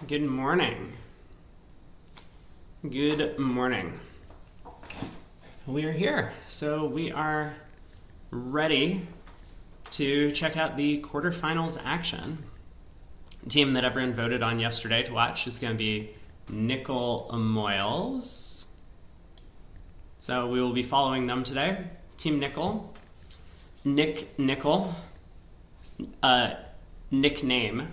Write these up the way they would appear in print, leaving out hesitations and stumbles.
Good morning. Good morning. We are here, so we are ready to check out the quarterfinals action. The team that everyone voted on yesterday to watch is going to be Nickel Moyles. So we will be following them today. Team Nickel. Nick Nickel. Nickname.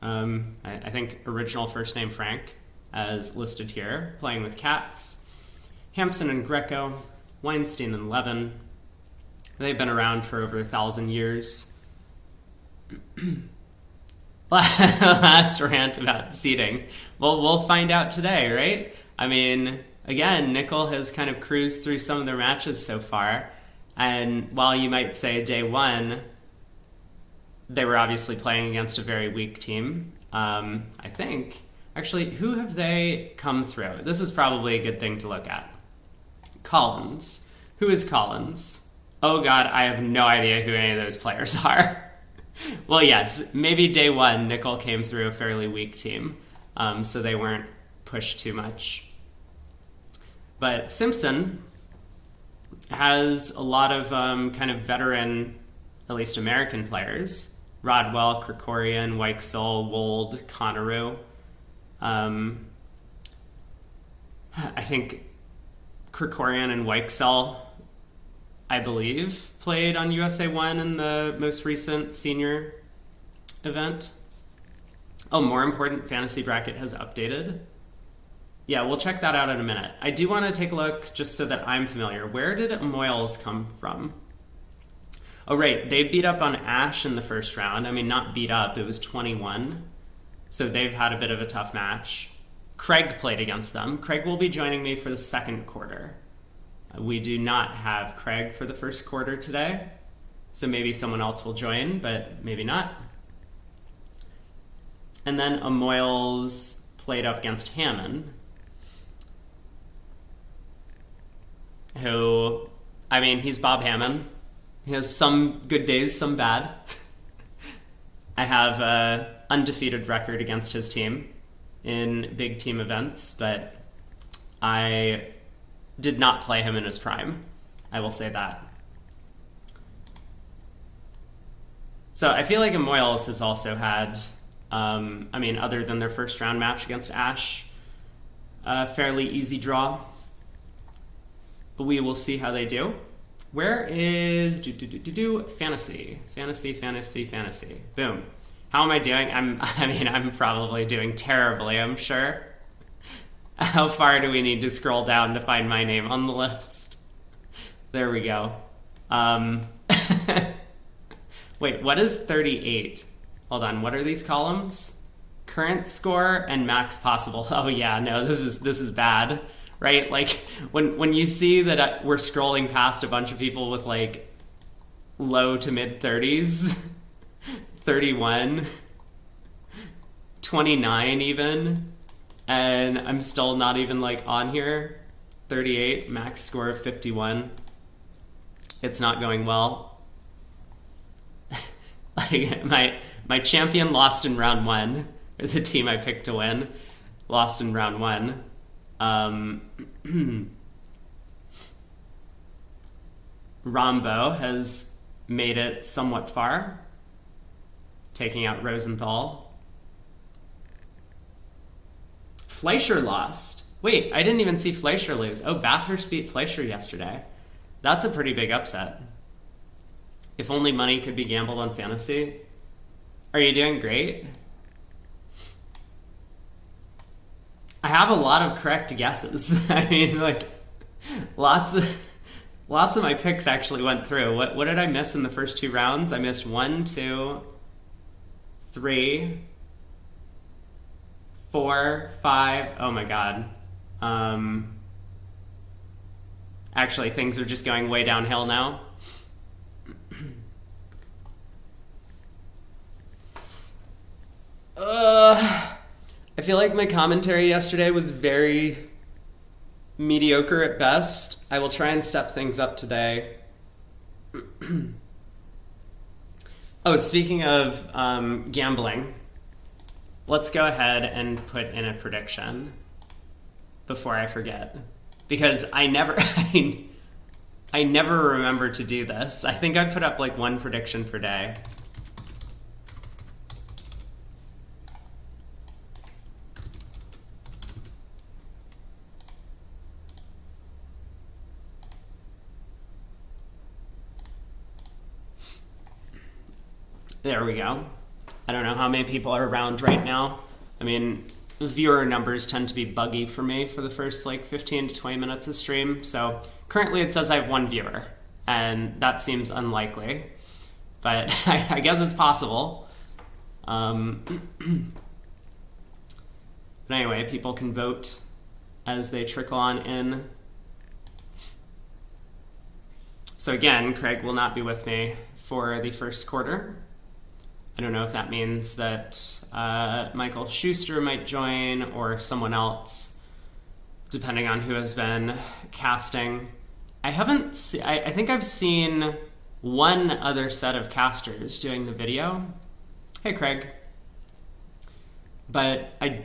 I think original first name Frank, as listed here. Playing with Cats. Hampson and Greco. Weinstein and Levin. They've been around for over 1,000 years. Last rant about seeding. Well, we'll find out today, right? I mean, again, Nickel has kind of cruised through some of their matches so far. And while you might say day one, they were obviously playing against a very weak team. I think, actually, who have they come through? This is probably a good thing to look at. Collins. Who is Collins? Oh God, I have no idea who any of those players are. Well, yes, maybe day one, Nickel came through a fairly weak team, so they weren't pushed too much. But Simpson has a lot of kind of veteran, at least American players. Rodwell, Krikorian, Weichsel, Wold, Conneru. I think Krikorian and Weichsel, I believe, played on USA 1 in the most recent senior event. Oh, more important, Fantasy Bracket has updated. Yeah, we'll check that out in a minute. I do want to take a look, just so that I'm familiar. Where did Moyles come from? Oh, right, they beat up on Ash in the first round. I mean, not beat up, it was 21. So they've had a bit of a tough match. Craig played against them. Craig will be joining me for the second quarter. We do not have Craig for the first quarter today, so maybe someone else will join, but maybe not. And then Moyles played up against Hammond, who, I mean, he's Bob Hammond. He has some good days, some bad. I have an undefeated record against his team in big team events, but I did not play him in his prime. I will say that. So I feel like Moyles has also had, I mean, other than their first round match against Ash, a fairly easy draw. But we will see how they do. Where is fantasy? Fantasy. Boom. How am I doing? I'm probably doing terribly, I'm sure. How far do we need to scroll down to find my name on the list? There we go. Wait, what is 38? Hold on, what are these columns? Current score and max possible. Oh yeah, no, this is bad, right? Like when you see that we're scrolling past a bunch of people with like low to mid 30s, 31, 29 even. And I'm still not even like on here. 38, max score of 51. It's not going well. Like my champion lost in round 1. The team I picked to win lost in round 1. Rombo has made it somewhat far, taking out Rosenthal. Fleischer lost. Wait, I didn't even see Fleischer lose. Oh, Bathurst beat Fleischer yesterday. That's a pretty big upset. If only money could be gambled on fantasy. Are you doing great? I have a lot of correct guesses. I mean, like, lots of my picks actually went through. What did I miss in the first 2 rounds? I missed 1, 2, 3... 4, 5, oh my God. Actually, things are just going way downhill now. I feel like my commentary yesterday was very mediocre at best. I will try and step things up today. Oh, speaking of gambling, let's go ahead and put in a prediction before I forget, because I never I never remember to do this. I think I put up like one prediction per day. There we go. I don't know how many people are around right now. I mean, viewer numbers tend to be buggy for me for the first like 15 to 20 minutes of stream. So currently it says I have one viewer, and that seems unlikely, but I guess it's possible. But anyway, people can vote as they trickle on in. So again, Craig will not be with me for the first quarter. I don't know if that means that Michael Schuster might join or someone else, depending on who has been casting. I think I've seen one other set of casters doing the video. Hey, Craig. But I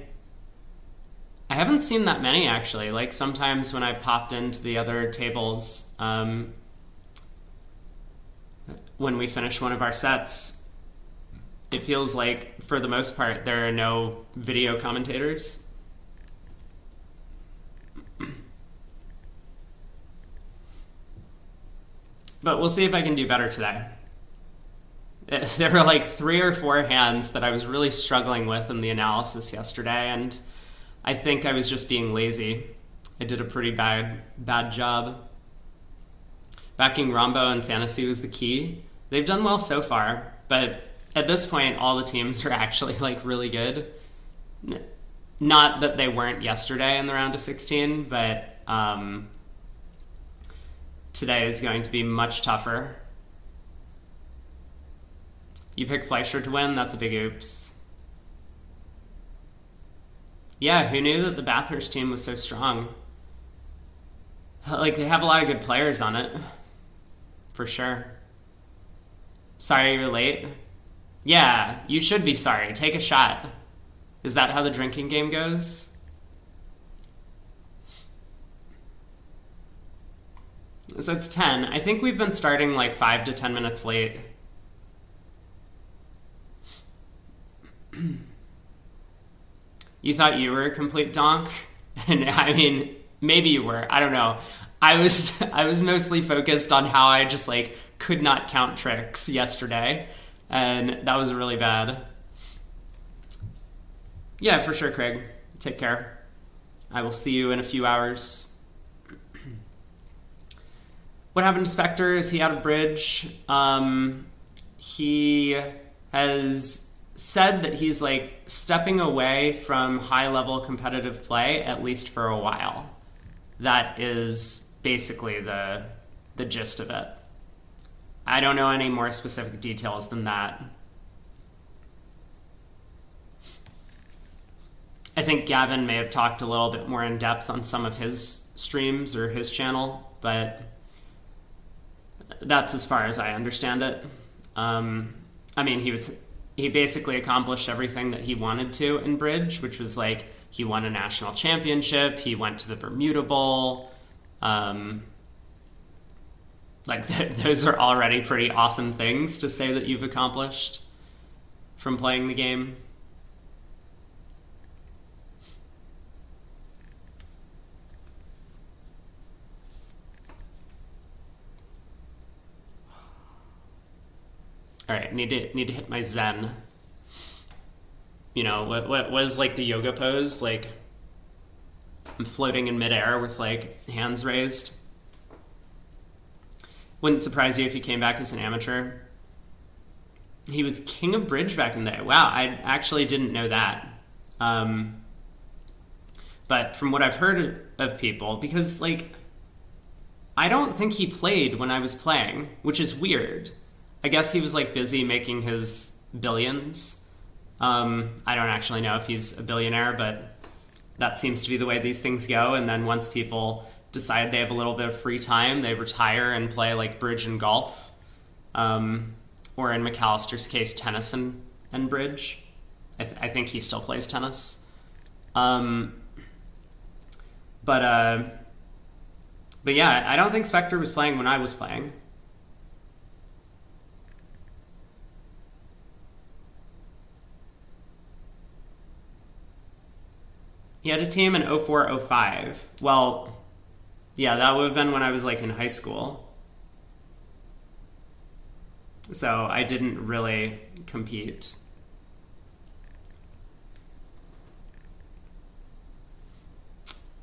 haven't seen that many, actually. Like, sometimes when I popped into the other tables, when we finish one of our sets, it feels like, for the most part, there are no video commentators. But we'll see if I can do better today. There were like 3 or 4 hands that I was really struggling with in the analysis yesterday, and I think I was just being lazy. I did a pretty bad job. Backing Rombo and Fantasy was the key. They've done well so far, but at this point, all the teams are actually like really good. Not that they weren't yesterday in the round of 16, but today is going to be much tougher. You pick Fleischer to win? That's a big oops. Yeah, who knew that the Bathurst team was so strong? Like, they have a lot of good players on it. For sure. Sorry you're late. Yeah, you should be sorry. Take a shot. Is that how the drinking game goes? So it's 10. I think we've been starting like 5 to 10 minutes late. You thought you were a complete donk? And I mean, maybe you were. I don't know. I was mostly focused on how I just like could not count tricks yesterday. And that was really bad. Yeah, for sure, Craig. Take care. I will see you in a few hours. What happened to Spectre? Is he out of bridge? He has said that he's like stepping away from high-level competitive play, at least for a while. That is basically the gist of it. I don't know any more specific details than that. I think Gavin may have talked a little bit more in depth on some of his streams or his channel, but that's as far as I understand it. I mean, he basically accomplished everything that he wanted to in bridge, which was like he won a national championship, he went to the Bermuda Bowl. Those are already pretty awesome things to say that you've accomplished from playing the game. All right, need to hit my Zen. You know, what was like the yoga pose? Like, I'm floating in midair with like hands raised. Wouldn't surprise you if he came back as an amateur. He was king of bridge back in the day. Wow, I actually didn't know that. But from what I've heard of people, because like, I don't think he played when I was playing, which is weird. I guess he was like busy making his billions. I don't actually know if he's a billionaire, but that seems to be the way these things go. And then once people decide they have a little bit of free time, they retire and play like bridge and golf, or in McAllister's case, tennis and bridge. I think he still plays tennis. But yeah, I don't think Spectre was playing when I was playing. He had a team in 04, 05. Well, yeah, that would have been when I was like in high school. So I didn't really compete.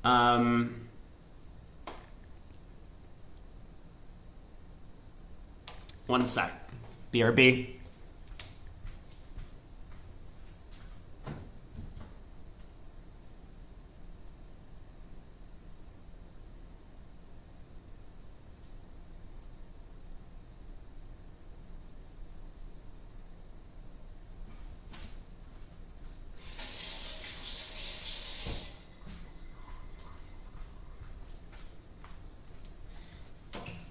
One sec. BRB.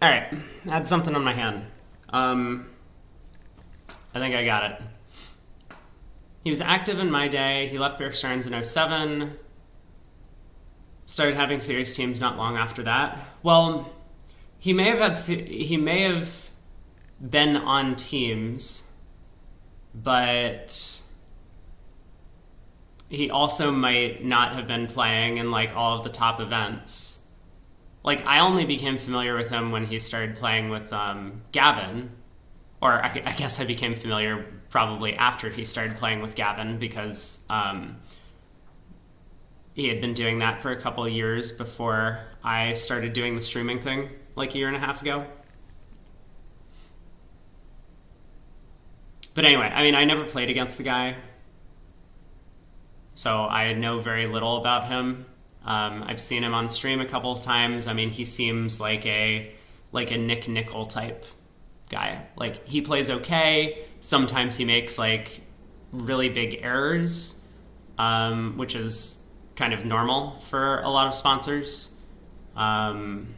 All right, I had something on my hand. I think I got it. He was active in my day. He left Bear Stearns in 07. Started having serious teams not long after that. Well, he may have been on teams, but he also might not have been playing in like all of the top events. Like, I only became familiar with him when he started playing with Gavin. Or I guess I became familiar probably after he started playing with Gavin, because he had been doing that for a couple of years before I started doing the streaming thing like a year and a half ago. But anyway, I mean, I never played against the guy, so I know very little about him. I've seen him on stream a couple of times. I mean, he seems like a Nick Nickel type guy. Like, he plays okay. Sometimes he makes like really big errors, which is kind of normal for a lot of sponsors. You'll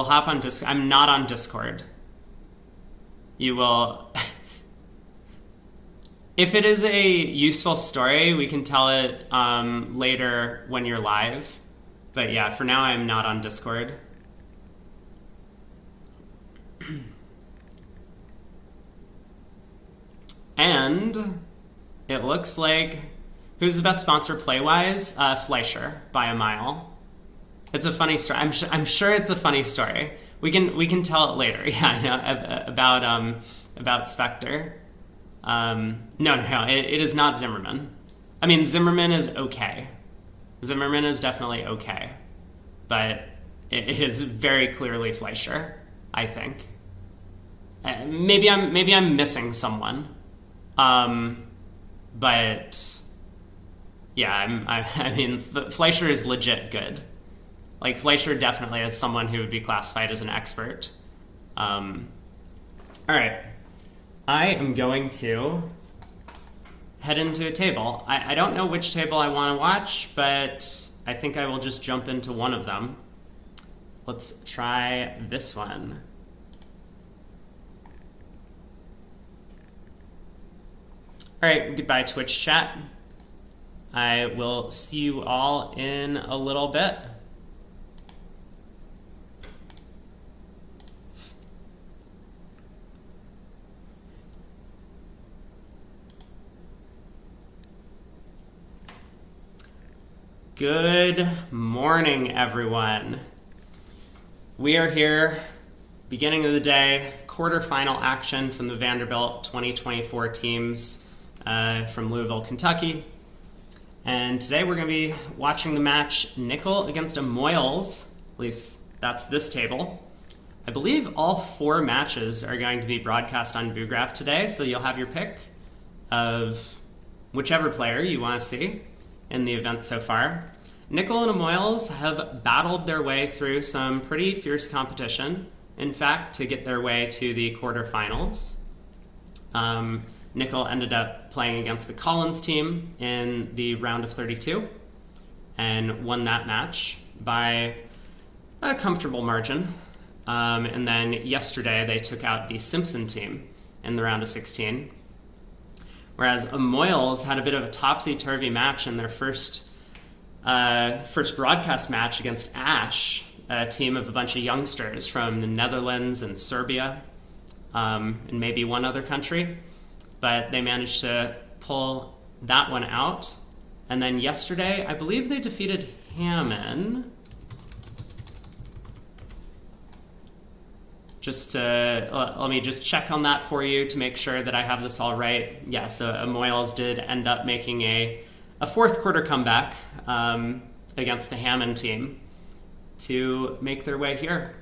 hop on Discord. I'm not on Discord. You will. If it is a useful story, we can tell it later when you're live. But yeah, for now I'm not on Discord. And it looks like, who's the best sponsor play-wise? Fleischer, by a mile. It's a funny story. I'm sure it's a funny story. We can tell it later. Yeah, about Spectre. No, it is not Zimmerman. I mean, Zimmerman is okay. Zimmerman is definitely okay, but it is very clearly Fleischer, I think. Maybe I'm missing someone, but yeah, I mean, Fleischer is legit good. Like, Fleischer definitely is someone who would be classified as an expert. All right. I am going to head into a table. I don't know which table I want to watch, but I think I will just jump into one of them. Let's try this one. All right, goodbye, Twitch chat. I will see you all in a little bit. Good morning, everyone. We are here, beginning of the day, quarterfinal action from the Vanderbilt 2024 teams from Louisville, Kentucky. And today we're going to be watching the match Nickel against a Moyles. At least that's this table. I believe all 4 matches are going to be broadcast on VooGraph today, so you'll have your pick of whichever player you want to see in the event so far. Nickel and Moyles have battled their way through some pretty fierce competition, in fact, to get their way to the quarterfinals. Nickel ended up playing against the Collins team in the round of 32 and won that match by a comfortable margin. And then yesterday they took out the Simpson team in the round of 16. Whereas Amoyles had a bit of a topsy-turvy match in their first broadcast match against Ash, a team of a bunch of youngsters from the Netherlands and Serbia, and maybe one other country. But they managed to pull that one out. And then yesterday, I believe they defeated Hammond. Let me just check on that for you to make sure that I have this all right. Yeah, so Amoyles did end up making a fourth quarter comeback against the Hammond team to make their way here.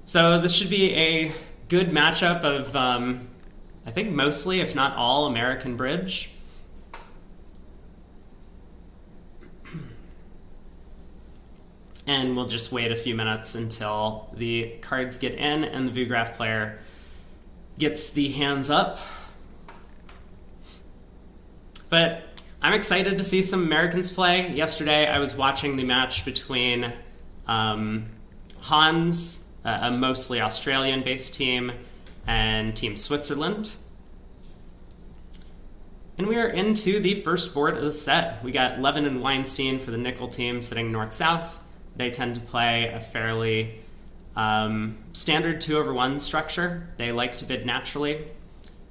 So this should be a good matchup of, I think mostly, if not all, American bridge. And we'll just wait a few minutes until the cards get in and the VuGraph player gets the hands up. But I'm excited to see some Americans play. Yesterday I was watching the match between Hans, a mostly Australian-based team, and Team Switzerland. And we are into the first board of the set. We got Levin and Weinstein for the nickel team sitting north-south. They tend to play a fairly standard 2/1 structure. They like to bid naturally.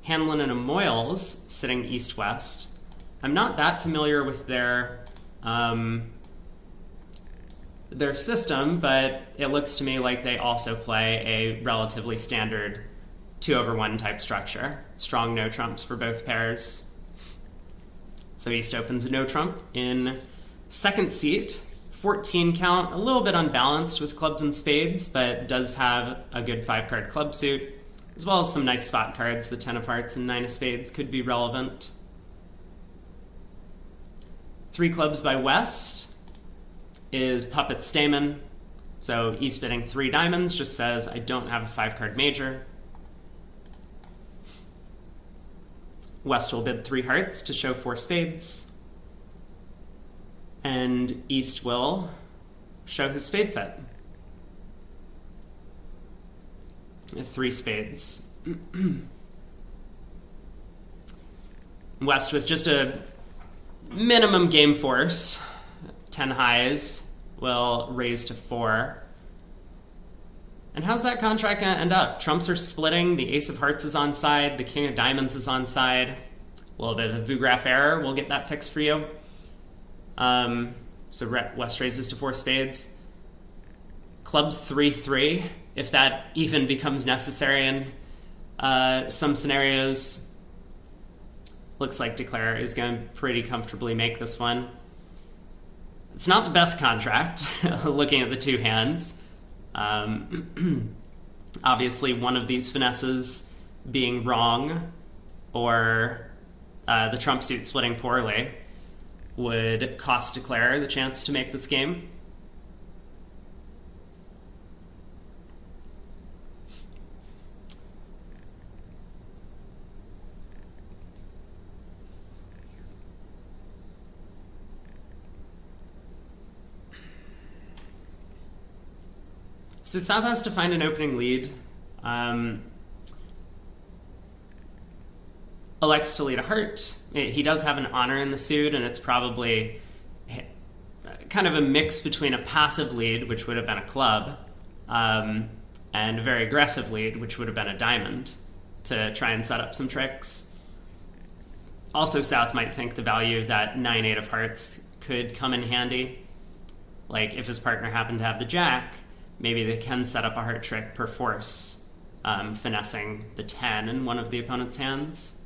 Hanlon and Amoyles sitting east-west. I'm not that familiar with their system, but it looks to me like they also play a relatively standard 2/1 type structure. Strong no trumps for both pairs. So East opens a no trump in second seat. 14 count, a little bit unbalanced with clubs and spades, but does have a good 5-card club suit, as well as some nice spot cards. The 10 of hearts and 9 of spades could be relevant. 3 clubs by West is Puppet Stamen. So East bidding 3 diamonds just says, I don't have a 5-card major. West will bid 3 hearts to show 4 spades. And East will show his spade fit. 3 spades. West with just a minimum game force, 10 highs, will raise to 4. And how's that contract going to end up? Trumps are splitting, the ace of hearts is on side, the king of diamonds is on side. A little bit of a VuGraph error, we'll get that fixed for you. So West raises to 4 spades. Clubs 3-3, if that even becomes necessary in some scenarios. Looks like Declare is going to pretty comfortably make this one. It's not the best contract, looking at the 2 hands. Obviously, one of these finesses being wrong, or the trump suit splitting poorly, would cost Declare the chance to make this game. So South has to find an opening lead. Elects to lead a heart. He does have an honor in the suit, and it's probably kind of a mix between a passive lead, which would have been a club, and a very aggressive lead, which would have been a diamond, to try and set up some tricks. Also, South might think the value of that 9-8 of hearts could come in handy. Like, if his partner happened to have the jack, maybe they can set up a heart trick per force, finessing the 10 in one of the opponent's hands.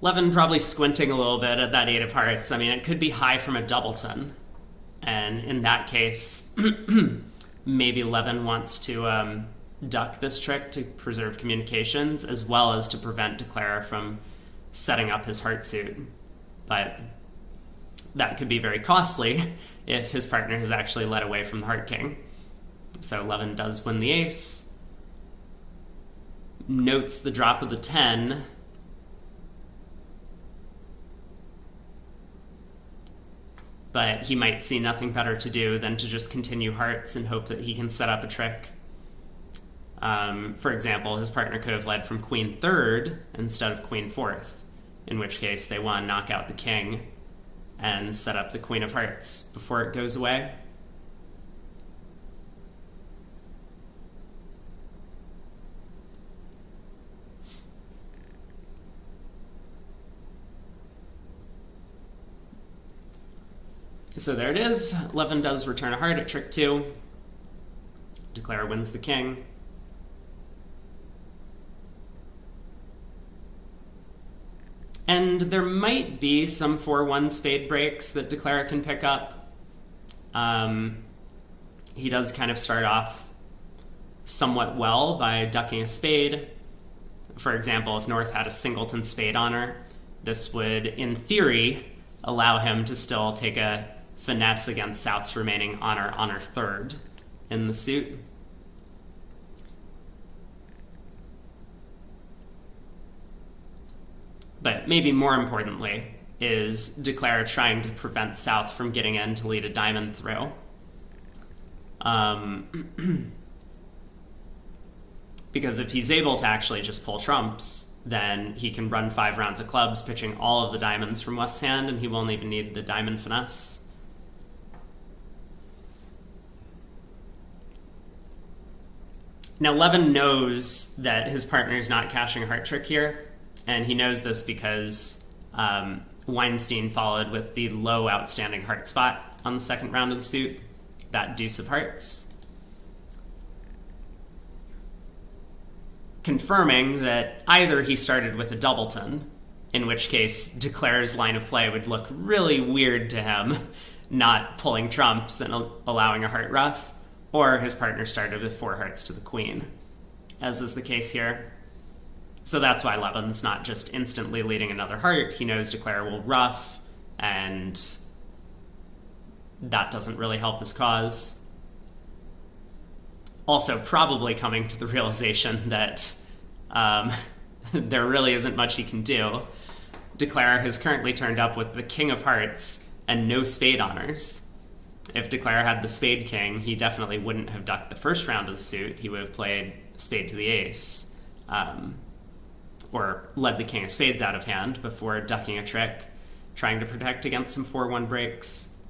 Levin probably squinting a little bit at that 8 of hearts. I mean, it could be high from a doubleton. And in that case, maybe Levin wants to duck this trick to preserve communications, as well as to prevent Declare from setting up his heart suit. But that could be very costly if his partner has actually led away from the heart king. So Levin does win the ace. notes the drop of the 10. But he might see nothing better to do than to just continue hearts and hope that he can set up a trick. For example, his partner could have led from queen third instead of queen fourth, in which case they want to knock out the king and set up the queen of hearts before it goes away. So there it is. Levin does return a heart at trick 2. Declare wins the king. And there might be some 4-1 spade breaks that Declare can pick up. He does kind of start off somewhat well by ducking a spade. For example, if North had a singleton spade honor, this would, in theory, allow him to still take a finesse against South's remaining honor third in the suit. But maybe more importantly is Declare trying to prevent South from getting in to lead a diamond throw. Because if he's able to actually just pull trumps, then he can run 5 rounds of clubs, pitching all of the diamonds from West's hand, and he won't even need the diamond finesse. Now, Levin knows that his partner is not cashing a heart trick here, and he knows this because Weinstein followed with the low outstanding heart spot on the second round of the suit, that deuce of hearts, confirming that either he started with a doubleton, in which case Declare's line of play would look really weird to him, not pulling trumps and allowing a heart ruff, or his partner started with 4 hearts to the queen, as is the case here. So that's why Levin's not just instantly leading another heart. He knows Declare will ruff, and that doesn't really help his cause. Also, probably coming to the realization that there really isn't much he can do. Declare has currently turned up with the king of hearts and no spade honors. If Declare had the spade king, he definitely wouldn't have ducked the first round of the suit. He would have played spade to the ace, or led the king of spades out of hand before ducking a trick, trying to protect against some 4-1 breaks.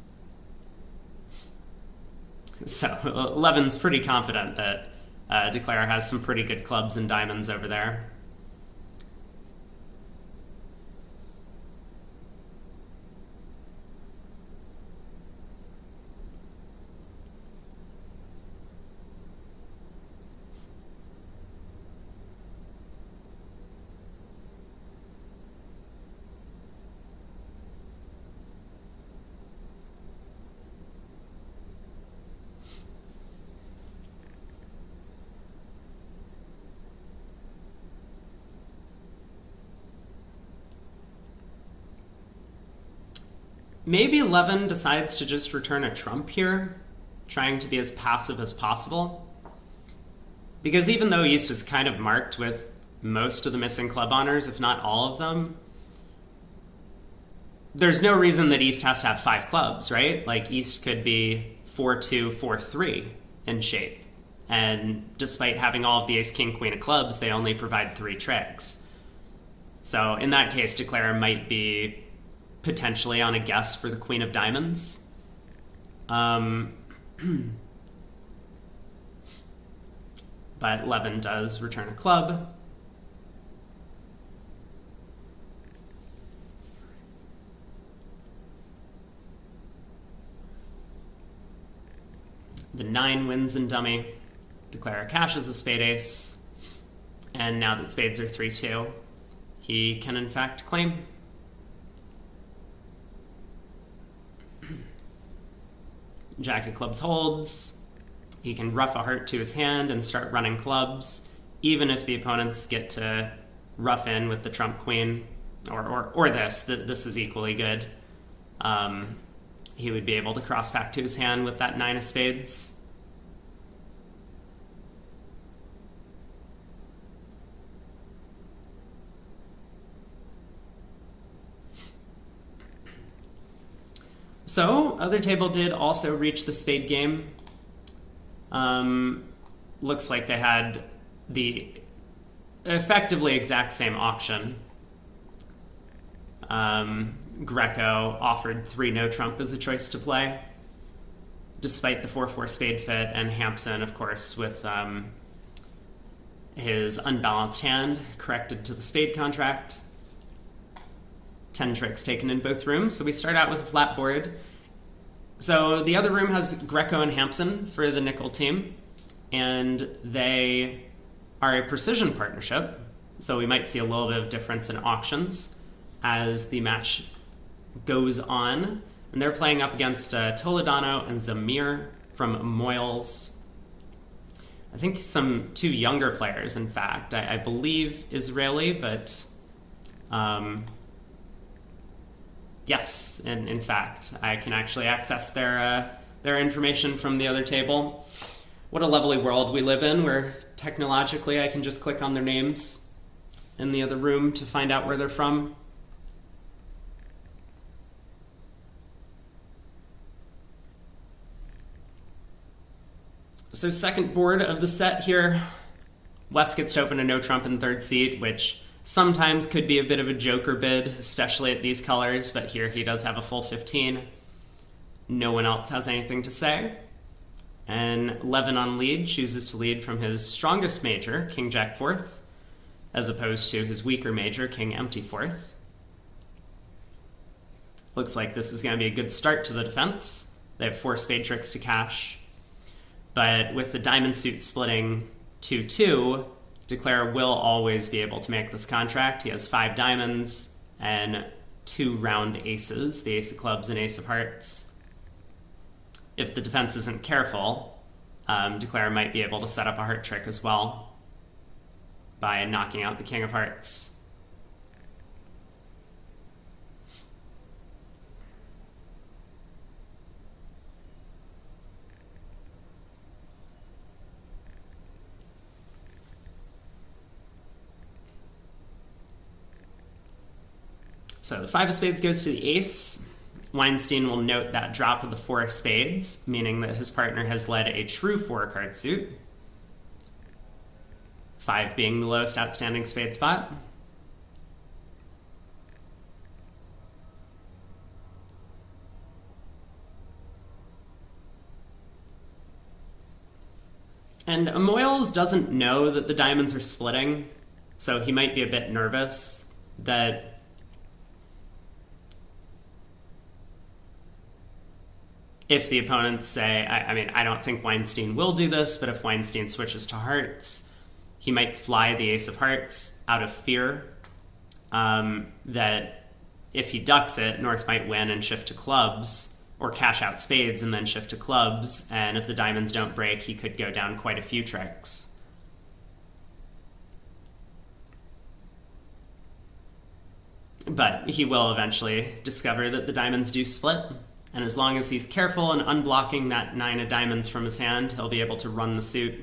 So Levin's pretty confident that Declare has some pretty good clubs and diamonds over there. Maybe Levin decides to just return a trump here, trying to be as passive as possible. Because even though East is kind of marked with most of the missing club honors, if not all of them, there's no reason that East has to have 5 clubs, right? Like, East could be 4-2, 4-3 in shape. And despite having all of the ace, king, queen of clubs, they only provide 3 tricks. So in that case, Declare might be potentially on a guess for the queen of diamonds. But Levin does return a club. The 9 wins in dummy. Declare cashes the spade ace. And now that spades are 3-2, he can in fact claim. Jack of clubs holds. He can ruff a heart to his hand and start running clubs, even if the opponents get to ruff in with the trump queen, or this. This is equally good. He would be able to cross back to his hand with that 9 of spades. So, other table did also reach the spade game. Looks like they had the effectively exact same auction. Greco offered 3 no trump as a choice to play, despite the 4-4 spade fit, and Hampson, of course, with his unbalanced hand corrected to the spade contract. 10 tricks taken in both rooms, so we start out with a flat board. So the other room has Greco and Hampson for the nickel team, and they are a precision partnership, so we might see a little bit of difference in auctions as the match goes on. And they're playing up against Toledano and Zamir from Moyles. I think some 2 younger players, in fact. I believe Israeli, but yes, in fact, I can actually access their information from the other table. What a lovely world we live in, where technologically I can just click on their names in the other room to find out where they're from. So second board of the set here, West gets to open a no trump in third seat, which sometimes could be a bit of a joker bid, especially at these colors, but here he does have a full 15. No one else has anything to say. And Levin on lead chooses to lead from his strongest major, King Jack fourth, as opposed to his weaker major, King empty fourth. Looks like this is going to be a good start to the defense. They have 4 spade tricks to cash. But with the diamond suit splitting 2-2, Declare will always be able to make this contract. He has 5 diamonds and 2 round aces, the ace of clubs and ace of hearts. If the defense isn't careful, Declare might be able to set up a heart trick as well by knocking out the king of hearts. So the 5 of spades goes to the ace. Weinstein will note that drop of the 4 of spades, meaning that his partner has led a true 4-card suit. 5 being the lowest outstanding spade spot. And Moyles doesn't know that the diamonds are splitting, so he might be a bit nervous that if the opponents say, I don't think Weinstein will do this, but if Weinstein switches to hearts, he might fly the ace of hearts out of fear that if he ducks it, North might win and shift to clubs, or cash out spades and then shift to clubs, and if the diamonds don't break, he could go down quite a few tricks. But he will eventually discover that the diamonds do split. And as long as he's careful and unblocking that 9 of diamonds from his hand, he'll be able to run the suit.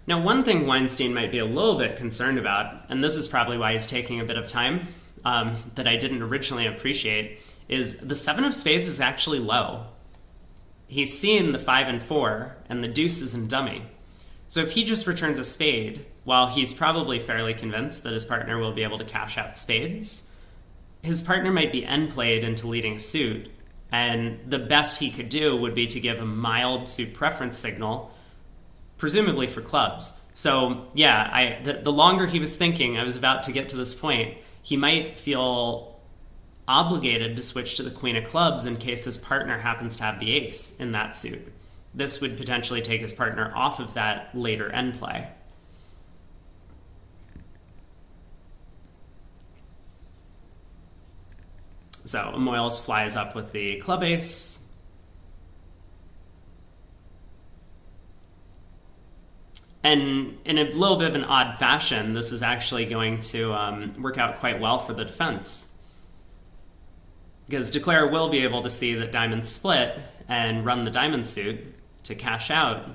Now, one thing Weinstein might be a little bit concerned about, and this is probably why he's taking a bit of time, that I didn't originally appreciate, is the 7 of spades is actually low. He's seen the 5 and 4, and the deuce is in dummy. So if he just returns a spade, while he's probably fairly convinced that his partner will be able to cash out spades, his partner might be end-played into leading a suit, and the best he could do would be to give a mild suit preference signal, presumably for clubs. So yeah, the longer he was thinking, I was about to get to this point, he might feel obligated to switch to the queen of clubs in case his partner happens to have the ace in that suit. This would potentially take his partner off of that later end play. So Moyles flies up with the club ace. And in a little bit of an odd fashion, this is actually going to work out quite well for the defense. because Declare will be able to see that diamonds split and run the diamond suit to cash out,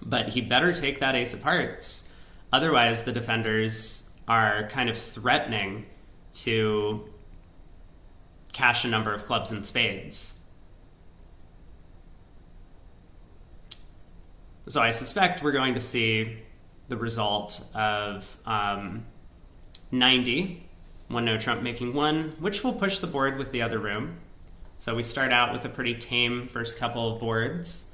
but he better take that ace of hearts. Otherwise, the defenders are kind of threatening to cash a number of clubs and spades. So I suspect we're going to see the result of 90, one no trump making one, which will push the board with the other room. So we start out with a pretty tame first couple of boards.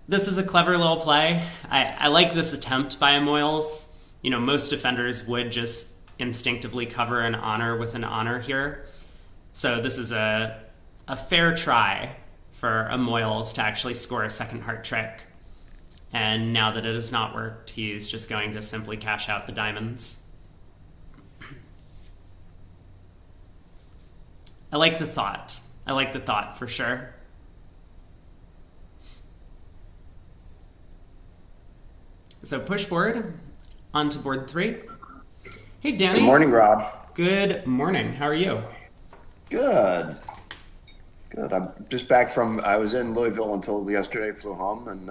This is a clever little play. I like this attempt by Moyles. You know, most defenders would just instinctively cover an honor with an honor here. So this is a fair try for a Moyles to actually score a second heart trick. And now that it has not worked, he's just going to simply cash out the diamonds. I like the thought. I like the thought for sure. So push board onto board 3. Hey, Danny. Good morning, Rob. Good morning. How are you? Good. Good. I'm just back from, I was in Louisville until yesterday, flew home, and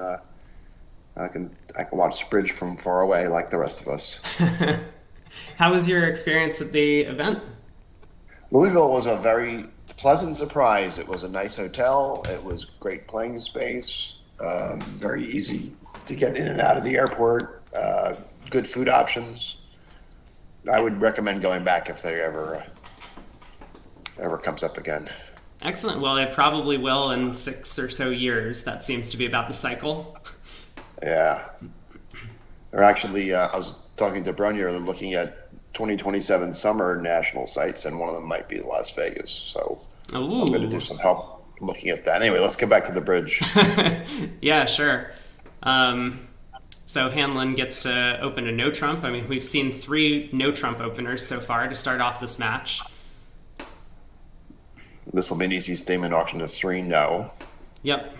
I can watch the bridge from far away like the rest of us. How was your experience at the event? Louisville was a very pleasant surprise. It was a nice hotel. It was great playing space, very easy to get in and out of the airport, good food options. I would recommend going back if they ever comes up again. Excellent. Well, it probably will in 6 or so years. That seems to be about the cycle. Yeah. Or actually, I was talking to Brunier, looking at 2027 summer national sites, and one of them might be Las Vegas. So Ooh. I'm going to do some help looking at that. Anyway, let's get back to the bridge. Yeah, sure. So Hanlon gets to open a no trump. I mean, we've seen 3 no trump openers so far to start off this match. This will be an easy statement auction of 3 no. Yep.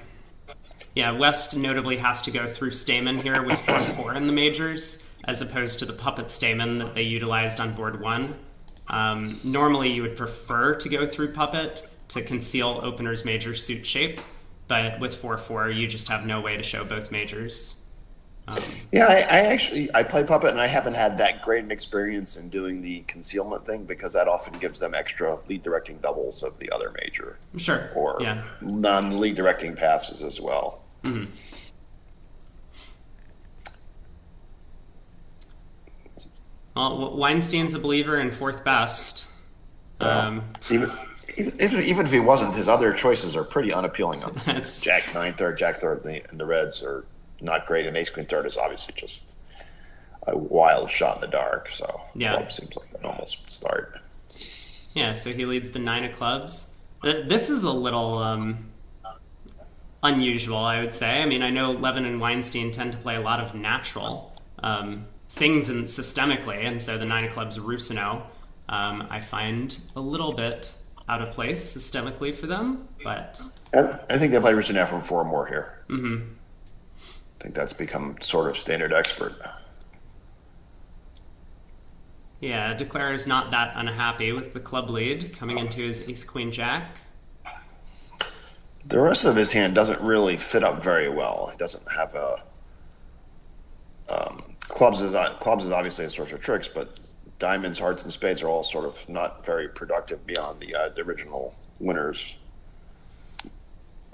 Yeah, West notably has to go through Stamen here with 4-4 in the majors, as opposed to the puppet Stamen that they utilized on board 1. Normally you would prefer to go through puppet to conceal opener's major suit shape, but with 4-4 you just have no way to show both majors. Yeah, I play puppet, and I haven't had that great an experience in doing the concealment thing, because that often gives them extra lead directing doubles of the other major. Sure. Or yeah. non-lead directing passes as well. Mm-hmm. Well, Weinstein's a believer in 4th best. Even if he wasn't, his other choices are pretty unappealing on this. Jack 9 third, Jack third, and the Reds are not great, and Ace Queen third is obviously just a wild shot in the dark. So yeah. Club seems like an almost start. Yeah, so he leads the 9 of clubs. This is a little unusual, I would say. I mean, I know Levin and Weinstein tend to play a lot of natural things systemically, and so the 9 of clubs Rusino I find a little bit out of place systemically for them, but I think they play Rusino from 4 more here. Mm-hmm. I think that's become sort of standard expert. Yeah, Declare is not that unhappy with the club lead coming into his Ace Queen Jack. The rest of his hand doesn't really fit up very well. He doesn't have a clubs is obviously a source of tricks, but diamonds, hearts, and spades are all sort of not very productive beyond the original winners.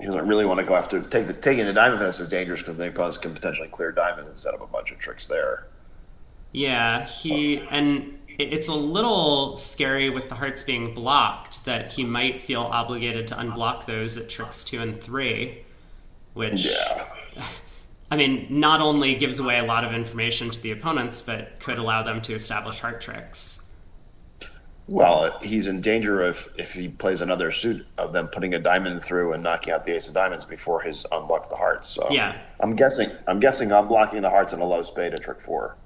He doesn't really want to go after taking the diamond fence is dangerous, because the opponents can potentially clear diamonds and set up a bunch of tricks there. Yeah, it's a little scary with the hearts being blocked that he might feel obligated to unblock those at tricks 2 and 3, which, yeah. I mean, not only gives away a lot of information to the opponents, but could allow them to establish heart tricks. Well, he's in danger if he plays another suit of them putting a diamond through and knocking out the ace of diamonds before his unblock the hearts. So yeah, I'm guessing unblocking the hearts in a low spade at trick 4.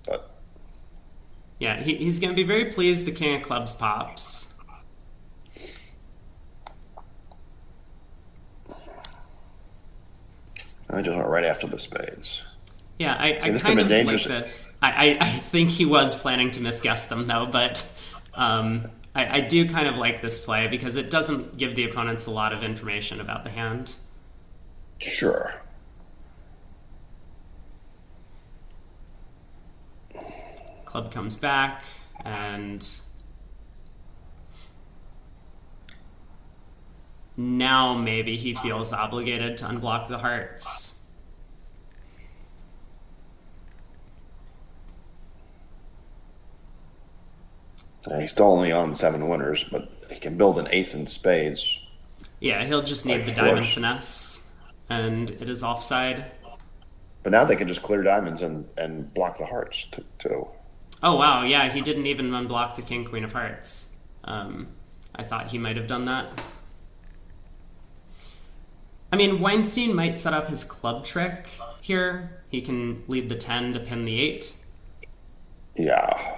But yeah, he's going to be very pleased the king of clubs pops. I just went right after the spades. Yeah, See, I this could kind have been of like dangerous. this. I think he was planning to misguess them though, but I do kind of like this play because it doesn't give the opponents a lot of information about the hand. Sure. Club comes back, and now maybe he feels obligated to unblock the hearts. He's still only on 7 winners, but he can build an eighth in spades. Yeah, he'll just Like need the diamond force. finesse, and it is offside. But now they can just clear diamonds and block the hearts too. Oh wow, yeah, he didn't even unblock the king queen of hearts. I thought he might have done that. I mean, Weinstein might set up his club trick here. He can lead the 10 to pin the 8. Yeah.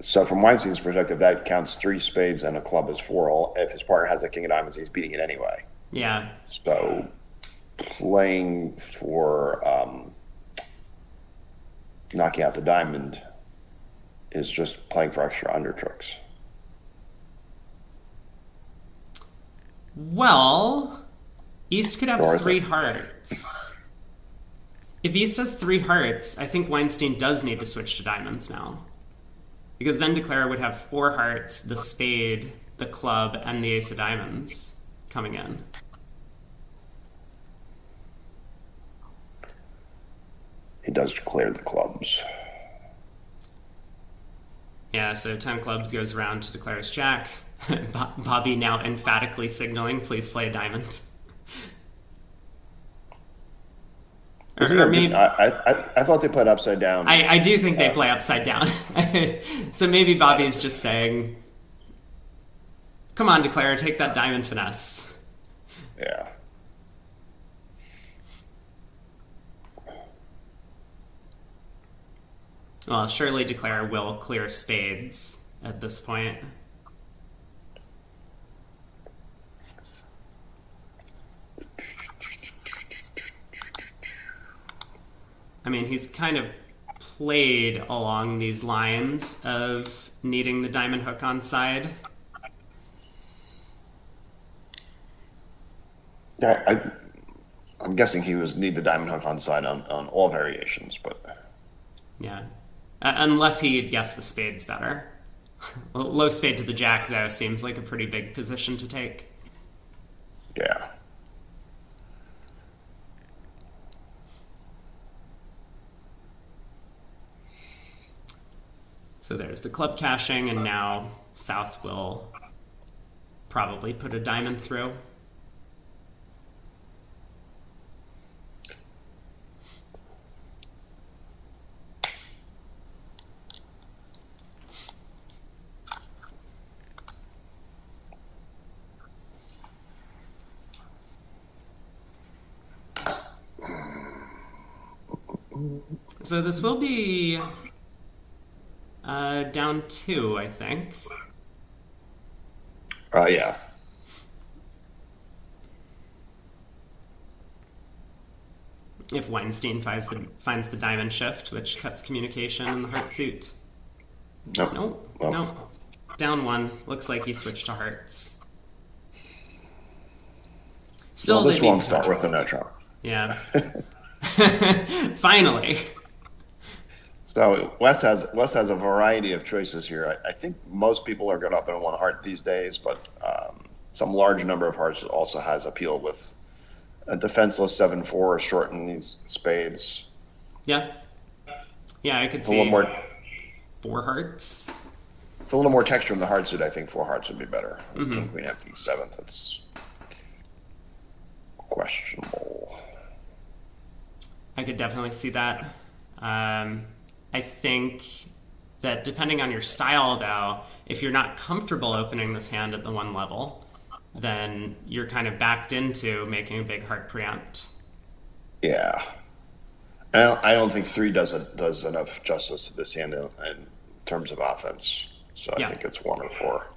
So from Weinstein's perspective, that counts 3 spades and a club as 4. If his partner has a king of diamonds, he's beating it anyway. Yeah. So playing for knocking out the diamond is just playing for extra under tricks. Well, East could have Or is 3 it? hearts. If East has 3 hearts, I think Weinstein does need to switch to diamonds now. Because then Declare would have 4 hearts, the spade, the club, and the ace of diamonds coming in. He does clear the clubs. Yeah, so 10 clubs goes around to Declare's jack. Bobby now emphatically signaling, please play a diamond. Or maybe I thought they played upside down. I do think they play upside down. So maybe Bobby's just saying, come on, Declare, take that diamond finesse. Yeah. Well, surely Declare will clear spades at this point. I mean, he's kind of played along these lines of needing the diamond hook on side. Yeah, I'm guessing he was need the diamond hook on side on all variations, but Yeah. Unless he had guessed the spades better. Low spade to the jack, though, seems like a pretty big position to take. yeah. So there's the club caching, and now South will probably put a diamond through. So this will be down 2, I think. Yeah. If Weinstein finds the diamond shift, which cuts communication in the heart suit. Nope. Nope, Well, nope. Down 1. Looks like he switched to hearts. Still, well, this they beat won't start with a controlled. no trump. Yeah. Finally. So West has a variety of choices here. I think most people are going to open 1 heart these days, but some large number of hearts also has appeal with a defenseless 7-4 shorten these spades. Yeah. Yeah, I could It's a little see more. 4 hearts. It's a little more texture in the heart suit. I think 4 hearts would be better. King Queen empty 7th. It's questionable. I could definitely see that. I think that depending on your style, though, if you're not comfortable opening this hand at the 1 level, then you're kind of backed into making a big heart preempt. Yeah. I don't think 3 does enough justice to this hand in terms of offense. So I Yeah. think it's 1 or 4.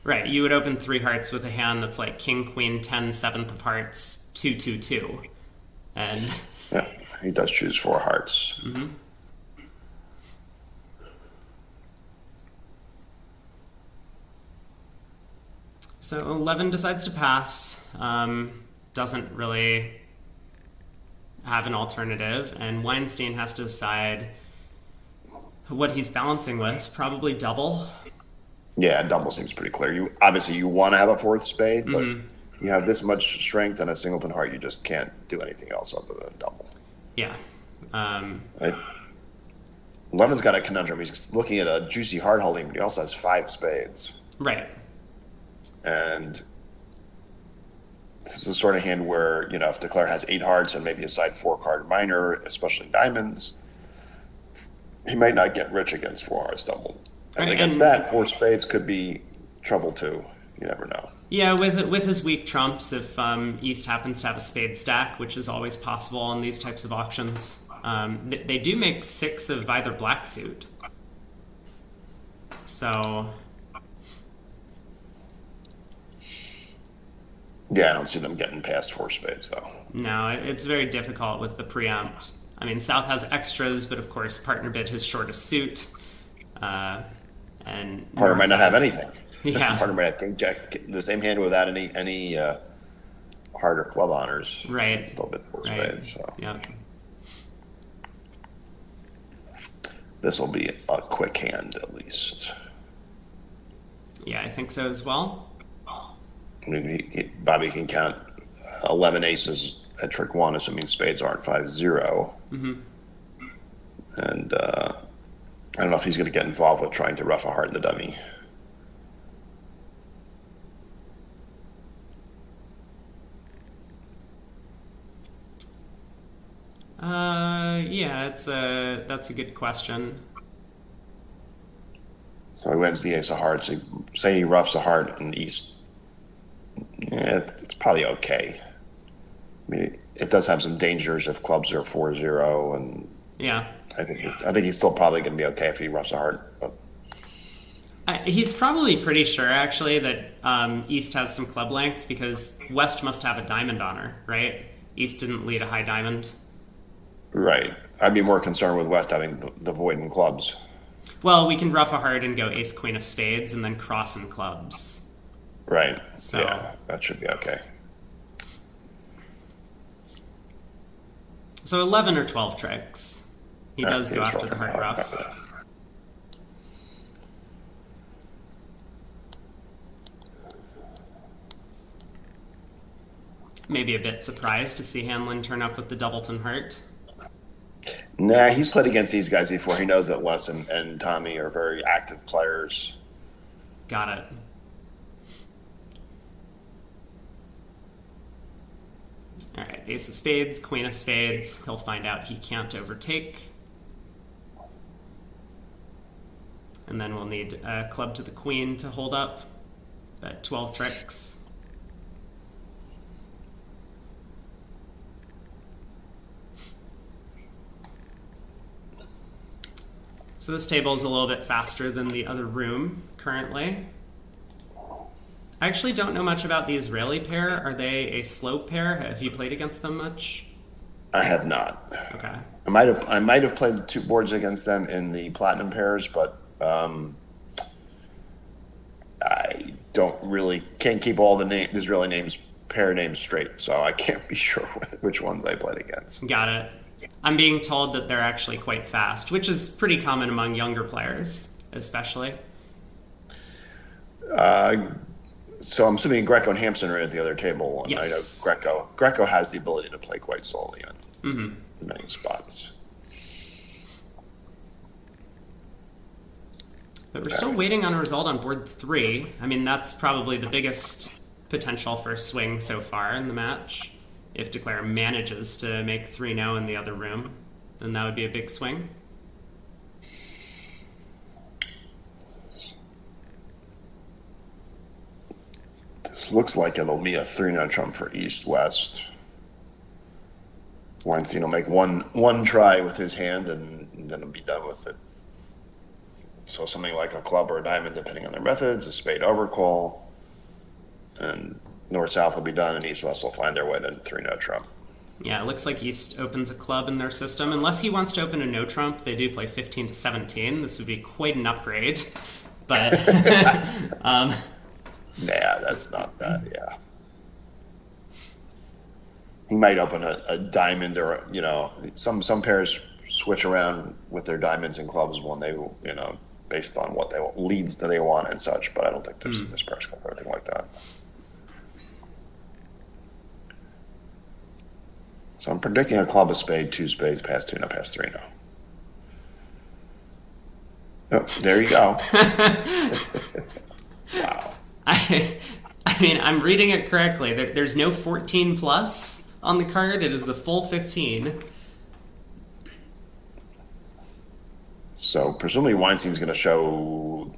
Right, you would open 3 hearts with a hand that's like King, Queen, 10, 7th of hearts, 2, 2, 2. And Yeah, he does choose four hearts. so 11 decides to pass, doesn't really have an alternative, and Weinstein has to decide what he's balancing with. Probably double. Yeah, double seems pretty clear. You want to have a fourth spade, but you have this much strength and a singleton heart, you just can't do anything else other than double. Yeah. Right? Levin's got a conundrum. He's looking at a juicy heart holding, but he also has five spades. Right. And this is the sort of hand where, if Declare has eight hearts and maybe a side four card minor, especially diamonds, he might not get rich against four hearts double. And against that, four spades could be trouble too. You never know. Yeah, with his weak trumps, if East happens to have a spade stack, which is always possible on these types of auctions, they do make six of either black suit. So. Yeah, I don't see them getting past four spades, though. No, it's very difficult with the preempt. I mean, South has extras, but of course, partner bid his shortest suit. And partner might not have anything. Yeah. Partner might have king jack, the same hand without any heart or club honors. Right. It's still bid four spades. So. Yeah. This will be a quick hand, at least. Yeah, I think so as well. I mean, Bobby can count 11 aces at trick one, assuming spades aren't 5-0. And I don't know if he's going to get involved with trying to rough a heart in the dummy. Yeah, that's a good question. So he wins the ace of hearts. Say he roughs a heart in East. Yeah, it's probably okay. I mean, it does have some dangers if clubs are 4-0, and yeah, I think he's still probably going to be okay if he roughs a heart. But he's probably pretty sure actually that East has some club length because West must have a diamond on her, right? East didn't lead a high diamond. Right. I'd be more concerned with West having the void in clubs. Well, we can rough a heart and go ace queen of spades and then cross in clubs. Right. So, yeah, that should be okay. So 11 or 12 tricks. He does go after the heart rough. Maybe a bit surprised to see Hanlon turn up with the doubleton heart. Nah, he's played against these guys before. He knows that Les and Tommy are very active players. Got it. All right, ace of spades, queen of spades. He'll find out he can't overtake. And then we'll need a club to the queen to hold up. Bet 12 tricks. So this table is a little bit faster than the other room currently. I actually don't know much about the Israeli pair. Are they a slow pair? Have you played against them much? I have not. Okay. I might have played two boards against them in the platinum pairs, but I can't keep all the Israeli pair names straight, so I can't be sure which ones I played against. Got it. I'm being told that they're actually quite fast, which is pretty common among younger players, especially. So I'm assuming Greco and Hampson are at the other table. And Yes. I know Greco has the ability to play quite slowly on many spots. But we're still waiting on a result on board 3. I mean, that's probably the biggest potential for a swing so far in the match. If Declare manages to make 3-0 in the other room, then that would be a big swing. This looks like it'll be a 3-0 trump for East-West. Weinstein will make one try with his hand, and then he'll be done with it. So something like a club or a diamond, depending on their methods, a spade overcall, and North-South will be done, and East-West will find their way to 3-0 trump. Yeah, it looks like East opens a club in their system. Unless he wants to open a no trump, they do play 15 to 17. This would be quite an upgrade. But Yeah, that's not that. Yeah, he might open a diamond, or some pairs switch around with their diamonds and clubs when they based on what they leads that they want and such. But I don't think this pair's going to do anything like that. So I'm predicting a club, a spade, two spades, pass two, no pass three, no. Oh, there you go. Wow. I mean, I'm reading it correctly. There's no 14 plus on the card. It is the full 15. So presumably Weinstein's going to show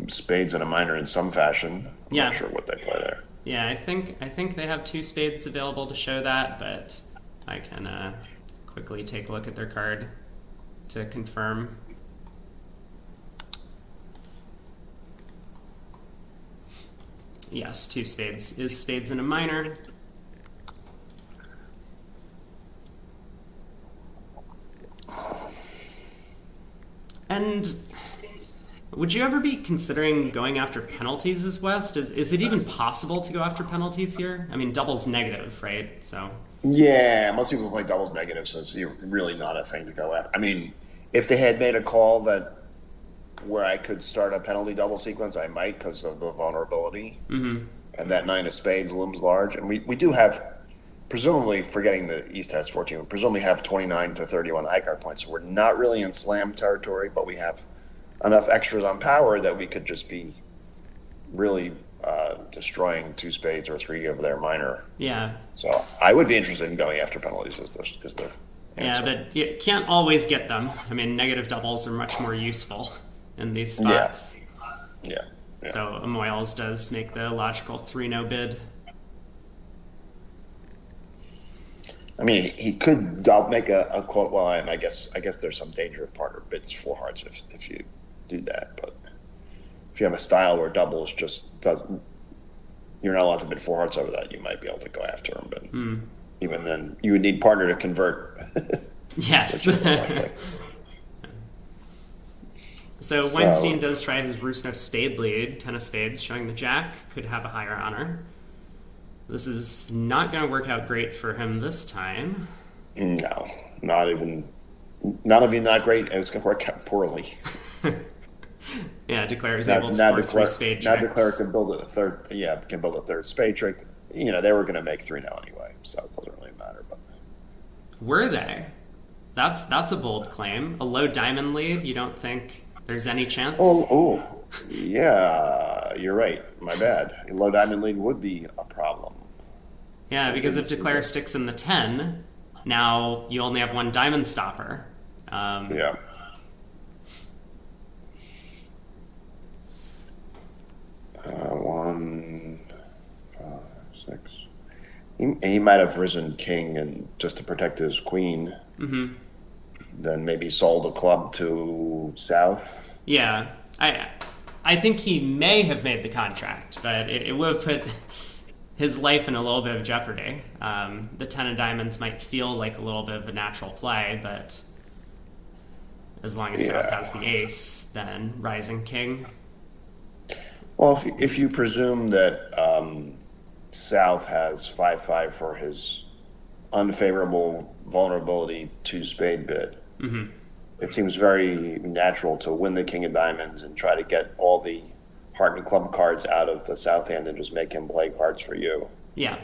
spades and a minor in some fashion. I'm Yeah. not sure what they play there. Yeah, I think they have two spades available to show that, but I can quickly take a look at their card to confirm. Yes, two spades. Is spades and a minor. And would you ever be considering going after penalties as West? Is it even possible to go after penalties here? I mean, double's negative, right? So Yeah, most people play doubles negative, so it's really not a thing to go at. I mean, if they had made a call where I could start a penalty double sequence, I might, because of the vulnerability. mm-hmm. And that nine of spades looms large. And we do have, presumably, forgetting the East has 14, we presumably have 29 to 31 high card points. So we're not really in slam territory, but we have enough extras on power that we could just be really destroying two spades or three of their minor. Yeah. So I would be interested in going after penalties is the answer. Yeah, but you can't always get them. I mean, negative doubles are much more useful in these spots. Yeah. So Amoyles does make the logical 3-no bid. I mean, he could make a quote. Well, I guess there's some danger of partner bids four hearts if you do that. But if you have a style where doubles just doesn't, you're not allowed to bid four hearts over that. You might be able to go after him, but even then, you would need partner to convert. Yes. So Weinstein does try his Rusno spade lead, 10 of spades, showing the jack could have a higher honor. This is not going to work out great for him this time. No, not even not great. It's going to work out poorly. Yeah, Declare is able to score three spade tricks. Now Declare can build a third. Yeah, can build a third spade trick. They were going to make 3-0 anyway, so it doesn't really matter. But were they? That's a bold claim. A low diamond lead. You don't think there's any chance? Oh, yeah, you're right. My bad. A low diamond lead would be a problem. Yeah, because if Declare sticks in the 10, now you only have one diamond stopper. Yeah. 1, 5, 6. He might have risen king and just to protect his queen. Mm-hmm. Then maybe sold a club to South. Yeah, I think he may have made the contract, but it would have put his life in a little bit of jeopardy. The 10 of diamonds might feel like a little bit of a natural play, but as long as South has the ace, then rising king. Well, if you presume that South has 5-5 for his unfavorable vulnerability to spade bid, it seems very natural to win the king of diamonds and try to get all the heart and club cards out of the South hand and just make him play cards for you. Yeah.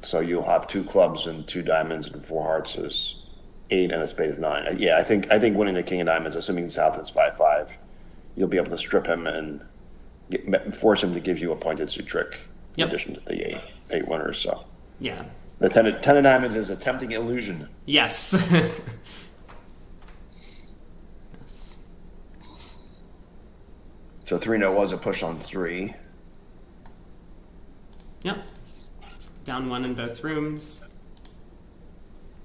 So you'll have 2 clubs and 2 diamonds and 4 hearts is 8 and a spade is 9. Yeah, I think winning the king of diamonds, assuming South is 5-5, you'll be able to strip him and force him to give you a pointed suit trick in addition to the 8 winners. So yeah, the 10 of diamonds is a tempting illusion. Yes. Yes. So 3-0 was a push on 3. Yep. Down 1 in both rooms.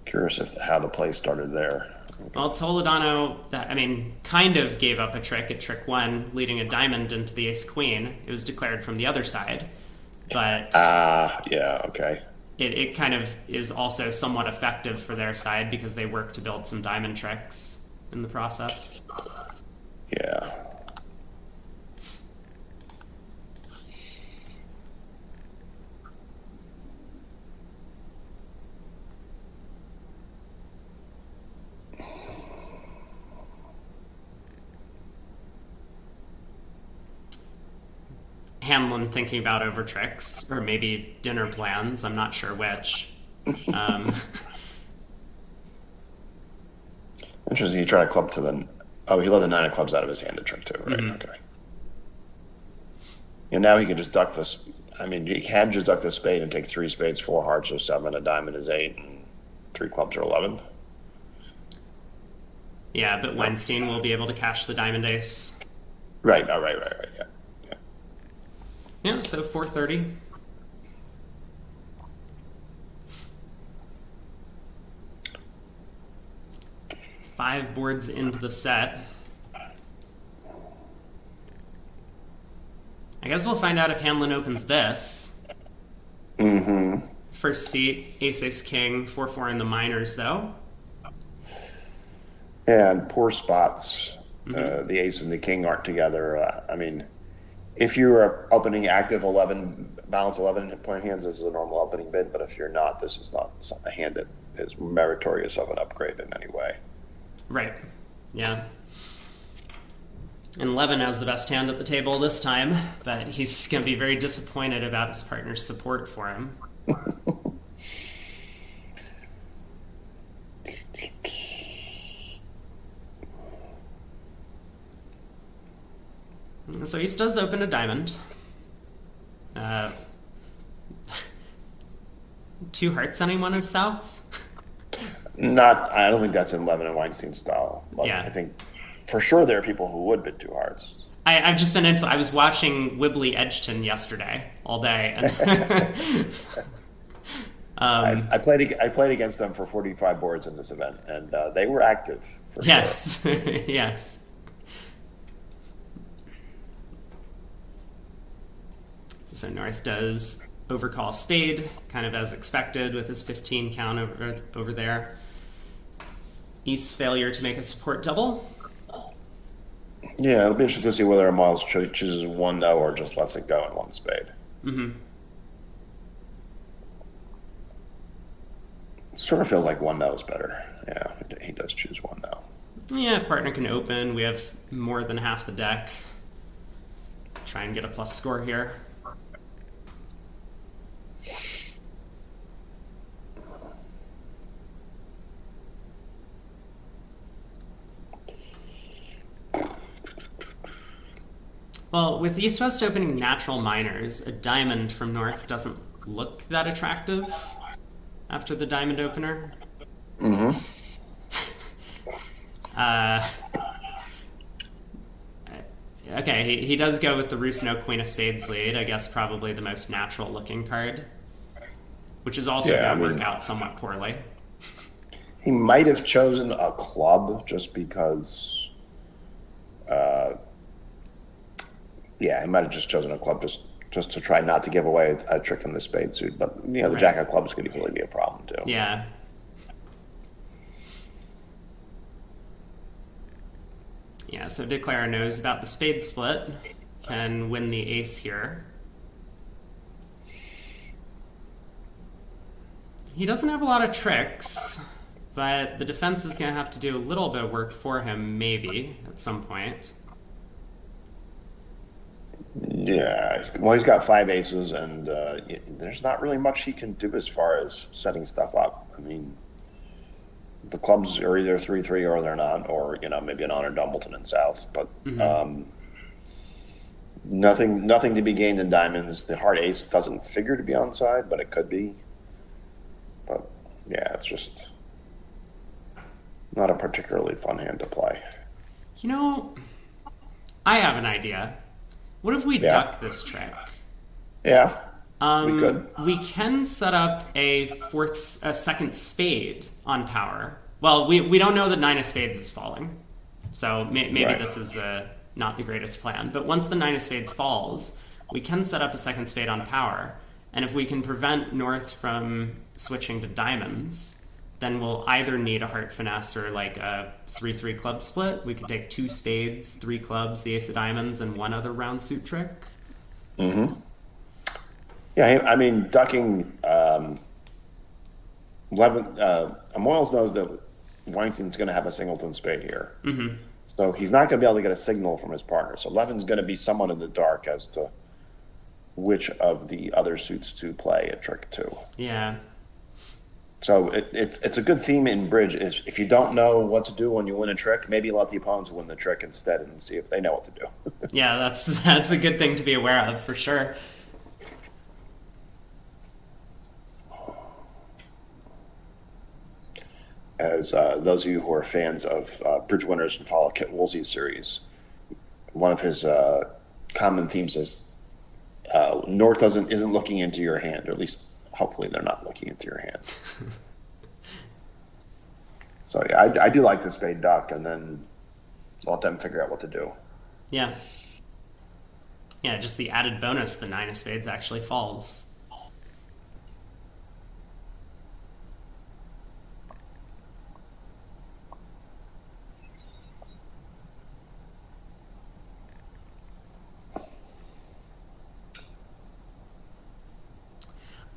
Curious how the play started there. Well, Toledano, kind of gave up a trick at trick 1, leading a diamond into the ace-queen. It was declared from the other side. but Yeah, okay. it kind of is also somewhat effective for their side because they work to build some diamond tricks in the process. Yeah. Hamlin thinking about over tricks, or maybe dinner plans. I'm not sure which. Um, Interesting. He tried a club to the. Oh, he let the nine of clubs out of his hand to trick too, right? Okay. And now he can just duck this. I mean, he can just duck the spade and take three spades, four hearts are seven, a diamond is eight, and three clubs are 11. yeah, but Weinstein will be able to cash the diamond ace. Right. Oh, right. Yeah. Yeah, so 430. Five boards into the set. I guess we'll find out if Hamlin opens this. First seat, ace, ace, king, 4-4 in the minors, though. And poor spots. The ace and the king aren't together. I mean, if you are opening active 11, balance 11 point hands, this is a normal opening bid. But if you're not, this is not a hand that is meritorious of an upgrade in any way. Right. Yeah. And Levin has the best hand at the table this time, but he's going to be very disappointed about his partner's support for him. So he does open a diamond. Two hearts, anyone is south? I don't think that's in Levin and Weinstein style. But Yeah. I think for sure there are people who would bid two hearts. I've just been I was watching Wibbly Edgerton yesterday all day. And I played against them for 45 boards in this event, and they were active. For yes, sure. yes. So North does overcall spade, kind of as expected with his 15 count over there. East's failure to make a support double. Yeah, it'll be interesting to see whether Miles chooses one no or just lets it go in one spade. It sort of feels like one no is better. Yeah, he does choose one no. Yeah, if partner can open, we have more than half the deck. Try and get a plus score here. Well, with East West opening natural minors, a diamond from North doesn't look that attractive after the diamond opener. Okay, he does go with the Rusino Queen of Spades lead, I guess probably the most natural looking card, which is also going to work out somewhat poorly. He might have chosen a club just because he might have just chosen a club just to try not to give away a trick in the spade suit. But the jack of clubs could easily be a problem too. Yeah. Yeah, so Declare knows about the spade split, can win the ace here. He doesn't have a lot of tricks, but the defense is going to have to do a little bit of work for him, maybe, at some point. Yeah, well, he's got five aces, and there's not really much he can do as far as setting stuff up. I mean, the clubs are either 3-3 or they're not, or maybe an Honor Dumbleton in South, but nothing to be gained in diamonds. The hard ace doesn't figure to be onside, but it could be. But yeah, it's just not a particularly fun hand to play. I have an idea. What if we duck this trick? Yeah, we could. We can set up a second spade on power. Well, we don't know that nine of spades is falling, so maybe this is not the greatest plan. But once the nine of spades falls, we can set up a second spade on power. And if we can prevent North from switching to diamonds, then we'll either need a heart finesse or like a 3-3 club split. We could take 2 spades, 3 clubs, the ace of diamonds, and 1 other round suit trick. Mm-hmm. Yeah, I mean, ducking 11. Moyles knows that Weinstein's going to have a singleton spade here. Mm-hmm. So he's not going to be able to get a signal from his partner. So Levin's going to be somewhat in the dark as to which of the other suits to play a trick to. Yeah. So it's a good theme in bridge is if you don't know what to do when you win a trick, maybe let the opponents win the trick instead and see if they know what to do. Yeah, that's a good thing to be aware of for sure. As those of you who are fans of Bridge Winners and follow Kit Woolsey's series, one of his common themes is North isn't looking into your hand, or at least hopefully they're not looking into your hand. So yeah, I do like the spade duck, and then let them figure out what to do. Yeah. Yeah, just the added bonus, the 9 of spades actually falls.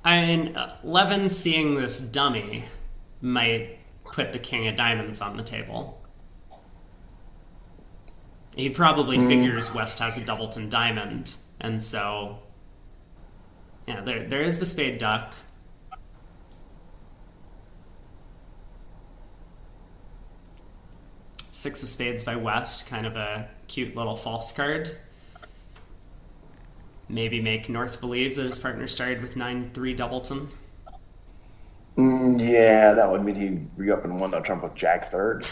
I mean, Levin seeing this dummy might put the king of diamonds on the table. He probably figures West has a doubleton diamond, and so yeah, there is the spade duck. Six of spades by West, kind of a cute little false card. Maybe make North believe that his partner started with 9-3 doubleton. Yeah, that would mean he re-up and won the trump with Jack third.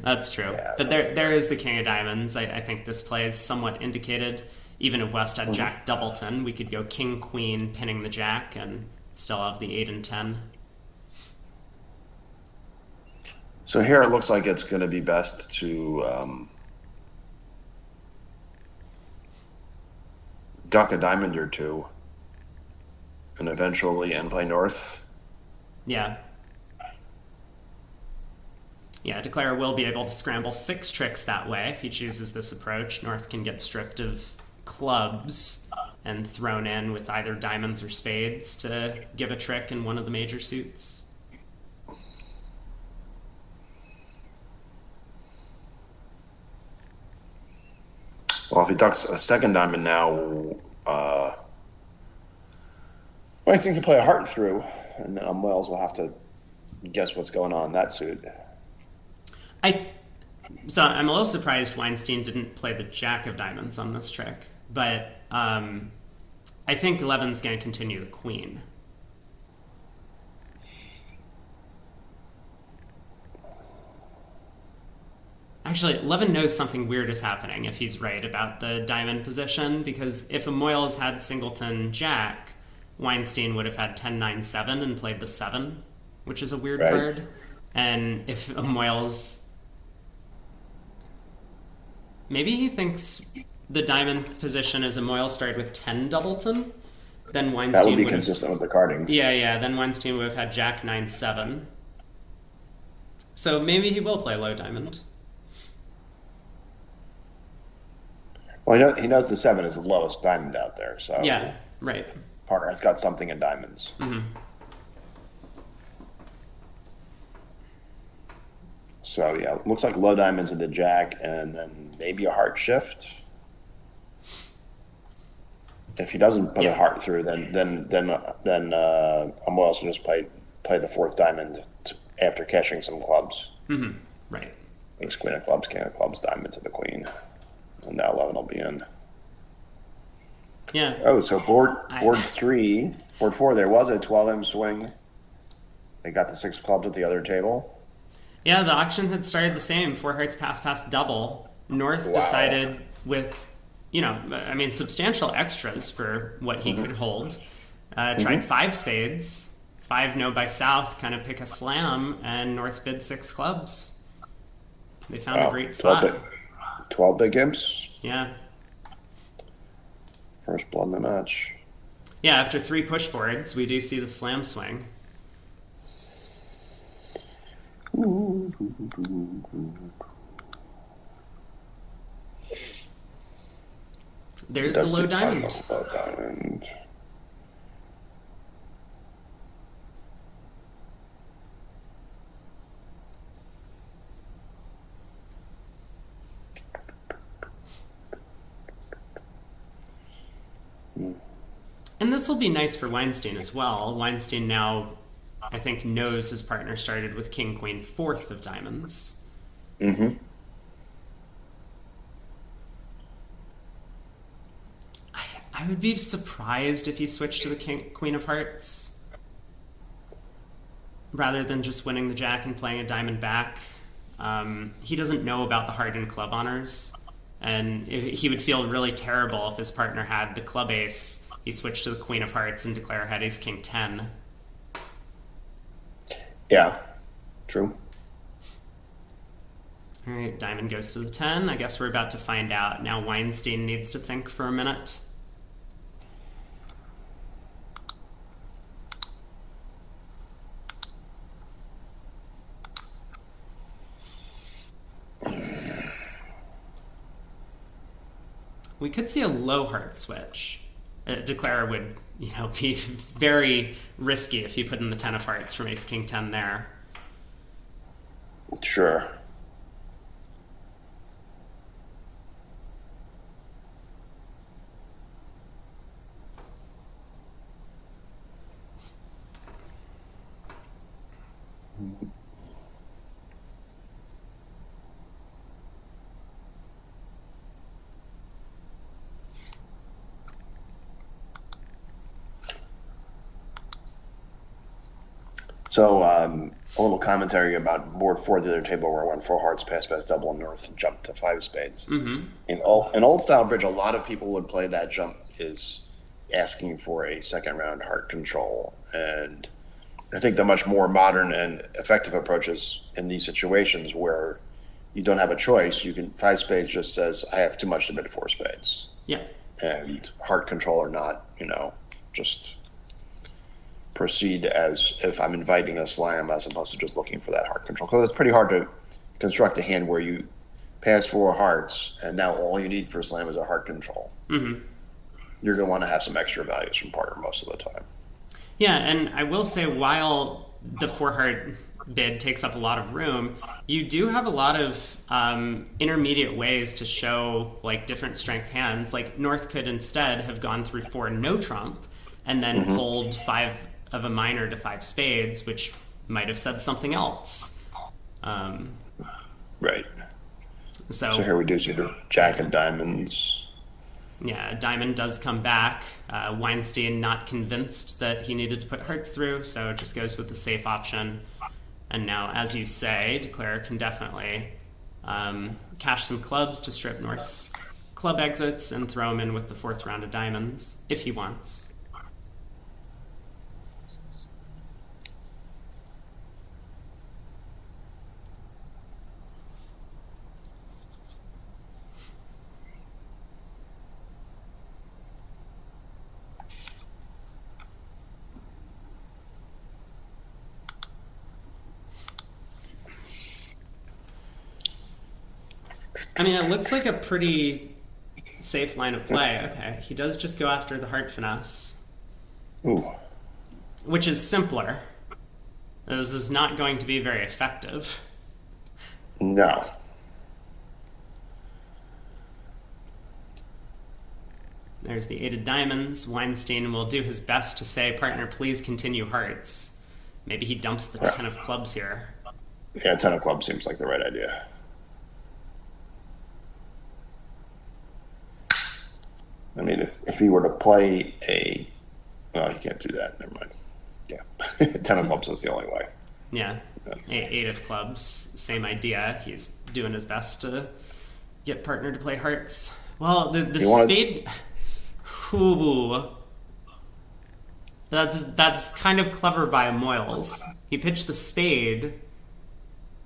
That's true. Yeah, but there is the king of diamonds. I think this play is somewhat indicated. Even if West had Jack doubleton, we could go king queen pinning the Jack and still have the 8 and 10. So here it looks like it's going to be best to duck a diamond or two and eventually end play North. Yeah. Yeah, Declare will be able to scramble 6 tricks that way if he chooses this approach. North can get stripped of clubs and thrown in with either diamonds or spades to give a trick in one of the major suits. Well, if he ducks a second diamond now, Lansing can play a heart through, and then Wells will have to guess what's going on in that suit. So I'm a little surprised Weinstein didn't play the Jack of diamonds on this trick, but I think Levin's going to continue the queen. Actually, Levin knows something weird is happening if he's right about the diamond position, because if Moyles had singleton Jack, Weinstein would have had 10-9-7 and played the 7, which is a weird card. And if Moyles... Maybe he thinks the diamond position as a Moyles started with 10 doubleton, then Weinstein that would be consistent with the carding. Yeah, then Weinstein would have had Jack 9-7. So maybe he will play low diamond. Well, he knows the 7 is the lowest diamond out there, so yeah, right. Partner has got something in diamonds. Mm-hmm. So yeah, looks like low diamonds with the Jack, and then maybe a heart shift. If he doesn't put a heart through, then Moyles will just play the 4th diamond after cashing some clubs. Mm-hmm. Right. Ace queen of clubs, king of clubs, diamond to the queen. And now 11 will be in. Yeah. Oh, so board 4, there was a 12M swing. They got the 6 clubs at the other table. Yeah, the auction had started the same. 4 hearts, pass, double. North decided with, substantial extras for what he could hold. Tried 5 spades. 5 no by South, kind of pick a slam, and North bid 6 clubs. They found a great spot. 12 big imps. Yeah. First blood in the match. Yeah, after 3 push boards, we do see the slam swing. There's the low diamond. Low diamond. And this will be nice for Weinstein as well. Weinstein now, I think, knows his partner started with king, queen, 4th of diamonds. Mm-hmm. I would be surprised if he switched to the king, queen of hearts rather than just winning the jack and playing a diamond back. He doesn't know about the heart and club honors, and he would feel really terrible if his partner had the club ace. He switched to the queen of hearts and declare had ace king 10. Yeah, true. All right, diamond goes to the 10. I guess we're about to find out. Now Weinstein needs to think for a minute. We could see a low heart switch. Declare would, be very risky if you put in the 10 of hearts from ace king 10 there. Sure. So, a little commentary about board 4 the other table where I went 4 hearts, pass, double, and north, and jumped to 5 spades. Mm-hmm. In old style bridge, a lot of people would play that jump is asking for a second round heart control. And I think the much more modern and effective approaches in these situations where you don't have a choice, 5 spades just says, I have too much to bid 4 spades. Yeah. And heart control or not, just proceed as if I'm inviting a slam as opposed to just looking for that heart control. Because it's pretty hard to construct a hand where you pass 4 hearts and now all you need for a slam is a heart control. Mm-hmm. You're going to want to have some extra values from partner most of the time. Yeah, and I will say while the 4 heart bid takes up a lot of room, you do have a lot of intermediate ways to show different strength hands. Like North could instead have gone through 4 no trump and then pulled 5 of a minor to 5 spades, which might have said something else. Right. So here we do see the jack and diamonds. Yeah, diamond does come back. Weinstein not convinced that he needed to put hearts through, so it just goes with the safe option. And now, as you say, Declare can definitely cash some clubs to strip North's club exits and throw him in with the 4th round of diamonds, if he wants. I mean, it looks like a pretty safe line of play. Okay, he does just go after the heart finesse. Ooh. Which is simpler. This is not going to be very effective. No. There's the 8 of diamonds. Weinstein will do his best to say, partner, please continue hearts. Maybe he dumps the 10 of clubs here. Yeah, 10 of clubs seems like the right idea. I mean, if he were to play well, he can't do that. Never mind. Yeah, 10 of clubs is the only way. Yeah, 8 of clubs, same idea. He's doing his best to get partner to play hearts. Well, the spade. Ooh, that's kind of clever by Moyles. He pitched the spade,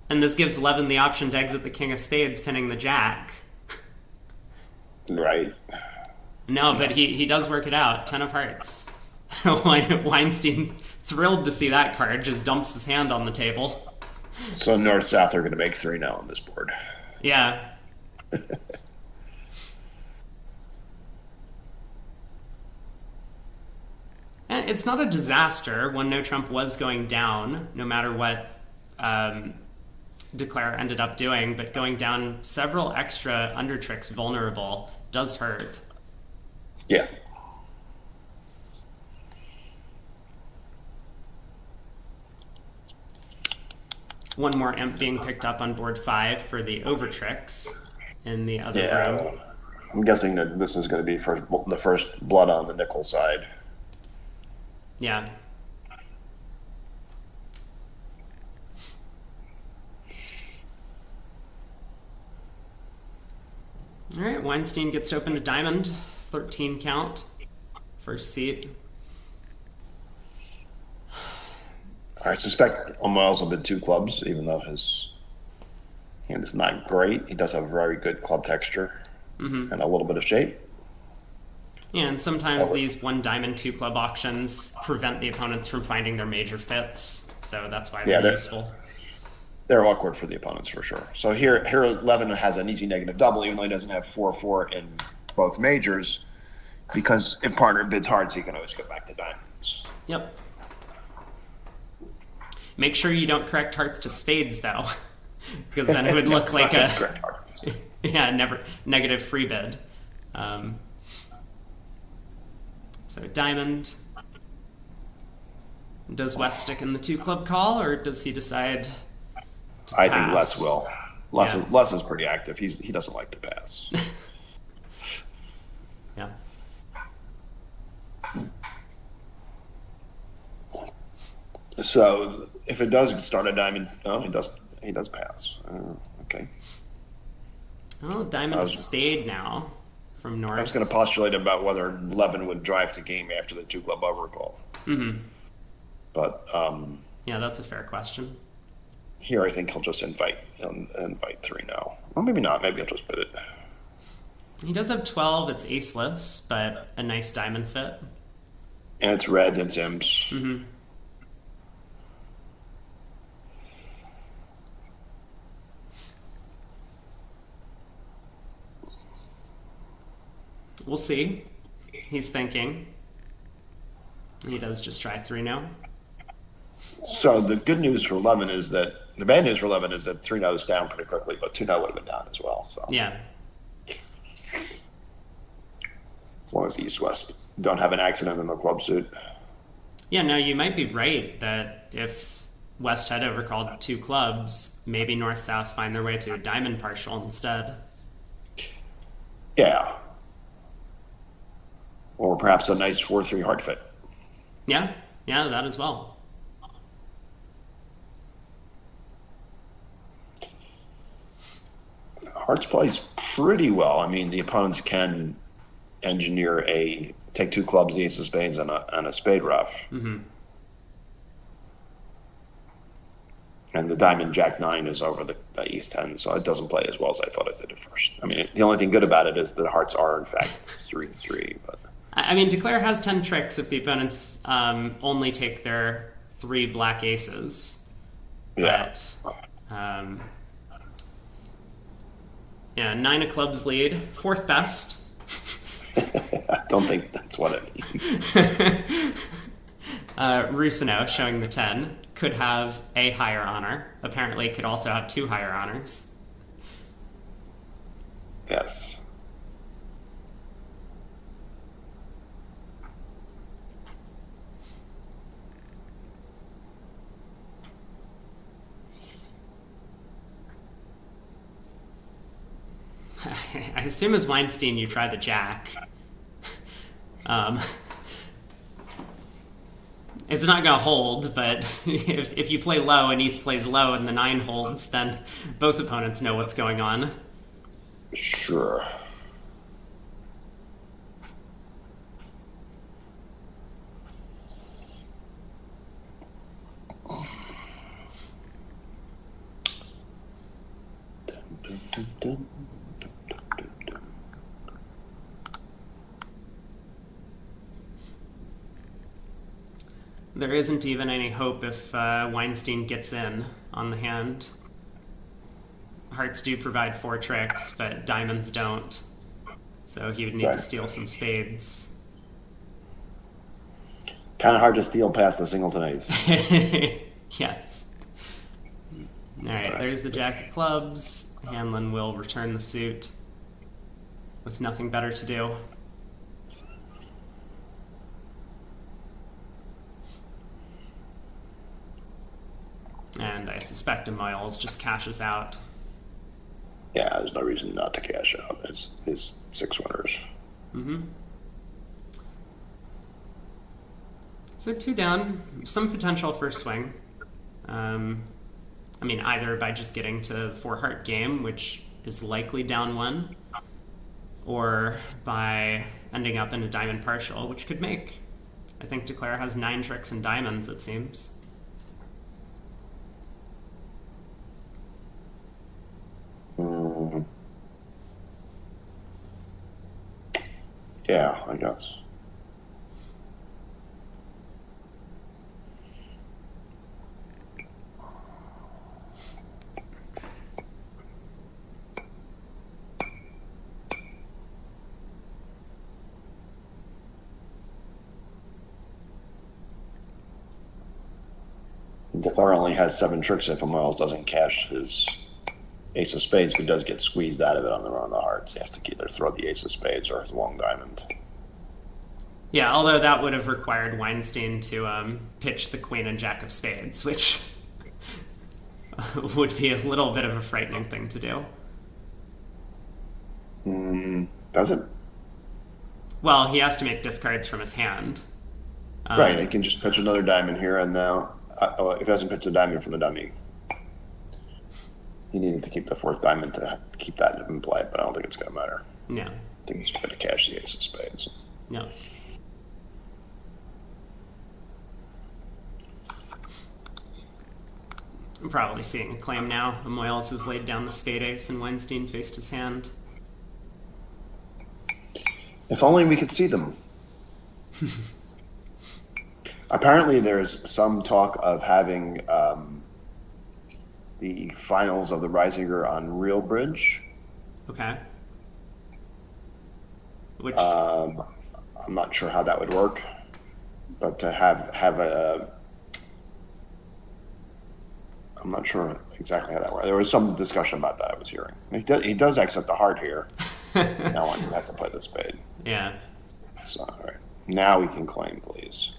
and this gives Levin the option to exit the king of spades, pinning the jack. Right. No, but he does work it out. 10 of hearts. Weinstein, thrilled to see that card, just dumps his hand on the table. So North South are going to make three now on this board. Yeah. And it's not a disaster when No Trump was going down, no matter what Declare ended up doing, but going down several extra under tricks vulnerable does hurt. Yeah. One more imp being picked up on board 5 for the over tricks in the other room. I'm guessing that this is going to be the first blood on the nickel side. Yeah. All right, Weinstein gets to open a diamond, 13 count, first seat. I suspect Omel's will bid 2 clubs, even though his hand is not great. He does have very good club texture and a little bit of shape. Yeah, and sometimes these 1 diamond 2 club auctions prevent the opponents from finding their major fits, so that's why they're useful. They're awkward for the opponents for sure. So here Levin has an easy negative double, even though he doesn't have 4-4 in both majors, because if partner bids hearts, he can always go back to diamonds. Yep. Make sure you don't correct hearts to spades, though, because then it would look like a negative free bid. So diamond. Does West stick in the 2 club call, or does he decide to pass? I think Les will. Les is pretty active. He doesn't like to pass. Yeah. So if it does start a diamond, he does pass. Okay. Oh, diamond spade now from North. I was going to postulate about whether Levin would drive to game after the 2 club overcall. But yeah, that's a fair question. Here, I think he'll just invite 3 now. Well, maybe not. Maybe he'll just bid it. He does have 12. It's aceless, but a nice diamond fit. And it's red. It's imps. We'll see. He's thinking. He does just try 3 now. So the good news for Levin is that the bad news for Levin is that 3-0 is down pretty quickly, but 2-0 would have been down as well. So yeah. As long as East-West don't have an accident in the club suit. Yeah, no, you might be right that if West had overcalled 2 clubs, maybe North-South find their way to a diamond partial instead. Yeah. Or perhaps a nice 4-3 heart fit. Yeah, that as well. Hearts plays pretty well. I mean, the opponents can engineer take 2 clubs, the ace of spades, and a spade rough. And the diamond jack 9 is over the ace 10, so it doesn't play as well as I thought it did at first. I mean, the only thing good about it is that hearts are, in fact, 3-3. But I mean, Declare has 10 tricks if the opponents only take their 3 black aces. Yeah. But, yeah, 9 of clubs lead. 4th best. I don't think that's what it means. Rusino, showing the 10, could have a higher honor. Apparently could also have 2 higher honors. Yes. I assume as Weinstein you try the jack. It's not going to hold, but if you play low and East plays low and the 9 holds, then both opponents know what's going on. Sure. There isn't even any hope if Weinstein gets in on the hand. Hearts do provide 4 tricks, but diamonds don't. So he would need to Right. steal some spades. Kind of hard to steal past the singleton ace. Yes. All right, All right. there's the jack of clubs. Hanlon will return the suit with nothing better to do. And I suspect Miles just cashes out. Yeah, there's no reason not to cash out his 6 winners. So 2 down, some potential for swing. I mean, either by just getting to the 4-heart game, which is likely down 1, or by ending up in a diamond partial, which could make. I think Declare has 9 tricks in diamonds, it seems. Yeah, I guess. Declare only has 7 tricks if Miles doesn't cash his ace of spades, but does get squeezed out of it on the run of the hearts. He has to either throw the ace of spades or his long diamond. Yeah, although that would have required Weinstein to pitch the queen and jack of spades, which would be a little bit of a frightening thing to do. Does it? Well, he has to make discards from his hand. Right, he can just pitch another diamond here, and now, if he doesn't pitch a diamond from the dummy, he needed to keep the 4th diamond to keep that in play, but I don't think it's going to matter. No. I think he's going to cash the ace of spades. No. I'm probably seeing a claim now. Moyles has laid down the spade ace and Weinstein faced his hand. If only we could see them. Apparently, there's some talk of having the finals of the Reisinger on Real Bridge. Okay. Which I'm not sure how that would work, but to have a, I'm not sure exactly how that works. There was some discussion about that I was hearing. He does exit the heart here. Now one has to play the spade. Yeah. So, all right. Now we can claim, please.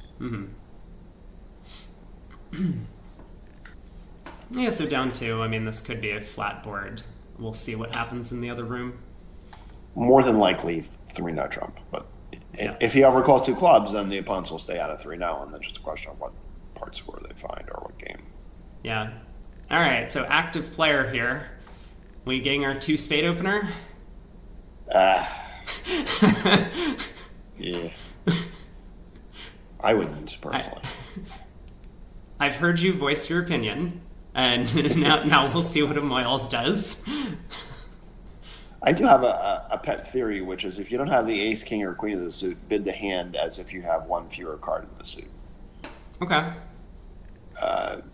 Yeah, so down 2. I mean, this could be a flat board. We'll see what happens in the other room. More than likely 3-no trump, but Yeah. if he overcalls 2 clubs, then the opponents will stay out of 3-no, and then just a question of what part score they find or what game. Yeah. All right, so active player here. We getting our 2 spade opener? Yeah. I wouldn't, personally. I've heard you voice your opinion, and now we'll see what a Moyles does. I do have a pet theory, which is if you don't have the ace, king, or queen of the suit, bid the hand as if you have 1 fewer card in the suit. Okay.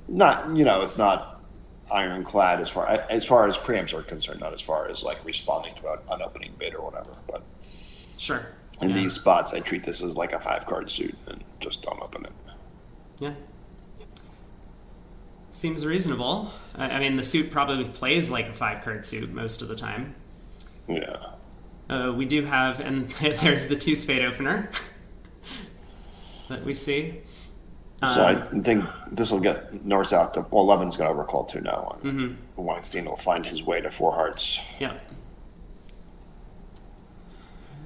Not, it's not ironclad as far as preamps are concerned, not as far as like responding to an opening bid or whatever. But Sure. in these spots, I treat this as like a 5-card suit and just don't open it. Yeah. Seems reasonable. I mean, the suit probably plays like a 5-card suit most of the time. Yeah. We do have, and there's the 2 spade opener that we see. So I think this will get north-south. Well, Levin's going to overcall 2 now. And Weinstein will find his way to 4 hearts. Yeah.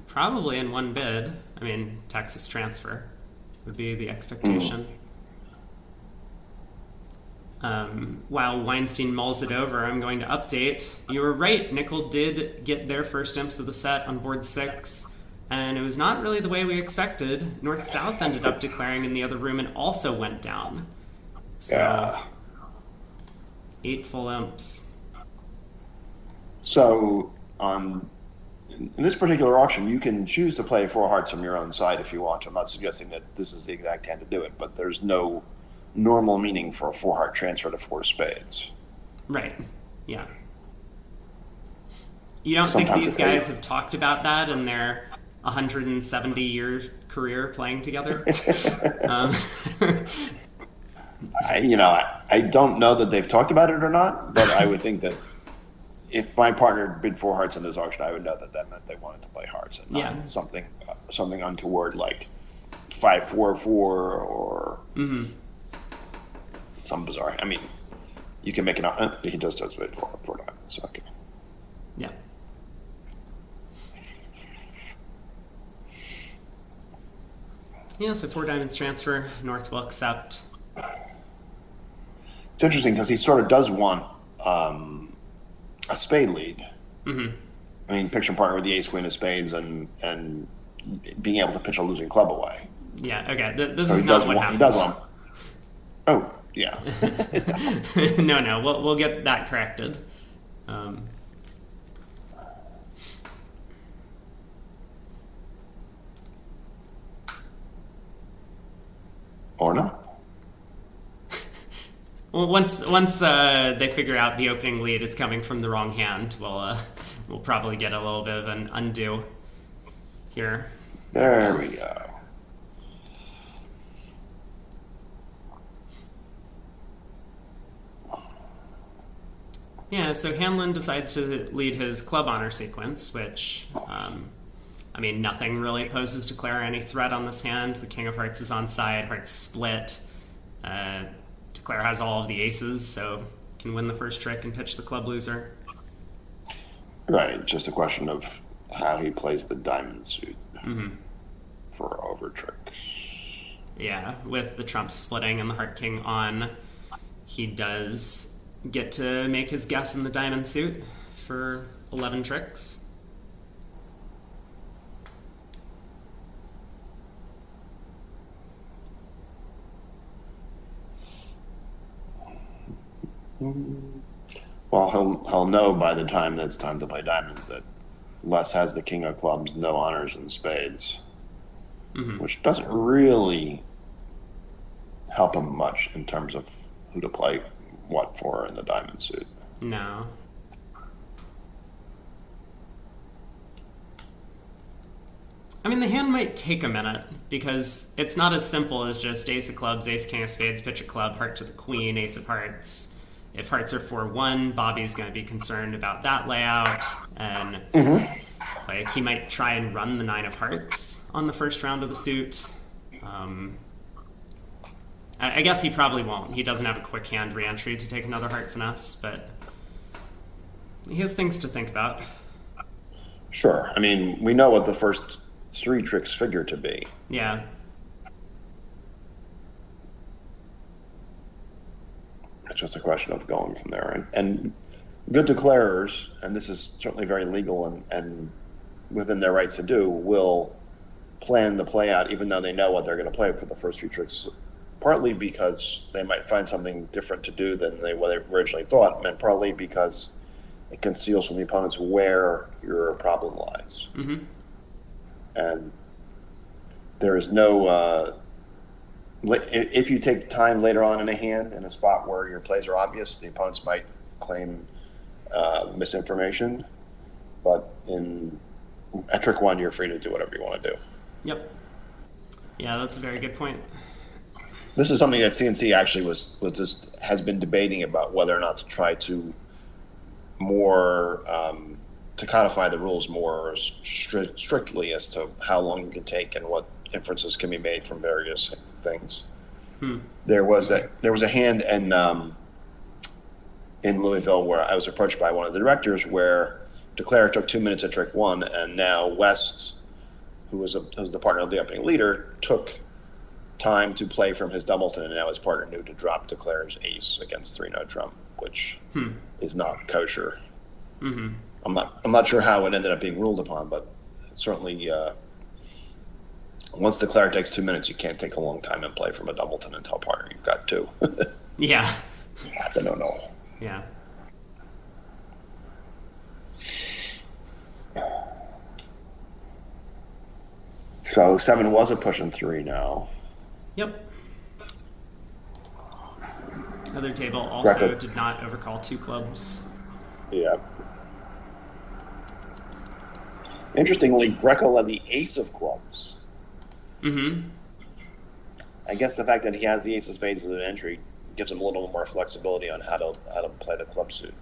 Probably in 1 bid. I mean, Texas transfer would be the expectation. While Weinstein mulls it over, I'm going to update. You were right. Nickel did get their first imps of the set on board 6. And it was not really the way we expected. North-South ended up declaring in the other room and also went down. So, Yeah. 8 full imps. So on in this particular auction, you can choose to play four hearts from your own side if you want to. I'm not suggesting that this is the exact hand to do it, but there's no normal meaning for a four heart transfer to four spades. Right. Yeah. You don't think Sometimes these guys have talked about that in their 170-year career playing together? I don't know that they've talked about it or not, but I would think that if my partner bid four hearts in this auction, I would know that meant they wanted to play hearts and not something untoward like 5-4-4 or some bizarre. I mean, you can make it. He just does bid four diamonds. Okay. Yeah. Yeah. So 4 diamonds transfer. North will accept. It's interesting because he sort of does want a spade lead. Mm-hmm. I mean, picture partner with the ace queen of spades and being able to pitch a losing club away. Yeah. Okay. This is not what happens. He does want. Oh yeah. No. We'll get that corrected. Or not. Well, once they figure out the opening lead is coming from the wrong hand, we'll probably get a little bit of an undo here. There we go. Yeah, so Hanlon decides to lead his club honor sequence, which, nothing really poses to Claire any threat on this hand. The King of Hearts is on side, Hearts split. Claire has all of the aces, so can win the first trick and pitch the club loser. Right, just a question of how he plays the diamond suit for over tricks. Yeah, with the trump splitting and the Heart King on, he does get to make his guess in the diamond suit for 11 tricks. Well, he'll know by the time that it's time to play diamonds that Les has the king of clubs, no honors, and spades, which doesn't really help him much in terms of who to play what for in the diamond suit. No. I mean, the hand might take a minute because it's not as simple as just ace of clubs, ace king of spades, pitch a club, heart to the queen, ace of hearts. If hearts are 4-1, Bobby's going to be concerned about that layout, and like he might try and run the 9 of hearts on the first round of the suit. I guess he probably won't. He doesn't have a quick hand re-entry to take another heart finesse, but he has things to think about. Sure. I mean, we know what the first 3 tricks figure to be. Yeah. It's just a question of going from there. And good declarers, and this is certainly very legal and within their rights to do, will plan the play out even though they know what they're going to play for the first few tricks, partly because they might find something different to do than they originally thought, and partly because it conceals from the opponents where your problem lies. And there is no... if you take time later on in a hand in a spot where your plays are obvious, the opponents might claim misinformation. But at trick 1, you're free to do whatever you want to do. Yep. Yeah, that's a very good point. This is something that CNC actually has been debating about whether or not to try to to codify the rules more strictly as to how long you can take and what inferences can be made from various things. There was a hand in Louisville where I was approached by one of the directors where Declare took 2 minutes at trick 1, and now West, who was the partner of the opening leader, took time to play from his doubleton, and now his partner knew to drop Declare's ace against 3-note trump, which is not kosher. I'm not sure how it ended up being ruled upon, but certainly once Declare takes 2 minutes, you can't take a long time and play from a doubleton and tell partner you've got 2. Yeah. That's a no-no. Yeah. So 7 was a pushing 3 now. Yep. Other table also Greco. did not overcall 2 clubs. Yeah. Interestingly, Greco led the ace of clubs. Mm-hmm. I guess the fact that he has the ace of spades as an entry gives him a little more flexibility on how to play the club suit.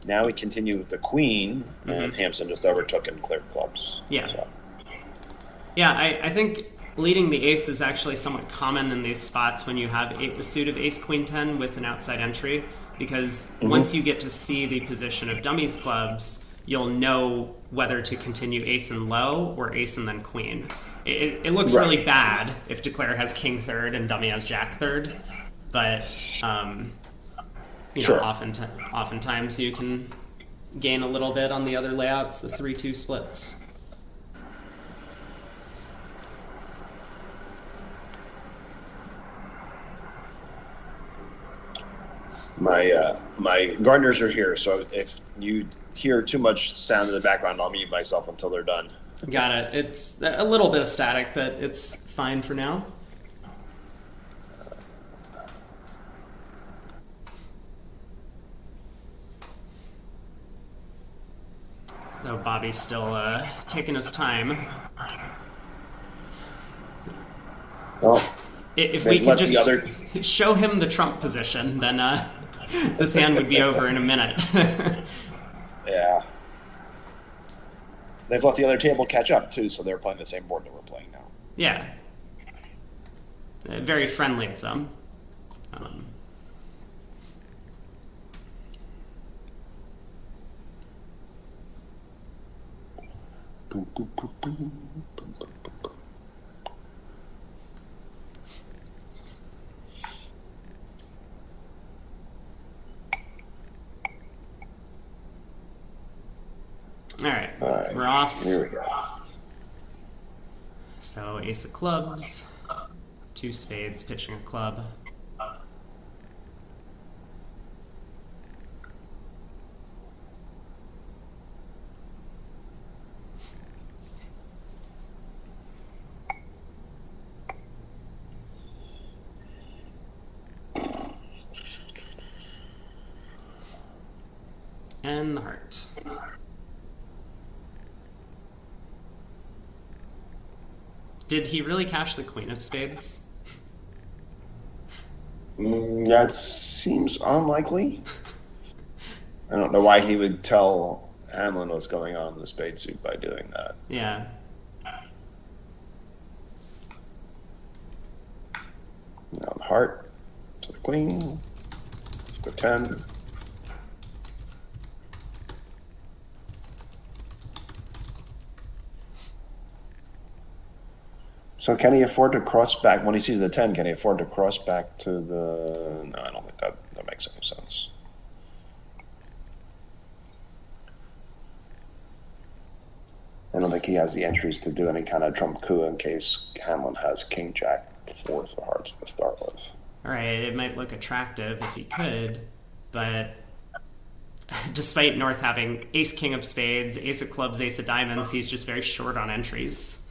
Now we continue with the queen, and Hampson just overtook and cleared clubs. Yeah. So. Yeah, I think leading the ace is actually somewhat common in these spots when you have a suit of ace queen 10 with an outside entry, because once you get to see the position of dummies clubs, you'll know whether to continue ace and low or ace and then queen. It looks really bad if declare has king third and dummy has jack third, but Sure. oftentimes you can gain a little bit on the other layouts, the 3-2 splits. My gardeners are here, so if you hear too much sound in the background, I'll mute myself until they're done. Got it. It's a little bit of static, but it's fine for now. So Bobby's still taking his time. Well, if we could just show him the trump position, then this hand would be over in a minute. Yeah. They've let the other table catch up, too, so they're playing the same board that we're playing now. Yeah. Very friendly of them. All right, we're off. Here we go. So ace of clubs, 2 spades, pitching a club. And the heart. Did he really cash the queen of spades? That seems unlikely. I don't know why he would tell Hamlin what's going on in the spade suit by doing that. Yeah. Now the heart to the queen. Let's go 10. So can he afford to cross back when he sees the 10? Can he afford to cross back to the? No, I don't think that makes any sense. I don't think he has the entries to do any kind of trump coup in case Hamlin has king jack 4 of hearts to start with. All right, it might look attractive if he could, but despite North having ace king of spades, ace of clubs, ace of diamonds, he's just very short on entries.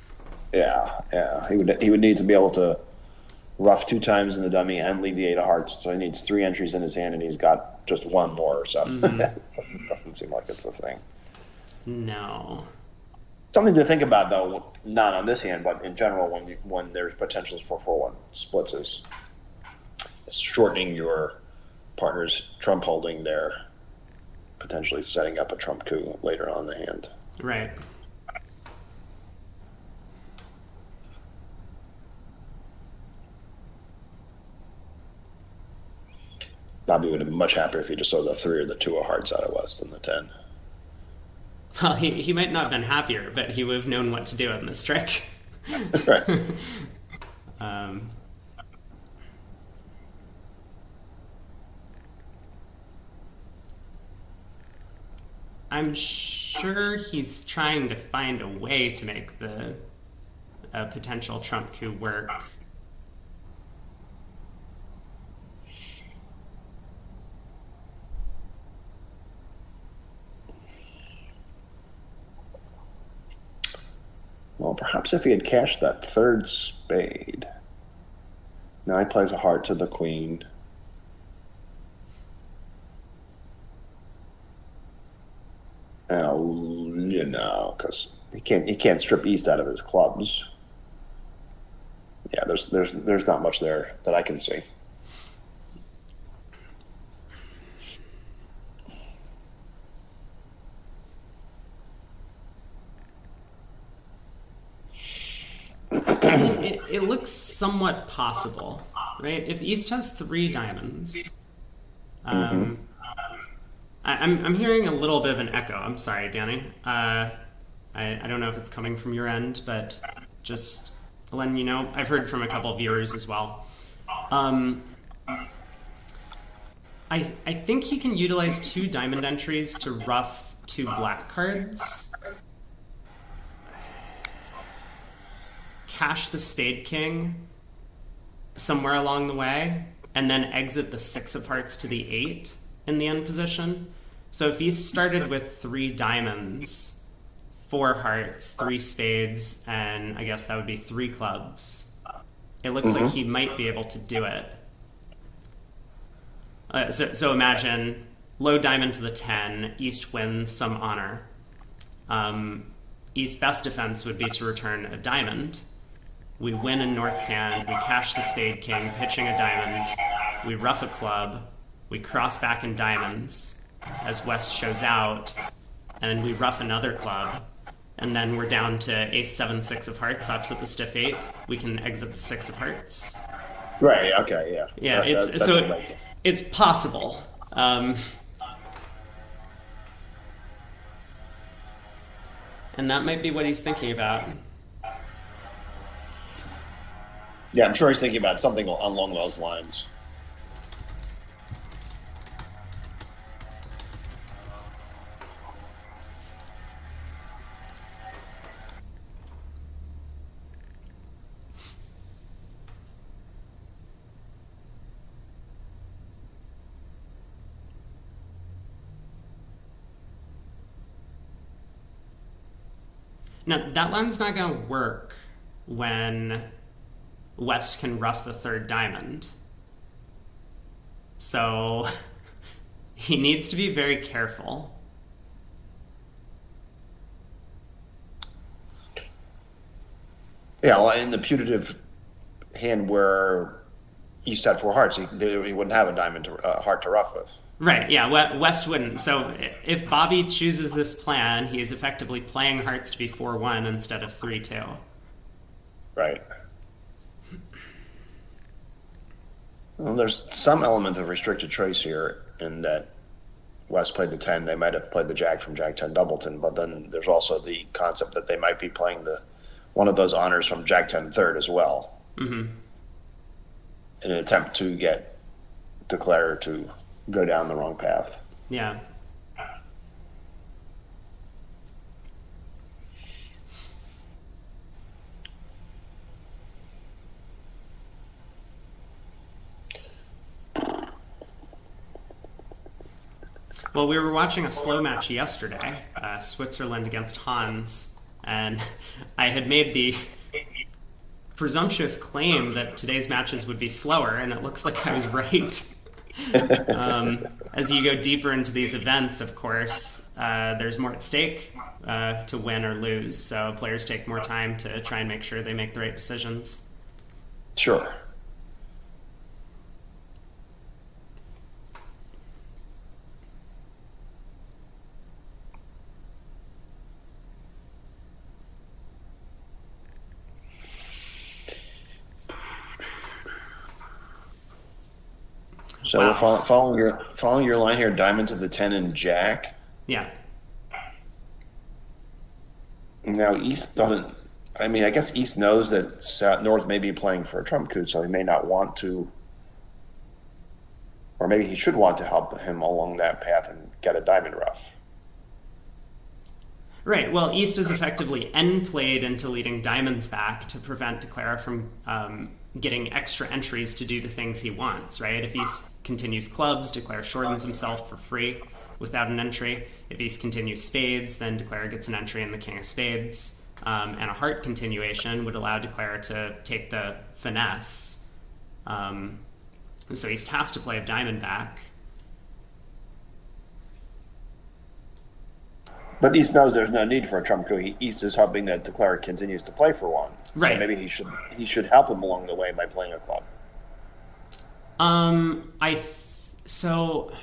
Yeah. He would need to be able to rough 2 times in the dummy and lead the 8 of hearts. So he needs 3 entries in his hand, and he's got just 1 more. So doesn't seem like it's a thing. No. Something to think about, though, not on this hand, but in general, when there's potentials for 4-1 splits, is shortening your partner's trump holding there, potentially setting up a trump coup later on in the hand. Right. Bobby would have been much happier if he just saw the 3 or the 2 of hearts out of West than the 10. Well, he might not have been happier, but he would have known what to do in this trick. Right. I'm sure he's trying to find a way to make the potential trump coup work. Well, perhaps if he had cashed that third spade. Now he plays a heart to the queen. Because he can't strip East out of his clubs. Yeah, there's not much there that I can see. I mean, it looks somewhat possible, right? If East has three diamonds, Mm-hmm. I'm hearing a little bit of an echo. I'm sorry, Danny. I don't know if it's coming from your end, but just letting you know. I've heard from a couple of viewers as well. Um, I think he can utilize two diamond entries to ruff two black cards, cash the Spade King somewhere along the way, and then exit the six of hearts to the eight in the end position. So if he started with three diamonds, four hearts, three spades, and I guess that would be three clubs, it looks like he might be able to do it. So imagine low diamond to the 10, East wins some honor. East's best defense would be to return a diamond. We win in North's hand, we cash the Spade King, pitching a diamond, we ruff a club, we cross back in diamonds as West shows out, and then we ruff another club, and then we're down to ace 7 6 of hearts opposite the stiff 8. We can exit the 6 of hearts. Right. Okay. Yeah. Yeah, it's possible. And that might be what he's thinking about. Yeah, I'm sure he's thinking about something along those lines. Now, that line's not going to work when West can ruff the third diamond. So he needs to be very careful. Yeah, well, in the putative hand where East had four hearts, he wouldn't have a diamond heart to ruff with. Right, yeah, West wouldn't. So if Bobby chooses this plan, he is effectively playing hearts to be 4-1 instead of 3-2. Right. Well, there's some element of restricted choice here in that West played the 10. They might have played the Jack from Jack 10 Doubleton, but then there's also the concept that they might be playing one of those honors from Jack 10 third as well. Mm-hmm. In an attempt to get Declare to go down the wrong path. Yeah. Well, we were watching a slow match yesterday, Switzerland against Hans, and I had made the presumptuous claim that today's matches would be slower, and it looks like I was right. As you go deeper into these events, of course, there's more at stake to win or lose, so players take more time to try and make sure they make the right decisions. Sure. So Wow. we're following your line here, diamond to the 10 and Jack. Yeah. Now East doesn't. I mean, I guess East knows that North may be playing for a trump coup, so he may not want to, or maybe he should want to help him along that path and get a diamond ruff. Right. Well, East is effectively end played into leading diamonds back to prevent Declara from getting extra entries to do the things he wants, right? If East continues clubs, Declara shortens himself for free without an entry. If East continues spades, then Declara gets an entry in the king of spades. and a heart continuation would allow Declare to take the finesse. So East has to play a diamond back. But East knows there's no need for a trump coup. East is hoping that Declare continues to play for one. Right. So maybe he should help him along the way by playing a club. So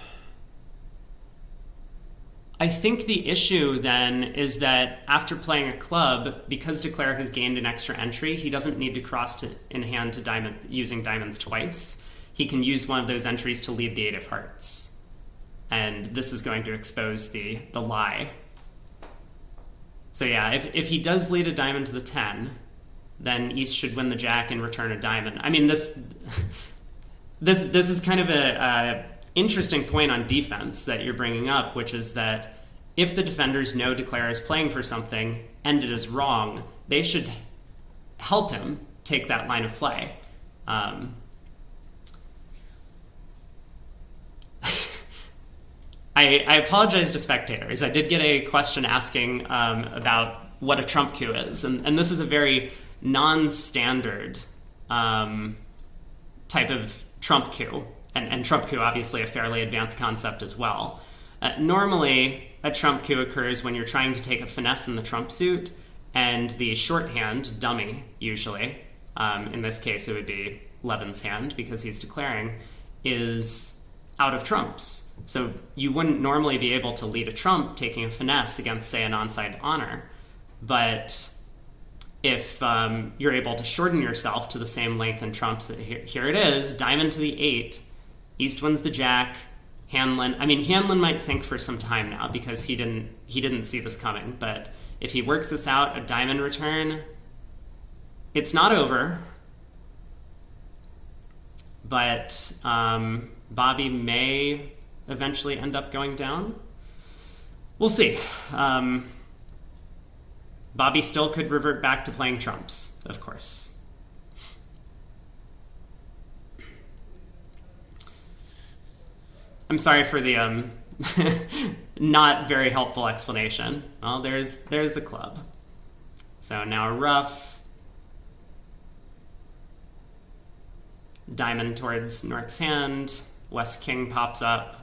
I think the issue then is that after playing a club, because Declare has gained an extra entry, he doesn't need to cross in hand to diamond using diamonds twice. He can use one of those entries to lead the 8 of hearts. And this is going to expose the lie. So yeah, if he does lead a diamond to the 10, then East should win the jack and return a diamond. I mean, this is kind of a interesting point on defense that you're bringing up, which is that if the defenders know Declare is playing for something and it is wrong, they should help him take that line of play. I apologize to spectators. I did get a question asking about what a trump coup is, and this is a very non-standard type of trump coup, and trump coup obviously a fairly advanced concept as well. Normally, a trump coup occurs when you're trying to take a finesse in the trump suit, and the shorthand, dummy usually, in this case it would be Levin's hand because he's declaring, is out of trumps. So you wouldn't normally be able to lead a trump taking a finesse against, say, an onside honor. But if you're able to shorten yourself to the same length in trumps, here it is, diamond to the 8, East wins the jack, Hanlon might think for some time now because he didn't see this coming, but if he works this out, a diamond return, it's not over. But Bobby may eventually end up going down. We'll see. Bobby still could revert back to playing trumps, of course. I'm sorry for the not very helpful explanation. Well, there's the club. So now a ruff. Diamond towards North's hand. West King pops up.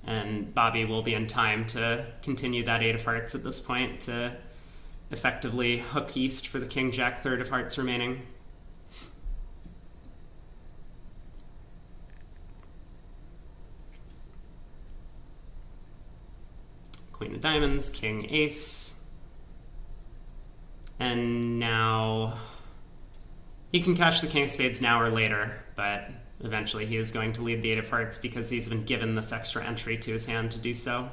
And Bobby will be in time to continue that 8 of hearts at this point to effectively hook East for the King Jack 3rd of hearts remaining. Queen of diamonds, King Ace. And now he can cash the King of spades now or later, but eventually he is going to lead the 8 of hearts because he's been given this extra entry to his hand to do so.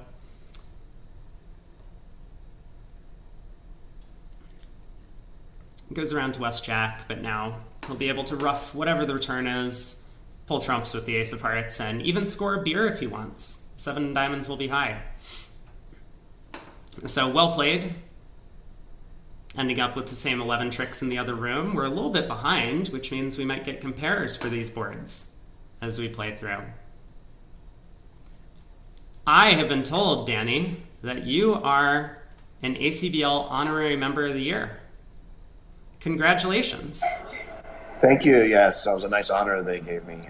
Goes around to West Jack, but now he'll be able to ruff whatever the return is, pull trumps with the Ace of hearts, and even score a beer if he wants. 7 diamonds will be high. So well played. Ending up with the same 11 tricks in the other room. We're a little bit behind, which means we might get compares for these boards as we play through. I have been told, Danny, that you are an ACBL Honorary Member of the Year. Congratulations. Thank you. Yes, that was a nice honor they gave me.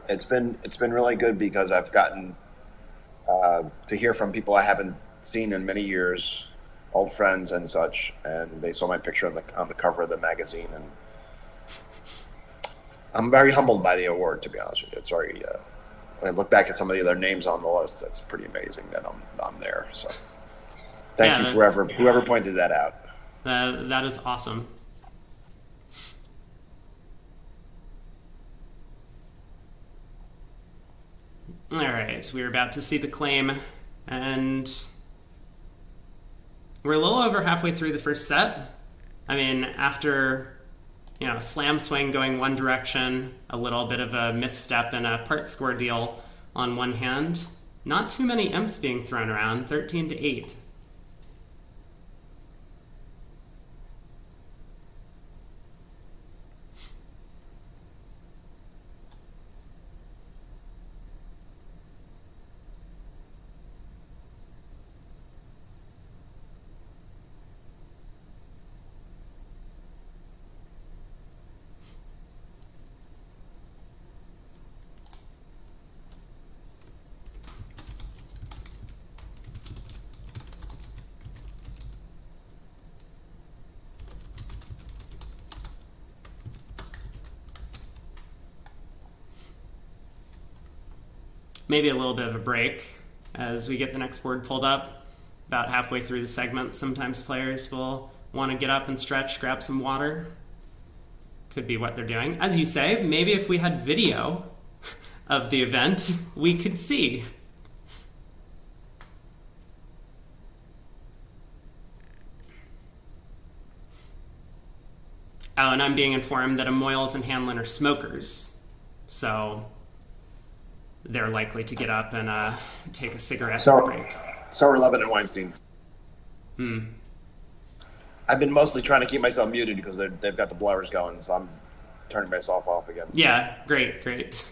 It's been really good because I've gotten to hear from people I haven't seen in many years, old friends and such, and they saw my picture on the cover of the magazine, and I'm very humbled by the award, to be honest with you. It's very when I look back at some of the other names on the list, that's pretty amazing that I'm there. So thank you for whoever pointed that out. That is awesome. All right, we're about to see the claim, and we're a little over halfway through the first set. I mean, after, slam swing going one direction, a little bit of a misstep and a part score deal on one hand, not too many imps being thrown around, 13-8. maybe a little bit of a break as we get the next board pulled up. About halfway through the segment, sometimes players will want to get up and stretch, grab some water. Could be what they're doing. As you say, maybe if we had video of the event, we could see. Oh, and I'm being informed that Moyles and Hanlon are smokers. So they're likely to get up and take a cigarette break. So are Levin and Weinstein. I've been mostly trying to keep myself muted because they've got the blowers going, so I'm turning myself off again. Yeah, great.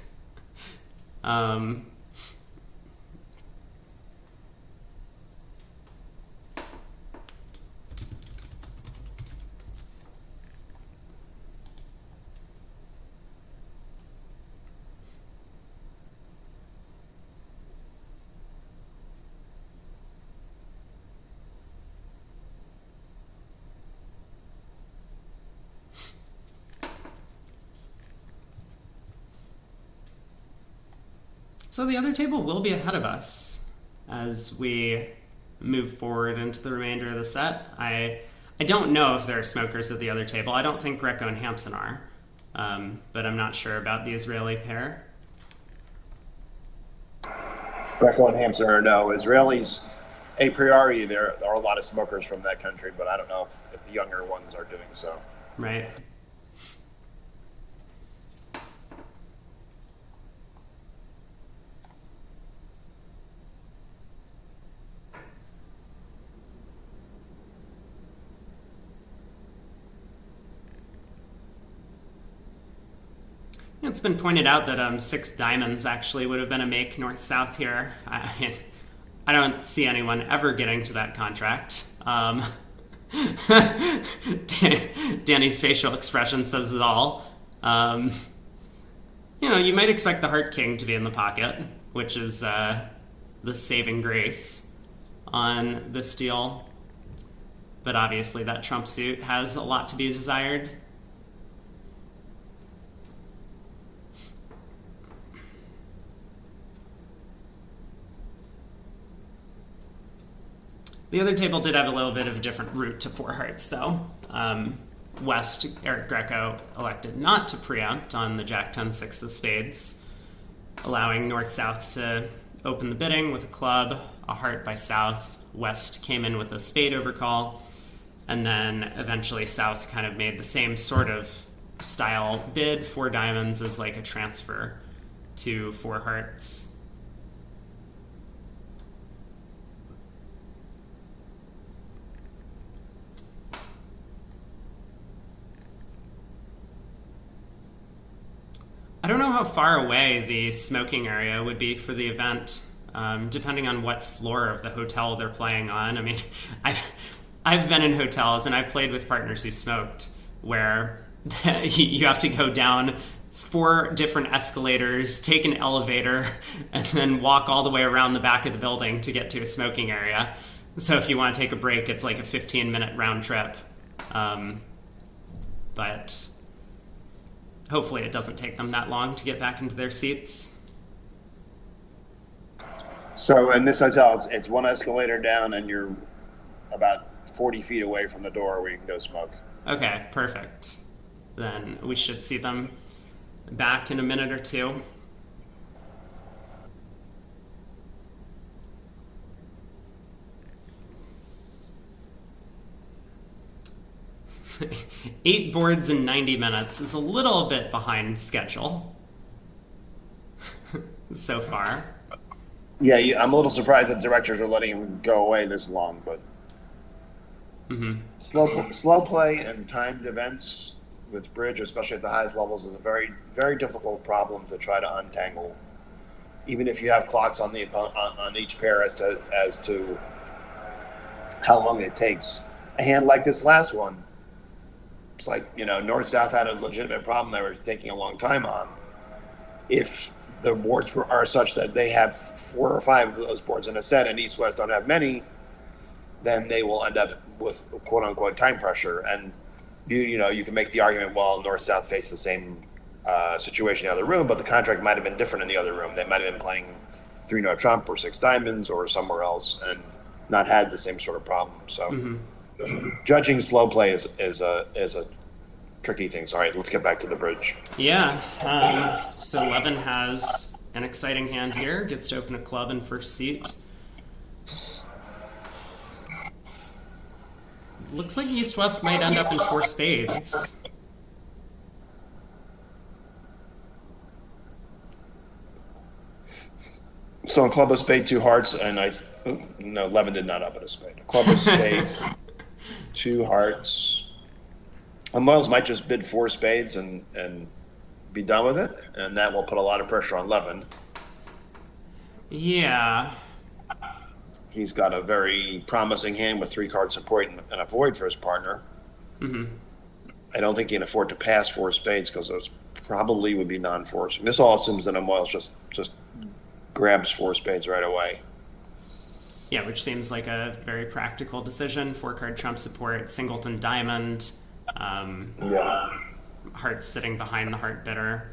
So the other table will be ahead of us as we move forward into the remainder of the set. I don't know if there are smokers at the other table. I don't think Greco and Hampson are, but I'm not sure about the Israeli pair. Greco and Hampson are no. Israelis, a priori, there are a lot of smokers from that country, but I don't know if the younger ones are doing so. Right. It's been pointed out that 6 diamonds actually would have been a make north-south here. I don't see anyone ever getting to that contract. Danny's facial expression says it all. You might expect the Heart King to be in the pocket, which is the saving grace on this deal. But obviously that trump suit has a lot to be desired. The other table did have a little bit of a different route to 4 hearts, though. West, Eric Greco elected not to preempt on the Jack-10-6 of spades, allowing North-South to open the bidding with a club, a heart by South. West came in with a spade overcall, and then eventually South kind of made the same sort of style bid, 4 diamonds as like a transfer to 4 hearts. I don't know how far away the smoking area would be for the event, depending on what floor of the hotel they're playing on. I mean, I've been in hotels and I've played with partners who smoked, where you have to go down 4 different escalators, take an elevator, and then walk all the way around the back of the building to get to a smoking area. So if you want to take a break, it's like a 15-minute round trip. But hopefully it doesn't take them that long to get back into their seats. So in this hotel, it's 1 escalator down and you're about 40 feet away from the door where you can go smoke. Okay, perfect. Then we should see them back in a minute or 2. Eight boards in 90 minutes is a little bit behind schedule so far. Yeah, I'm a little surprised that directors are letting him go away this long, but slow play and timed events with bridge, especially at the highest levels, is a very, very difficult problem to try to untangle. Even if you have clocks on each pair as to how long it takes. A hand like this last one, it's like, North-South had a legitimate problem they were taking a long time on. If the boards are such that they have 4 or 5 of those boards in a set and East-West don't have many, then they will end up with quote-unquote time pressure. And, you can make the argument, well, North-South face the same situation in the other room, but the contract might have been different in the other room. They might have been playing 3-note trump or 6 diamonds or somewhere else and not had the same sort of problem. So judging slow play is a tricky thing. So, all right, let's get back to the bridge. Yeah. So Levin has an exciting hand here. Gets to open a club in first seat. Looks like East-West might end up in 4 spades. So a club of spade, 2 hearts, and no, Levin did not open a spade. A club of spade, 2 hearts. Moyles might just bid 4 spades and be done with it, and that will put a lot of pressure on Levin. Yeah. He's got a very promising hand with 3 card support and a void for his partner. I don't think he can afford to pass 4 spades because those probably would be non-forcing. This all assumes that Moyles just grabs 4 spades right away. Yeah, which seems like a very practical decision. 4-card trump support, singleton diamond, hearts sitting behind the heart bidder.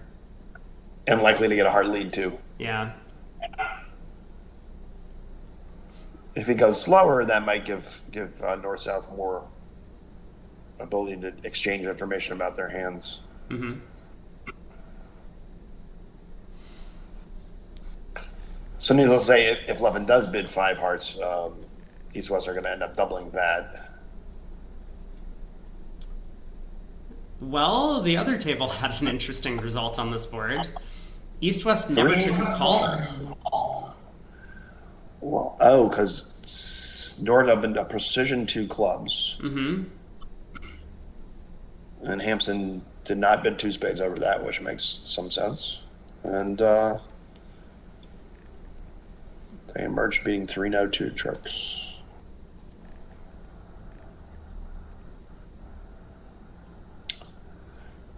And likely to get a heart lead too. Yeah. If he goes slower, that might give North-South more ability to exchange information about their hands. So needless to say, if Levin does bid 5 hearts, East-West are going to end up doubling that. Well, the other table had an interesting result on this board. East-West never took a call. Well, because North opened a precision 2 clubs. And Hampson did not bid 2 spades over that, which makes some sense. And they emerged being 3-note 2 tricks.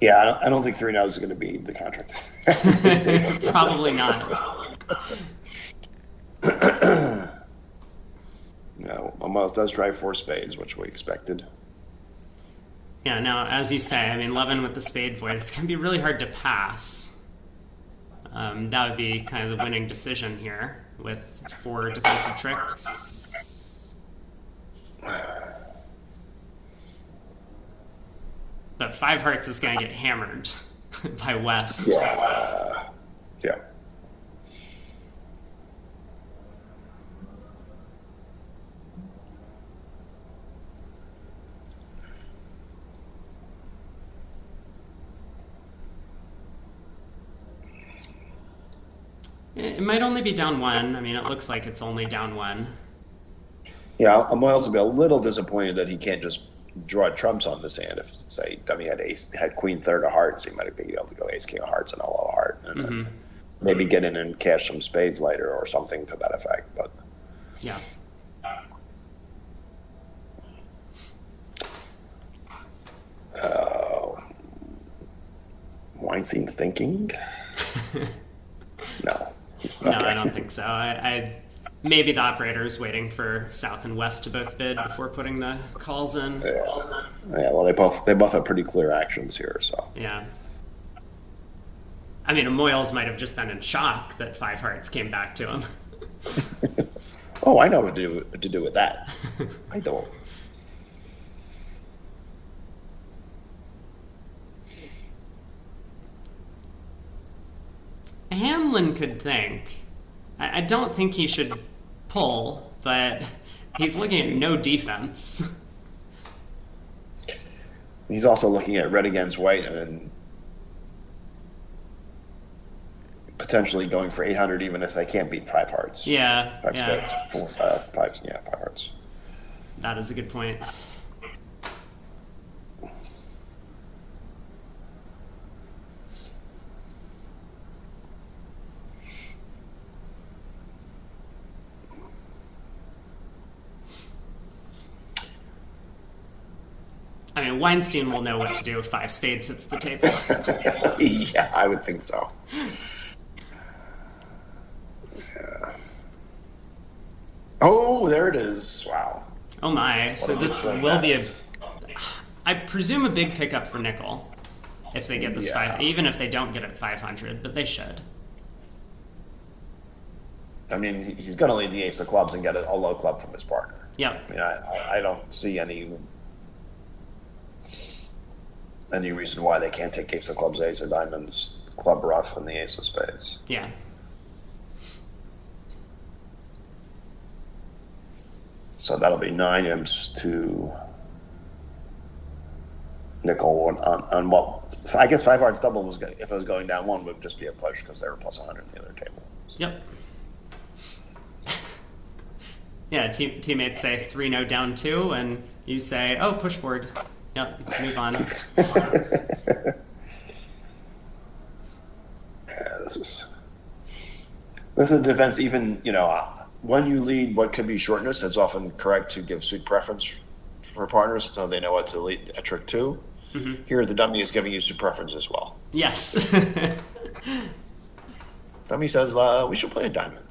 Yeah, I don't think 3-note is going to be the contract. Probably not. No, Moyles does drive 4 spades, which we expected. Yeah, now, as you say, I mean, Levin with the spade void, it's going to be really hard to pass. That would be kind of the winning decision here with 4 defensive tricks. But 5 hearts is going to get hammered by West. Yeah. It might only be down 1. I mean, it looks like it's only down 1. Yeah, Moyles will be a little disappointed that he can't just draw trumps on this hand. If, say, Dummy had queen third of hearts, he might be able to go ace king of hearts and a low heart, and then maybe get in and cash some spades later or something to that effect. But yeah. Weinstein's thinking? No. No, I don't think so. I maybe the operator is waiting for South and West to both bid before putting the calls in. Yeah. Well, they both have pretty clear actions here, so. Yeah. I mean, Moyles might have just been in shock that 5 hearts came back to him. Oh, I know what to do with that. I don't. Hanlon could think. I don't think he should pull, but he's looking at no defense. He's also looking at red against white and potentially going for 800 even if they can't beat 5 hearts. Yeah. 5 spades. 5 hearts. That is a good point. I mean, Weinstein will know what to do if 5 spades hits the table. Yeah, I would think so. Yeah. Oh, there it is. Wow. Oh my. So this will be I presume a big pickup for nickel if they get this 5, even if they don't get it 500, but they should. I mean, he's going to lead the ace of clubs and get a low club from his partner. Yep. I mean, I don't see any reason why they can't take ace of clubs, ace of diamonds, club rough, and the ace of spades. Yeah. So that'll be 9 imps to nickel on what I guess 5 hearts double was, if it was going down 1, would just be a push because they were plus 100 in the other table. Yep. Yeah, teammates say 3-no down 2, and you say, oh, push board. Yep, move on. Yeah, this is defense. Even when you lead what could be shortness, it's often correct to give suit preference for partners so they know what to lead a trick to. Mm-hmm. Here, the dummy is giving you suit preference as well. Yes. Dummy says we should play a diamond.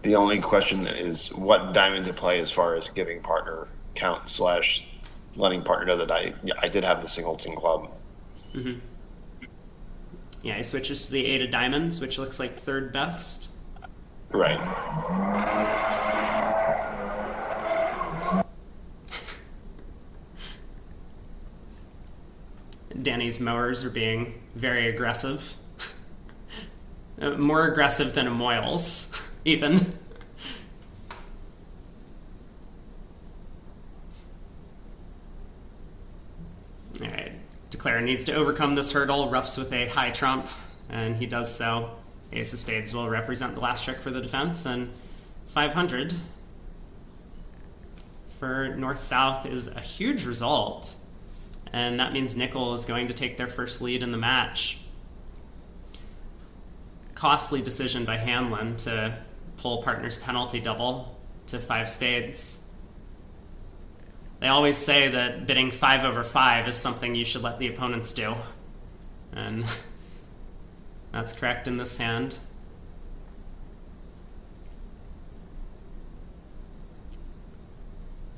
The only question is what diamond to play as far as giving partner count / letting partner know that I did have the singleton club. Mm-hmm. Yeah, he switches to the 8 of diamonds, which looks like third best. Right. Danny's mowers are being very aggressive. More aggressive than a Moyles, even. Alright, Declare needs to overcome this hurdle, roughs with a high trump, and he does so. Ace of spades will represent the last trick for the defense, and 500 for north-south is a huge result, and that means nickel is going to take their first lead in the match. Costly decision by Hanlon to pull partner's penalty double to 5 spades. They always say that bidding 5 over 5 is something you should let the opponents do, and that's correct in this hand.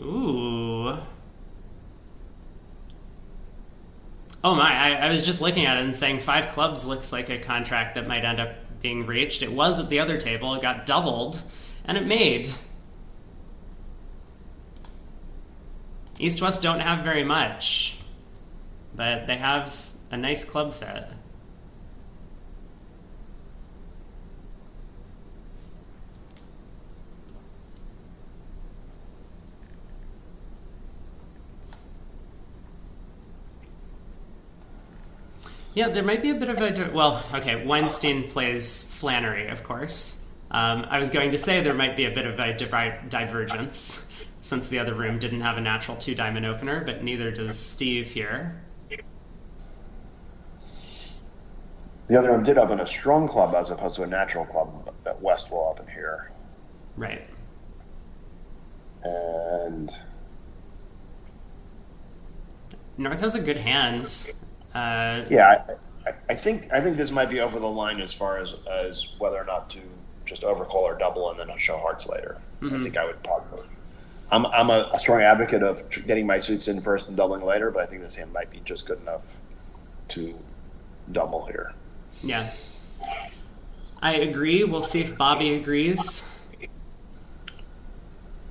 Ooh. Oh my, I was just looking at it and saying 5 clubs looks like a contract that might end up being reached. It was at the other table, it got doubled, and it made. East-West don't have very much, but they have a nice club fit. Yeah, there might be a bit of a... Well, okay, Weinstein plays Flannery, of course. I was going to say there might be a bit of a divergence, since the other room didn't have a natural 2-diamond opener, but neither does Steve here. The other room did open a strong club as opposed to a natural club that West will open here. Right. And North has a good hand. Yeah, I think this might be over the line as far as whether or not to just overcall or double and then show hearts later. Mm-hmm. I think I would probably. I'm a strong advocate of getting my suits in first and doubling later, but I think this hand might be just good enough to double here. Yeah. I agree. We'll see if Bobby agrees.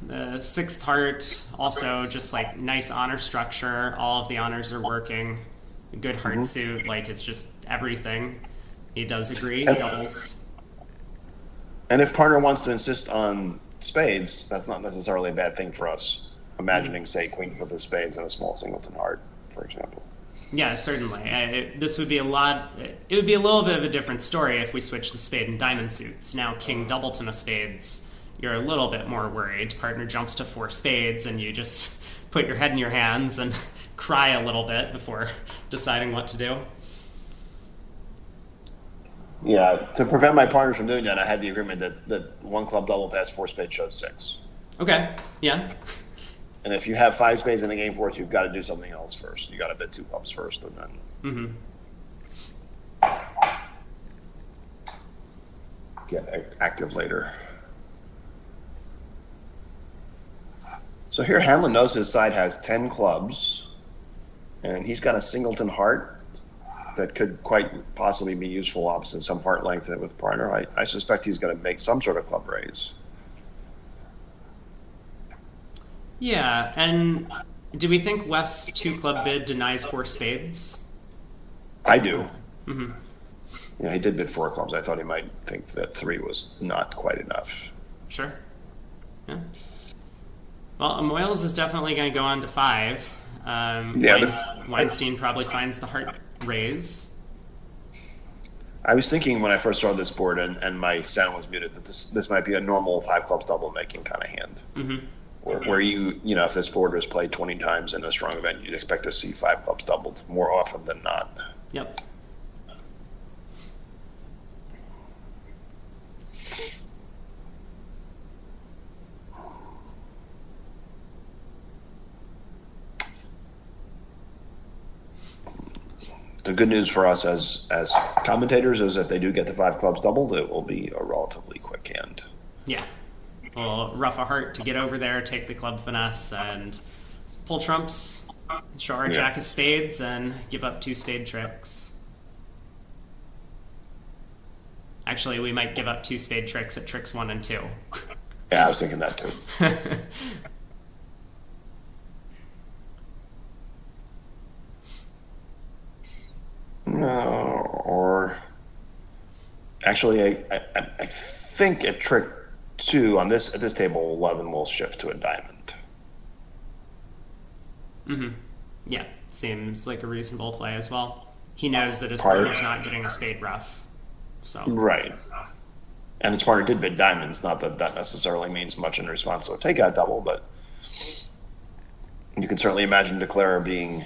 The 6th heart, also just like nice honor structure. All of the honors are working. A good heart suit, like it's just everything. He does agree, doubles. And if partner wants to insist on spades, that's not necessarily a bad thing for us. Imagining, say, queen for the spades and a small singleton heart, for example. Yeah, certainly. This would be a lot. It would be a little bit of a different story if we switched the spade and diamond suits. Now, king doubleton of spades, you're a little bit more worried. Partner jumps to 4 spades, and you just put your head in your hands and cry a little bit before deciding what to do. Yeah, to prevent my partners from doing that, I had the agreement that 1 club double past 4 spades shows 6. Okay, yeah. And if you have 5 spades in the game for us, you've got to do something else first. You got to bid 2 clubs first, and then get active later. So here, Hanlon knows his side has 10 clubs, and he's got a singleton heart that could quite possibly be useful opposite some heart length with partner. I suspect he's going to make some sort of club raise. Yeah, and do we think West's 2-club bid denies 4 spades? I do. Yeah, he did bid 4 clubs. I thought he might think that 3 was not quite enough. Sure. Yeah. Well, Moyles is definitely going to go on to 5. Weinstein probably finds the heart raise. I was thinking when I first saw this board and my sound was muted that this might be a normal 5 clubs double making kind of hand. Where if this board was played 20 times in a strong event, you'd expect to see 5 clubs doubled more often than not. Yep. The good news for us as commentators is if they do get the 5 clubs doubled, it will be a relatively quick hand. Yeah. We'll rough a heart to get over there, take the club finesse, and pull trumps, show our jack of spades, and give up 2 spade tricks. Actually, we might give up 2 spade tricks at tricks 1 and 2. Yeah, I was thinking that too. Or actually, I think at trick 2 at this table 11 will shift to a diamond. Yeah, seems like a reasonable play as well. He knows that his partner's not getting a spade rough, so right. And his partner did bid diamonds. Not that necessarily means much in response to a takeout double, but you can certainly imagine Declarer being,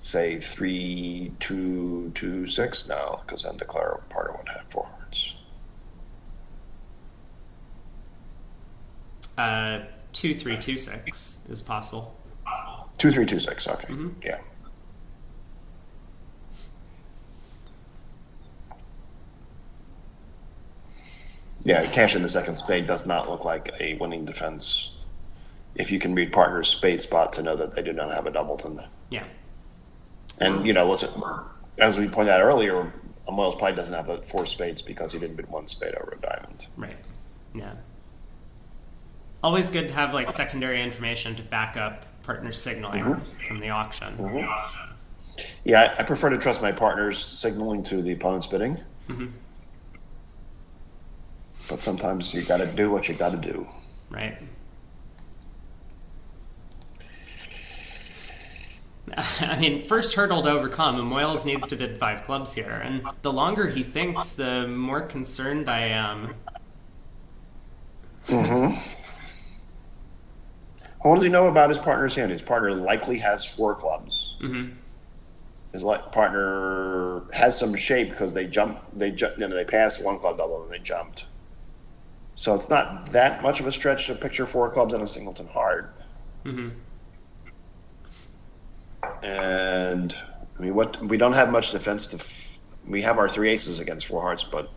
say, 3-2-2-6 now, because then Declarer partner would have 4 hearts. 2-3-2-6 is possible. 2-3-2-6. Okay. Yeah. Yeah, cash in the second spade does not look like a winning defense. If you can read partner's spade spot to know that they do not have a doubleton. Yeah. And listen, as we pointed out earlier, Moyles probably doesn't have a 4 spades because he didn't bid 1 spade over a diamond. Right. Yeah. Always good to have secondary information to back up partner signaling from the auction. Yeah, I prefer to trust my partner's signaling to the opponent's bidding. But sometimes you got to do what you got to do. Right. I mean, first hurdle to overcome, and Moyles needs to bid 5 clubs here. And the longer he thinks, the more concerned I am. What does he know about his partner's hand? His partner likely has 4 clubs. His partner has some shape because they passed 1 club double and they jumped. So it's not that much of a stretch to picture 4 clubs and a singleton heart. And I mean, we don't have much defense we have our 3 aces against 4 hearts, but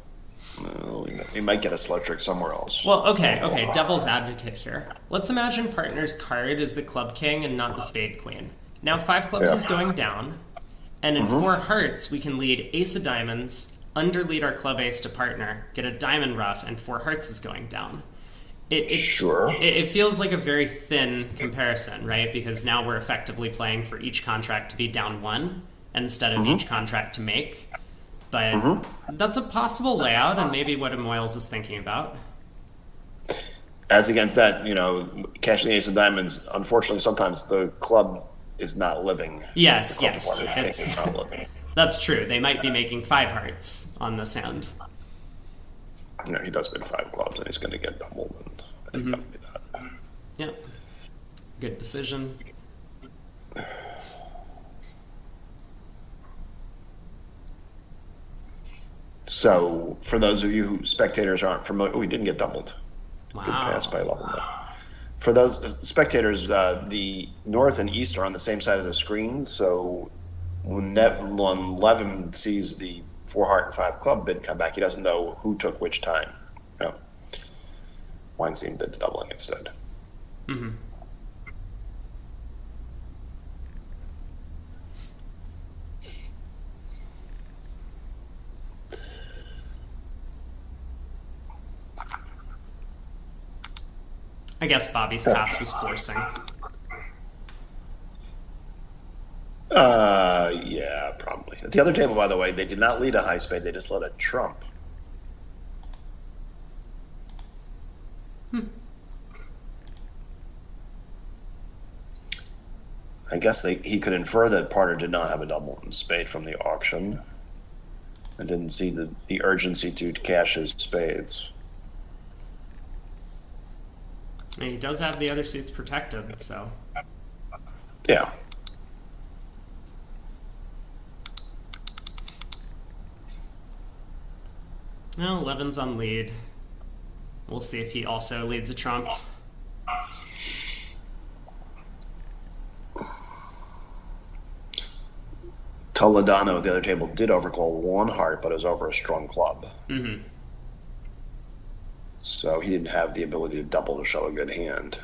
we might get a slow trick somewhere else. Well, okay, devil's advocate here. Let's imagine partner's card is the club king and not the spade queen. Now 5 clubs is going down, and in 4 hearts we can lead ace of diamonds, underlead our club ace to partner, get a diamond rough, and 4 hearts is going down. It feels like a very thin comparison, right? Because now we're effectively playing for each contract to be down 1 instead of each contract to make. But that's a possible layout, and maybe what Moyles is thinking about. As against that, cashing the ace of diamonds, unfortunately, sometimes the club is not living. Yes. That's true. They might be making 5 hearts on this hand. He does bid 5 clubs, and he's going to get doubled, and I think that'll be that. Yeah. Good decision. So, for those of you spectators aren't familiar, we didn't get doubled. Wow. Good pass by level. For those spectators, the north and east are on the same side of the screen. So, when Levin sees the 4 heart and 5 club bid come back, he doesn't know who took which time. Weinstein did the doubling instead. I guess Bobby's pass was forcing. Yeah, probably. At the other table, by the way, they did not lead a high spade. They just led a trump. I guess he could infer that partner did not have a double in spade from the auction and didn't see the urgency to cash his spades. And he does have the other suits protected, so. Yeah. Well, Levin's on lead. We'll see if he also leads a trump. Toledano at the other table did overcall one heart, but it was over a strong club. Mm-hmm. So he didn't have the ability to double to show a good hand.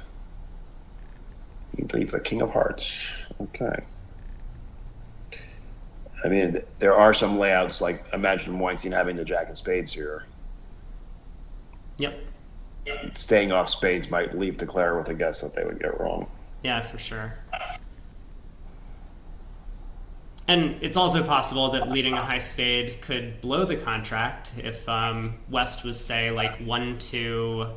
He leads the king of hearts. Okay. I mean, there are some layouts, like imagine Weinstein having the jack of spades here. Yep. Staying off spades might leave Declare with a guess that they would get wrong. Yeah, for sure. And it's also possible that leading a high spade could blow the contract if West was, say, like 1-2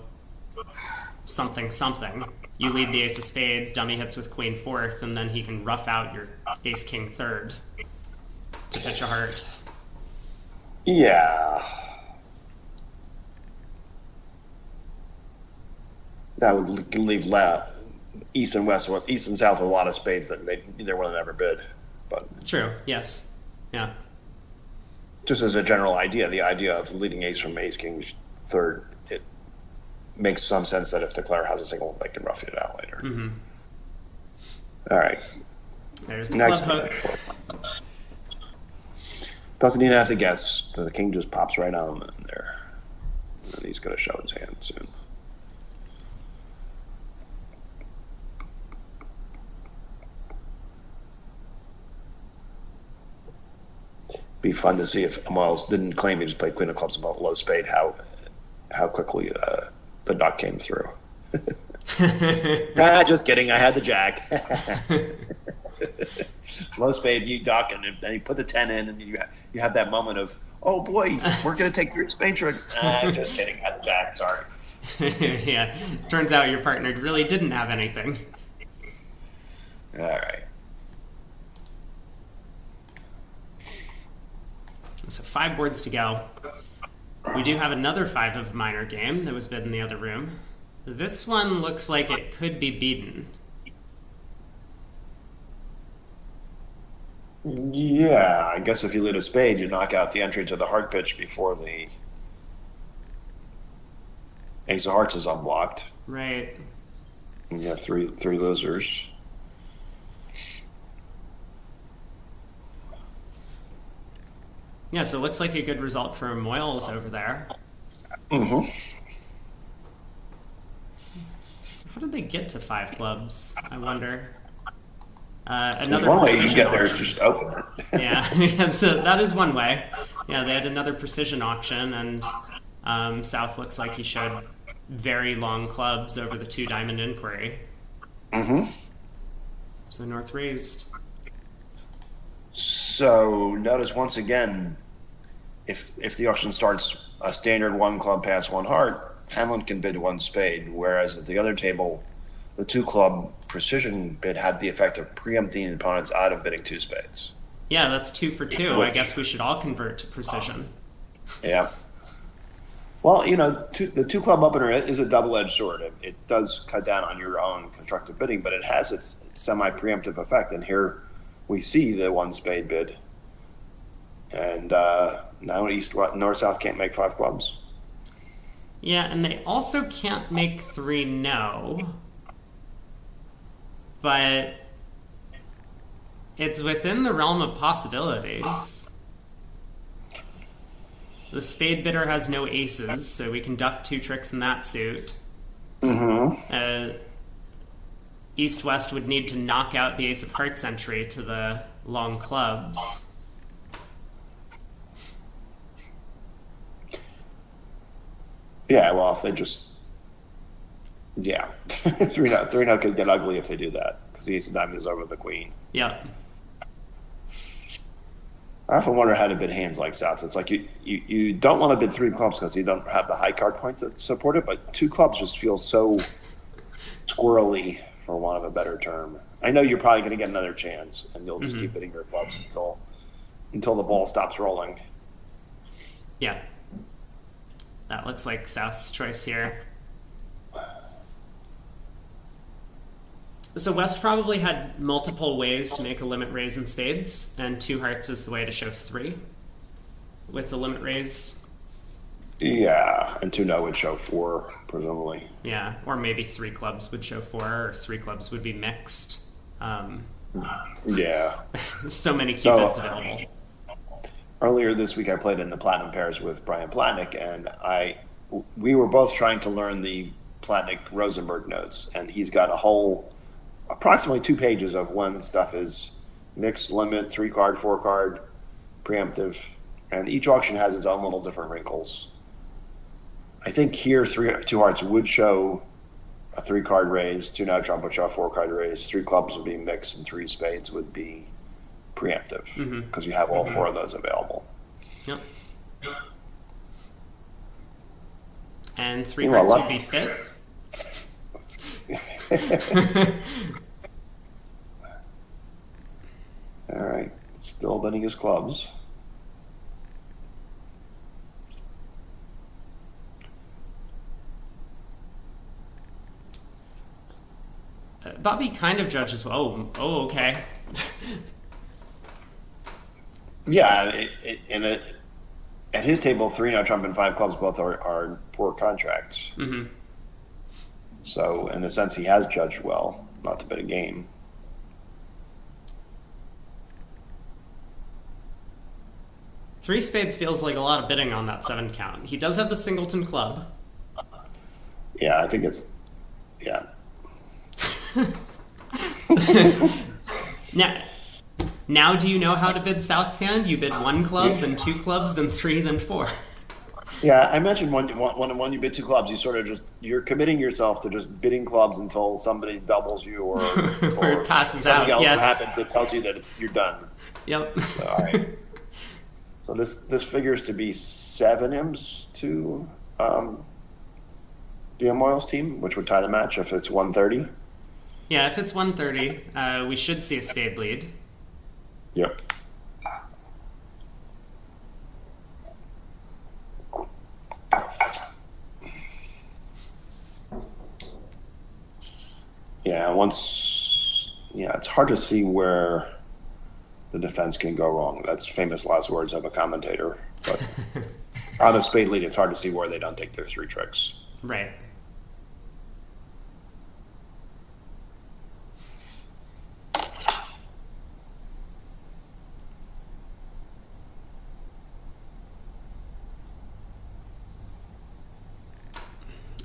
something something. You lead the ace of spades, dummy hits with queen fourth, and then he can rough out your ace king third to pitch a heart. Yeah. That would leave East and West, East and South, a lot of spades that neither one of them ever bid. But true. Yes. Yeah. Just as a general idea, the idea of leading ace from ace king third, it makes some sense that if Declare has a single, they can rough it out later. Mm-hmm. All right. There's the club hook. Doesn't even have to guess. The king just pops right on in there. And he's going to show his hand soon. Be fun to see if Miles didn't claim he just played queen of clubs about low spade, how quickly the duck came through. Just kidding. I had the jack. Low spade, you duck, and then you put the 10 in, and you have that moment of, oh boy, we're going to take your spade tricks. Just kidding. I had the jack. Sorry. Yeah. Turns out your partner really didn't have anything. All right. So 5 boards to go. We do have another 5 of minor game that was bid in the other room. This one looks like it could be beaten. Yeah, I guess if you lead a spade, you knock out the entry to the heart pitch before the ace of hearts is unblocked. Right. And you have three losers. Yeah, so it looks like a good result for Moyles over there. Mm-hmm. How did they get to 5 clubs? I wonder. Another one way you precision get there auction. is just open it. Yeah, so that is one way. Yeah, they had another precision auction, and South looks like he showed very long clubs over the 2 diamond inquiry. Mm-hmm. So North raised. So notice once again, if the auction starts a standard 1 club pass 1 heart, Hamlin can bid 1 spade, whereas at the other table, the 2 club precision bid had the effect of preempting opponents out of bidding 2 spades. Yeah, that's 2 for 2. I guess we should all convert to precision. Yeah. Well, the 2 club opener is a double-edged sword. It does cut down on your own constructive bidding, but it has its semi-preemptive effect. And here we see the 1 spade bid. And now North South can't make 5 clubs. Yeah, and they also can't make 3 no. But it's within the realm of possibilities. The spade bidder has no aces, so we can duck 2 tricks in that suit. Mm-hmm. East-West would need to knock out the ace of hearts entry to the long clubs. Yeah, well, if they just Yeah, 3-0 could get ugly if they do that because the ace of diamonds is over the queen. Yep. I often wonder how to bid hands like South. It's like you don't want to bid three clubs because you don't have the high card points that support it, but two clubs just feels so squirrely, for want of a better term. I know you're probably going to get another chance, and you'll just keep bidding your clubs until the ball stops rolling. Yeah. That looks like South's choice here. So West probably had multiple ways to make a limit raise in spades, and two hearts is the way to show three with the limit raise. Yeah, and 2-0 would show 4, presumably. Yeah, or maybe three clubs would show 4, or three clubs would be mixed. Yeah. So many cupids available. Earlier this week, I played in the Platinum Pairs with Brian Platnick, and we were both trying to learn the Platnick-Rosenberg notes, and he's got approximately 2 pages of when stuff is mixed, limit, 3-card, 4-card, preemptive, and each auction has its own little different wrinkles. I think here 2 hearts would show a 3-card raise, 2 no trump would show a 4-card raise, 3 clubs would be mixed, and 3 spades would be preemptive because you have all 4 of those available. Yep. And 3 hearts would be fit. All right, still betting his clubs. Bobby kind of judges. Oh, okay. Yeah, at his table, 3 no trump and 5 clubs both are poor contracts. So, in a sense, he has judged well, not to bet a game. Three spades feels like a lot of bidding on that 7 count. He does have the singleton club. Yeah, I think it's, yeah. Now do you know how to bid South's hand? You bid 1 club, then 2 clubs, then 3, then 4. Yeah, I mentioned when you bid 2 clubs, you're committing yourself to just bidding clubs until somebody doubles you or it passes out. Something else Yes. happens that tells you that you're done. Yep. So, all right. So this figures to be 7 imps to the Moyles team, which would tie the match if it's 130. Yeah, if it's 130, we should see a spade lead. Yep. Yeah, it's hard to see where the defense can go wrong. That's famous last words of a commentator. But on a spade lead, it's hard to see where they don't take their 3 tricks. Right.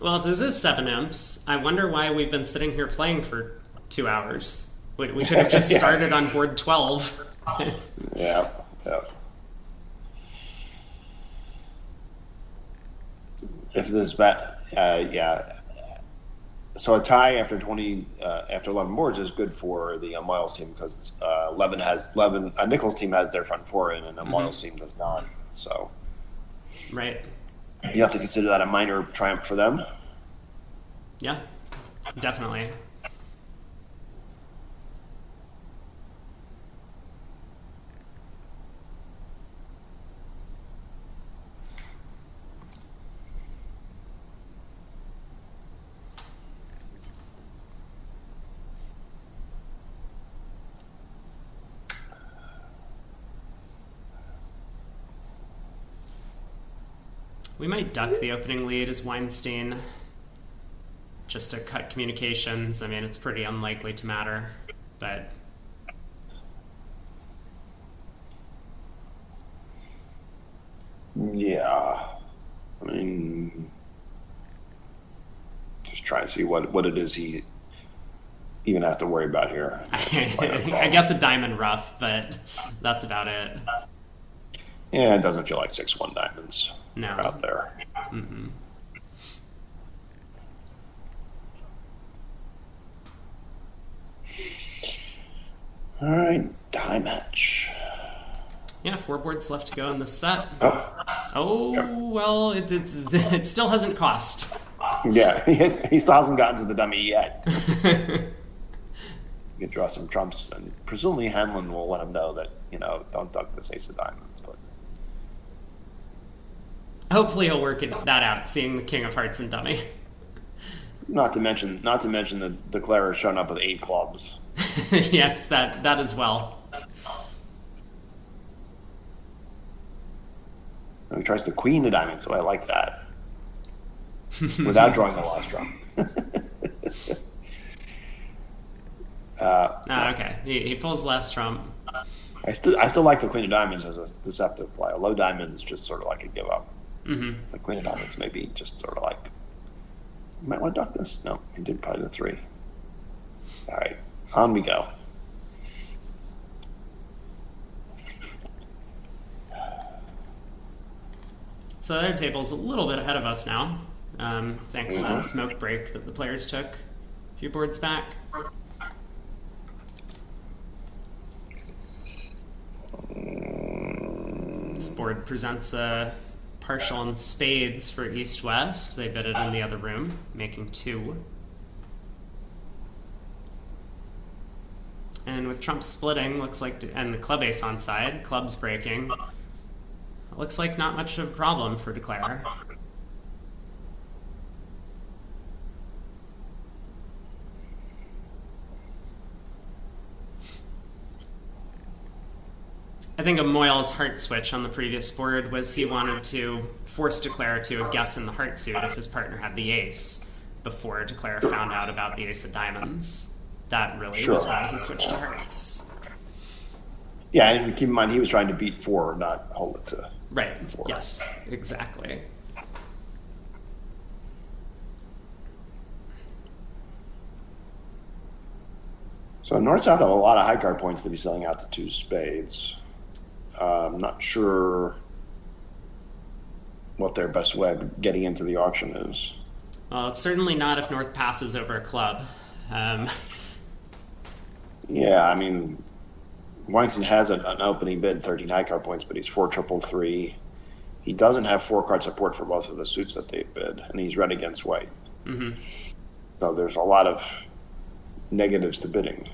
Well, if this is 7 imps, I wonder why we've been sitting here playing for 2 hours. We could have just started on board 12. Yeah. If this yeah. So a tie after 11 boards is good for the Moyles team because Nichols' team has their front 4 in, and the Moyles team does not. So, Right. You have to consider that a minor triumph for them. Yeah, definitely. We might duck the opening lead as Weinstein just to cut communications. I mean, it's pretty unlikely to matter, but... Yeah. I mean, just try to see what it is he even has to worry about here. I guess a diamond rough, but that's about it. Yeah, it doesn't feel like 6-1 diamonds No. out there. All right, tie match. Yeah, 4 boards left to go in the set. Oh, yep. Oh, well, it still hasn't cost. Yeah, he still hasn't gotten to the dummy yet. You can draw some trumps, and presumably Hanlon will let him know that, don't duck this ace of diamonds. But Hopefully he'll work that out, seeing the king of hearts and dummy. not to mention the declarer showing up with 8 clubs. Yes, that as well. And he tries the queen of diamonds, so I like that. Without drawing the last trump. Okay. He pulls last trump. I still like the queen of diamonds as a deceptive play. A low diamond is just sort of like a give up. Mm-hmm. The queen of diamonds maybe just sort of like, you might want to duck this. No, he did probably the 3. All right, on we go. So their table's a little bit ahead of us now, thanks to that smoke break that the players took a few boards back. This board presents a partial on spades for east-west. They bid it in the other room, making 2. And with trump splitting, looks like, and the club ace on side, clubs breaking, looks like not much of a problem for declare. I think a Moyle's heart switch on the previous board was he wanted to force declare to a guess in the heart suit if his partner had the ace before declare found out about the ace of diamonds. That really was why he switched to hearts. Yeah, and keep in mind he was trying to beat 4, not hold it to right. 4. Yes, exactly. So North-South have a lot of high card points to be selling out the 2 spades. I'm not sure what their best way of getting into the auction is. Well, it's certainly not if North passes over a club. Yeah, I mean, Weinstein has an opening bid, 13 high card points, but he's 4-3-3. He doesn't have 4-card support for both of the suits that they bid, and he's red against white. Mm-hmm. So there's a lot of negatives to bidding.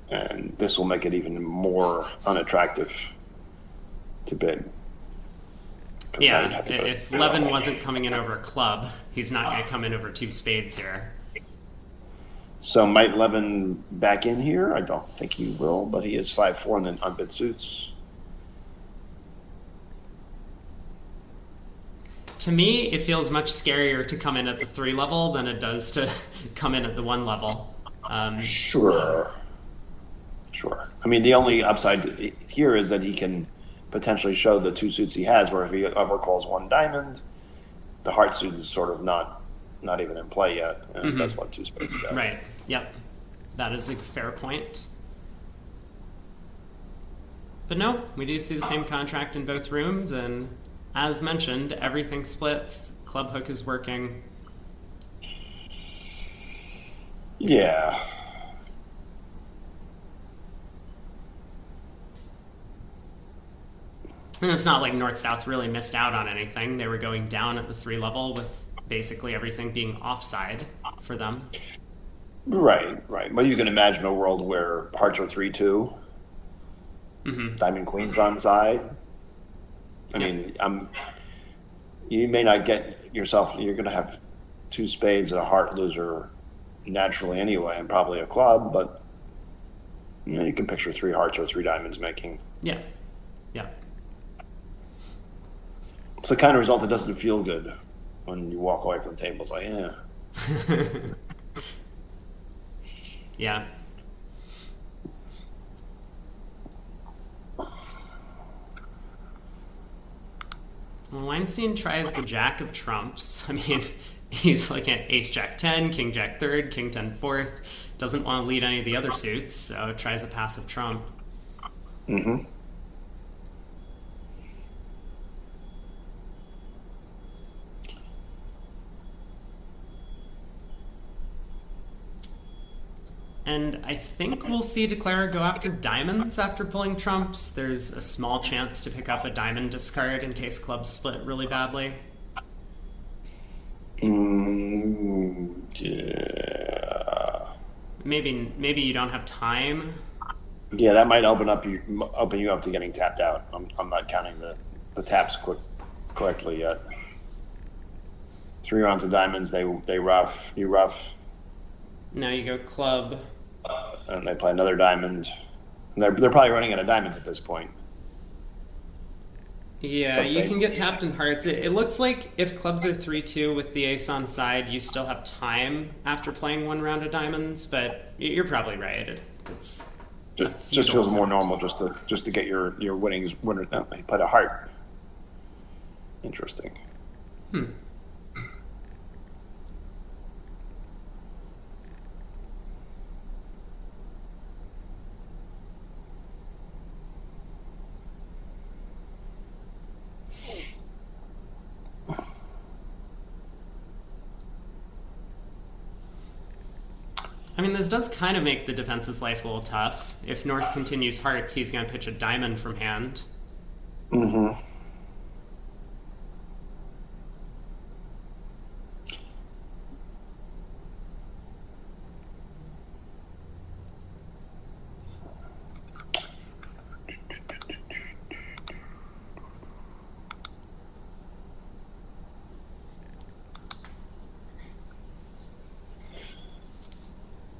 And this will make it even more unattractive to bid. Yeah, if Levin wasn't coming in over a club, he's not going to come in over 2 spades here. So might Levin back in here? I don't think he will, but he is 5-4 in the unbid suits. To me, it feels much scarier to come in at the 3 level than it does to come in at the 1 level. Sure. I mean, the only upside here is that he can potentially show the 2 suits he has, where if he ever calls 1 diamond, the heart suit is sort of not even in play yet, and does let 2 spades go. Right. Yep. That is a fair point. But no, we do see the same contract in both rooms, and as mentioned, everything splits. Club hook is working. Yeah. And it's not like North-South really missed out on anything. They were going down at the 3 level with basically everything being offside for them. Right. Well, you can imagine a world where hearts are 3-2, diamond queen's on side. I mean, you may not get yourself. You're going to have 2 spades and a heart loser naturally anyway, and probably a club. But you can picture 3 hearts or 3 diamonds making. Yeah. It's the kind of result that doesn't feel good when you walk away from the table. It's like, yeah. Yeah. Well, Weinstein tries the jack of trumps. I mean, he's like at ace jack 10, king jack 3rd, king 10 4th. Doesn't want to lead any of the other suits, so tries a passive trump. Mm-hmm. And I think we'll see Declare go after diamonds after pulling trumps. There's a small chance to pick up a diamond discard in case clubs split really badly. Yeah. Maybe you don't have time. Yeah, that might open you up to getting tapped out. I'm not counting the taps correctly yet. 3 rounds of diamonds, they rough, you rough, Now you go club. and they play another diamond. And they're probably running out of diamonds at this point. Yeah, But you they, can get tapped in hearts. It looks like if clubs are 3-2 with the ace on side, you still have time after playing 1 round of diamonds, but you're probably right. It's just feels more normal just to get your winnings. No, he played a heart. Interesting. I mean, this does kind of make the defense's life a little tough. If North continues hearts, he's going to pitch a diamond from hand. Mm-hmm.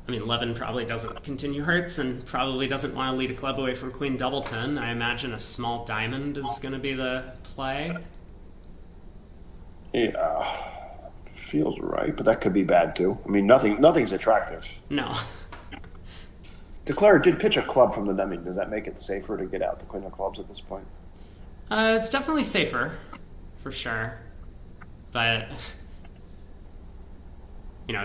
I mean, Levin probably doesn't continue hearts and probably doesn't want to lead a club away from Queen Doubleton. I imagine a small diamond is going to be the play. Yeah, feels right, but that could be bad too. I mean, nothing's attractive. No. Declare did pitch a club from the. I mean, does that make it safer to get out the Queen of Clubs at this point? It's definitely safer, for sure. But,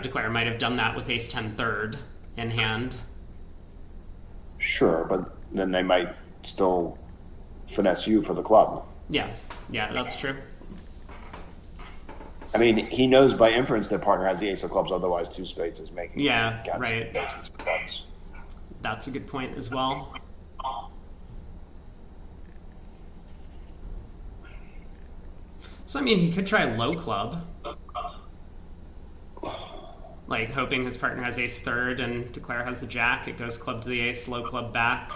Declare might have done that with ace-10 third in hand. Sure, but then they might still finesse you for the club. Yeah, that's true. I mean, he knows by inference that partner has the ace of clubs, otherwise 2 spades is making. Yeah, right. Clubs. That's a good point as well. So, I mean, he could try low club. Like, hoping his partner has ace third and Declare has the jack. It goes club to the ace, low club back.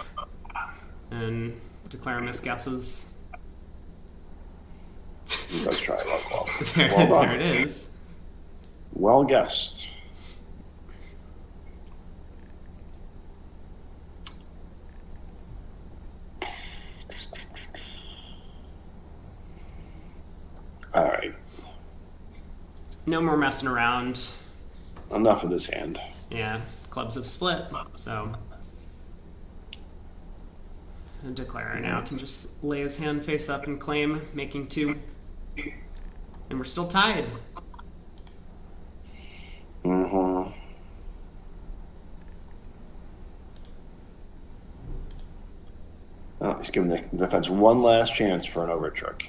And Declare misguesses. Let's try low club. There it is. Well guessed. All right. No more messing around. Enough of this hand. Yeah, clubs have split, so Declare now can just lay his hand face up and claim, making 2. And we're still tied. Mm-hmm. Oh, he's giving the defense one last chance for an overtrick.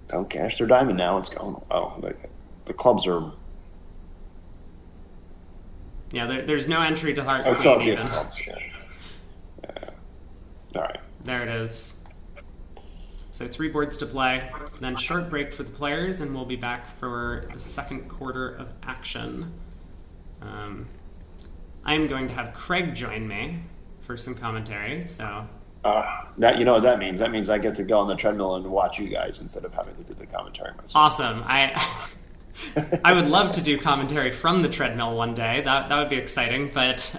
Don't cash their diamond now. It's going. Oh, the clubs are. Yeah, there's no entry to heart Oh, queen even. Clubs, yeah. All right. There it is. So 3 boards to play, then short break for the players, and we'll be back for the second quarter of action. I'm going to have Craig join me for some commentary. So. That, you know what that means? That means I get to go on the treadmill and watch you guys instead of having to do the commentary myself. Awesome. I would love to do commentary from the treadmill one day. That would be exciting. But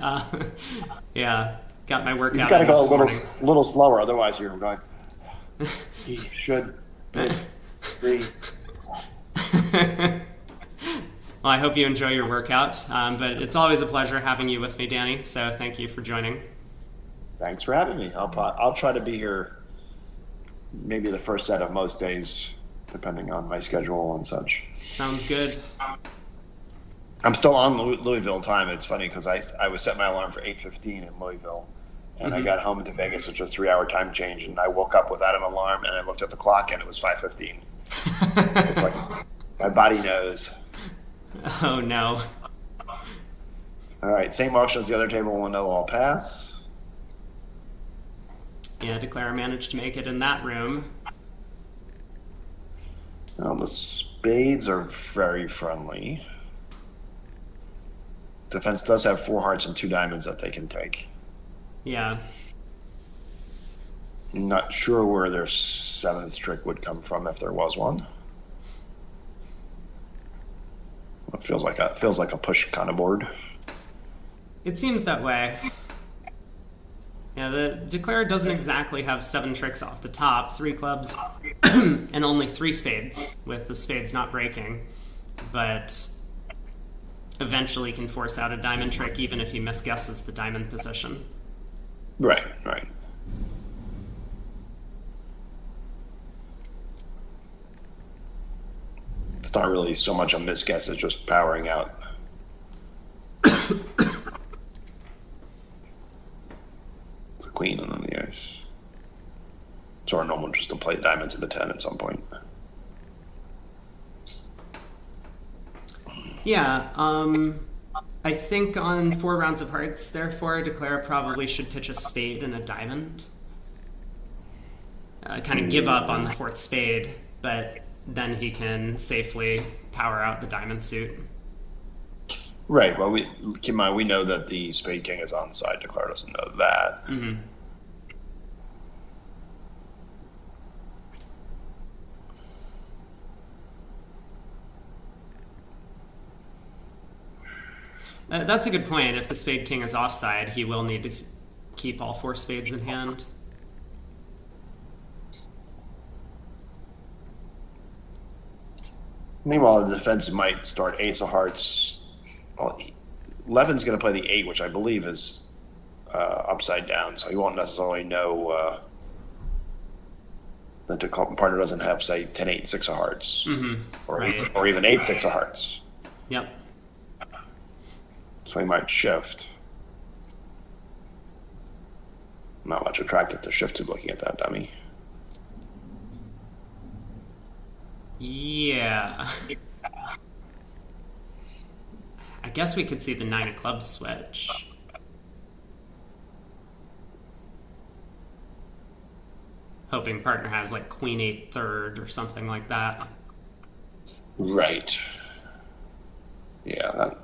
yeah, got my workout. You've got to go a little slower, otherwise you're going. You should. 3. Well, I hope you enjoy your workout. But it's always a pleasure having you with me, Danny. So thank you for joining. Thanks for having me. I'll try to be here maybe the first set of most days, depending on my schedule and such. Sounds good. I'm still on Louisville time. It's funny because I was set my alarm for 8:15 in Louisville, and I got home to Vegas. It's a 3-hour time change, and I woke up without an alarm, and I looked at the clock, and it was 5:15. Like, my body knows. Oh no. All right, same motion as the other table, 1-0 all pass. Yeah, Declare managed to make it in that room. Well, the spades are very friendly. Defense does have 4 hearts and 2 diamonds that they can take. Yeah. I'm not sure where their 7th trick would come from if there was one. It feels like a push kind of board. It seems that way. Yeah, the Declare doesn't exactly have 7 tricks off the top, 3 clubs and only 3 spades, with the spades not breaking. But eventually can force out a diamond trick even if he misguesses the diamond position. Right. It's not really so much a misguess as just powering out. The queen and then the ace. It's our normal just to play diamonds in the 10 at some point. Yeah, I think on 4 rounds of hearts, therefore, Declare probably should pitch a spade and a diamond. Kind of give up on the 4th spade, but then he can safely power out the diamond suit. Right. Well, keep in mind, we know that the spade king is on the side. Declare doesn't know that. Mm-hmm. That's a good point. If the spade king is offside, he will need to keep all 4 spades in hand. Meanwhile, the defense might start ace of hearts. Well, Levin's going to play the 8, which I believe is upside down, so he won't necessarily know that the partner doesn't have, say, 10-8, 6 of hearts. Mm-hmm. Or even 8-6 of hearts. Yep. So he might shift. Not much attractive to shift to looking at that dummy. Yeah. I guess we could see the 9 of clubs switch. Hoping partner has like queen 8 third or something like that. Right. Yeah, that.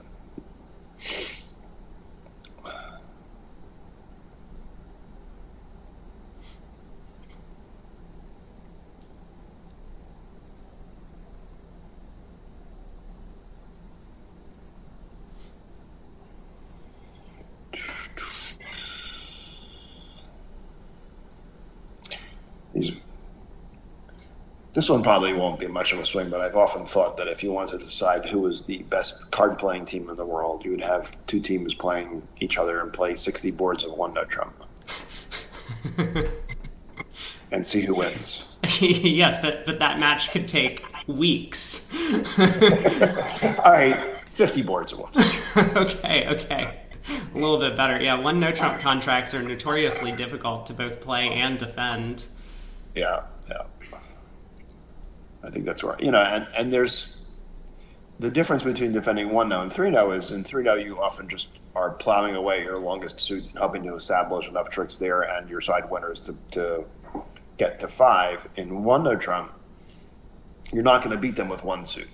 This one probably won't be much of a swing, but I've often thought that if you wanted to decide who was the best card-playing team in the world, you would have 2 teams playing each other and play 60 boards of 1-note trump. And see who wins. Yes, but that match could take weeks. All right, 50 boards of 1. Okay. A little bit better. Yeah, 1-note trump contracts are notoriously difficult to both play and defend. Yeah. I think that's right. And there's the difference between defending 1-0 and 3-0 is in 3-0 you often just are plowing away your longest suit and hoping to establish enough tricks there and your side winners to get to 5. In 1-0 trump, you're not going to beat them with 1 suit.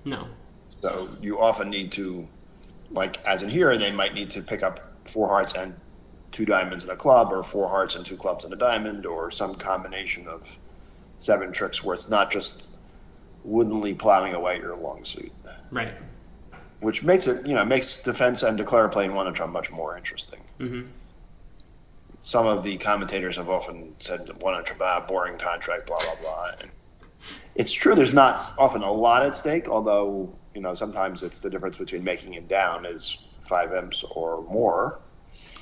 No. So you often need to, like as in here, they might need to pick up 4 hearts and 2 diamonds and a club, or 4 hearts and 2 clubs and a diamond, or some combination of 7 tricks where it's not just woodenly plowing away your long suit. Right. Which makes it, makes defense and declare playing 1-0 trump much more interesting. Mm-hmm. Some of the commentators have often said 1-0 trump, boring contract, blah, blah, blah. And it's true, there's not often a lot at stake, although, sometimes it's the difference between making it down is 5 imps or more.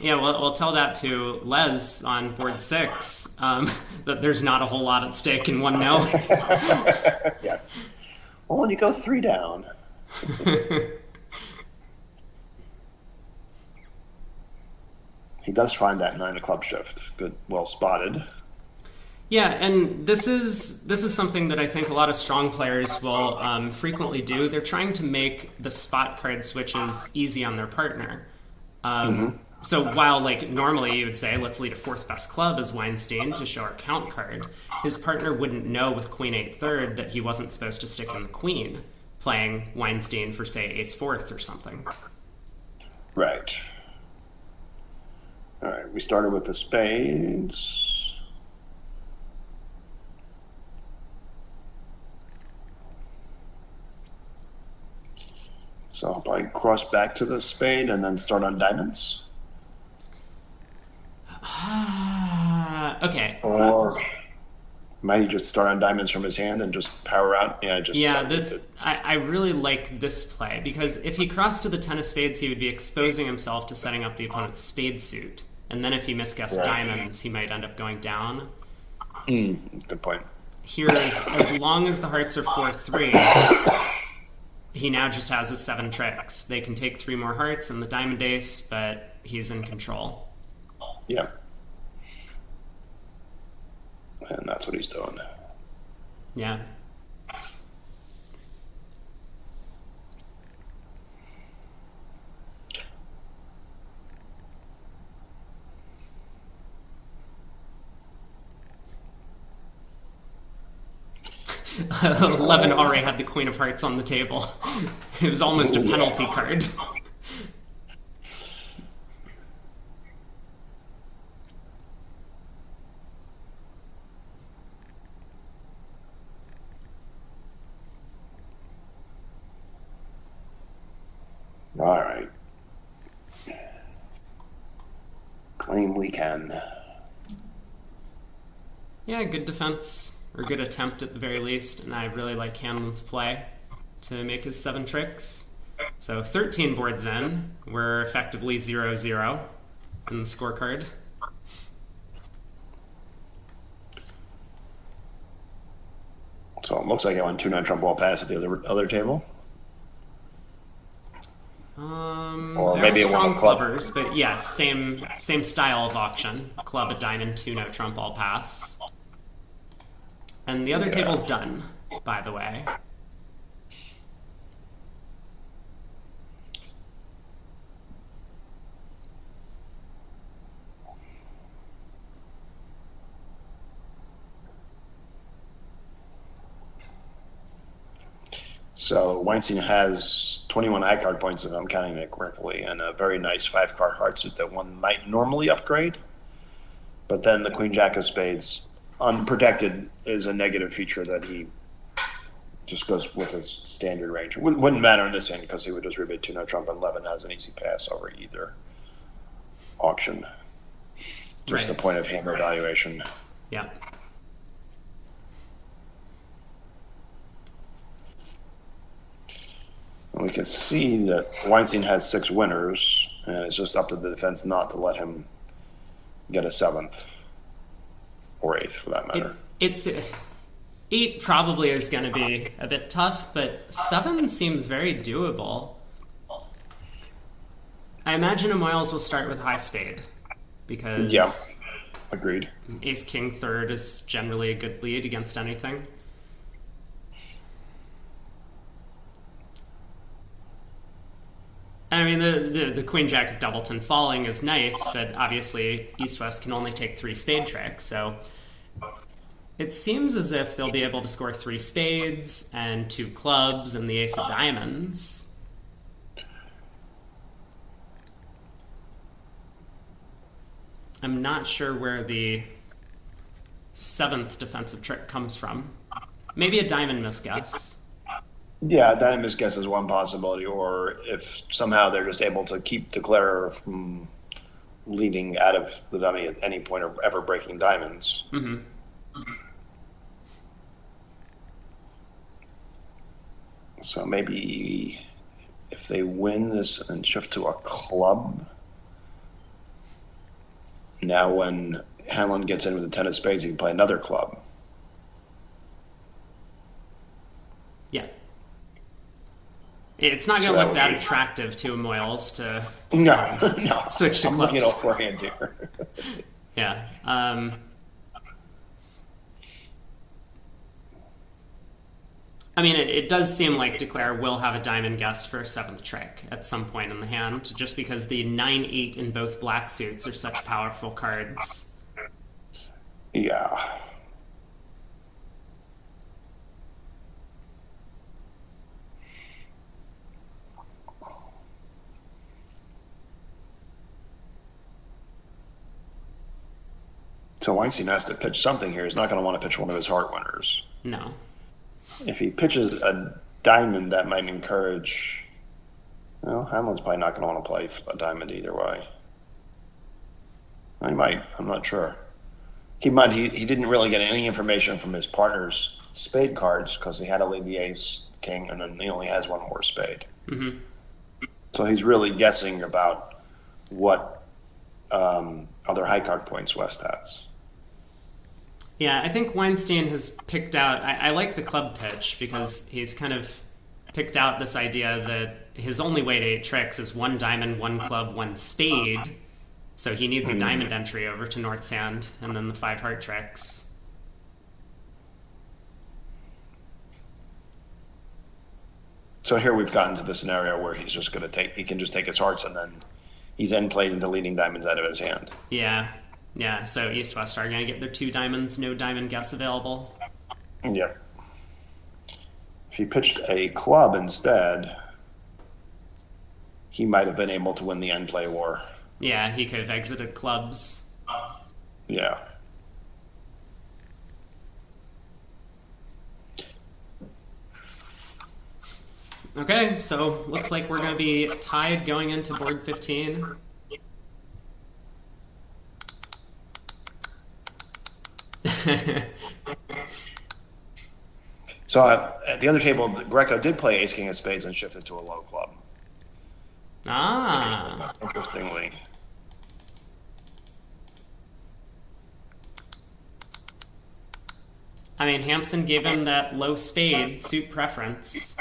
Yeah, we'll tell that to Les on board 6, that there's not a whole lot at stake in 1-0. Yes. Well, when you go 3 down. He does find that 9 of club shift. Good, well spotted. Yeah, and this is something that I think a lot of strong players will frequently do. They're trying to make the spot card switches easy on their partner. Mm-hmm. So while like normally you would say let's lead a fourth best club as Weinstein to show our count card, his partner wouldn't know with Queen 8 third that he wasn't supposed to stick in the Queen, playing Weinstein for say Ace fourth or something. Right. All right. We started with the spades. So I'll probably cross back to the spade and then start on diamonds. Okay. Or might he just start on diamonds from his hand and just power out? Yeah, just Yeah, I really like this play because if he crossed to the ten of spades, he would be exposing himself to setting up the opponent's spade suit, and then if he misguessed diamonds, he might end up going down. Good point. Here, as long as the hearts are 4-3, he now just has his 7 tricks. They can take 3 more hearts and the diamond ace, but he's in control. Yeah. And that's what he's doing. Yeah. 11 already had the Queen of Hearts on the table. It was almost a penalty card. All right. Claim we can. Yeah, good defense, or good attempt at the very least, and I really like Hanlon's play to make his 7 tricks. So 13 boards in, we're effectively 0-0 in the scorecard. So it looks like I won 2-9 trump ball pass at the other table. Or There maybe are it won strong a club. clubbers, but yes, same style of auction. Club, a diamond, 2-no trump, all pass. And the other table's done, by the way. So Weinstein has 21 high card points, if I'm counting it correctly, and a very nice 5-card heart suit that one might normally upgrade. But then the Queen Jack of Spades, unprotected, is a negative feature that he just goes with a standard range. Wouldn't matter in this hand because he would just rebid 2-no trump, and Levin has an easy pass over either auction. Just the point of hammer evaluation. Yeah. We can see that Weinstein has 6 winners, and it's just up to the defense not to let him get a 7th or 8th for that matter. It's 8 probably is going to be a bit tough, but 7 seems very doable. I imagine Amoyles will start with high spade because agreed. Ace King third is generally a good lead against anything. I mean, the Queen Jack of Doubleton falling is nice, but obviously East-West can only take 3 spade tricks, so it seems as if they'll be able to score 3 spades and 2 clubs and the ace of diamonds. I'm not sure where the 7th defensive trick comes from. Maybe a diamond misguess. Yeah, diamond misguess is one possibility, or if somehow they're just able to keep Declarer from leading out of the dummy at any point or ever breaking diamonds. Mm-hmm. So maybe if they win this and shift to a club, now when Hanlon gets in with the 10 of spades, he can play another club. Yeah. It's not going to look that attractive to Amoyles to no. Switch to I'm clubs. looking at all 4 hands here. Yeah. I mean, it does seem like Declare will have a diamond guess for a seventh trick at some point in the hand, just because the 9-8 in both black suits are such powerful cards. Yeah. So Weinstein has to pitch something here. He's not going to want to pitch one of his heart winners. No. If he pitches a diamond, that might encourage. Well, Hamlin's probably not going to want to play a diamond either way. He might. I'm not sure. He might. He didn't really get any information from his partner's spade cards because he had to lead the ace, king, and then he only has one more spade. Mm-hmm. So he's really guessing about what other high card points West has. Yeah, I think Weinstein has picked out. I like the club pitch because he's kind of picked out this idea that his only way to 8 tricks is 1 diamond, 1 club, 1 spade. So he needs a diamond entry over to North's hand, and then the 5 heart tricks. So here we've gotten to the scenario where he's just going to he can just take his hearts, and then he's end played into leading diamonds out of his hand. Yeah. Yeah, so East-West are going to get their 2 diamonds, no diamond guess available. Yep. If he pitched a club instead, he might have been able to win the end play war. Yeah, he could have exited clubs. Yeah. Okay, so looks like we're going to be tied going into board 15. So at the other table, Greco did play ace king of spades and shifted to a low club. Ah. Interestingly. I mean, Hampson gave him that low spade suit preference.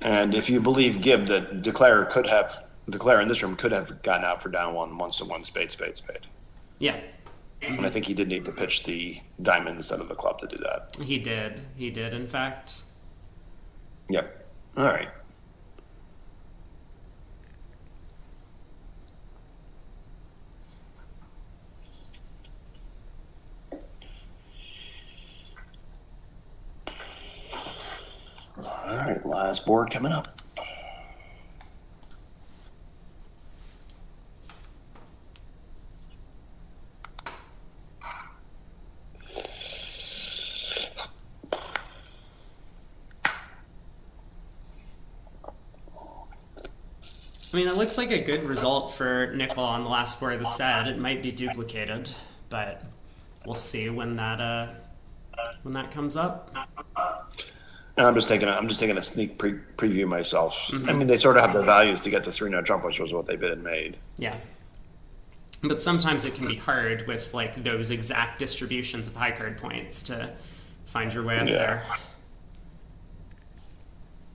And if you believe Gibb, that Declare in this room could have gotten out for down one once to one spade. Yeah. And I think he did need to pitch the diamond instead of the club to do that. He did, in fact. Yep. All right. All right, last board coming up. I mean, it looks like a good result for Nickel on the last board of the set. It might be duplicated, but we'll see when that comes up. And I'm just taking a sneak preview myself. Mm-hmm. I mean, they sort of have the values to get to 3-0 jump, which was what they bid and made. Yeah. But sometimes it can be hard with like those exact distributions of high card points to find your way up there.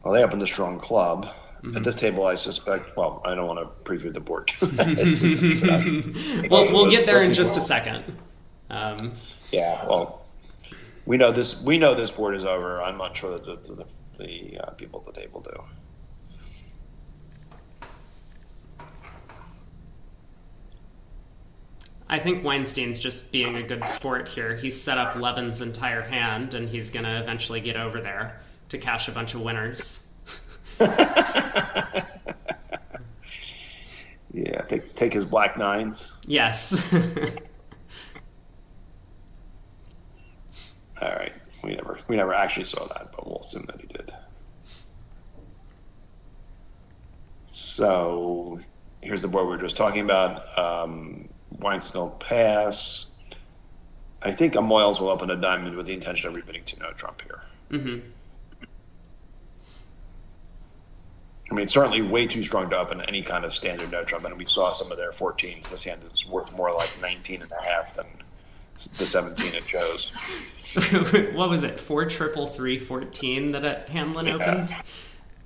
Well, they opened a strong club. Mm-hmm. At this table, I suspect. Well, I don't want to preview the board. We'll get there in just a second. Yeah. Well, we know this. We know this board is over. I'm not sure that the people at the table do. I think Weinstein's just being a good sport here. He's set up Levin's entire hand, and he's going to eventually get over there to cash a bunch of winners. Yeah, take his black nines. Yes. All right. We never actually saw that, but we'll assume that he did. So here's the board we were just talking about. Weinstein will pass. I think Amoyles will open a diamond with the intention of rebidding 2-0 trump here. Mm-hmm. I mean, it's certainly way too strong to open any kind of standard no trump, and we saw some of their 14s. This hand is worth more like 19 and a half than the 17 it chose. What was it? 4 triple 3 14 that Hanlon opened?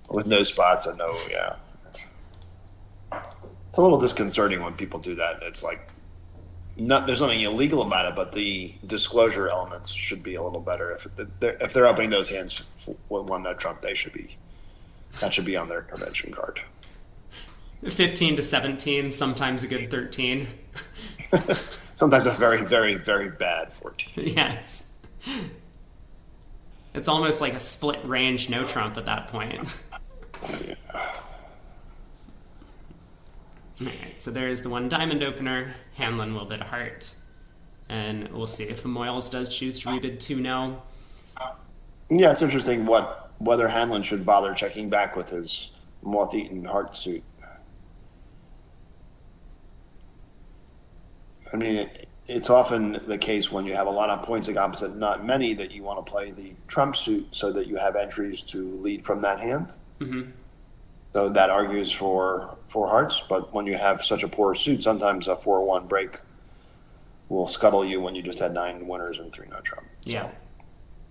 With no spots and no, yeah. It's a little disconcerting when people do that. It's like there's nothing illegal about it, but the disclosure elements should be a little better. If they're opening those hands with one no trump, that should be on their convention card. 15 to 17, sometimes a good 13. Sometimes a very, very, very bad 14. Yes. It's almost like a split range no trump at that point. Yeah. Alright, so there's the one diamond opener. Hanlon will bid a heart. And we'll see if Moyles does choose to rebid 2-0. Yeah, it's interesting whether Hanlon should bother checking back with his moth-eaten heart suit. I mean, it's often the case when you have a lot of points opposite, not many, that you want to play the trump suit so that you have entries to lead from that hand. Mm-hmm. So that argues for hearts, but when you have such a poor suit, sometimes a 4-1 break will scuttle you when you just had 9 winners and 3 no trump. So Yeah.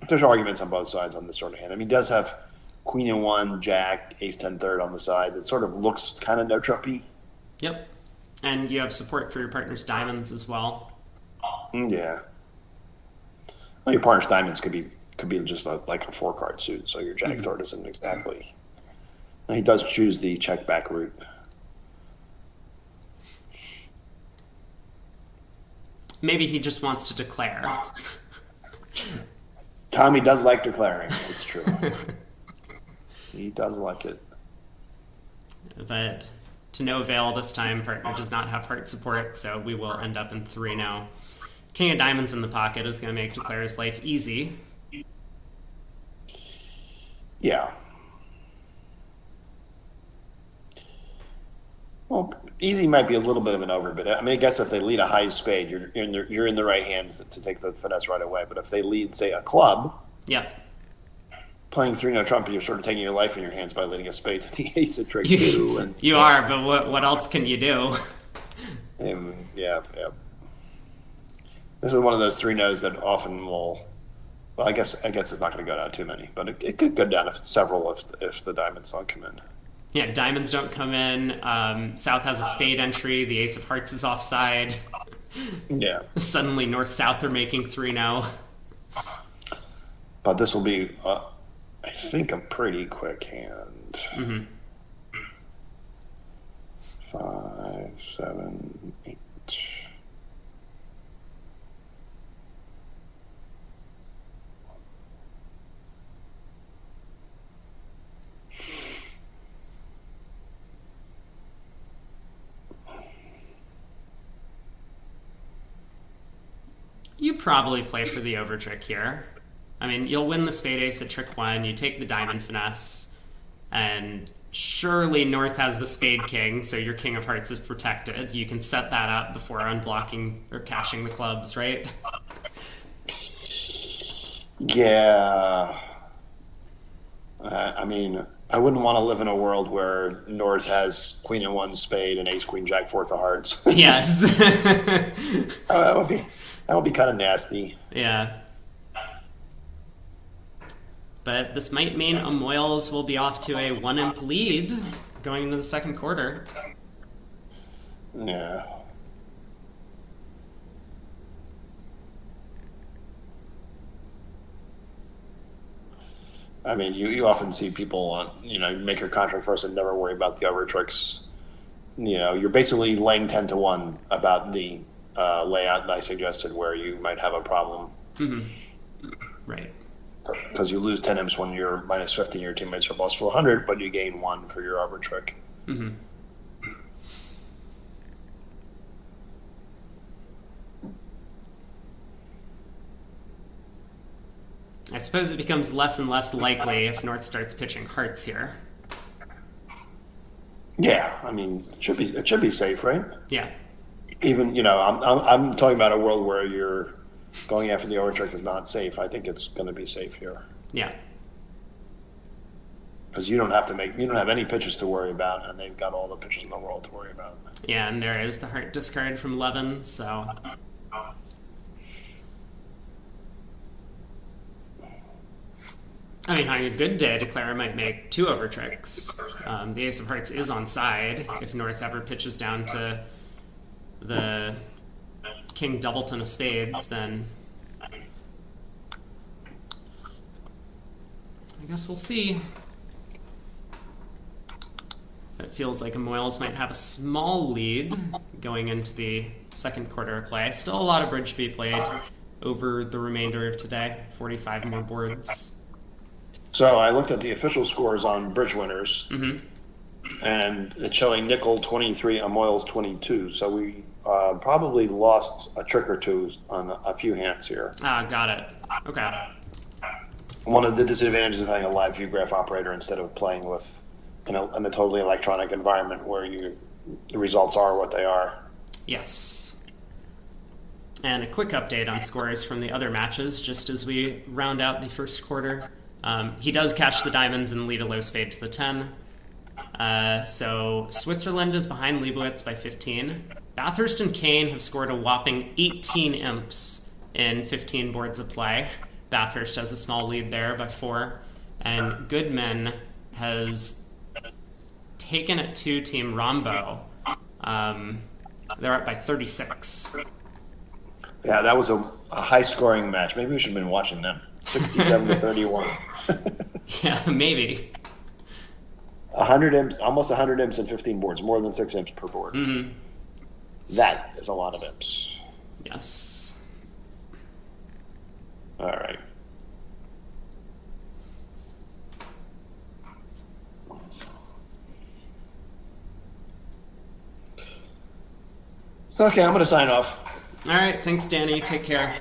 there's arguments on both sides on this sort of hand. I mean, he does have queen and 1, jack, ace 10 third on the side. It sort of looks kind of no trumpy. Yep. And you have support for your partner's diamonds as well. Yeah. Well, your partner's diamonds could be just like a 4-card suit, so your jack third isn't exactly. And he does choose the check back route. Maybe he just wants to declare. Tommy does like declaring. It's true. He does like it. But to no avail this time, partner does not have heart support, so we will end up in 3 now. King of diamonds in the pocket is going to make Declare's life easy. Yeah. Well, easy might be a little bit of an overbid. I mean, I guess if they lead a high spade, you're in the right hands to take the finesse right away. But if they lead, say, a club, Yeah. playing 3 no trump, you're sort of taking your life in your hands by leading a spade to the ace of trick 2. And You are, but what else can you do? Yeah. This is one of those 3 no's that often will. Well, I guess it's not going to go down too many, but it could go down several if the diamonds don't come in. Yeah, diamonds don't come in. South has a spade entry. The ace of hearts is offside. Yeah. Suddenly north-south are making 3 now. But this will be, I think, a pretty quick hand. Mm-hmm. 5, 7, 8. You probably play for the over trick here. I mean, you'll win the spade ace at trick 1, you take the diamond finesse, and surely North has the spade king, so your king of hearts is protected. You can set that up before unblocking or cashing the clubs, right? Yeah. I mean, I wouldn't want to live in a world where North has queen and 1 spade and ace queen jack 4 of hearts. Yes. That would be kind of nasty. Yeah. But this might mean Moyles will be off to a 1-imp lead going into the second quarter. Yeah. I mean, you often see people, make your contract first and never worry about the over tricks. You're basically laying 10 to 1 about the layout that I suggested where you might have a problem. Mm-hmm. Right. Because you lose 10 imps when you're minus 50 and your teammates are plus 400, but you gain 1 for your over trick. Mm-hmm. I suppose it becomes less and less likely if North starts pitching hearts here. Yeah, I mean, it should be safe, right? Yeah. Even I'm talking about a world where you're going after the over trick is not safe. I think it's going to be safe here. Yeah. Because you don't have any pitches to worry about, and they've got all the pitches in the world to worry about. Yeah, and there is the heart discard from Levin, so. I mean, on a good day, Declare might make 2 over tricks. The ace of hearts is on side if North ever pitches down to the king doubleton of spades, then I guess we'll see. It feels like Amoyles might have a small lead going into the second quarter of play. Still a lot of bridge to be played over the remainder of today. 45 more boards. So I looked at the official scores on bridge winners, Mm-hmm. and it's showing Nickel 23, Amoyles 22. So we probably lost a trick or two on a few hands here. Ah, got it. Okay. One of the disadvantages of having a live view graph operator instead of playing with, in a totally electronic environment where the results are what they are. Yes. And a quick update on scores from the other matches, just as we round out the first quarter. He does catch the diamonds and lead a low spade to the 10. So Switzerland is behind Leibowitz by 15. Bathurst and Kane have scored a whopping 18 imps in 15 boards of play. Bathurst has a small lead there by 4. And Goodman has taken it to Team Rombo. They're up by 36. Yeah, that was a high-scoring match. Maybe we should have been watching them. 67 to 31. Yeah, maybe. 100 imps, almost 100 imps and 15 boards, more than 6 imps per board. Mm-hmm. That is a lot of imps. Yes. All right. Okay, I'm going to sign off. All right, thanks, Danny. Take care.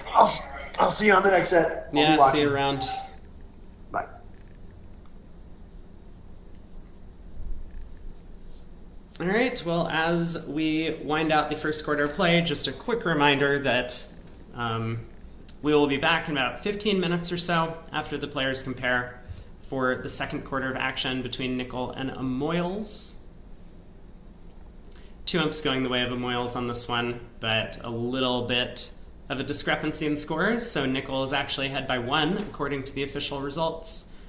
I'll see you on the next set. Yeah, see you around. Bye. All right, well, as we wind out the first quarter of play, just a quick reminder that we will be back in about 15 minutes or so after the players compare for the second quarter of action between Nickel and Amoyles. 2 imps going the way of Amoyles on this one, but a little bit of a discrepancy in scores, so Nickel is actually ahead by 1 according to the official results.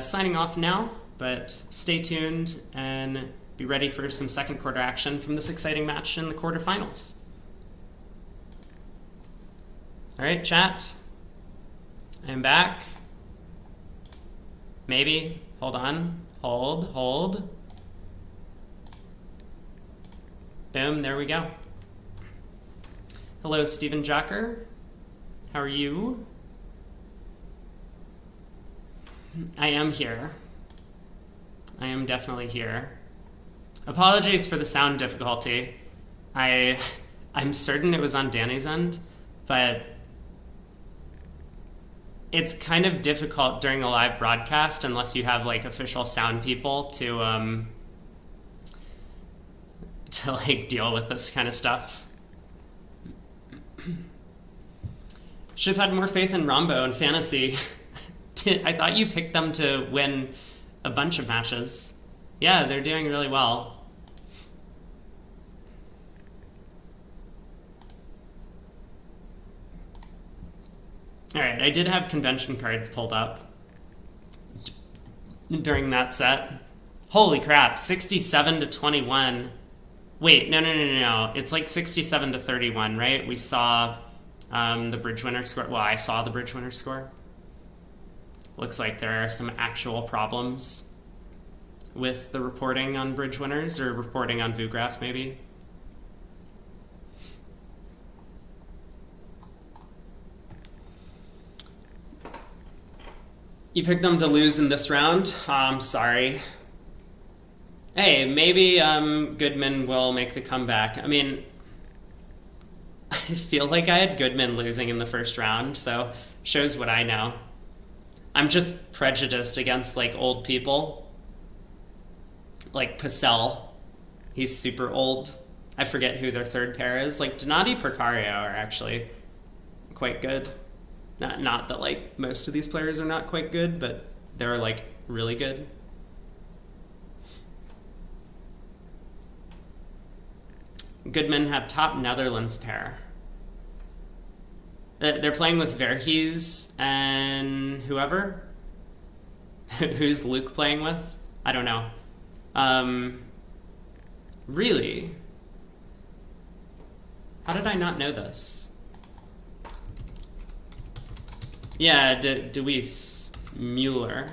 Signing off now, but stay tuned and be ready for some second quarter action from this exciting match in the quarterfinals. All right, chat. I'm back. Maybe. Hold on. Hold. Boom, there we go. Hello, Stephen Jocker. How are you? I am here. I am definitely here. Apologies for the sound difficulty. I'm certain it was on Danny's end, but it's kind of difficult during a live broadcast unless you have like official sound people to like deal with this kind of stuff. Should have had more faith in Rombo and fantasy. I thought you picked them to win a bunch of matches. Yeah, they're doing really well. Alright, I did have convention cards pulled up during that set. Holy crap, 67 to 21. Wait, no. It's like 67 to 31, right? We saw the bridge winner score. Well, I saw the bridge winner score. Looks like there are some actual problems with the reporting on bridge winners, or reporting on VuGraph, maybe. You picked them to lose in this round? I'm sorry. Hey, maybe Goodman will make the comeback. I mean, I feel like I had Goodman losing in the first round, so shows what I know. I'm just prejudiced against, like, old people. Like Pacell. He's super old. I forget who their third pair is. Like, Donati Precario are actually quite good. Not that, like, most of these players are not quite good, but they're, like, really good. Goodman have top Netherlands pair. They're playing with Verhees and whoever. Who's Luke playing with? I don't know. Really? How did I not know this? Yeah, Deweese Mueller.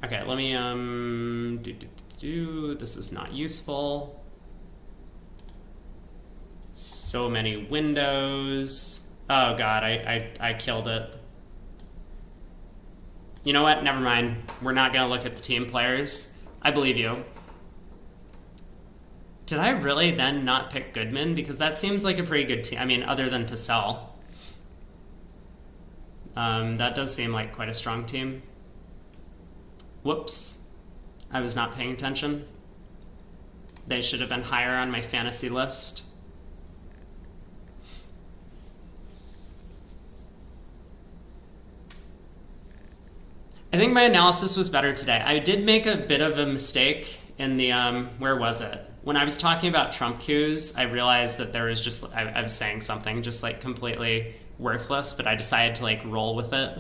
Okay, let me, this is not useful. So many windows. Oh god, I killed it. You know what? Never mind. We're not gonna look at the team players. I believe you. Did I really then not pick Goodman? Because that seems like a pretty good team. I mean, other than Pacell. That does seem like quite a strong team. Whoops. I was not paying attention. They should have been higher on my fantasy list. I think my analysis was better today. I did make a bit of a mistake in the, where was it? When I was talking about Trump coups, I realized that there was just, I was saying something just like completely worthless, but I decided to like roll with it.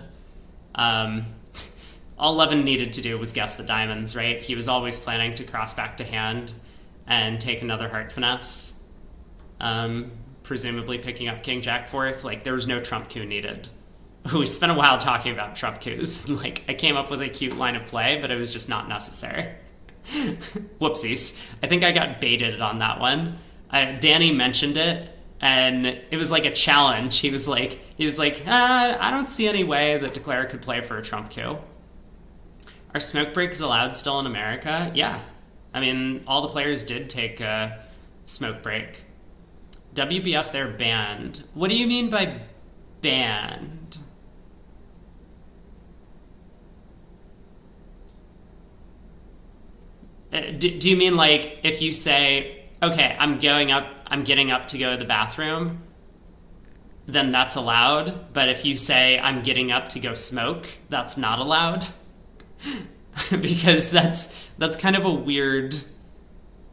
All Levin needed to do was guess the diamonds, right? He was always planning to cross back to hand and take another heart finesse, presumably picking up King Jack fourth. Like, there was no Trump coup needed. We spent a while talking about Trump coups. Like, I came up with a cute line of play, but it was just not necessary. Whoopsies. I think I got baited on that one. Danny mentioned it, and it was like a challenge. He was like, I don't see any way that Declare could play for a Trump coup. Are smoke breaks allowed still in America? Yeah. I mean, all the players did take a smoke break. WBF, they're banned. What do you mean by banned? Do you mean like if you say, okay, I'm getting up to go to the bathroom, then that's allowed, but if you say I'm getting up to go smoke, that's not allowed? Because that's kind of a weird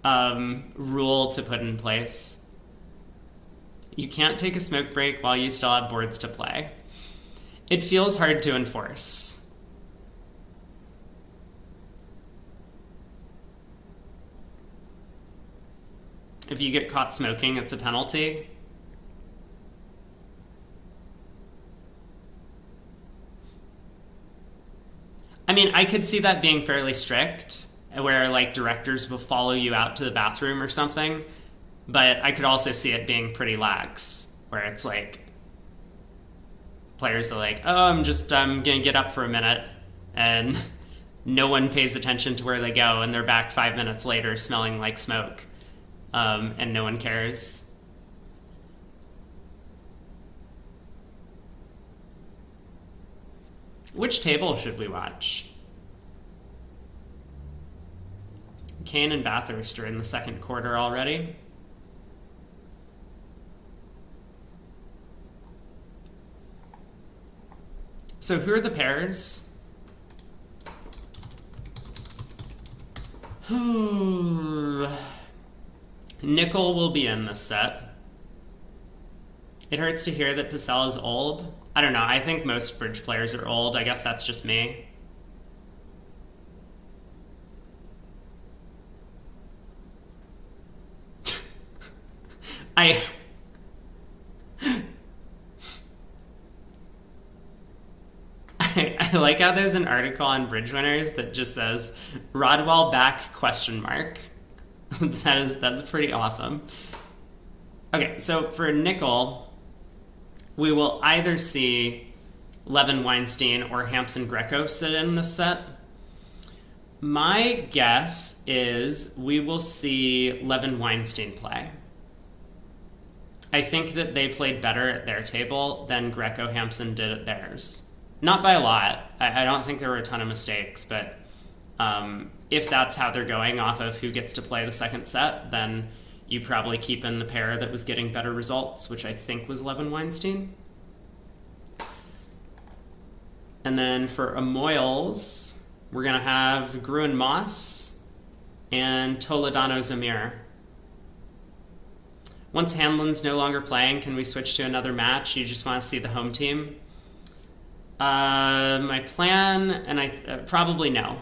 rule to put in place. You can't take a smoke break while you still have boards to play. It feels hard to enforce. If you get caught smoking, it's a penalty. I mean, I could see that being fairly strict, where like directors will follow you out to the bathroom or something, but I could also see it being pretty lax, where it's like players are like, oh, I'm gonna get up for a minute, and no one pays attention to where they go, and they're back 5 minutes later smelling like smoke, and no one cares. Which table should we watch? Kane and Bathurst are in the second quarter already. So who are the pairs? Nickel will be in this set. It hurts to hear that Pacell is old. I don't know. I think most bridge players are old. I guess that's just me. I like how there's an article on Bridge Winners that just says Rodwell back ? That's pretty awesome. Okay, so for nickel, we will either see Levin Weinstein or Hampson Greco sit in this set. My guess is we will see Levin Weinstein play. I think that they played better at their table than Greco Hampson did at theirs. Not by a lot. I don't think there were a ton of mistakes, but if that's how they're going off of who gets to play the second set, then you probably keep in the pair that was getting better results, which I think was Levin Weinstein. And then for Amoyles, we're going to have Gruen Moss and Toledano Zamir. Once Hanlon's no longer playing, can we switch to another match? You just want to see the home team? My plan, and probably no,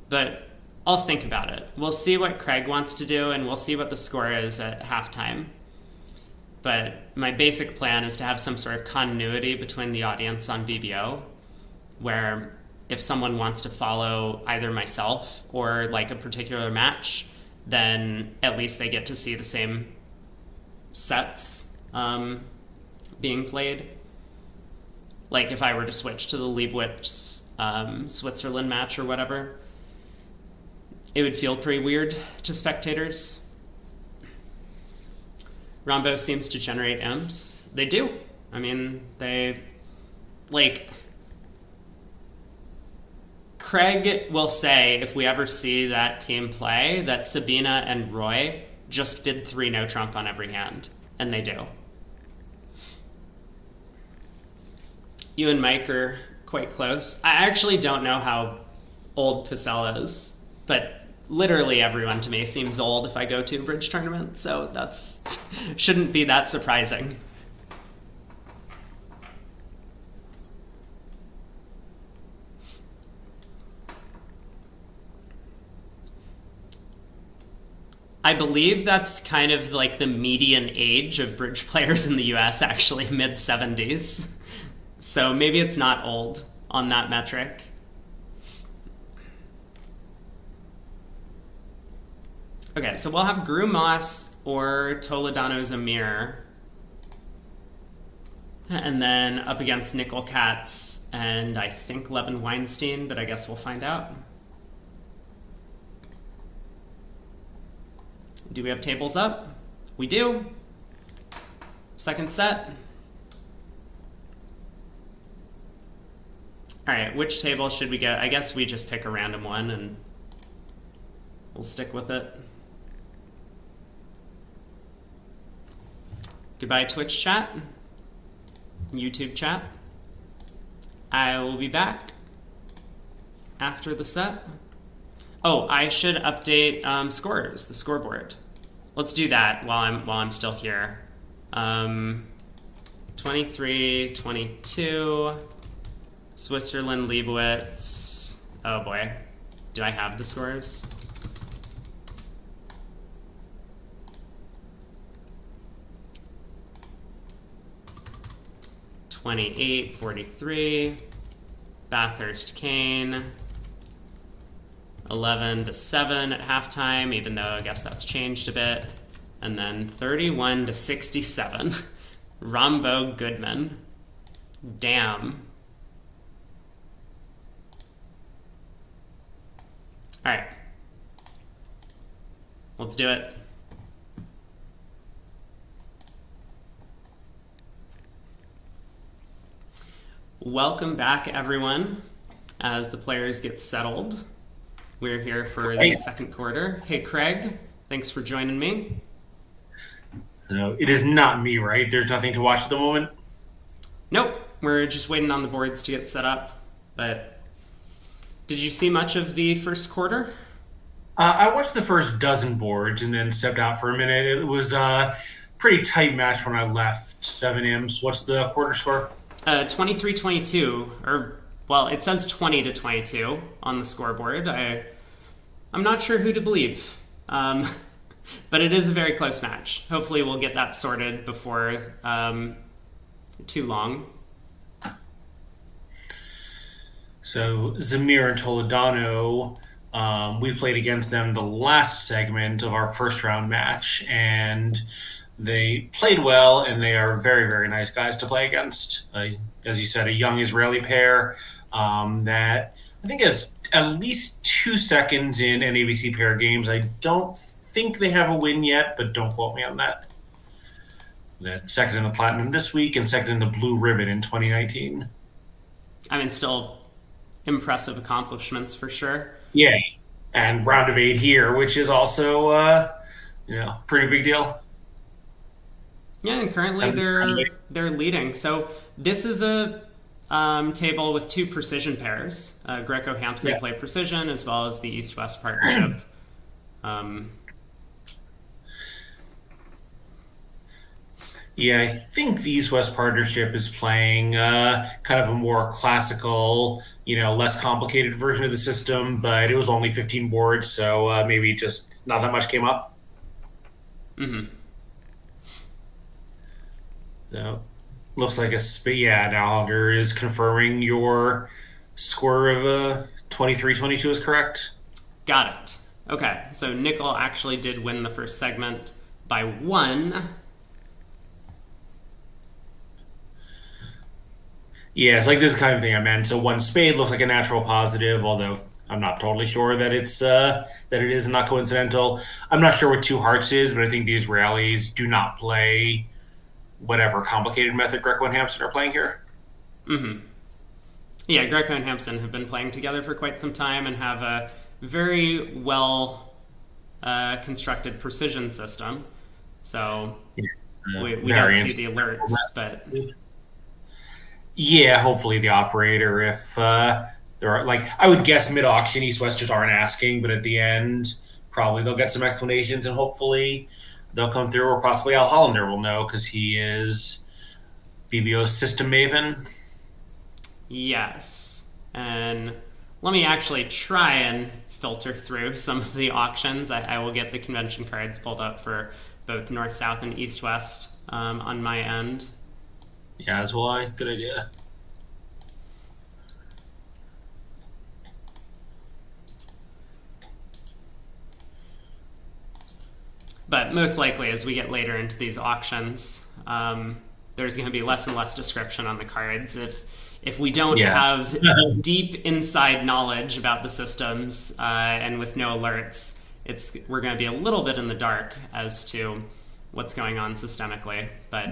but I'll think about it. We'll see what Craig wants to do, and we'll see what the score is at halftime. But my basic plan is to have some sort of continuity between the audience on BBO, where if someone wants to follow either myself or like a particular match, then at least they get to see the same sets being played. Like if I were to switch to the Leibowitz Switzerland match or whatever, it would feel pretty weird to spectators. Rombo seems to generate imps. They do. I mean, they, like, Craig will say, if we ever see that team play, that Sabina and Roy just did 3 no trump on every hand. And they do. You and Mike are quite close. I actually don't know how old Pacella is, but literally everyone to me seems old if I go to a bridge tournament, so that's shouldn't be that surprising. I believe that's kind of like the median age of bridge players in the US, actually, mid-70s. So maybe it's not old on that metric. Okay, so we'll have Gru Moss or Toledano Zamir. And then up against Nickel Katz and I think Levin Weinstein, but I guess we'll find out. Do we have tables up? We do. Second set. All right, which table should we get? I guess we just pick a random one and we'll stick with it. Goodbye, Twitch chat, YouTube chat. I will be back after the set. Oh, I should update scores, the scoreboard. Let's do that while I'm still here. 23, 22, Switzerland, Leibowitz. Oh boy, do I have the scores? (28, 43), Bathurst, Kane, 11-7 at halftime, even though I guess that's changed a bit, and then 31-67, Rombo Goodman. Damn. All right, let's do it. Welcome back, everyone, as the players get settled. We're here for the second quarter. Hey, Craig, thanks for joining me. No, it is not me, right? There's nothing to watch at the moment? Nope, we're just waiting on the boards to get set up. But did you see much of the first quarter? I watched the first dozen boards and then stepped out for a minute. It was a pretty tight match when I left. 7 M's. What's the quarter score? 23-22, or, well, it says 20-22 on the scoreboard. I'm not sure who to believe, but it is a very close match. Hopefully we'll get that sorted before too long. So Zamir and Toledano, we played against them the last segment of our first round match, and they played well, and they are very, very nice guys to play against. As you said, a young Israeli pair that I think has at least 2 seconds in NABC pair games. I don't think they have a win yet, but don't quote me on that. That second in the Platinum this week and second in the Blue Ribbon in 2019. I mean, still impressive accomplishments for sure. Yeah, and round of 8 here, which is also pretty big deal. Yeah, and currently they're leading. So this is a table with 2 precision pairs. Greco Hampson play precision as well as the East-West partnership. Yeah, I think the East West partnership is playing kind of a more classical, less complicated version of the system, but it was only 15 boards, so maybe just not that much came up. Hmm. So looks like yeah. Now Hunter is confirming your score of 23-22 is correct. Got it. Okay, so Nickel actually did win the first segment by one. Yeah, it's like this is the kind of thing I meant. So one spade looks like a natural positive, although I'm not totally sure that it is not coincidental. I'm not sure what two hearts is, but I think these rallies do not play whatever complicated method Greco and Hampson are playing here. Mm-hmm. Yeah, Greco and Hampson have been playing together for quite some time and have a very well constructed precision system. So we don't see Variants. the alerts, but Yeah, hopefully the operator, if there are like, I would guess mid auction, East West just aren't asking, but at the end, probably they'll get some explanations and hopefully they'll come through, or possibly Al Hollander will know because he is BBO's system maven. yes. And let me actually try and filter through some of the auctions. I will get the convention cards pulled up for both North, South, and East, West on my end. Yeah, as will I. Good idea. But most likely, as we get later into these auctions, there's going to be less and less description on the cards. If we don't Yeah. have deep inside knowledge about the systems and with no alerts, we're going to be a little bit in the dark as to what's going on systemically. But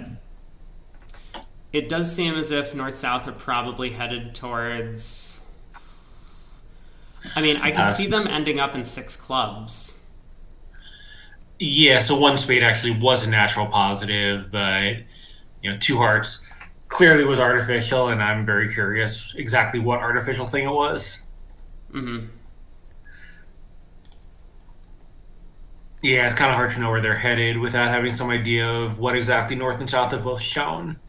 it does seem as if North South are probably headed towards. I mean, I can see them ending up in six clubs. Yeah, so one spade actually was a natural positive, but two hearts clearly was artificial, and I'm very curious exactly what artificial thing it was. Mm-hmm. Yeah, it's kind of hard to know where they're headed without having some idea of what exactly North and South have both shown.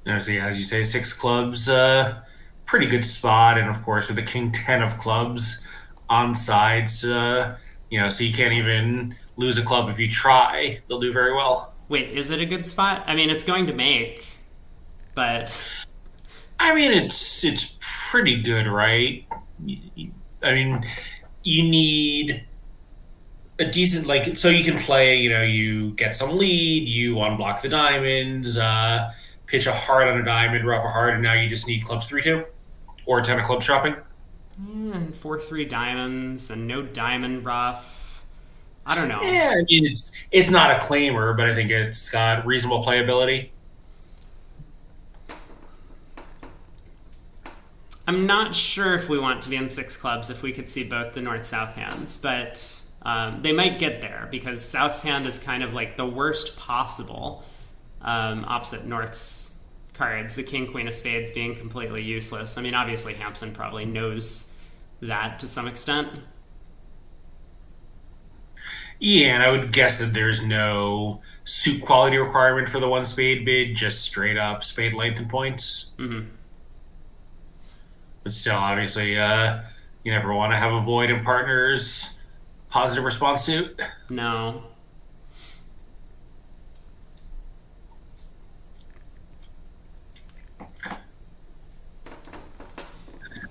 So yeah, as you say, six clubs, pretty good spot, and of course with the King 10 of clubs on sides, so you can't even lose a club if you try. They'll do very well. Wait, is it a good spot? I mean, it's going to make, but I mean, it's pretty good, right? I mean, you need a decent so you can play. You get some lead, you unblock the diamonds, pitch a heart on a diamond, ruff a heart, and now you just need clubs 3-2 or 10 of clubs shopping. and 4-3 diamonds and no diamond rough. I don't know. Yeah, I mean it's not a claimer, but I think it's got reasonable playability. I'm not sure if we want to be in six clubs if we could see both the North South hands, but they might get there because South's hand is kind of like the worst possible opposite North's cards, the King Queen of Spades being completely useless. I mean, obviously Hampson probably knows that to some extent. Yeah, and I would guess that there's no suit quality requirement for the one spade bid, just straight up spade length and points. Mm-hmm. But still, obviously, you never want to have a void in partners positive response suit. No.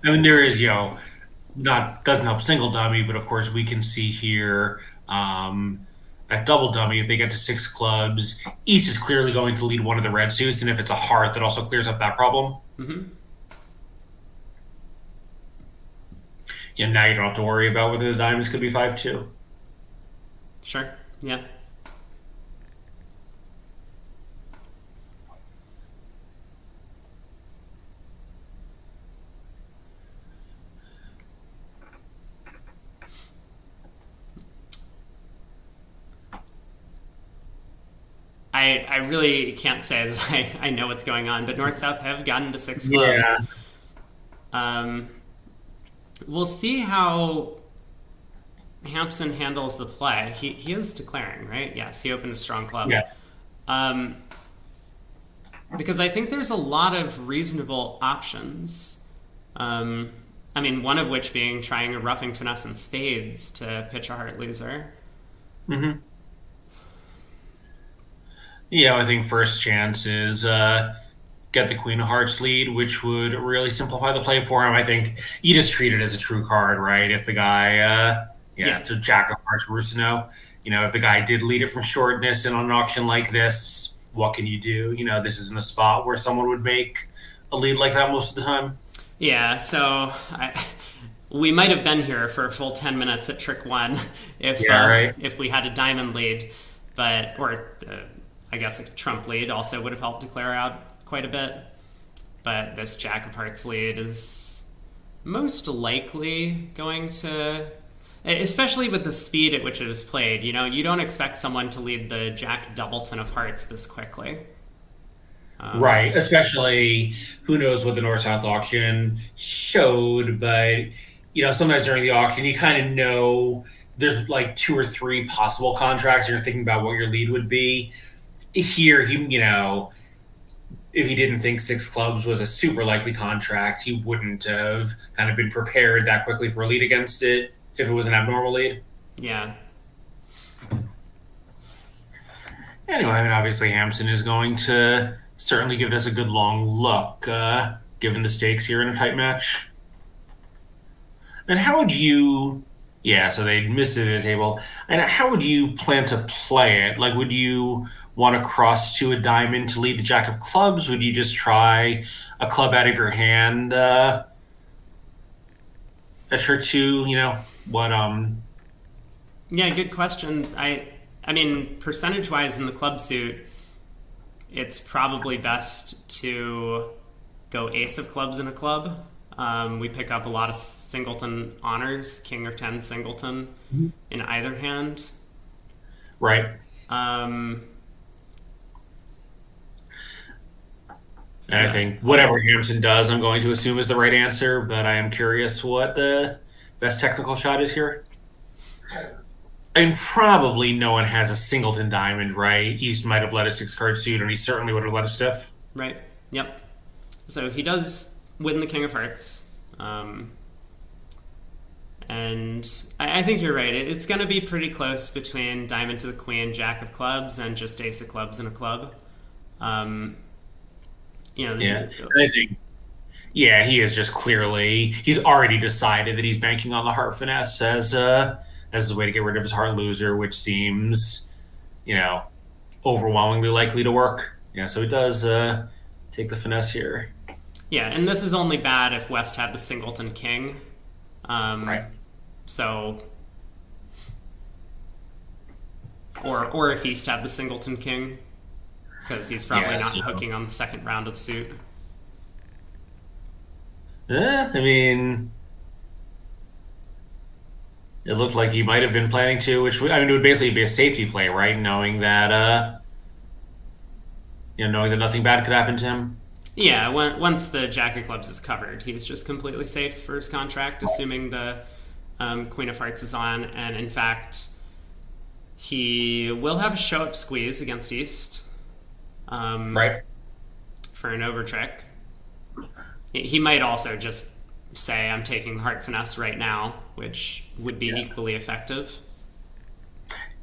I mean, there is, not doesn't help single dummy, but of course we can see here at double dummy if they get to six clubs, East is clearly going to lead one of the red suits, and if it's a heart, that also clears up that problem. Mm-hmm. Now you don't have to worry about whether the diamonds could be 5-2. Sure. Yeah. I really can't say that I know what's going on, but North South have gotten to six clubs. Yeah. We'll see how Hampson handles the play, he is declaring, right? Yes, he opened a strong club. Yeah. Um, because I think there's a lot of reasonable options. Um, I mean, one of which being trying a roughing finesse and spades to pitch a heart loser. Hmm. Yeah, I think first chance is get the Queen of Hearts lead, which would really simplify the play for him. I think you just treat it as a true card, right? If the guy, Yeah, to Jack of Hearts Rusino, if the guy did lead it from shortness in an auction like this, what can you do? This isn't a spot where someone would make a lead like that most of the time. yeah. So we might have been here for a full 10 minutes at trick one Yeah, right. if we had a diamond lead, but or I guess a trump lead also would have helped declare out quite a bit. But this Jack of Hearts lead is most likely going to, especially with the speed at which it is played. You don't expect someone to lead the Jack Doubleton of Hearts this quickly. Right, especially who knows what the North South auction showed, but sometimes during the auction you kind of know there's like two or three possible contracts. You're thinking about what your lead would be. Here, if he didn't think six clubs was a super likely contract, he wouldn't have kind of been prepared that quickly for a lead against it if it was an abnormal lead. Yeah, Anyway, I mean, obviously Hampson is going to certainly give us a good long look, given the stakes here in a tight match. And how would you? Yeah, so they missed it at the table. And how would you plan to play it? Like, would you want to cross to a diamond to lead the Jack of Clubs? Would you just try a club out of your hand a trick two? What? yeah. Good question. I mean, percentage wise in the club suit, it's probably best to go ace of clubs in a club. We pick up a lot of singleton honors, king or 10 singleton in either hand. Right. Um, And I yeah, think whatever Hampson does, I'm going to assume is the right answer. But I am curious what the best technical shot is here. And probably no one has a singleton diamond, right? East might have let a six card suit, and he certainly would have let a stiff. right. Yep. So he does win the king of hearts. And I think you're right. It's going to be pretty close between diamond to the queen, jack of clubs, and just ace of clubs in a club. Um, Yeah. And I think, yeah, he is just clearly, he's already decided that he's banking on the heart finesse as the way to get rid of his heart loser, which seems, you know, overwhelmingly likely to work. Yeah, so he does take the finesse here. yeah, and this is only bad if West had the singleton king. Right. So, or if East had the singleton king, because he's probably Yeah, not so, hooking on the second round of the suit. I mean, it looked like he might have been planning to, I mean, it would basically be a safety play, right? Knowing that nothing bad could happen to him. Yeah, once the jack of clubs is covered, he's just completely safe for his contract, assuming the queen of hearts is on, and in fact, he will have a show up squeeze against East Right. for an over trick. He might also just say, I'm taking the heart finesse right now, which would be equally effective.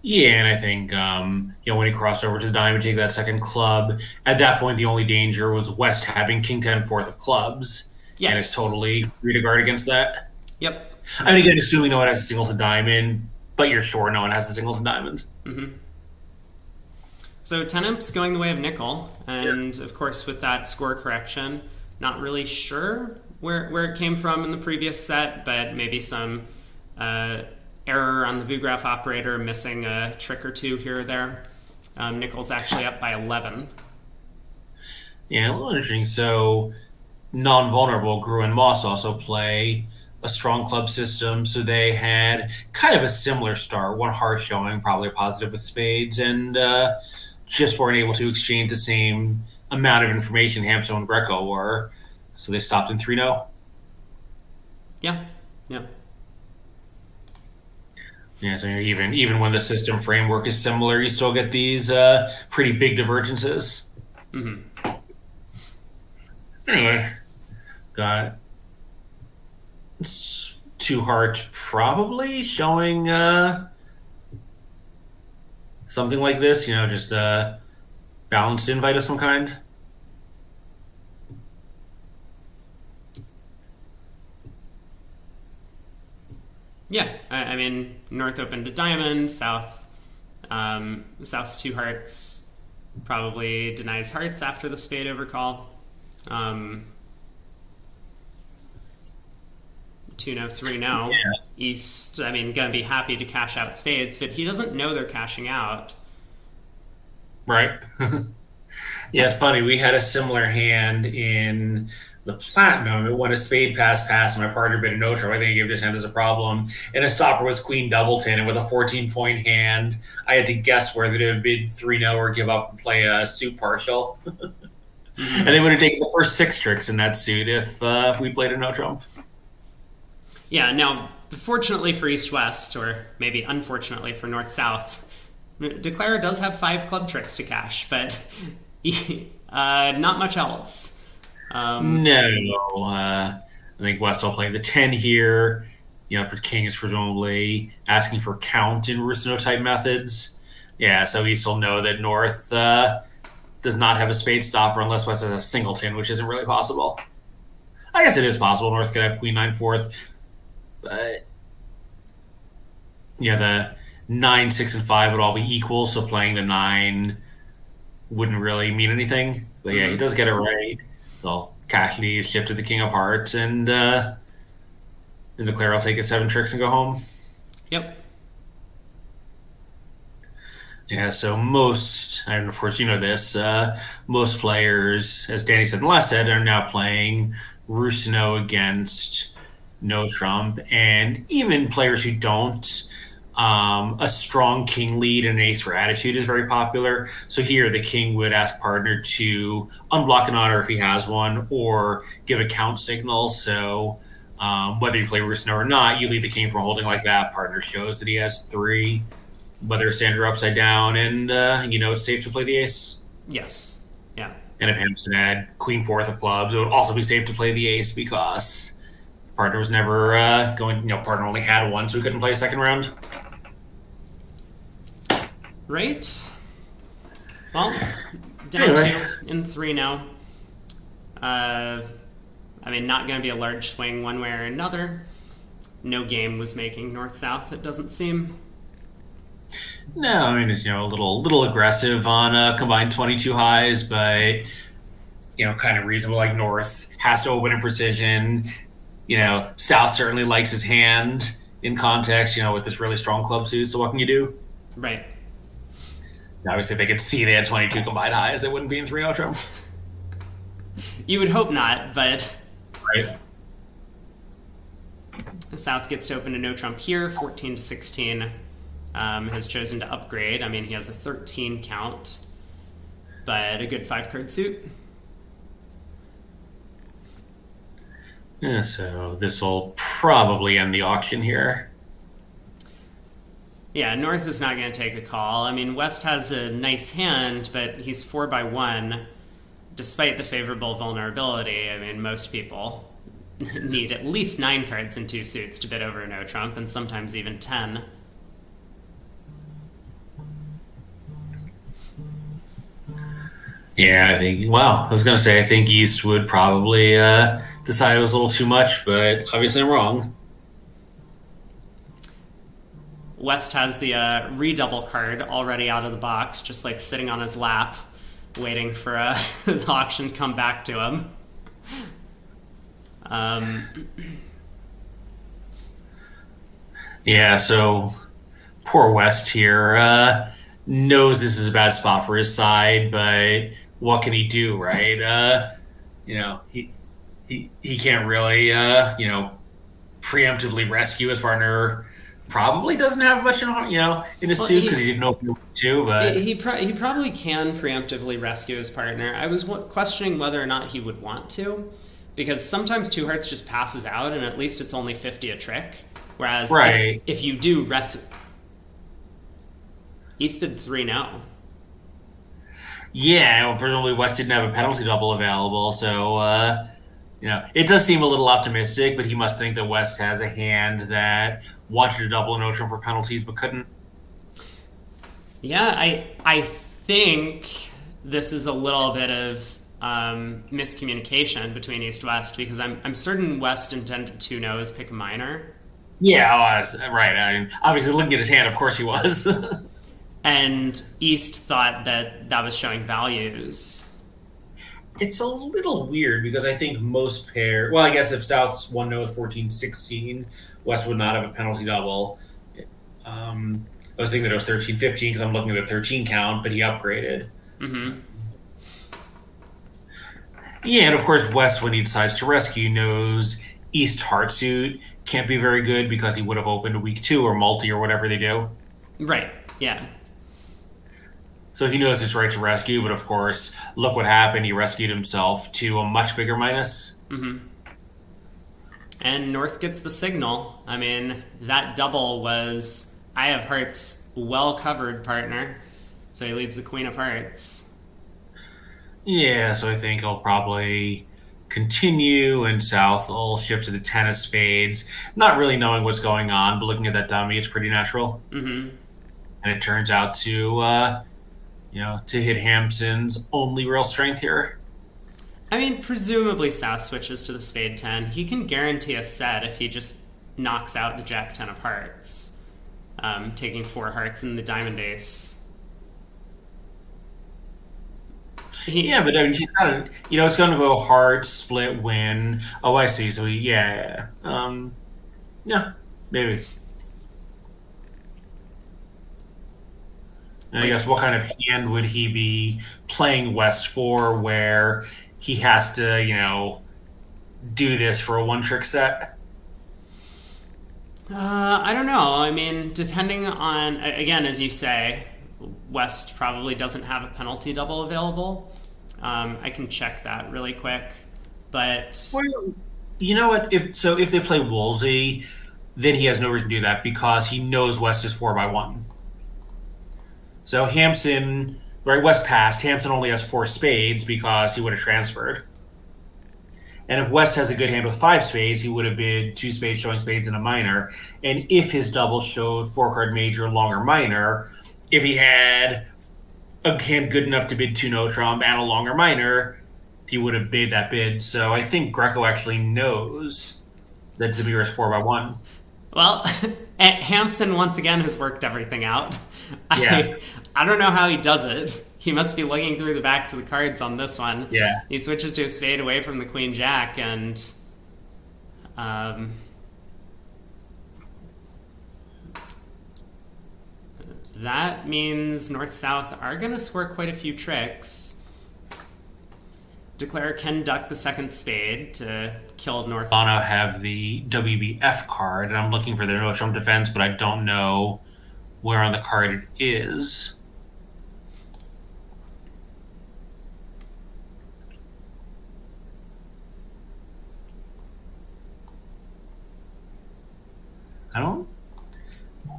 Yeah, and I think when he crossed over to the dime and take that second club, at that point the only danger was West having King 10 fourth of clubs, and it's Yes. totally free to guard against that. Yep. I mean, again, assuming no one has a singleton diamond, but you're sure no one has a singleton diamond. So 10 imps going the way of nickel, and of course with that score correction, not really sure where it came from in the previous set, but maybe some error on the VuGraph operator, missing a trick or two here or there. Nickel's actually up by 11. Yeah, a little interesting. So, non-vulnerable Gru and Moss also play a strong club system, so they had kind of a similar start. One hard showing, probably a positive with spades, and just weren't able to exchange the same amount of information Hampson and Greco were, so they stopped in 3-0. Yeah, yeah. Yeah, so even when the system framework is similar, you still get these pretty big divergences. Hmm. Anyway, got Two Heart probably showing something like this. Just a balanced invite of some kind. Yeah, I mean, North open to Diamond, South, South's two hearts probably denies hearts after the spade overcall. 2-no, 3-no. Yeah. East, I mean, gonna be happy to cash out spades, but he doesn't know they're cashing out. Right. Yeah, it's funny. We had a similar hand in the platinum. It won a spade pass, and my partner bid a no trump. I think he gave this hand as a problem. And a stopper was Queen Doubleton, and with a 14-point hand, I had to guess whether to bid 3-no or give up and play a suit partial. And Mm-hmm. they would have taken the first six tricks in that suit if we played a no trump. Yeah, now, fortunately for East West, or maybe unfortunately for North South, Declarer does have 5 club tricks to cash, but not much else. No, I think West will play the 10 here. King is presumably asking for count in Rusino type methods. Yeah, so East will know that North does not have a spade stopper unless West has a singleton, which isn't really possible. I guess it is possible. North could have Queen 9 fourth, but the 9, 6, and 5 would all be equal, so playing the 9 wouldn't really mean anything. But yeah, he Mm-hmm. does get it right. So cash these, ship to the King of Hearts, and Declare will take his 7 tricks and go home. Yep. Yeah, so and of course you know this, most players, as Danny said in the last set, are now playing Rusino against no trump, and even players who don't, a strong king lead and an ace for attitude is very popular. So here the king would ask partner to unblock an honor if he has one, or give a count signal. So whether you play Rusino or not, you leave the king from holding like that. Partner shows that he has 3, whether it's stand or upside down, and it's safe to play the ace. Yes. Yeah. And if Hampson had Queen fourth of clubs, it would also be safe to play the ace because partner was never partner only had one, so he couldn't play a second round. Right? Well, down Anyway, 2 in 3 now. Uh, I mean, not going to be a large swing one way or another. No game was making North South, it doesn't seem. no, I mean it's a little aggressive on combined 22 highs, but kind of reasonable. Like North has to open in precision. South certainly likes his hand in context. With this really strong club suit. So what can you do? Right. Obviously, if they could see they had 22 combined highs, they wouldn't be in 3-0 trump. You would hope not, but Right. South gets to open to no trump here, 14 to 16. Has chosen to upgrade. I mean, he has a 13 count, but a good 5-card suit. Yeah, so this will probably end the auction here. Yeah, North is not going to take a call. I mean, West has a nice hand, but he's 4x1, despite the favorable vulnerability. I mean, most people need at least 9 cards and 2 suits to bid over no trump, and sometimes even 10. Yeah, I was going to say, I think East would probably decide it was a little too much, but obviously I'm wrong. West has the redouble card already out of the box, just like sitting on his lap, waiting for the auction to come back to him. Yeah, so poor West here knows this is a bad spot for his side, but what can he do, right? He can't really preemptively rescue his partner. Probably doesn't have much in his Well, suit because he didn't know if he wanted to, but he probably can preemptively rescue his partner. I was questioning whether or not he would want to, because sometimes Two Hearts just passes out, and at least it's only 50 a trick. Whereas right. if you do East bid 3-0. Yeah, well, presumably West didn't have a penalty double available, so it does seem a little optimistic. But he must think that West has a hand that wanted to double a no trump for penalties but couldn't. Yeah, I think this is a little bit of miscommunication between East West because I'm certain West intended 2 no's pick a minor. Yeah, right. I mean, obviously, looking at his hand, of course he was. And East thought that that was showing values. It's a little weird because I think most pair. Well, I guess if South's 1-0 is 14-16, West would not have a penalty double. I was thinking that it was 13-15 because I'm looking at the 13 count, but he upgraded. Mm-hmm. Yeah, and of course, West, when he decides to rescue, knows East Heart Suit can't be very good because he would have opened week 2 or multi or whatever they do. Right, yeah. So he knows it's right to rescue, but of course, look what happened. He rescued himself to a much bigger minus. Mm-hmm. And North gets the signal. I mean, that double was I have hearts well covered, partner. So he leads the Queen of Hearts. Yeah, so I think he'll probably continue, and South will shift to the 10 of spades, not really knowing what's going on, but looking at that dummy, it's pretty natural. Mm-hmm. And it turns out to hit Hampson's only real strength here. I mean, presumably South switches to the spade 10. He can guarantee a set if he just knocks out the Jack 10 of hearts, taking 4 hearts in the diamond ace. Yeah, but I mean, he's got to, it's going to go hard, split, win. Oh, I see. So, yeah. Yeah, maybe. And I guess what kind of hand would he be playing West for where he has to, do this for a one-trick set? I don't know. I mean, depending on, again, as you say, West probably doesn't have a penalty double available. I can check that really quick. But Well, you know what? If they play Woolsey, then he has no reason to do that because he knows West is 4x1. So Hampson, right, West passed. Hampson only has 4 spades because he would have transferred. And if West has a good hand with 5 spades, he would have bid 2 spades showing spades in a minor. And if his double showed 4-card major, long, or minor, if he had a hand good enough to bid 2 no trump and a long or minor, he would have bid that bid. So I think Greco actually knows that Zamir is 4x1. well, Hampson once again has worked everything out. Yeah. I don't know how he does it. He must be looking through the backs of the cards on this one. Yeah. He switches to a spade away from the Queen Jack, and that means North-South are going to score quite a few tricks. Declare can duck the second spade to kill North. Bono have the WBF card, and I'm looking for their no trump defense, but I don't know where on the card it is.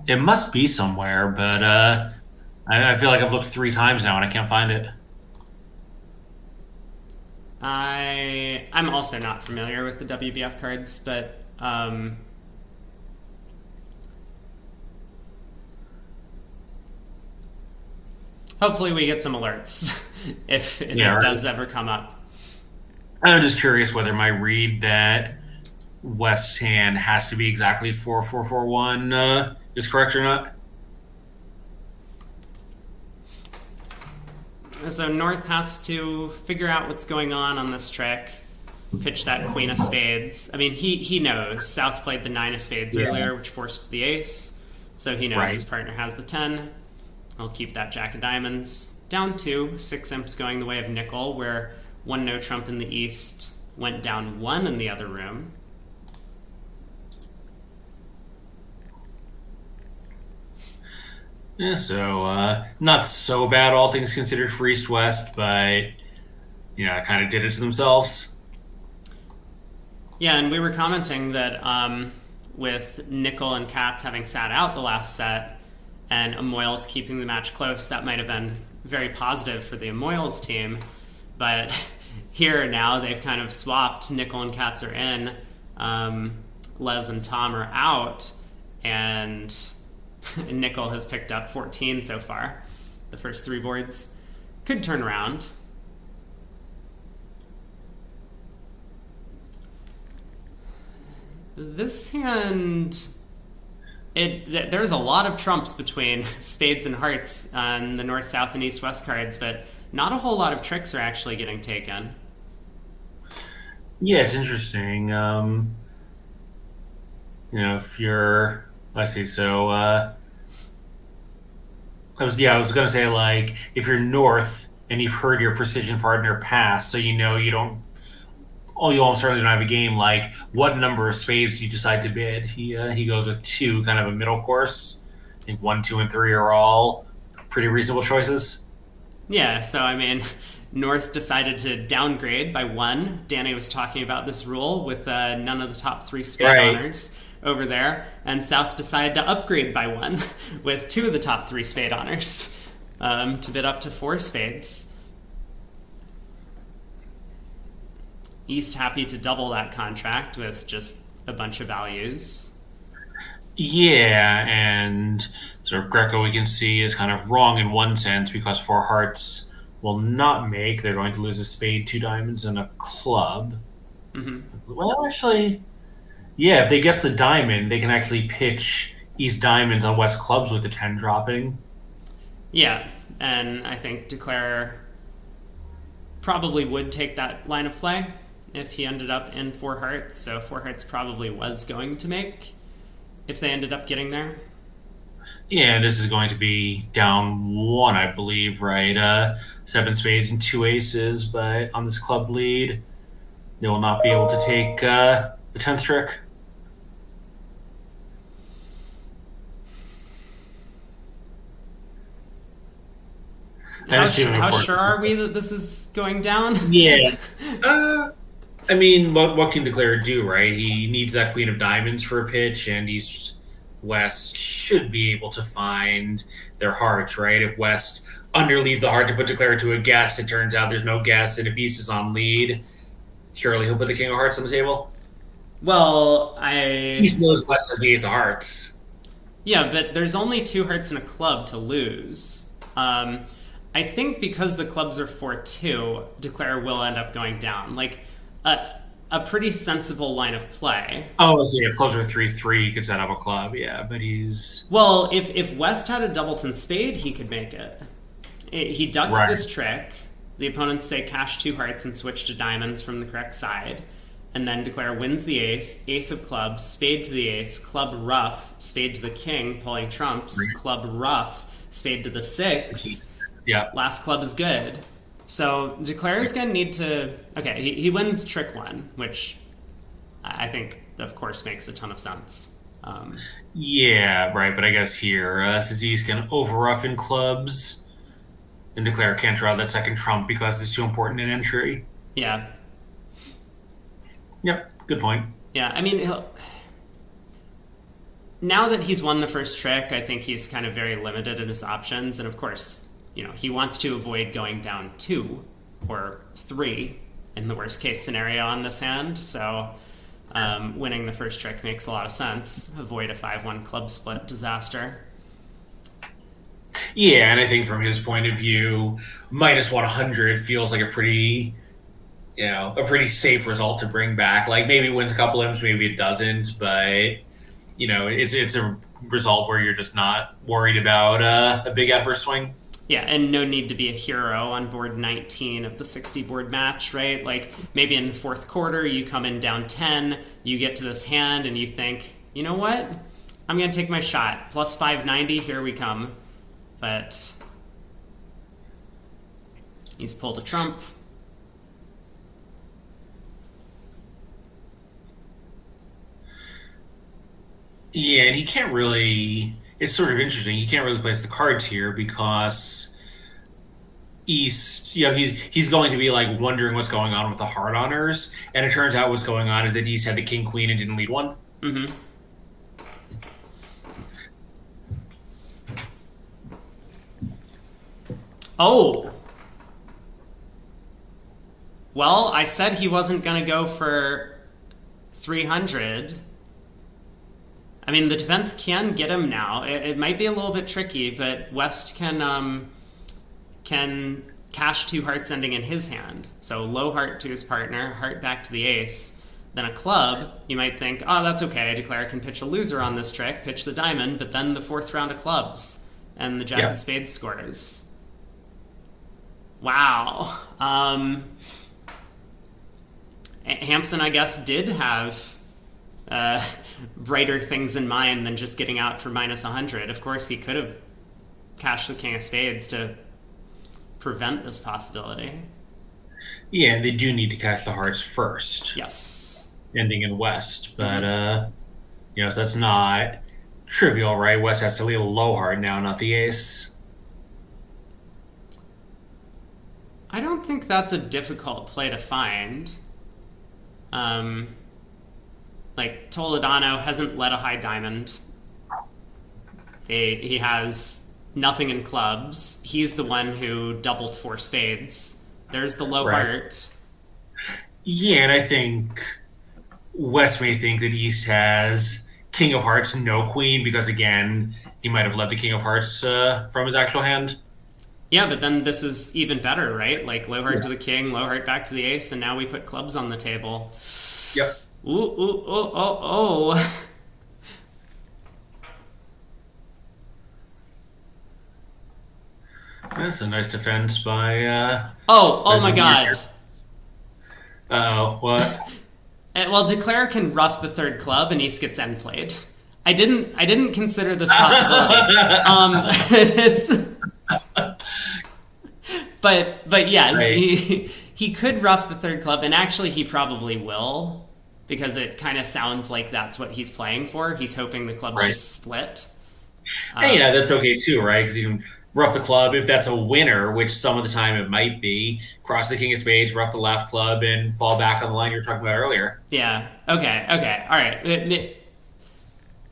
It must be somewhere, but I feel like I've looked 3 times now and I can't find it. I'm also not familiar with the WBF cards, but hopefully we get some alerts if it does ever come up. I'm just curious whether my read that West hand has to be exactly 4-4-4-1 is correct or not. So North has to figure out what's going on this trick, pitch that Queen of Spades. I mean, he knows. South played the 9 of Spades earlier, which forced the ace, so he knows his partner has the 10. I'll keep that Jack of Diamonds. Down 2, 6 imps going the way of nickel, where 1 no trump in the east went down 1 in the other room. Yeah, so not so bad, all things considered, for East West, but kind of did it to themselves. Yeah, and we were commenting that with Nickel and Katz having sat out the last set, and Amoyles keeping the match close, that might have been very positive for the Amoyles team. But here now they've kind of swapped. Nickel and Katz are in, Les and Tom are out, and Nickel has picked up 14 so far. The first 3 boards could turn around. This hand, there's a lot of trumps between spades and hearts on the north, south, and east, west cards, but not a whole lot of tricks are actually getting taken. Yeah, it's interesting. If you're, let's see, so I was gonna say, like, if you're north and you've heard your precision partner pass, so you don't. Oh, you almost certainly don't have a game. Like, what number of spades do you decide to bid? He goes with 2, kind of a middle course. I think 1, 2, and 3 are all pretty reasonable choices. Yeah, so I mean, North decided to downgrade by 1. Danny was talking about this rule with none of the top 3 spade honors over there, and South decided to upgrade by 1 with 2 of the top 3 spade honors to bid up to 4 spades. East happy to double that contract with just a bunch of values. Yeah, and sort of Greco we can see is kind of wrong in one sense because 4 hearts will not make. They're going to lose a spade, 2 diamonds, and a club. Mm-hmm. Well, actually, yeah, if they guess the diamond, they can actually pitch East diamonds on West clubs with the 10 dropping. Yeah, and I think Declare probably would take that line of play if he ended up in 4 hearts. So 4 hearts probably was going to make if they ended up getting there. Yeah, this is going to be down 1, I believe, right? 7 spades and 2 aces, but on this club lead, they will not be able to take the 10th trick. How sure are we that this is going down? Yeah. I mean, what can Declare do, right? He needs that queen of diamonds for a pitch, and East West should be able to find their hearts, right? If West underleads the heart to put Declare to a guess, it turns out there's no guess, and if East is on lead, surely he'll put the king of hearts on the table. Well, East knows West has the ace of hearts. Yeah, but there's only 2 hearts and a club to lose. I think because the clubs are 4-2, Declare will end up going down. Like, a pretty sensible line of play. Oh, so if clubs are 3-3, he could set up a club, yeah, but he's... Well, if West had a doubleton spade, he could make it. He ducks this trick. The opponents say cash 2 hearts and switch to diamonds from the correct side. And then Declare wins the ace, ace of clubs, spade to the ace, club ruff, spade to the king, pulling trumps, club ruff, spade to the 6. Yeah. Last club is good. So Declare is going to need to... Okay, he wins trick 1, which I think, of course, makes a ton of sense. Yeah, right, but I guess here, since East can overruff in clubs, and Declare can't draw that second trump because it's too important an entry. Yeah. Yep, good point. Yeah, I mean, now that he's won the first trick, I think he's kind of very limited in his options, and of course... he wants to avoid going down 2 or 3 in the worst case scenario on this hand. So winning the first trick makes a lot of sense. Avoid a 5-1 club split disaster. Yeah, and I think from his point of view, minus 100 feels like a pretty safe result to bring back. Like maybe it wins a couple imps, maybe it doesn't, but it's a result where you're just not worried about a big adverse swing. Yeah, and no need to be a hero on board 19 of the 60 board match, right? Like maybe in the 4th quarter, you come in down 10, you get to this hand, and you think, you know what? I'm going to take my shot. Plus 590, here we come. But he's pulled a trump. Yeah, and he can't really... It's sort of interesting. He can't really place the cards here because East, he's going to be like wondering what's going on with the heart honors, and it turns out what's going on is that East had the king queen and didn't lead one. Mm-hmm. Oh, well, I said he wasn't going to go for 300. I mean, the defense can get him now. It might be a little bit tricky, but West can cash two hearts ending in his hand. So low heart to his partner, heart back to the ace. Then a club, you might think, oh, that's okay. Declare can pitch a loser on this trick, pitch the diamond, but then the fourth round of clubs, and the jack of spades scores. Wow. Hampson, I guess, did have brighter things in mind than just getting out for minus 100. Of course, he could have cashed the king of spades to prevent this possibility. Yeah, they do need to cash the hearts first. Yes. Ending in West. But, so that's not trivial, right? West has to leave a low heart now, not the ace. I don't think that's a difficult play to find. Like, Toledano hasn't led a high diamond. He has nothing in clubs. He's the one who doubled four spades. There's the low heart. Yeah, and I think West may think that East has king of hearts, no queen, because, again, he might have led the king of hearts from his actual hand. Yeah, but then this is even better, right? Like, low heart to the king, low heart back to the ace, and now we put clubs on the table. Yep. Ooh, ooh, oh, oh, oh. That's a nice defense by... oh my god. Uh-oh, what? Well, Declare can rough the third club and East gets end played. I didn't consider this possibility. But yes, right. He could rough the third club, and actually he probably will, because it kind of sounds like that's what he's playing for. He's hoping the clubs just split. And yeah, that's okay too, right? Because you can rough the club if that's a winner, which some of the time it might be. Cross the king of spades, rough the left club, and fall back on the line you were talking about earlier. Yeah. Okay. All right.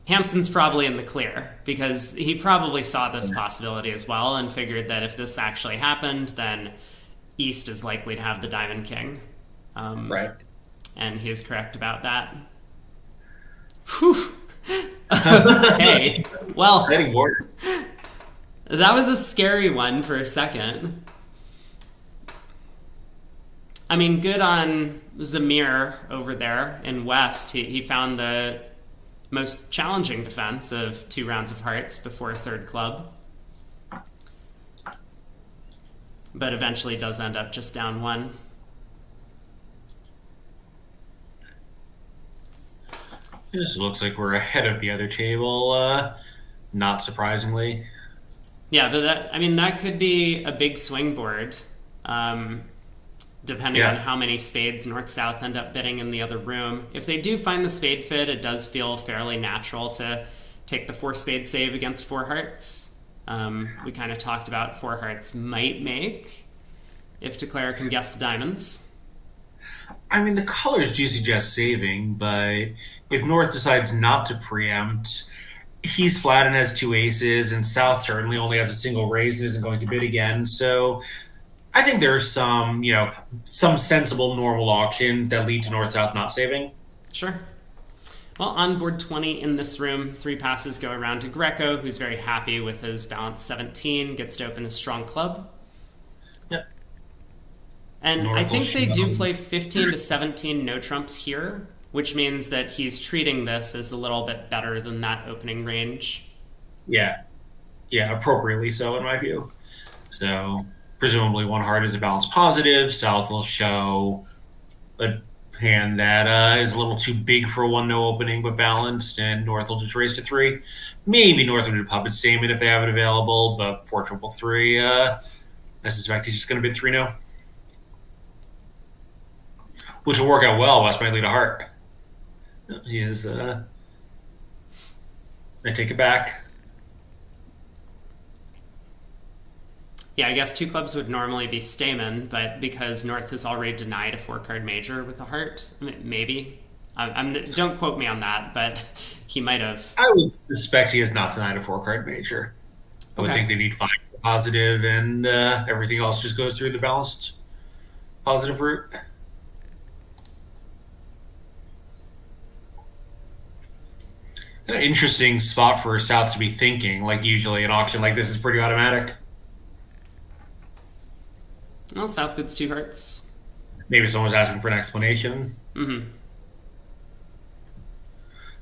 Hampson's probably in the clear, because he probably saw this possibility as well and figured that if this actually happened, then East is likely to have the diamond king. Right. And he's correct about that. Whew. Okay. Well, that was a scary one for a second. I mean, good on Zamir over there in West. He found the most challenging defense of 2 rounds of hearts before a third club. But eventually does end up just down 1. This looks like we're ahead of the other table, not surprisingly. Yeah, but that could be a big swing board, depending on how many spades north-south end up bidding in the other room. If they do find the spade fit, it does feel fairly natural to take the 4-spade save against 4 hearts. We kind of talked about 4 hearts might make if Declare can guess the diamonds. I mean, the colors do suggest saving, but if North decides not to preempt, he's flat and has 2 aces, and South certainly only has a single raise and isn't going to bid again. So I think there's some sensible normal auctions that lead to North-South not saving. Sure. Well, on board 20 in this room, 3 passes go around to Greco, who's very happy with his balance 17, gets to open a strong club. Yep. And I think they do play 15 to 17 no trumps here, which means that he's treating this as a little bit better than that opening range. Yeah, appropriately so in my view. So presumably 1 heart is a balance positive. South will show a hand that is a little too big for a 1-no opening but balanced, and North will just raise to 3. Maybe North will do puppet statement if they have it available, but 4-3-3, I suspect he's just going to bid 3-no. Which will work out well. West might lead a heart. He is, I take it back. Yeah, I guess 2 clubs would normally be Stamen, but because North has already denied a 4-card major with a heart, maybe. Don't quote me on that, but he might have. I would suspect he has not denied a 4-card major. I would think they need 5 positive, and everything else just goes through the balanced positive route. An interesting spot for South to be thinking. Like usually an auction like this is pretty automatic. Well, South bids 2 hearts. Maybe someone's asking for an explanation. Mm-hmm.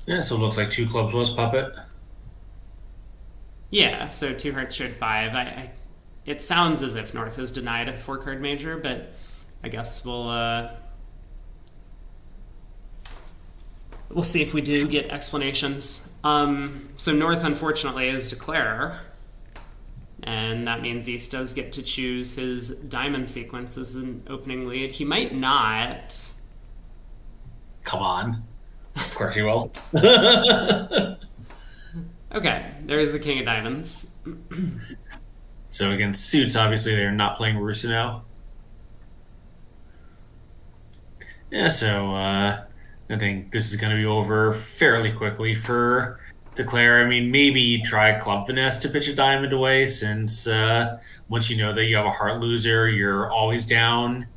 Yeah, so it looks like two clubs was puppet. Yeah, so 2 hearts showed 5. It sounds as if North has denied a 4-card major, but I guess we'll see if we do get explanations. So North, unfortunately, is declarer, and that means East does get to choose his diamond sequence as an opening lead. He might not. Come on. Of course he will. Okay, there's the king of diamonds. So against suits, obviously they're not playing Rusino. Yeah, so I think this is going to be over fairly quickly for Declare. I mean, maybe try Club Finesse to pitch a diamond away, since once you know that you have a heart loser, you're always down.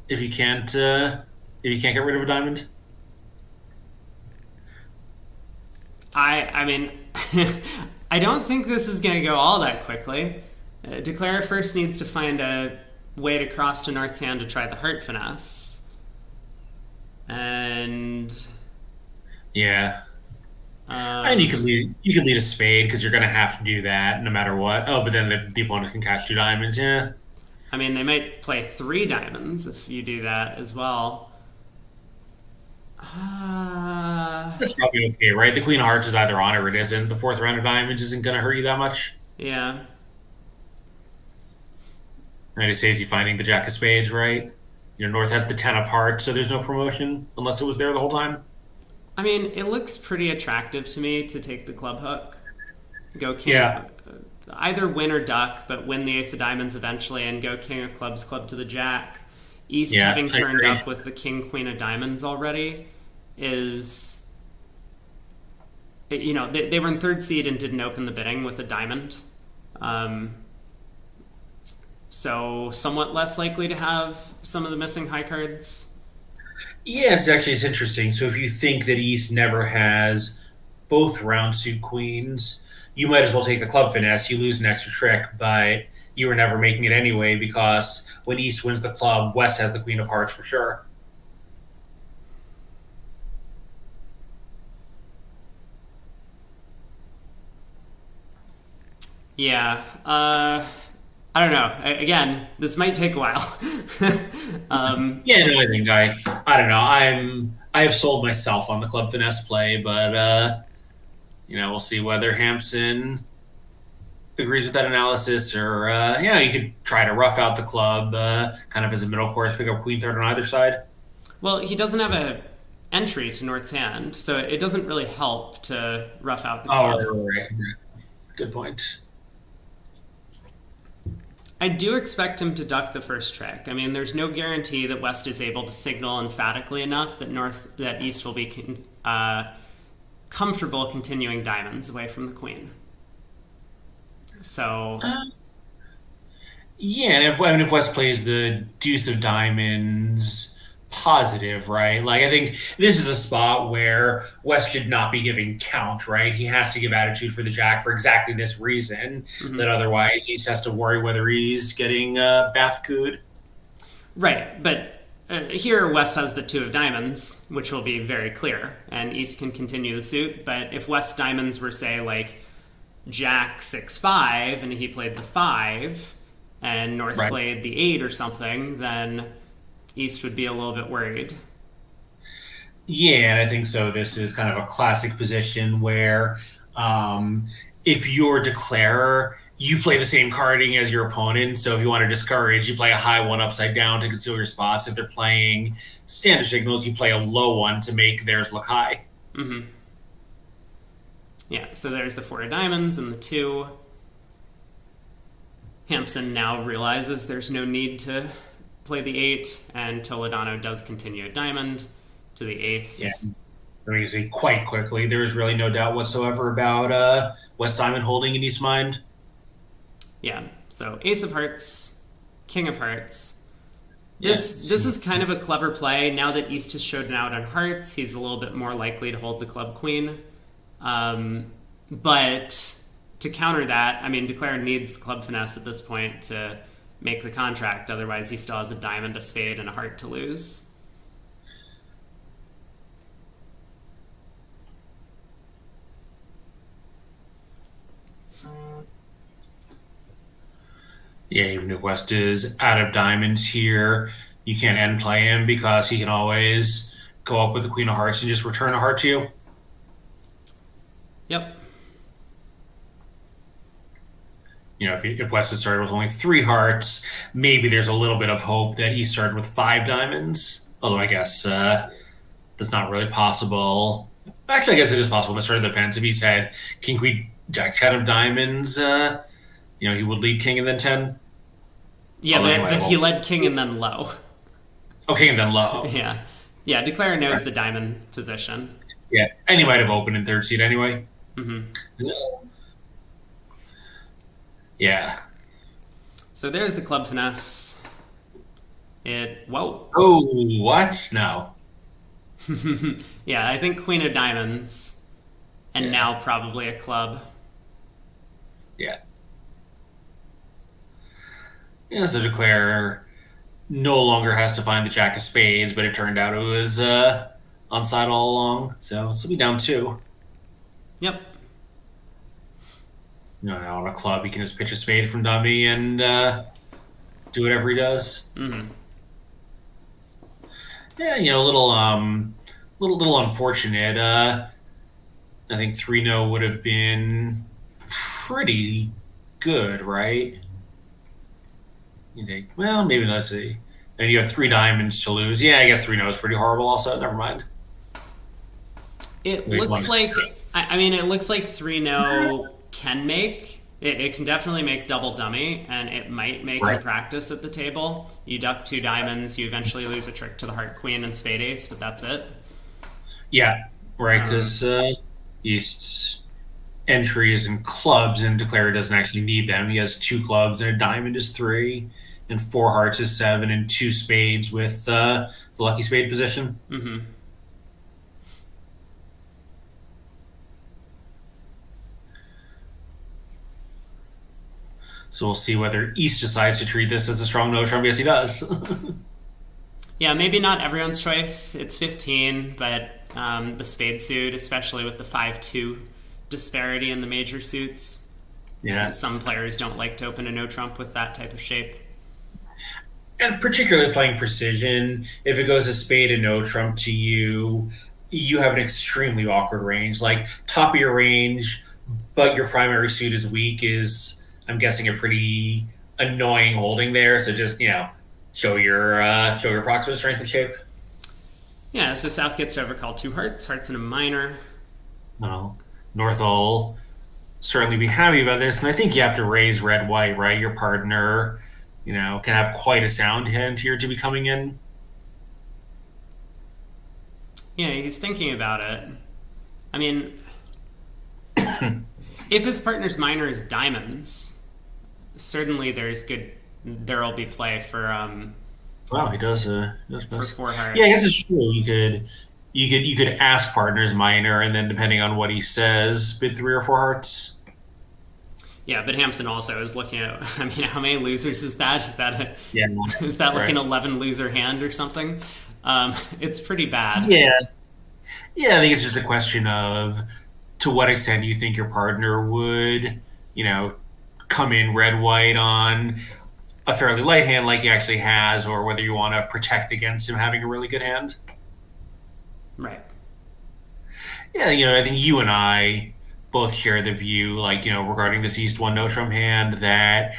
If you can't get rid of a diamond. I mean, I don't think this is going to go all that quickly. Declare first needs to find a way to cross to North's hand to try the heart finesse. And Yeah, and you could lead a spade because you're going to have to do that no matter what. Oh, but then the opponent can catch two diamonds. Yeah, I mean, they might play 3 diamonds if you do that as well. that's probably okay, right? The Queen of Hearts is either on or it isn't. The fourth round of diamonds isn't going to hurt you that much. Yeah. And it saves you finding the Jack of Spades, right? North has the Ten of Hearts, so there's no promotion unless it was there the whole time. I mean, it looks pretty attractive to me to take the club hook. Go king. Yeah, Either win or duck, but win the ace of diamonds eventually and go king of clubs, club to the jack. East yeah, having I turned agree. up with the king queen of diamonds already is, they were in third seed and didn't open the bidding with a diamond. Um, so somewhat less likely to have some of the missing high cards. Yeah, it's interesting. So if you think that East never has both round suit queens, you might as well take the club finesse. You lose an extra trick, but you were never making it anyway because when East wins the club, West has the Queen of Hearts for sure. Yeah. I don't know. Again, this might take a while. Yeah, no, I don't know. I have sold myself on the club finesse play, but we'll see whether Hampson agrees with that analysis, or you could try to rough out the club, kind of as a middle course, pick up queen third on either side. Well, he doesn't have a entry to North's hand, so it doesn't really help to rough out the Oh, club. right. Good point. I do expect him to duck the first trick. I mean, there's no guarantee that West is able to signal emphatically enough that East will be comfortable continuing diamonds away from the queen. So Yeah, and if West plays the deuce of diamonds positive, right? Like I think this is a spot where West should not be giving count, right? He has to give attitude for the jack for exactly this reason. That mhm. otherwise he has to worry whether he's getting bath cooed. Right, but here West has the 2 of diamonds, which will be very clear, and East can continue the suit. But if West diamonds were, say, like Jack 6-5, and he played the 5, and North Right. played the 8 or something, then East would be a little bit worried. Yeah, and I think so. This is kind of a classic position where um, if you're declarer, you play the same carding as your opponent. So if you want to discourage, you play a high one upside down to conceal your spots. If they're playing standard signals, you play a low one to make theirs look high. Hmm. Yeah, so there's the 4 of diamonds and the 2. Hampson now realizes there's no need to play the 8, and Toledano does continue a diamond to the Yeah, ace. I mean, you see quite quickly. There was really no doubt whatsoever about West Diamond holding in East Mind. Yeah. So Ace of Hearts, King of Hearts. Yeah. This is kind of a clever play. Now that East has showed out on hearts, he's a little bit more likely to hold the club queen. But to counter that, I mean, Declare needs the club finesse at this point to make the contract. Otherwise, he still has a diamond, a spade, and a heart to lose. Yeah, even if West is out of diamonds here, you can't end play him because he can always go up with the Queen of Hearts and just return a heart to you. Yep. If West had started with only 3 hearts, maybe there's a little bit of hope that he started with 5 diamonds. Although I guess that's not really possible. Actually, I guess it is possible. The start of the defense, if he said King, Queen, Jack, 10 of diamonds, he would lead King and then 10. Yeah, but he led King and then low. Okay, and then low. Yeah. Yeah, Declare knows the diamond position. Yeah, and he might have opened in third seat anyway. Mm-hmm. Yeah. So there's the club finesse. Whoa. Oh, what? No. Yeah, I think Queen of Diamonds, and now probably a club. Yeah. Yeah, so Declare no longer has to find the Jack of Spades, but it turned out it was on side all along. So this will be down 2. Yep. Now on a club, he can just pitch a spade from dummy and do whatever he does. Mm-hmm. Yeah, a little unfortunate. I think 3-0 would have been pretty good, right? Well, maybe let's see. And you have 3 diamonds to lose. Yeah, I guess 3-0 is pretty horrible. Also, never mind. It looks like 3-0 can make it can definitely make double dummy, and it might make in practice at the table. You duck 2 diamonds, you eventually lose a trick to the heart queen and spade ace, but that's it. Yeah, right. Because East's entry is in clubs, and Declare doesn't actually need them. He has 2 clubs, and a diamond is 3, and 4 hearts is 7, and 2 spades with the lucky spade position. Mm-hmm. So we'll see whether East decides to treat this as a strong no trump. Yes, he does. Yeah, maybe not everyone's choice. It's 15, but the spade suit, especially with the 5-2 disparity in the major suits. Yeah. Some players don't like to open a no trump with that type of shape. And particularly playing precision, if it goes a spade and no trump to you, you have an extremely awkward range. Like top of your range, but your primary suit is weak is, I'm guessing, a pretty annoying holding there. So just show your approximate strength and shape. Yeah, so South gets to overcall 2 hearts in a minor. Well, North will certainly be happy about this, and I think you have to raise red white, right? Your partner, can have quite a sound hand here to be coming in. Yeah, he's thinking about it. I mean, if his partner's minor is diamonds, certainly there'll be play for Wow, he does. for 4 hearts. Yeah, I guess it's true. You could ask partner's minor, and then depending on what he says, bid 3 or 4 hearts. Yeah, but Hampson also is looking at. I mean, how many losers is that? Is that like an 11 loser hand or something? It's pretty bad. Yeah, I think it's just a question of to what extent you think your partner would, come in red white on a fairly light hand like he actually has, or whether you want to protect against him having a really good hand. Right. Yeah, I think you and I both share the view, regarding this East 1 no trump hand, that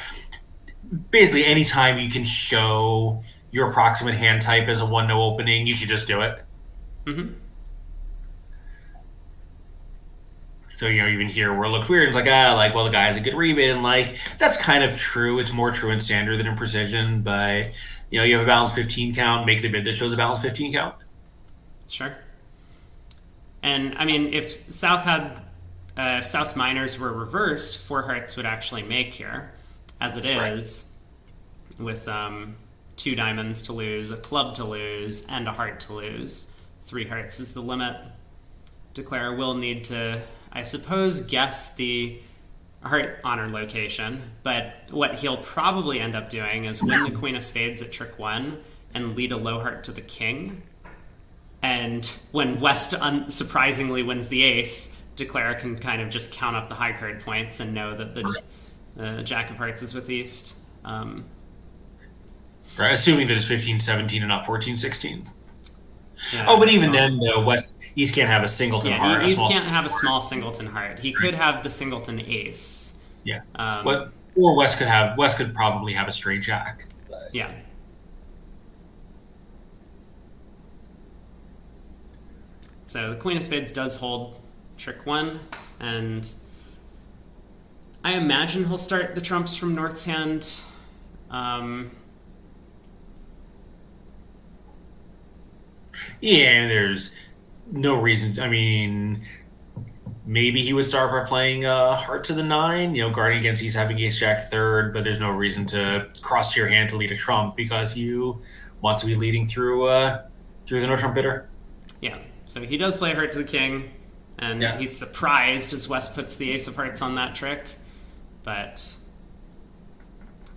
basically anytime you can show your approximate hand type as a 1-no opening, you should just do it. Mm-hmm. So, even here where it looks weird, it's the guy has a good rebid, and that's kind of true. It's more true in standard than in precision, but, you have a balanced 15 count, make the bid that shows a balanced 15 count. Sure. And, I mean, if South had if South minors were reversed, 4 hearts would actually make here. As it is, with 2 diamonds to lose, a club to lose, and a heart to lose. 3 hearts is the limit. Declare will need to, I suppose, guess the heart honor location, but what he'll probably end up doing is win the Queen of Spades at trick 1 and lead a low heart to the king. And when West surprisingly wins the ace, Declare can kind of just count up the high card points and know that the Jack of Hearts is with East. Right, assuming that it's 15-17 and not 14-16. Yeah, oh, but even then, though, East can't have a singleton heart. East can't have a small singleton heart. He could have the singleton ace. Yeah. Or West could probably have a straight jack. But. Yeah. So the Queen of Spades does hold trick 1, and I imagine he'll start the trumps from North's hand. Yeah, there's no reason. I mean, maybe he would start by playing heart to the 9, guarding against he's having ace jack third, but there's no reason to cross to your hand to lead a trump because you want to be leading through the no trump bidder. Yeah, so he does play heart to the king, and he's surprised as West puts the ace of hearts on that trick, but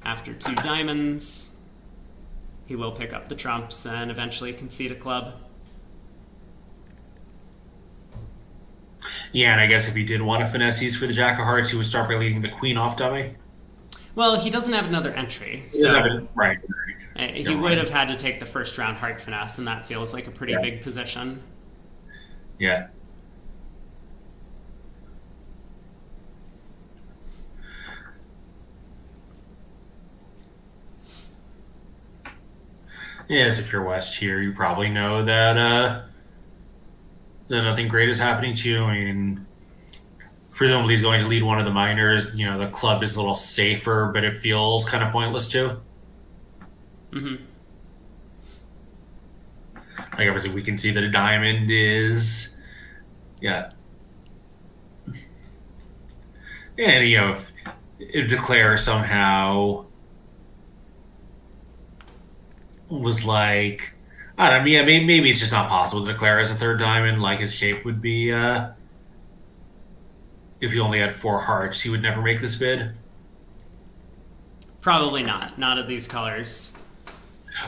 after 2 diamonds, he will pick up the trumps and eventually concede a club. Yeah, and I guess if he did want to finesse these for the Jack of Hearts, he would start by leading the Queen off dummy. Well, he doesn't have another entry, so right. He would have had to take the first round heart finesse, and that feels like a pretty big position. Yeah. Yes, if you're West here, you probably know that nothing great is happening to you. I mean, presumably he's going to lead one of the minors. The club is a little safer, but it feels kind of pointless too. Mm-hmm. Like, obviously, we can see that a diamond is... Yeah. And, if Declare somehow was like... I don't know, yeah, maybe it's just not possible to declare as a third diamond, like his shape would be, if he only had 4 hearts, he would never make this bid. Probably not. Not at these colors.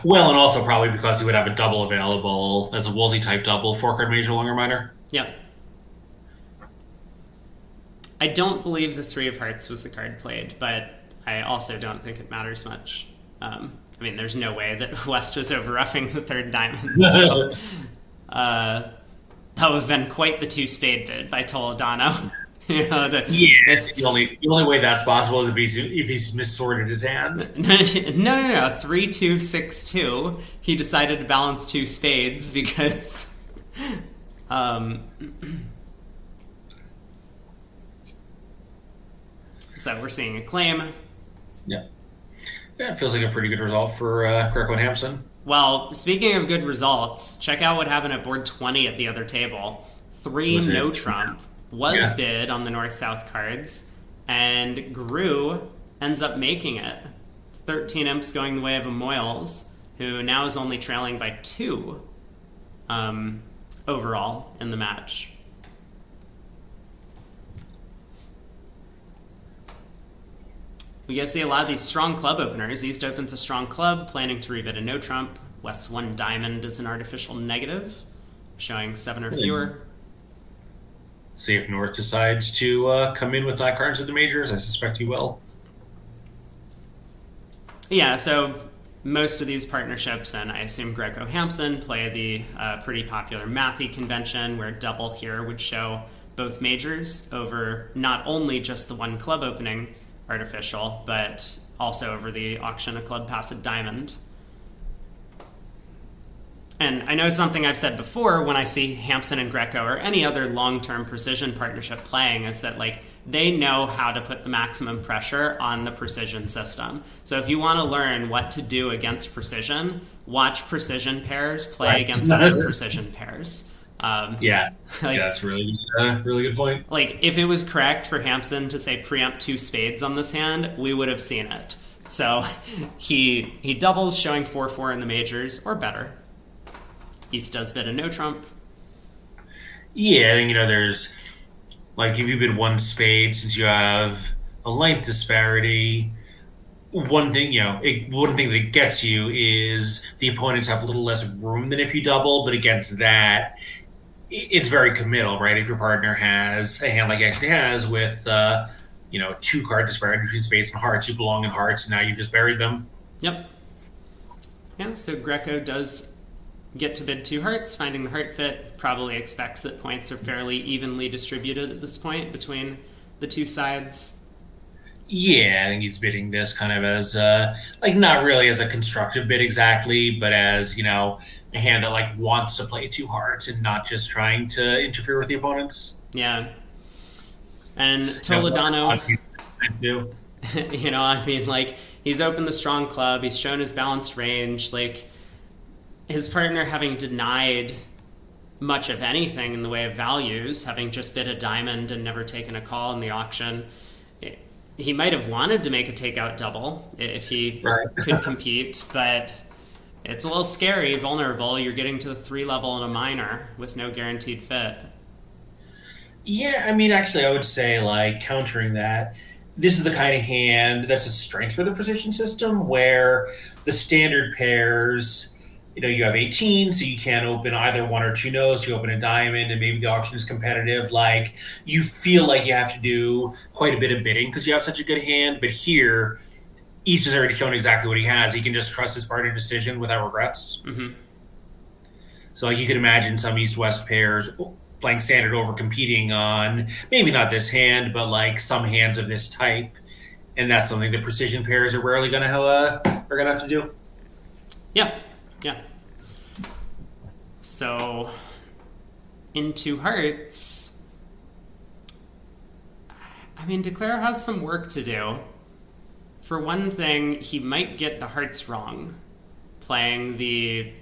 Well, and also probably because he would have a double available as a Woolsey type double, 4-card major, longer minor. Yep. I don't believe the 3 of hearts was the card played, but I also don't think it matters much. I mean, there's no way that West was over-roughing the 3rd diamond. So, that would have been quite the 2-spade bid by Toledano. The only way that's possible is if he's missorted his hand. No. 3-2-6-2. He decided to balance 2 spades because... So we're seeing a claim. Yeah. Yeah, it feels like a pretty good result for Greco and Hampson. Well, speaking of good results, check out what happened at board 20 at the other table. 3 no trump was bid on the north-south cards, and Gru ends up making it. 13 imps going the way of a Moyles, who now is only trailing by 2 overall in the match. We get to see a lot of these strong club openers. East opens a strong club, planning to rebid a no trump. West's 1 diamond is an artificial negative, showing 7 or fewer. See if North decides to come in with 9 cards at the majors. I suspect he will. Yeah, so most of these partnerships, and I assume Greco-Hampson, play the pretty popular Mathy convention, where double here would show both majors over not only just the 1 club opening artificial, but also over the auction a club pass a diamond. And I know something I've said before when I see Hampson and Greco or any other long-term precision partnership playing is that they know how to put the maximum pressure on the precision system. So if you want to learn what to do against precision, watch precision pairs play against other precision pairs. Yeah, yeah, Like, that's really good point. if it was correct for Hampson to say preempt two spades on this hand, we would have seen it. So he doubles, showing 4-4 in the majors or better. East does bid a no trump. Yeah, I think there's like if you bid one spade, since you have a length disparity, one thing that gets you is the opponents have a little less room than if you double. But against that, it's very committal, right? If your partner has a hand like he actually has with, two card disparity between spades and hearts, you belong in hearts, and now you've just buried them. Yep. Yeah, so Greco does get to bid two hearts, finding the heart fit. Probably expects that points are fairly evenly distributed at this point between the two sides. Yeah, I think he's bidding this kind of as not really as a constructive bid exactly, but as a hand that wants to play two hearts and not just trying to interfere with the opponents. Yeah. And Toledano, he's opened the strong club, he's shown his balanced range, his partner having denied much of anything in the way of values, having just bid a diamond and never taken a call in the auction. He might have wanted to make a takeout double if he could compete, but it's a little scary, vulnerable. You're getting to the 3 level in a minor with no guaranteed fit. Yeah, I mean, actually, I would say, countering that, this is the kind of hand that's a strength for the precision system where the standard pairs, you have 18, so you can't open either one or two no's. You open a diamond, and maybe the auction is competitive. You feel like you have to do quite a bit of bidding because you have such a good hand. But here, East has already shown exactly what he has. He can just trust his partner decision without regrets. Mm-hmm. So, you could imagine some East-West pairs playing standard over competing on maybe not this hand, but some hands of this type. And that's something that precision pairs are rarely going to have to do. Yeah. Yeah. So, into hearts, Declare has some work to do. For one thing, he might get the hearts wrong, playing the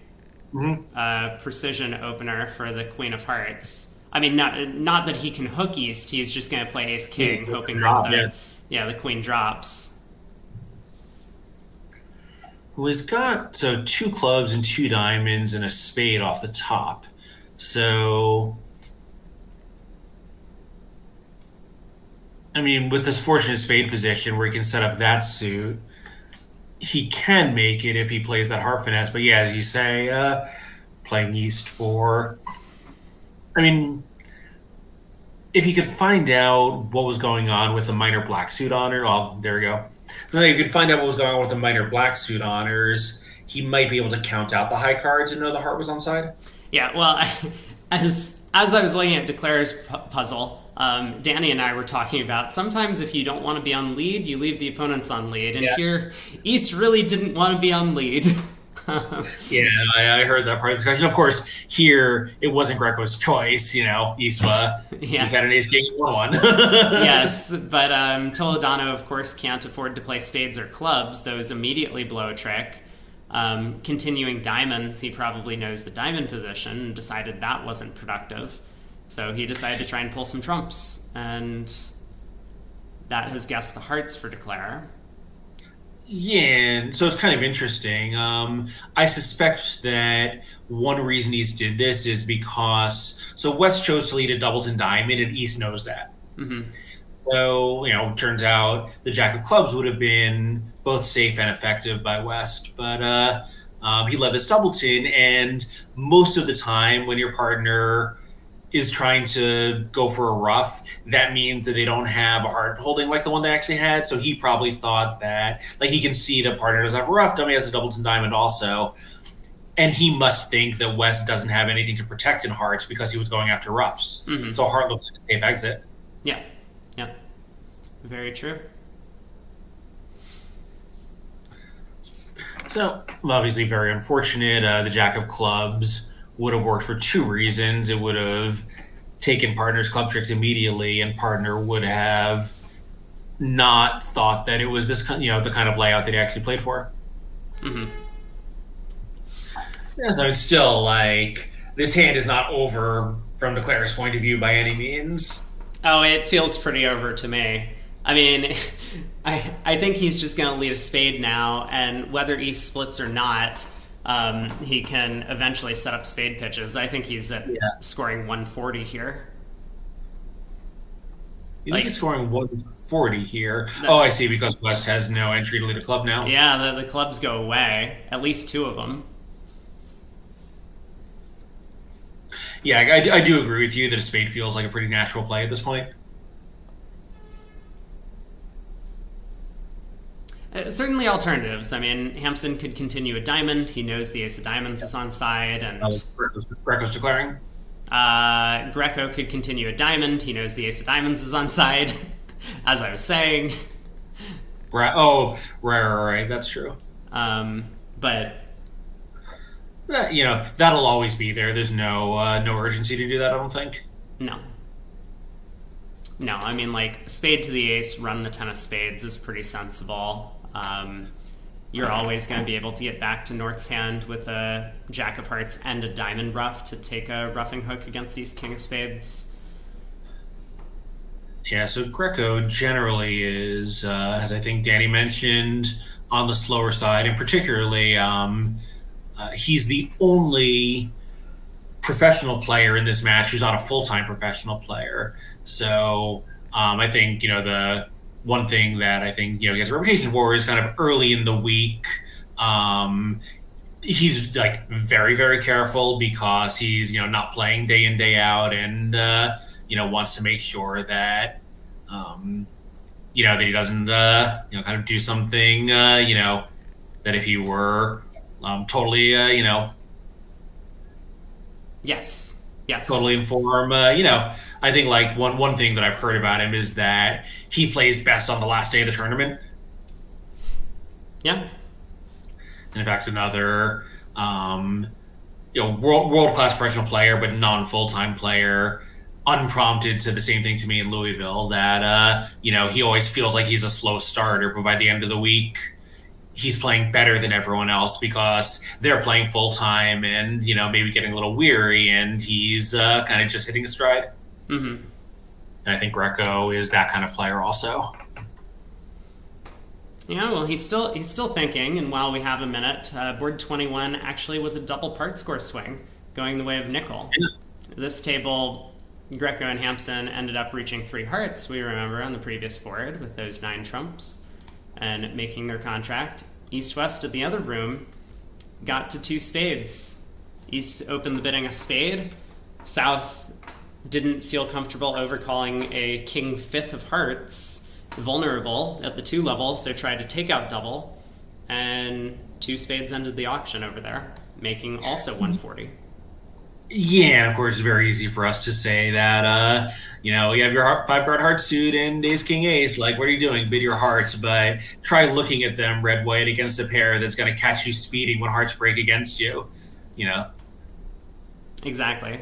precision opener for the Queen of Hearts. Not that he can hook East, he's just going to play Ace King, hoping that the Queen drops. Well, he's got two clubs and two diamonds and a spade off the top. So, with this fortunate spade position where he can set up that suit, he can make it if he plays that heart finesse. But yeah, as you say, playing East for, if he could find out what was going on with the minor black suit honor, there we go. So you could find out what was going on with the minor black suit honors. He might be able to count out the high cards and know the heart was on side. Yeah, well, as I was looking at Declare's puzzle, Danny and I were talking about sometimes if you don't want to be on lead, you leave the opponents on lead. And here, East really didn't want to be on lead. Yeah, I heard that part of the discussion. Of course, here it wasn't Greco's choice. East he's had an ace king 1-1. Yes, but Toledano, of course, can't afford to play spades or clubs. Those immediately blow a trick. Continuing diamonds, he probably knows the diamond position and decided that wasn't productive. So he decided to try and pull some trumps, and that has guessed the hearts for Declare. Yeah, so it's kind of interesting. I suspect that one reason East did this is because West chose to lead a Doubleton Diamond, and East knows that. Mm-hmm. So turns out the Jack of Clubs would have been both safe and effective by West, but he led this Doubleton, and most of the time when your partner is trying to go for a ruff, that means that they don't have a heart holding like the one they actually had. So he probably thought that, he can see the partner doesn't have a ruff, dummy has a Doubleton Diamond also. And he must think that West doesn't have anything to protect in hearts because he was going after ruffs. Mm-hmm. So heart looks like a safe exit. Yeah. Very true. So, obviously very unfortunate. The Jack of Clubs would have worked for two reasons. It would have taken partner's club tricks immediately, and partner would have not thought that it was this the kind of layout that he actually played for. Mm-hmm. Yeah, so it's still the this hand is not over from Declare's point of view by any means. Oh, it feels pretty over to me. I mean, I think he's just going to lead a spade now, and whether East splits or not, he can eventually set up spade pitches. I think he's at scoring 140 here. You think he's scoring 140 here? Oh, I see, because West has no entry to lead a club now. Yeah, the clubs go away. At least two of them. Yeah, I do agree with you that a spade feels like a pretty natural play at this point. Certainly alternatives. I mean, Hampson could continue a diamond. He knows the ace of diamonds is on side, and Greco's declaring. Greco could continue a diamond. He knows the ace of diamonds is on side, as I was saying. Right. Oh, right. That's true. But that'll always be there. There's no urgency to do that, I don't think. No. I mean, like, spade to the ace, run the 10 of spades is pretty sensible. You're always going to be able to get back to North's hand with a jack of hearts and a diamond rough to take a roughing hook against East king of spades. Yeah, so Greco generally is, as I think Danny mentioned, on the slower side, and particularly he's the only professional player in this match who's not a full-time professional player. So I think, the one thing that I think, he has a reputation for is kind of early in the week. He's like very, very careful because he's, not playing day in, day out, and, wants to make sure that, that he doesn't, kind of do something, that if he were totally, Yes. Totally inform. I think like one thing that I've heard about him is that he plays best on the last day of the tournament. Yeah. And in fact, another world class professional player, but non full time player, unprompted, said the same thing to me in Louisville that he always feels like he's a slow starter, but by the end of the week, he's playing better than everyone else because they're playing full time and, maybe getting a little weary, and he's kind of just hitting a stride. Mm-hmm. And I think Greco is that kind of player also. Yeah, well, he's still thinking, and while we have a minute, board 21 actually was a double part score swing going the way of nickel. Yeah. This table, Greco and Hampson ended up reaching 3 hearts, we remember, on the previous board with those 9 trumps, and making their contract. East-West at the other room got to 2 spades. East opened the bidding a spade. South didn't feel comfortable overcalling a king 5th of hearts, vulnerable at the 2 level, so tried to take out double, and 2 spades ended the auction over there, making also 140. Yeah, and of course, it's very easy for us to say that, you have your 5-card heart suit and ace, king, ace. Like, what are you doing? Bid your hearts. But try looking at them red, white against a pair that's going to catch you speeding when hearts break against you, Exactly.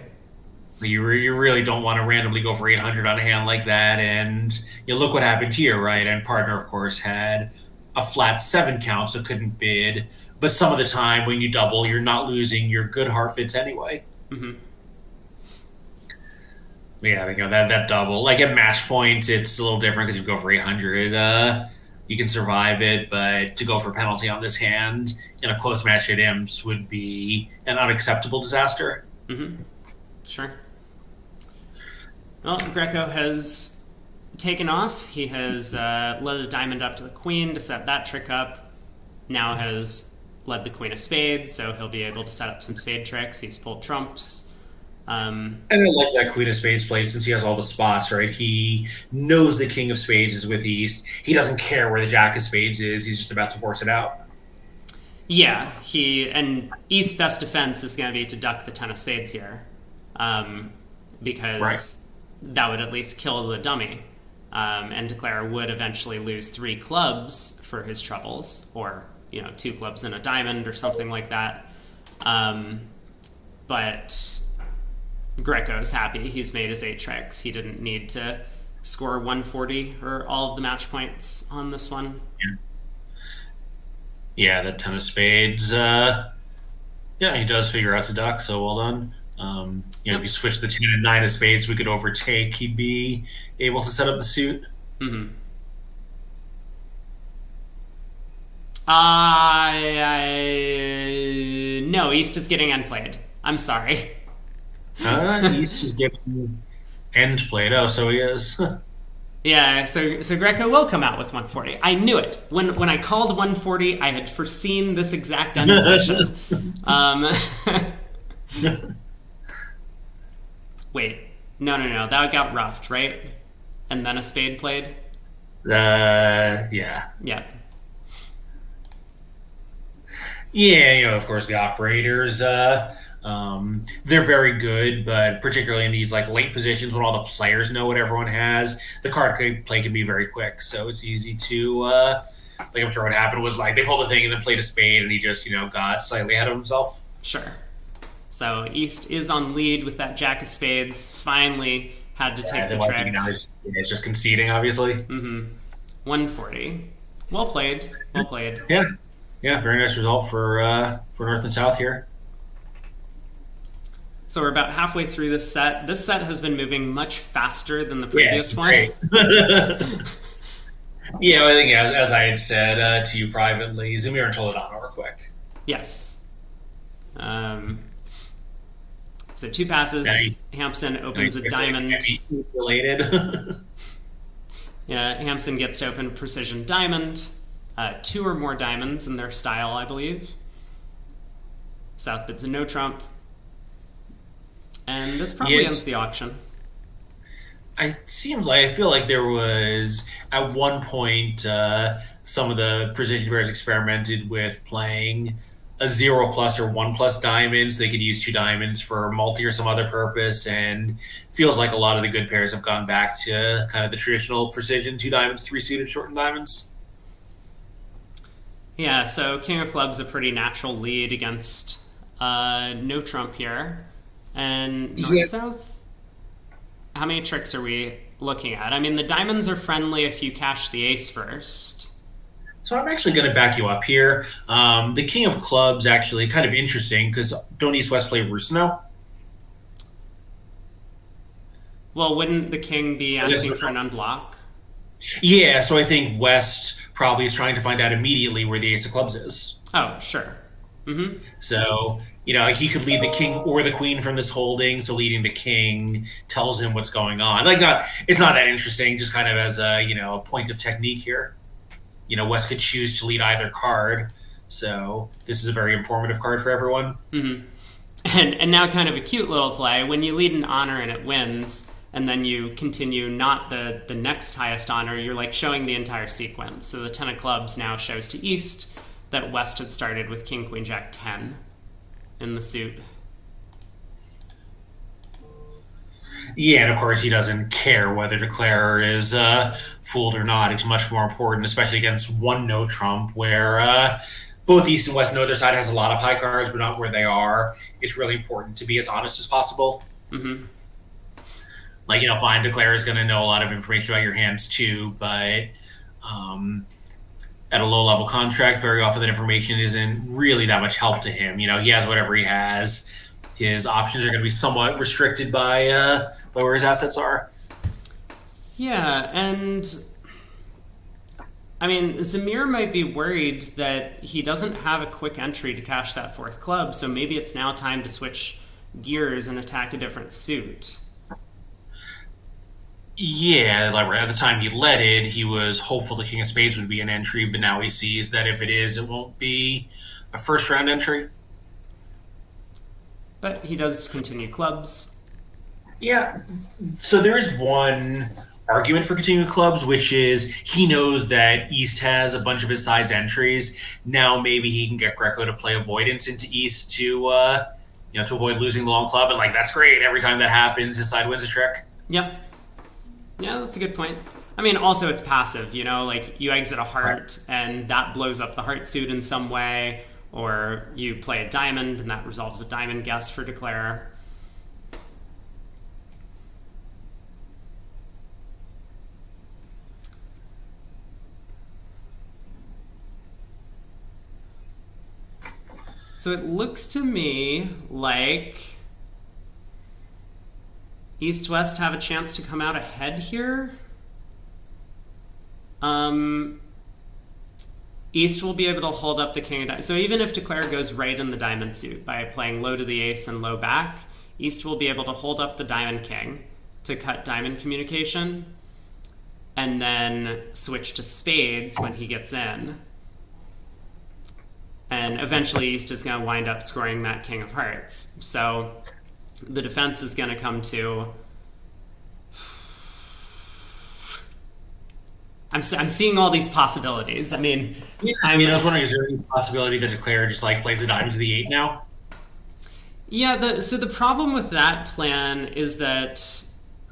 You really don't want to randomly go for 800 on a hand like that. And look what happened here, right? And partner, of course, had a flat 7 count, so couldn't bid. But some of the time when you double, you're not losing your good heart fits anyway. Mm-hmm. Yeah, that double, like at match point, it's a little different because you go for 800, you can survive it, but to go for penalty on this hand in a close match at Imps would be an unacceptable disaster. Mm-hmm. Sure. Well, Greco has taken off. He has led a diamond up to the queen to set that trick up. Now has led the queen of spades, so he'll be able to set up some spade tricks. He's pulled trumps. And I like that queen of spades play since he has all the spots, right? He knows the king of spades is with East. He doesn't care where the jack of spades is. He's just about to force it out. Yeah, and East's best defense is going to be to duck the 10 of spades here, because that would at least kill the dummy. And Declare would eventually lose 3 clubs for his troubles, or 2 clubs and a diamond or something like that. But Greco's happy. He's made his 8 tricks. He didn't need to score 140 or all of the match points on this one. Yeah, the 10 of spades. Yeah, he does figure out the duck, so well done. If Yep. you switch the 10 and 9 of spades, we could overtake. He'd be able to set up the suit. Mm-hmm. No, East is getting unplayed. I'm sorry. East is getting end played. Oh, so he is. Yeah, so Greco will come out with 140. I knew it. When I called 140, I had foreseen this exact end position. Um, wait, no, that got roughed, right? And then a spade played. Yeah. Yeah, Yeah, of course, the operators, they're very good, but particularly in these like late positions when all the players know what everyone has, the play can be very quick. So it's easy to, like I'm sure what happened was like they pulled the thing and then played a spade, and he just got slightly ahead of himself. sure. So East is on lead with that jack of spades. Finally had to take Yeah, the then like, trick. it's just conceding, obviously. 140. Well played. Well played. Yeah, yeah, very nice result for North and South here. So we're about halfway through this set. This set has been moving much faster than the Yeah, it's previous one. great. Yeah, I think as I had said to you privately, Zamir and Toledano are quick. Yes. So two Very, passes. Hampson opens a diamond. related. Yeah, Hampson gets to open precision diamond. Two or more diamonds in their style, I believe. South bids a no trump. And this probably Yes. ends the auction. I feel like there was at one point some of the precision players experimented with playing a 0+ or 1+ diamonds. They could use two diamonds for multi or some other purpose, and feels like a lot of the good pairs have gone back to kind of the traditional precision: two diamonds, three suited, shortened diamonds. Yeah, so King of Clubs a pretty natural lead against no trump here. And Yeah. North-South, how many tricks are we looking at? I mean, the diamonds are friendly if you cash the ace first. So I'm actually going to back you up here. The King of Clubs actually kind of interesting because don't East West play Rusino? Well, wouldn't the king be asking for an unblock? Yeah, so I think West probably is trying to find out immediately where the Ace of Clubs is. Oh, sure. Mm-hmm. So, like he could lead the king or the queen from this holding. So leading the king tells him what's going on. It's not that interesting. Just kind of as a point of technique here. West could choose to lead either card. So this is a very informative card for everyone. Mm-hmm. And now kind of a cute little play. When you lead an honor and it wins, and then you continue not the next highest honor, you're like showing the entire sequence. So the 10 of clubs now shows to East that West had started with King, Queen, Jack, 10 in the suit. Yeah, and of course he doesn't care whether Declarer is fooled or not. It's much more important, especially against one no trump, where both East and West know their side has a lot of high cards, but not where they are. It's really important to be as honest as possible. Mm-hmm. Fine, Declarer is going to know a lot of information about your hands too, but at a low level contract, very often that information isn't really that much help to him. He has whatever he has. His options are going to be somewhat restricted by where his assets are. Yeah, and I mean, Zamir might be worried that he doesn't have a quick entry to cash that fourth club, so maybe it's now time to switch gears and attack a different suit. Yeah, like at the time he led it, he was hopeful the King of Spades would be an entry, but now he sees that if it is, it won't be a first round entry. But he does continue clubs. Yeah, so there is one argument for continuing clubs, which is he knows that East has a bunch of his side's entries. Now maybe he can get Greco to play avoidance into East to avoid losing the long club, and that's great. Every time that happens, his side wins a trick. Yep. Yeah, that's a good point. I mean, also it's passive, like you exit a heart and that blows up the heart suit in some way, or you play a diamond and that resolves a diamond guess for Declarer. So it looks to me like East-West have a chance to come out ahead here. East will be able to hold up the king of diamonds. So even if Declare goes right in the diamond suit by playing low to the ace and low back, East will be able to hold up the diamond king to cut diamond communication and then switch to spades when he gets in. And eventually East is going to wind up scoring that king of hearts. So the defense is going to come to... I'm seeing all these possibilities. I mean... Yeah, I was wondering, is there any possibility that Declare just like plays a diamond to the 8 now? Yeah, so the problem with that plan is that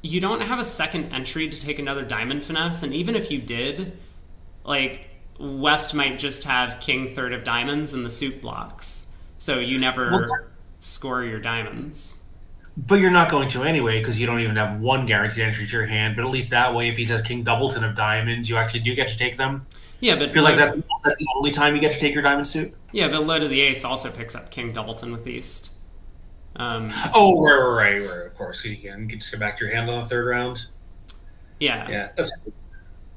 you don't have a second entry to take another diamond finesse, and even if you did, like, West might just have king third of diamonds and the suit blocks. So you never score your diamonds. But you're not going to anyway, because you don't even have one guaranteed entry to your hand. But at least that way, if he says king doubleton of diamonds, you actually do get to take them. Yeah, but... I feel like that's the only time you get to take your diamond suit. Yeah, but low to the ace also picks up king doubleton with East. Right. Of course, you can just get back to your hand on the third round. Yeah. That's...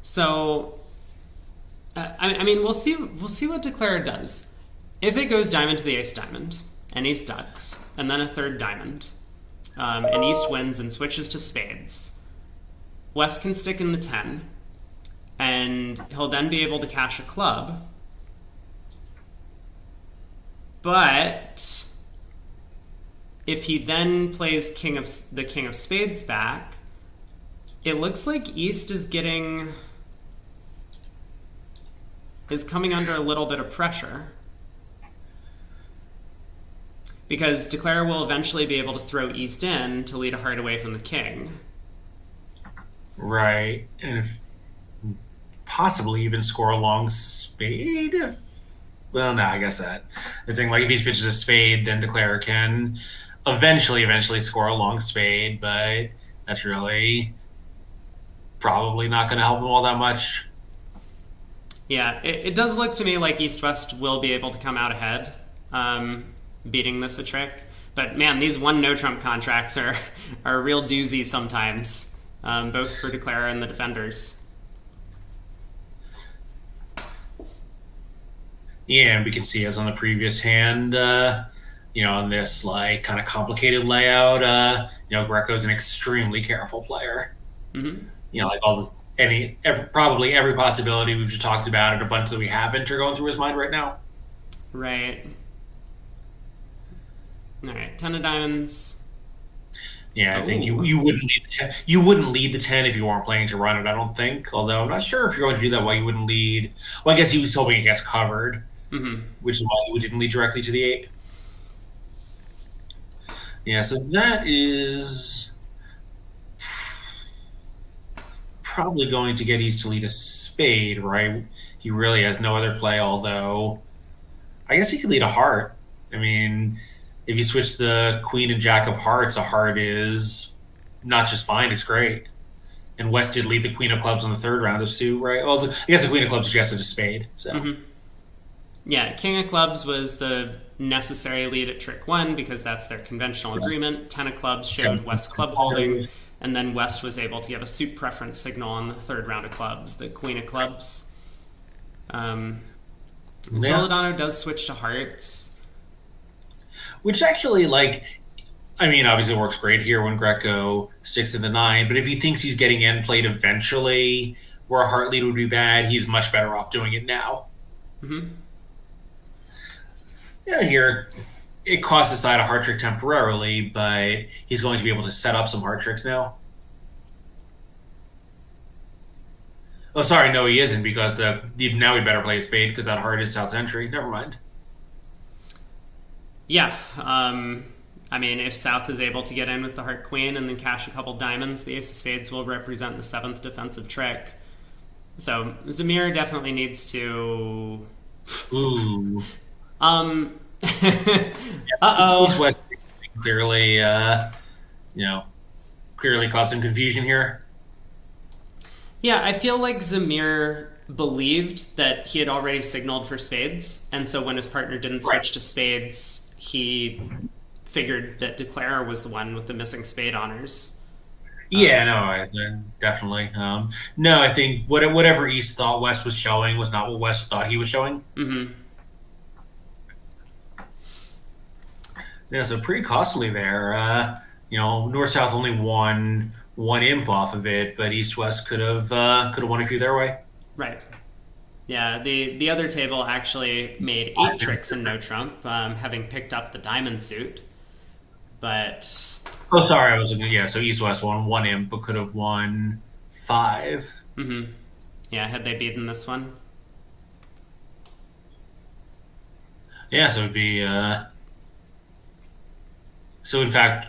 So, I mean, we'll see what Declare does. If it goes diamond to the ace diamond, and East ducks, and then a third diamond, and East wins and switches to spades, West can stick in the 10, and he'll then be able to cash a club. But if he then plays the king of spades back, it looks like East is coming under a little bit of pressure. Because Declare will eventually be able to throw East in to lead a heart away from the king. Right. And if possibly even score a long spade. Well, no, I guess that. The thing, like, if he pitches a spade, then Declare can eventually score a long spade, but that's really probably not going to help him all that much. Yeah, it does look to me like East-West will be able to come out ahead, beating this a trick. But man, these one no-trump contracts are a real doozy sometimes, both for Declare and the defenders. Yeah, and we can see as on the previous hand, on this like kind of complicated layout, Greco's an extremely careful player. Mm-hmm. Like probably every possibility we've just talked about and a bunch that we haven't are going through his mind right now. Right. All right, 10 of diamonds. Yeah, I think you wouldn't lead the 10. You wouldn't lead the 10 if you weren't planning to run it, I don't think. Although I'm not sure if you're going to do that, why you wouldn't lead. Well, I guess he was hoping it gets covered, which is why you didn't lead directly to the 8. Yeah, so that is probably going to get East to lead a spade, right? He really has no other play, although I guess he could lead a heart. I mean, if you switch the queen and jack of hearts, a heart is not just fine, it's great. And West did lead the queen of clubs on the third round of suit, right? Well, I guess the queen of clubs suggested a spade. So. Mm-hmm. Yeah, king of clubs was the necessary lead at trick 1 because that's their conventional agreement. 10 of clubs showed West club holding, and then West was able to get a suit preference signal on the third round of clubs, the queen of clubs. Toledano does switch to hearts. Which actually, obviously works great here when Greco sticks in the 9, but if he thinks he's getting end played eventually, where a heart lead would be bad, he's much better off doing it now. Mm-hmm. Yeah, here, it costs aside a heart trick temporarily, but he's going to be able to set up some heart tricks now. Oh, sorry, no, he isn't, because now we better play a spade, because that heart is South's entry. Never mind. Yeah, if South is able to get in with the heart queen and then cash a couple diamonds, the ace of spades will represent the 7th defensive trick. So Zamir definitely needs to... Ooh. Uh-oh. East-West clearly caused some confusion here. Yeah, I feel like Zamir believed that he had already signaled for spades, and so when his partner didn't switch to spades, he figured that Declare was the one with the missing spade honors. Yeah, no, definitely. No, I think whatever East thought West was showing was not what West thought he was showing. Mm-hmm. Yeah, so pretty costly there. North South only won one imp off of it, but East West could have won a few their way. Right. Yeah, the other table actually made 8 tricks in no trump, having picked up the diamond suit. But Oh, sorry, I was looking. Yeah, so East West won one imp, but could have won five. yeah, had they beaten this one? Yeah, so it'd be. So in fact,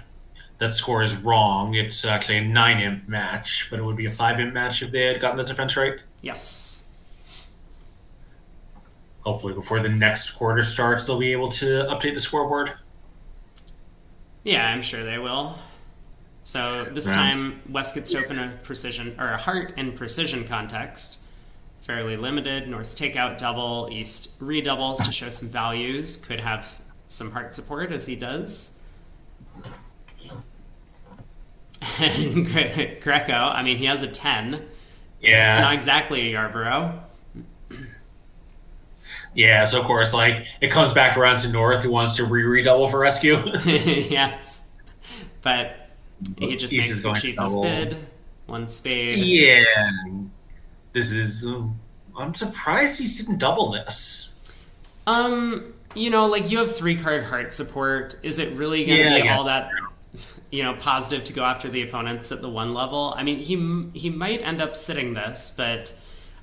that score is wrong. It's actually a nine imp match, but it would be a five imp match if they had gotten the defense right. Yes. Hopefully, before the next quarter starts, they'll be able to update the scoreboard. Yeah, I'm sure they will. So this Rounds. time, West gets to open a precision or a heart and precision context. Fairly limited. North's takeout double, East redoubles to show some values. Could have some heart support as he does. And Greco, I mean, he has a 10. It's not Yeah, exactly a Yarborough. yeah. So of course, like it comes back around to North, who wants to redouble for rescue. Yes. But he just East makes is the going to cheapest double. bid. One spade. Yeah, this is. I'm surprised he didn't double this. Like you have 3-card heart support. Is it really going to Yeah, I be guess. all that, positive to go after the opponents at the 1 level? I mean, he might end up sitting this, but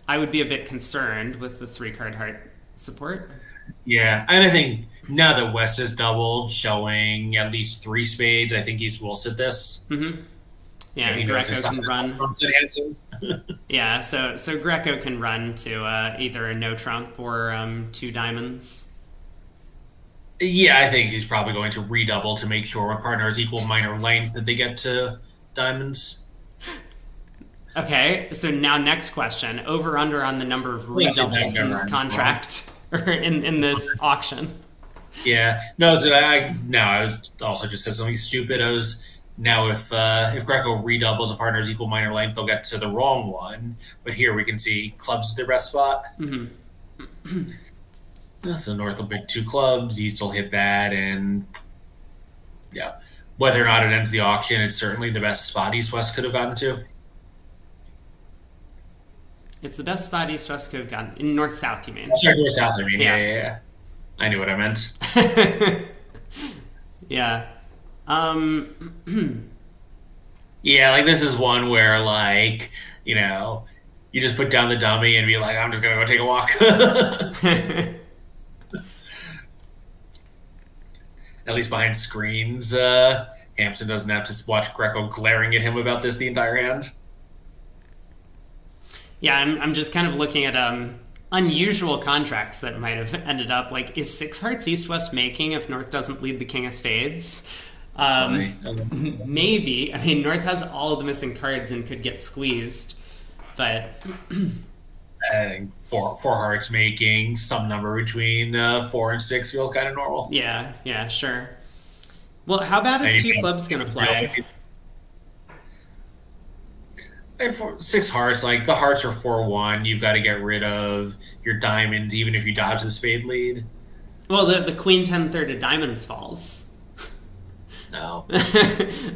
I would be a bit concerned with the 3-card heart support. Yeah, and I think now that West has doubled, showing at least three spades, I think East will sit this. Yeah, He and knows Greco his can run. sunset handsome. Yeah, so Greco can run to either a no trump or 2 diamonds. Yeah, I think he's probably going to redouble to make sure when partner is equal minor length that they get to diamonds. Okay, so now next question: over under on the number of Well, actually, redoubles in never this mind. Wrong. contract or in this auction. Yeah, no, I was also just said something stupid. I was now if Greco redoubles a partner's equal minor length, they'll get to the wrong one. But here we can see clubs is their best spot. So North will pick two clubs, East will hit that, and yeah, whether or not it ends the auction, it's certainly the best spot East West could have gotten to. It's the best spot East West could have gotten in North South. You mean? Sorry, North South. I mean, yeah, Yeah. yeah, yeah. I knew what I meant. Yeah. Yeah, like this is one where you just put down the dummy and be like, I'm just gonna go take a walk. At least behind screens, Hampson doesn't have to watch Greco glaring at him about this the entire hand. Yeah, I'm just kind of looking at unusual contracts that might have ended up. Like, is 6 hearts East West making if North doesn't lead the King of Spades? Funny. Maybe. I mean, North has all the missing cards and could get squeezed, but I think four hearts making some number between 4 and 6 feels kind of normal. yeah, sure. Well, how bad is two clubs gonna play? And for 6 hearts, like the hearts are 4-1. You've got to get rid of your diamonds, even if you dodge the spade lead. Well, the Queen 10 third of diamonds falls. No.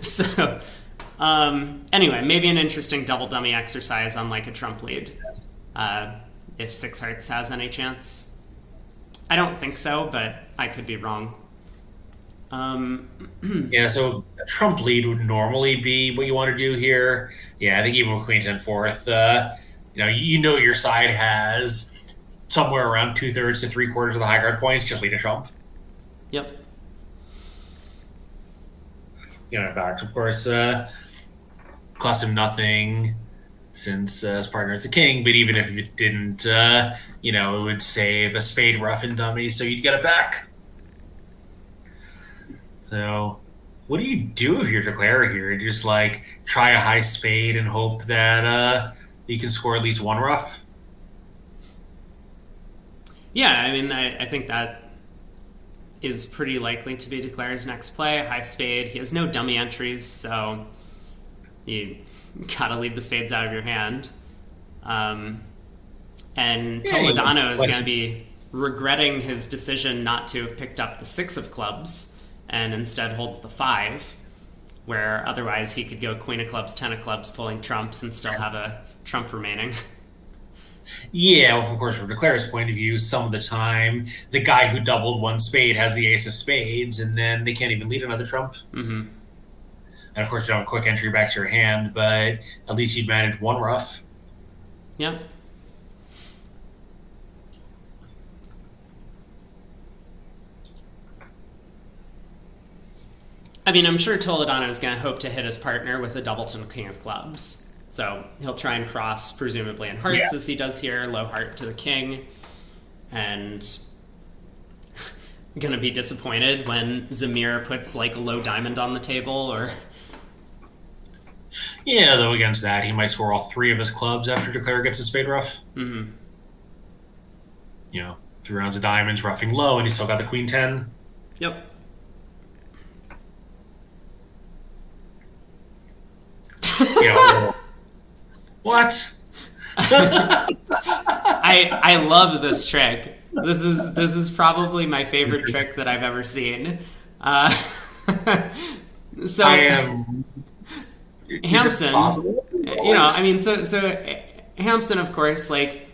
So, anyway, maybe an interesting double dummy exercise on like a trump lead. If 6 hearts has any chance. I don't think so, but I could be wrong. Yeah, so a trump lead would normally be what you want to do here. Yeah, I think even with Queen 10 fourth, your side has somewhere around 2/3 to 3/4 of the high card points. Just lead a trump. Yep. In fact, of course, cost him nothing since his partner is the king. But even if it didn't, it would save a spade rough and dummy, so you'd get it back. So, what do you do if you're declarer here? You just try a high spade and hope that you can score at least one rough. Yeah, I mean, I think that is pretty likely to be Declarer's next play. High spade. He has no dummy entries, so You gotta leave the spades out of your hand. Um, and Yeah, Toledano is like, going to be regretting his decision not to have picked up the six of clubs and instead holds the five, where otherwise he could go queen of clubs, ten of clubs, pulling trumps and still have a trump remaining. yeah, well, of course, from Declare's point of view, some of the time, the guy who doubled one spade has the ace of spades, and then they can't even lead another trump. Mm-hmm. And of course, you don't have a quick entry back to your hand, but at least you'd manage one rough. Yep. I mean, I'm sure Toledano is going to hope to hit his partner with a doubleton king of clubs. So he'll try and cross, presumably in hearts, Yeah. as he does here, low heart to the king. And going to be disappointed when Zamir puts like a low diamond on the table, or Yeah, though against that, he might score all three of his clubs after Declare gets his spade rough. mm-hmm. You know, 3 rounds of diamonds, roughing low, and he's still got the queen 10. Yep. You know, what? I love this trick. This is probably my favorite trick that I've ever seen. Uh, so I am. Hampson, Possible? I mean, so Hampson, of course, like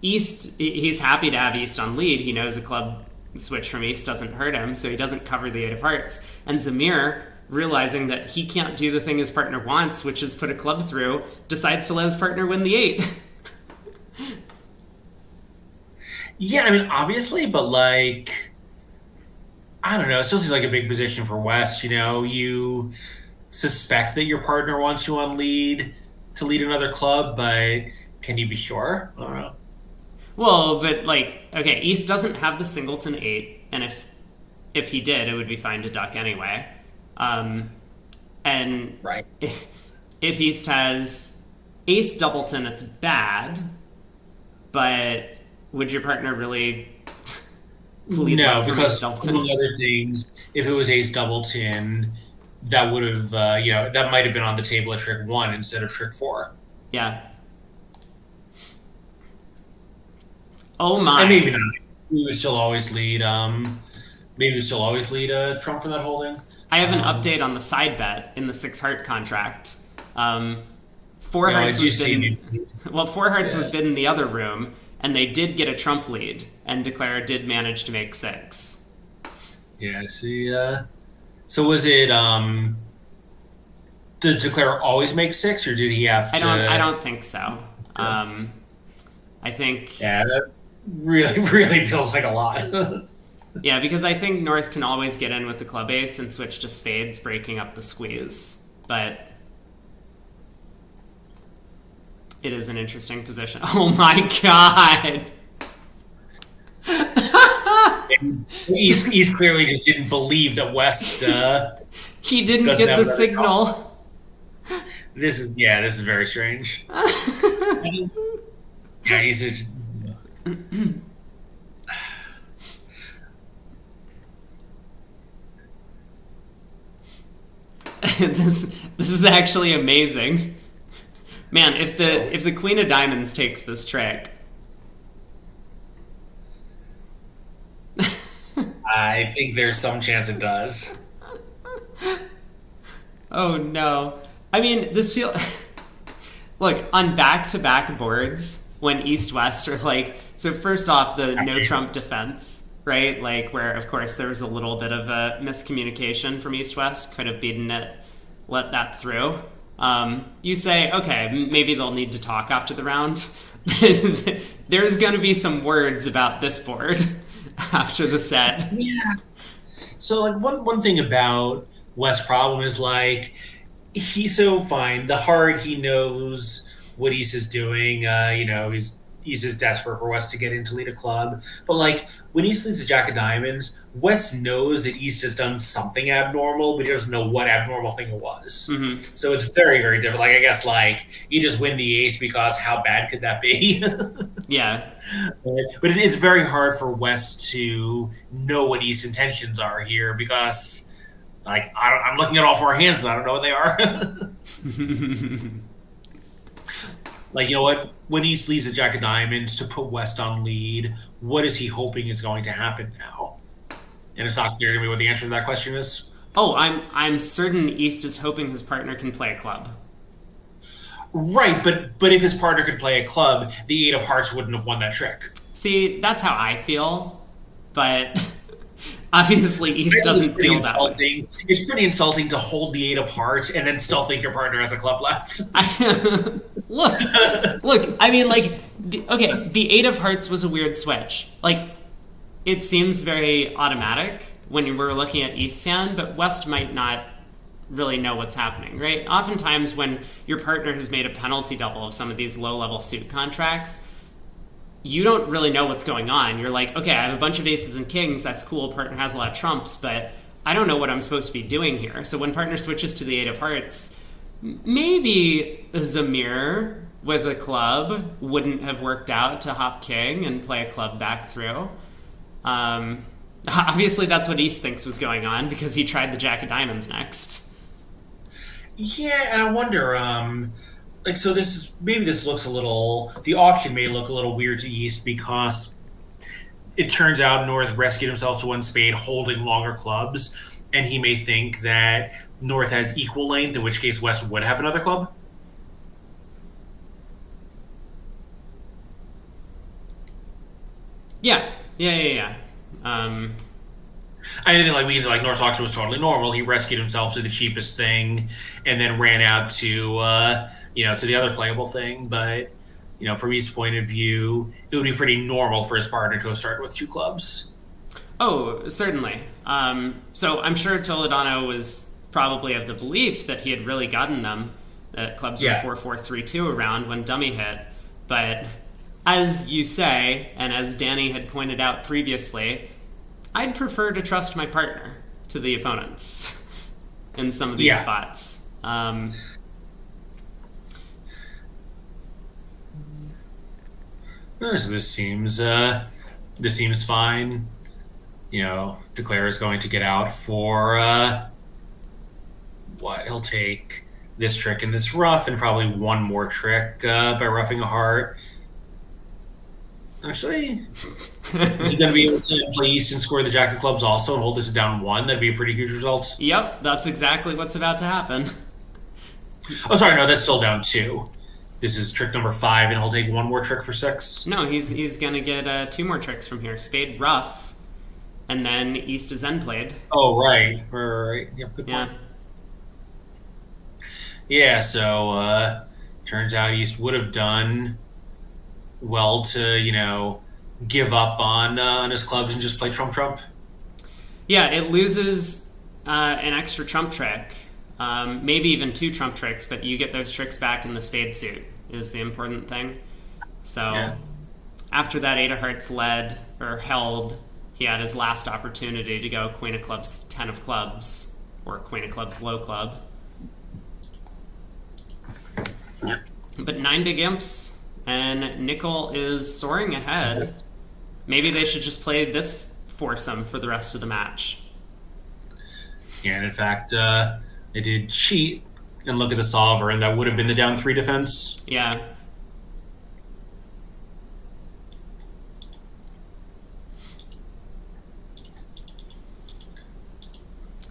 East, he's happy to have East on lead. He knows a club switch from East doesn't hurt him, so he doesn't cover the eight of hearts. And Zamir, realizing that he can't do the thing his partner wants, which is put a club through, decides to let his partner win the eight. Yeah, I mean, obviously, but like, I don't know. It still seems like a big position for West. You know, you suspect that your partner wants you on lead to lead another club, but can you be sure? I don't know. Well, but like, okay, East doesn't have the singleton eight, and if he did, it would be fine to duck anyway. And Right. if East has ace doubleton, it's bad. But would your partner really lead No, left from ace because doubleton? among other things, if it was ace doubleton, that would have, that might have been on the table at trick 1 instead of trick 4. Yeah. Oh my. And maybe not. We would still always lead. Maybe we still always lead Trump for that holding. I have an update on the side bet in the six heart contract. Four hearts was bidden. Well, four hearts was bidden in the other room, and they did get a trump lead, and Declare did manage to make six. Yeah. See. So was it? Did Declare always make 6, or did he have to? I don't think so. I think. Yeah, that really, really feels like a lot. Yeah, because I think North can always get in with the club ace and switch to spades, breaking up the squeeze. But it is an interesting position. Oh my god! He's clearly just didn't believe that West. He didn't doesn't get have the another signal. This is very strange. Yeah, he's just. This is actually amazing. Man, if the Queen of Diamonds takes this trick. I think there's some chance it does. Oh no. I mean, this feel look, on back-to-back boards when East-West are like, so first off, the no trump defense, right? Like where of course there was a little bit of a miscommunication from East-West, could have beaten it, let that through. You say, okay, maybe they'll need to talk after the round. There's going to be some words about this board after the set. Yeah. So like one thing about West's problem is like he's so fine. The heart, he knows what East is doing. East is desperate for West to get in to lead a club. But like when East leads the Jack of Diamonds, West knows that East has done something abnormal, but he doesn't know what abnormal thing it was. Mm-hmm. So it's very, very different. Like I guess like you just win the ace because how bad could that be? Yeah. But it is very hard for West to know what East's intentions are here because Like, I'm looking at all four hands and I don't know what they are. Like, you know what? When East leads the Jack of Diamonds to put West on lead, what is he hoping is going to happen now? And it's not clear to me what the answer to that question is. Oh, I'm certain East is hoping his partner can play a club. Right, but if his partner could play a club, the Eight of Hearts wouldn't have won that trick. See, that's how I feel, but obviously East doesn't feel that way. It's pretty insulting to hold the Eight of Hearts and then still think your partner has a club left. look, look. I mean, like, okay, the Eight of Hearts was a weird switch. Like, it seems very automatic when we're looking at East's hand, but West might not really know what's happening, right? Oftentimes, when your partner has made a penalty double of some of these low-level suit contracts, you don't really know what's going on. You're like, okay, I have a bunch of aces and kings. That's cool. Partner has a lot of trumps, but I don't know what I'm supposed to be doing here. So when partner switches to the Eight of Hearts, maybe Zamir with a club wouldn't have worked out to hop king and play a club back through. Obviously, that's what East thinks was going on because he tried the Jack of Diamonds next. Yeah, and I wonder, like, so this looks a little. The auction may look a little weird to East because it turns out North rescued himself to one spade holding longer clubs, and he may think that North has equal length, in which case West would have another club. Yeah, yeah. I didn't think like we can say like North's auction was totally normal. He rescued himself to the cheapest thing, and then ran out to to the other playable thing. But from East's point of view, it would be pretty normal for his partner to have started with two clubs. Oh, certainly. So I'm sure Toledano was probably of the belief that he had really gotten them, that clubs were 4-4-3-2 around when dummy hit. But as you say, and as Danny had pointed out previously, I'd prefer to trust my partner to the opponents in some of these spots. So this seems fine. Declare is going to get out for what? He'll take this trick and this rough, and probably one more trick by roughing a heart. Actually, is he going to be able to play East and score the Jack of Clubs also and hold this down one? That'd be a pretty huge result. Yep, that's exactly what's about to happen. Oh, sorry, no, that's still down two. This is trick number 5, and he'll take one more trick for 6. No, he's going to get 2 more tricks from here. Spade rough, and then East is end played. Oh, right. Yep, good point. Yeah, so turns out East would have done well to, give up on his clubs and just play trump. Yeah, it loses an extra trump trick. Maybe even 2 trump tricks, but you get those tricks back in the spade suit is the important thing. So after that 8 of hearts led or held, he had his last opportunity to go queen of clubs, 10 of clubs, or queen of clubs, low club. Yeah. But 9 big imps, and Nickel is soaring ahead. Maybe they should just play this foursome for the rest of the match. Yeah, and in fact, they did cheat and look at the solver, and that would have been the down 3 defense. Yeah.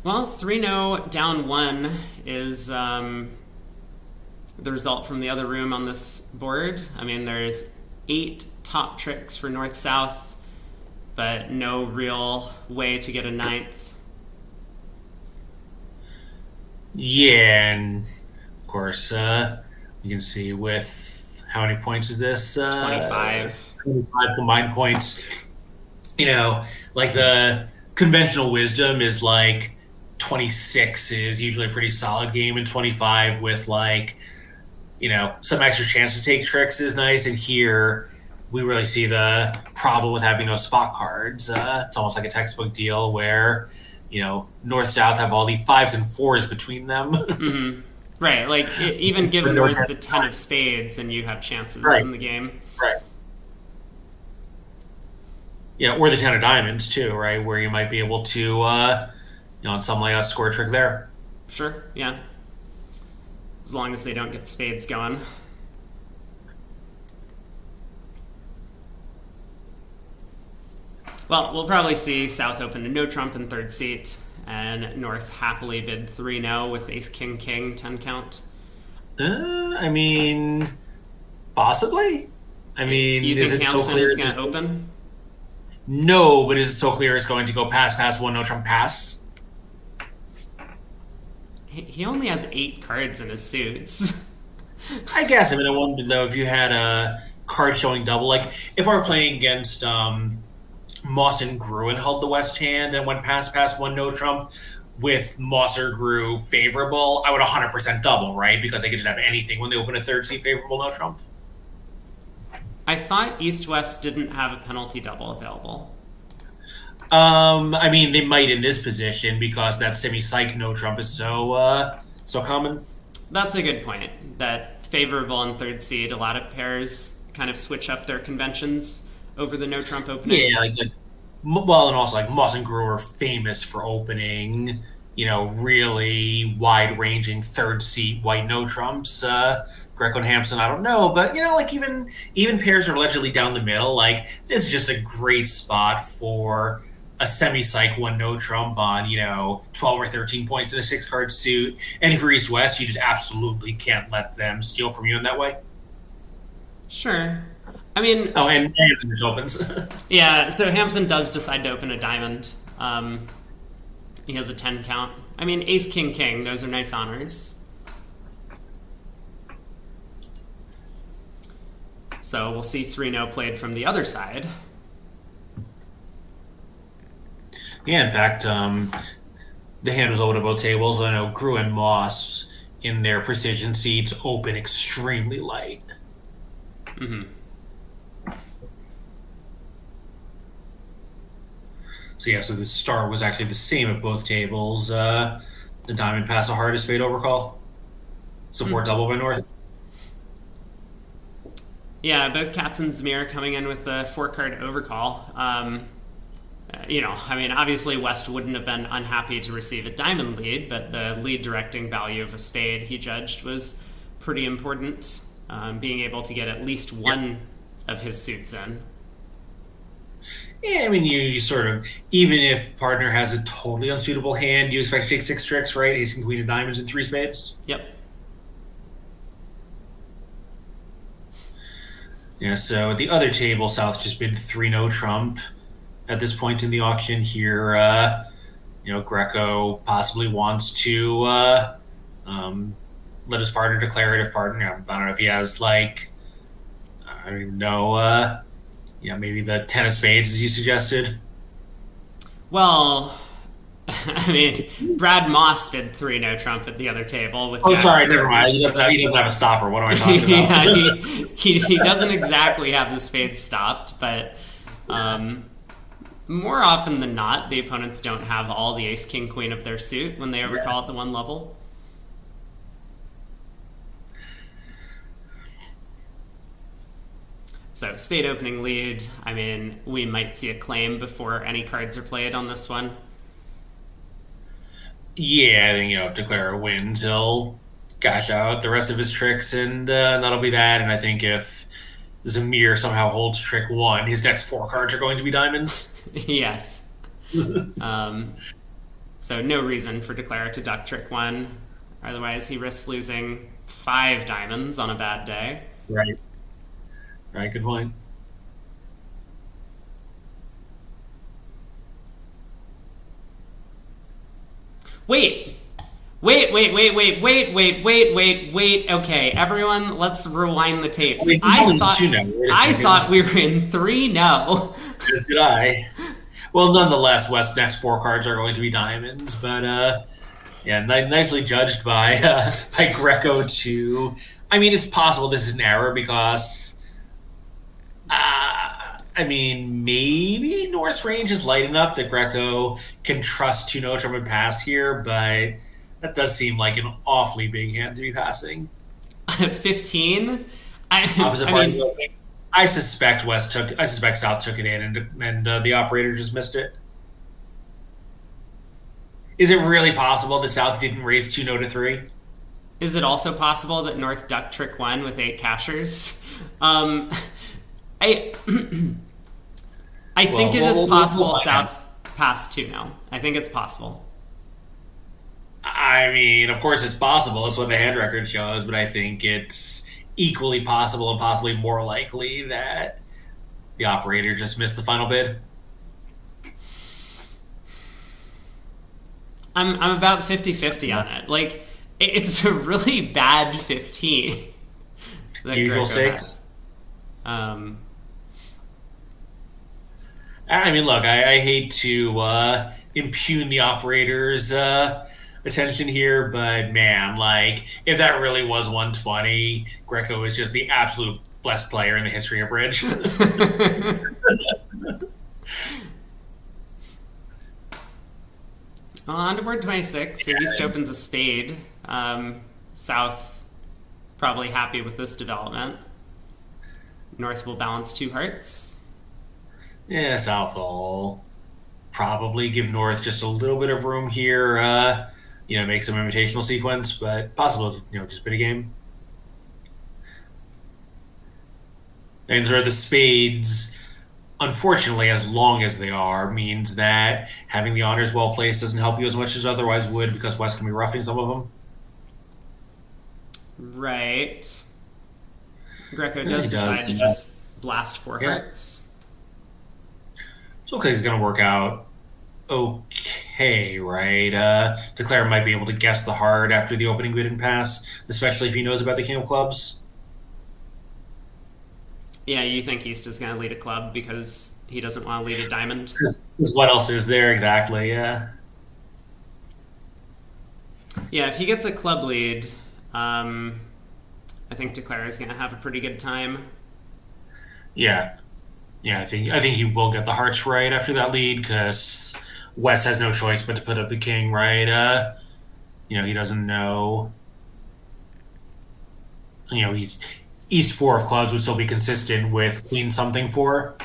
Well, 3-0 down 1 is the result from the other room on this board. I mean, there's 8 top tricks for North-South, but no real way to get a 9th. Yeah, and of course, you can see with how many points is this? 25. 25 combined points. Like the conventional wisdom is like 26 is usually a pretty solid game, and 25 with some extra chance to take tricks is nice. And here we really see the problem with having no spot cards. It's almost like a textbook deal where North-South have all the 5s and 4s between them. Mm-hmm. Right, like even give North the 10 of spades and you have chances in the game. Right. Yeah, or the 10 of diamonds too, right? Where you might be able to, on some layout score trick there. Sure, yeah. As long as they don't get spades going. Well, we'll probably see South open a no trump in third seat, and North happily bid 3-0 with ace king king 10 count. I mean, possibly. I mean, You is think it so Hampson clear? is going to open? No, but is it so clear it's going to go pass, one, no trump, pass? He only has 8 cards in his suits. I guess. I mean, I wonder though if you had a card showing double, like if I were playing against Moss and Gruen held the West hand and went pass, one, no trump with Moss or Grew favorable, I would 100% double, right? Because they could just have anything when they open a third seat favorable, no trump. I thought East West didn't have a penalty double available. I mean, they might in this position because that semi-psych no trump is so common. That's a good point. That favorable in third seed, a lot of pairs kind of switch up their conventions over the no trump opening. Yeah, well, and also like Moss and Grew are famous for opening, really wide-ranging third seat white no trumps. Greco and Hampson, I don't know, but like even pairs are allegedly down the middle. Like this is just a great spot for a semi-psych one no trump on 12 or 13 points in a 6-card suit. And if you're East West, you just absolutely can't let them steal from you in that way. Sure. I mean, oh, and Hampson just opens. Yeah, so Hampson does decide to open a diamond. He has a 10 count. I mean, ace king king, those are nice honors. So we'll see 3-0 played from the other side. Yeah, in fact, the hand was open to both tables. I know Grew and Moss in their precision seats open extremely light. Mm-hmm. So the start was actually the same at both tables. The diamond pass a hardest fade overcall. Support double by North. Yeah, both Katz and Zamir coming in with a 4-card overcall. I mean, obviously West wouldn't have been unhappy to receive a diamond lead, but the lead directing value of a spade he judged was pretty important. Being able to get at least one of his suits in. Yeah, I mean, you sort of, even if partner has a totally unsuitable hand, you expect to take 6 tricks, right? Ace and queen of diamonds and 3 spades. Yep. Yeah, so at the other table, South just bid 3-no trump. At this point in the auction here, Greco possibly wants to let his partner declare it if partner, I don't know if he has I don't even know, maybe the 10 of spades as you suggested. Well, I mean, Brad Moss bid 3-no trump at the other table with. Oh, sorry, never mind. He doesn't have a stopper. What am I talking about? Yeah, he doesn't exactly have the spades stopped, but more often than not, the opponents don't have all the ace, king, queen of their suit when they overcall at the one level. So spade opening lead. I mean, we might see a claim before any cards are played on this one. Yeah, I think if declare a win, he'll cash out the rest of his tricks, and that'll be that. And I think if Zamir somehow holds trick 1, his next 4 cards are going to be diamonds. Yes. So no reason for declare to duck trick 1. Otherwise, he risks losing 5 diamonds on a bad day. Right. Right, good point. Wait. Okay, everyone, let's rewind the tapes. I thought we were in 3-0. Yes, did I. Well, nonetheless, West's next 4 cards are going to be diamonds, but nicely judged by Greco too. I mean, it's possible this is an error because maybe North's range is light enough that Greco can trust 2-no trump and pass here, but that does seem like an awfully big hand to be passing. 15? I suspect South took it in, and the operator just missed it. Is it really possible the South didn't raise 2 no to 3? Is it also possible that North duck trick one with 8 cashers? I I think it is possible South passed 2 now. I think it's possible. I mean, of course it's possible. It's what the hand record shows, but I think it's equally possible and possibly more likely that the operator just missed the final bid. I'm about 50-50 on it. Like, it's a really bad 15 that Usual Greco stakes. has. I mean, look, I hate to impugn the operator's attention here, but man, like, if that really was 120, Greco is just the absolute best player in the history of bridge. Well, on to board 26, so East opens a spade. South probably happy with this development. North will balance 2 hearts. Yeah, South will probably give North just a little bit of room here. Make some invitational sequence, but possible, just bit a game. And sort of the spades, unfortunately, as long as they are, means that having the honors well placed doesn't help you as much as otherwise would because West can be roughing some of them. Right. Greco does decide to just blast 4 hearts. So okay, it's going to work out okay, right? Declare might be able to guess the heart after the opening bid and pass, especially if he knows about the king of clubs. Yeah, you think East is going to lead a club because he doesn't want to lead a diamond? What else is there exactly? Yeah. Yeah, if he gets a club lead, I think Declare is going to have a pretty good time. Yeah. I think he will get the hearts right after that lead because West has no choice but to put up the king, right? He doesn't know. He's East 4 of clubs would still be consistent with queen something 4.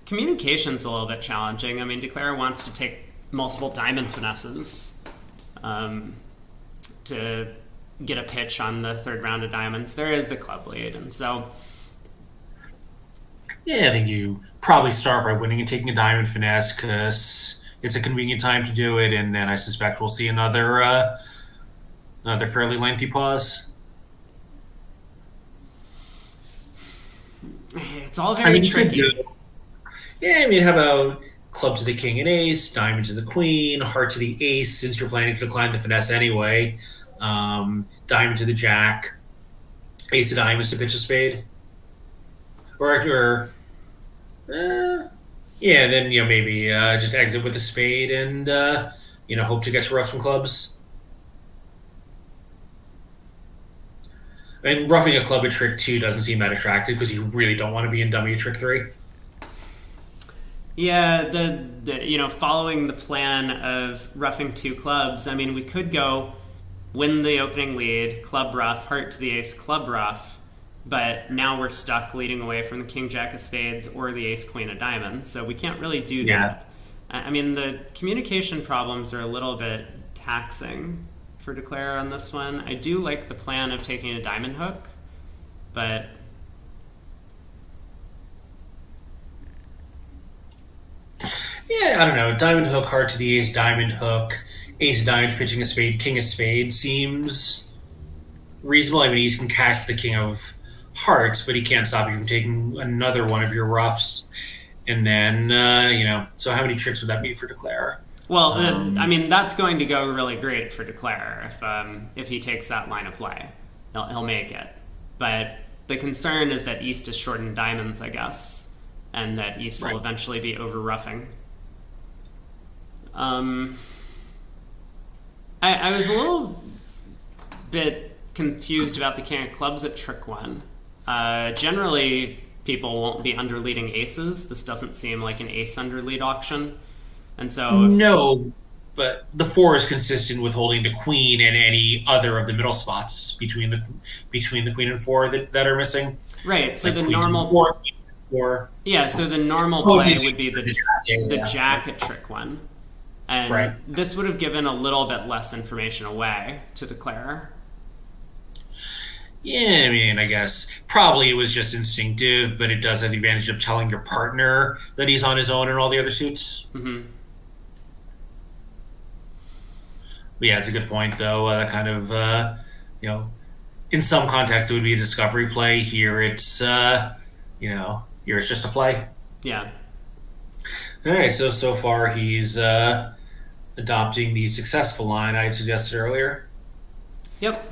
Communication's a little bit challenging. I mean, Declare wants to take multiple diamond finesses to get a pitch on the 3rd round of diamonds. There is the club lead, and so... Yeah, I think you probably start by winning and taking a diamond finesse because it's a convenient time to do it, and then I suspect we'll see another fairly lengthy pause. It's all very tricky. How about club to the king and ace, diamond to the queen, heart to the ace, since you're planning to decline the finesse anyway, diamond to the jack, ace of diamonds to pitch a spade. Then maybe just exit with a spade and hope to get to rough some clubs. And roughing a club at trick 2 doesn't seem that attractive because you really don't want to be in dummy at trick 3. Yeah, the following the plan of roughing 2 clubs, I mean, we could go win the opening lead, club rough, heart to the ace, club rough, but now we're stuck leading away from the king jack of spades or the ace queen of diamonds, so we can't really do that. I mean, the communication problems are a little bit taxing for Declare on this one. I do like the plan of taking a diamond hook, but... Yeah, I don't know. Diamond hook, heart to the ace, diamond hook, ace of diamonds pitching a spade, king of spades seems reasonable. I mean, he can cash the king of hearts, but he can't stop you from taking another one of your roughs. And then, so how many tricks would that be for Declare? Well, I mean, that's going to go really great for Declare if he takes that line of play. He'll make it. But the concern is that East is short in diamonds, I guess, and that East will eventually be over roughing. I was a little bit confused about the king of clubs at trick 1. Generally, people won't be underleading aces. This doesn't seem like an ace underlead auction. And so... No, but the 4 is consistent with holding the queen and any other of the middle spots between the queen and 4 that are missing. Right, so like the queen normal... 4, Or Yeah, so the normal oh, it's play easy. would be The jack. Yeah, the yeah, yeah. jacket trick one. Right. And this would have given a little bit less information away to declare. Yeah, I mean, I guess probably it was just instinctive, but it does have the advantage of telling your partner that he's on his own in all the other suits. Hmm. But yeah, it's a good point, though. That kind of, you know, in some contexts, it would be a discovery play. Here it's just a play. Yeah. All right, so far he's adopting the successful line I had suggested earlier. Yep.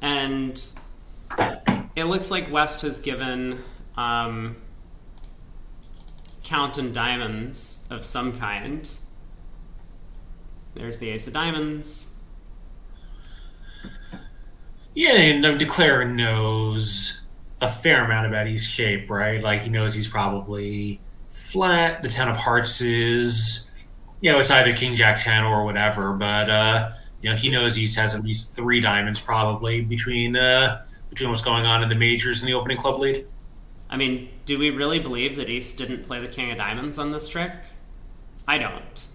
And it looks like West has given count and diamonds of some kind. There's the ace of diamonds. Yeah, and Declare knows a fair amount about his shape, right? Like he knows he's probably flat. The ten of hearts is, it's either King Jack 10 or whatever, but he knows he has at least three diamonds probably between what's going on in the majors and the opening club lead. I mean, do we really believe that East didn't play the king of diamonds on this trick? I don't.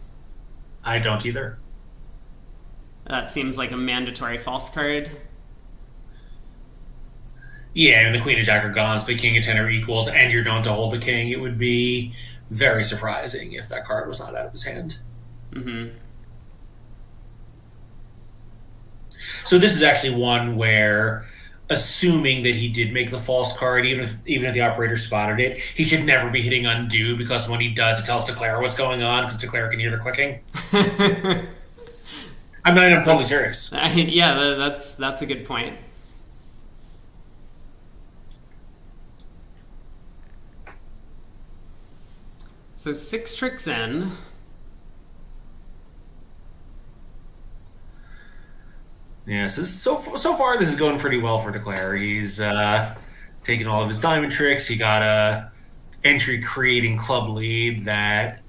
I don't either. That seems like a mandatory false card. Yeah, and the queen and jack are gone, so the king and ten are equals, and you're known to hold the king. It would be very surprising if that card was not out of his hand. Mm-hmm. So this is actually one where, assuming that he did make the false card, even if the operator spotted it, he should never be hitting undo, because when he does, it tells Declare what's going on, because Declare can hear the clicking. I'm totally serious. Yeah, that's a good point. So 6 tricks in. Yeah, so far this is going pretty well for Declare. He's taking all of his diamond tricks. He got a entry creating club lead that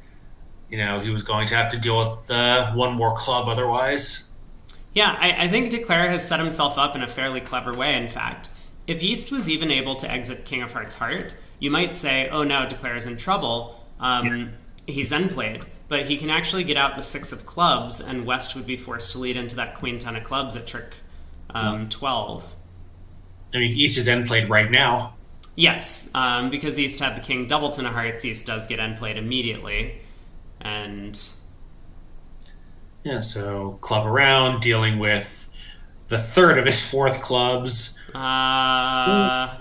he was going to have to deal with one more club otherwise. Yeah, I think Declare has set himself up in a fairly clever way, in fact. If East was even able to exit King of Hearts Heart, you might say, oh no, Declare's in trouble. He's end-played. But he can actually get out the 6 of clubs, and West would be forced to lead into that queen 10 of clubs at trick 12. I mean, East is end played right now. Yes, because East had the king double 10 of hearts, East does get end played immediately. And yeah, so club around, dealing with the third of his fourth clubs. Yeah,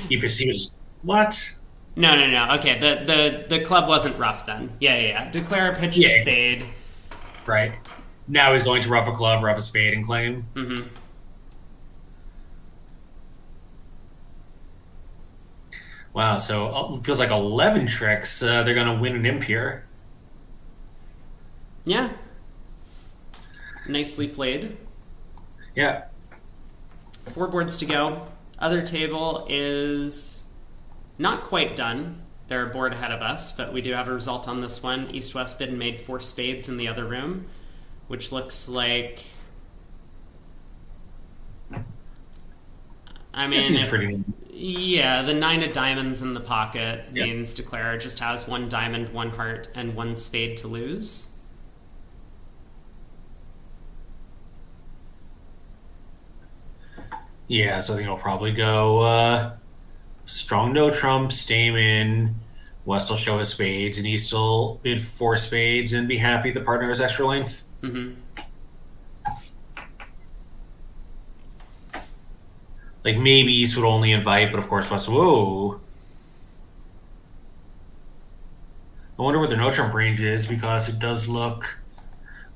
he was what? No. Okay, the club wasn't rough then. Yeah. Declare pitched a spade. Right. Now he's going to rough a club, rough a spade, and claim. Mm-hmm. Wow, so it feels like 11 tricks. They're going to win an imp here. Yeah. Nicely played. Yeah. 4 boards to go. Other table is not quite done. They're a board ahead of us, but we do have a result on this one. East-West bid made 4 spades in the other room, which looks like... I mean... That seems pretty... Yeah, the 9 of diamonds in the pocket means Declare just has 1 diamond, 1 heart, and 1 spade to lose. Yeah, so I think he'll probably go strong no trumps, Dame in. West will show his spades, and East will bid 4 spades and be happy the partner has extra length. Mm-hmm. Like maybe East would only invite, but of course West. Whoa. I wonder what their no trump range is, because it does look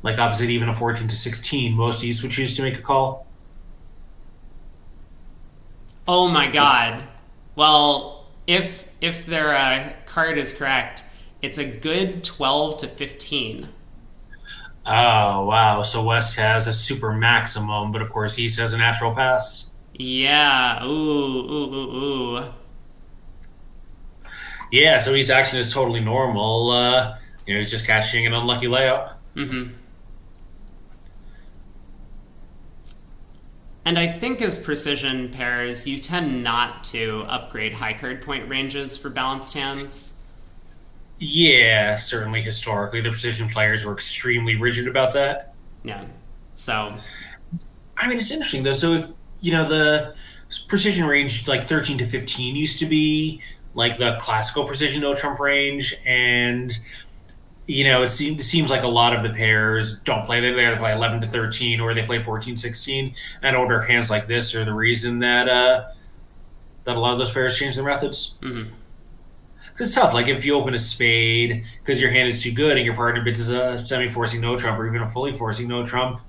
like opposite even a 14 to 16. Most East would choose to make a call. Oh my god. Well, if their card is correct, it's a good 12 to 15. Oh, wow. So West has a super maximum, but of course East has a natural pass. Yeah. Ooh. Yeah, so East action is totally normal. He's just catching an unlucky layup. Mm-hmm. And I think as precision pairs, you tend not to upgrade high card point ranges for balanced hands. Yeah, certainly historically, the precision players were extremely rigid about that. Yeah. So, I mean, it's interesting though. So if the precision range like 13 to 15 used to be like the classical precision no trump range, and it seems like a lot of the pairs don't play. They either play 11 to 13 or they play 14, 16. And order of hands like this are the reason that a lot of those pairs change their methods. mhm. 'Cause it's tough. Like if you open a spade because your hand is too good and your partner bids a semi-forcing no trump or even a fully forcing no trump,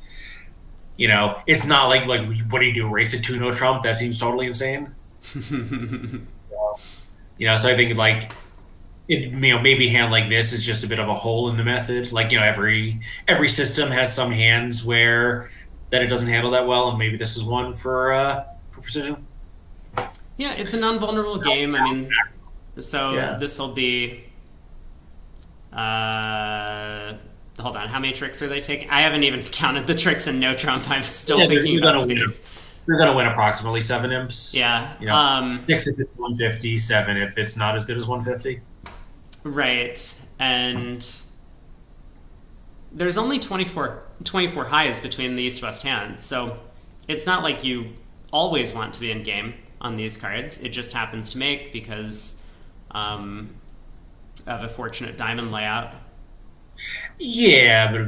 it's not like what do you do? Race a two no trump? That seems totally insane. So I think like maybe a hand like this is just a bit of a hole in the method. Like every system has some hands where that it doesn't handle that well, and maybe this is one for precision. Yeah, it's a non-vulnerable game. I mean, so Yeah, this will be. Uh, Hold on, how many tricks are they taking? I haven't even counted the tricks in no trump. I'm still yeah, thinking you're about gonna win. spades. You're gonna win approximately 7 imps. Yeah. Six if it's 150, seven if it's not as good as 150. Right. And there's only 24 highs between the east-west hands, so it's not like you always want to be in game on these cards. It just happens to make because of a fortunate diamond layout. Yeah, but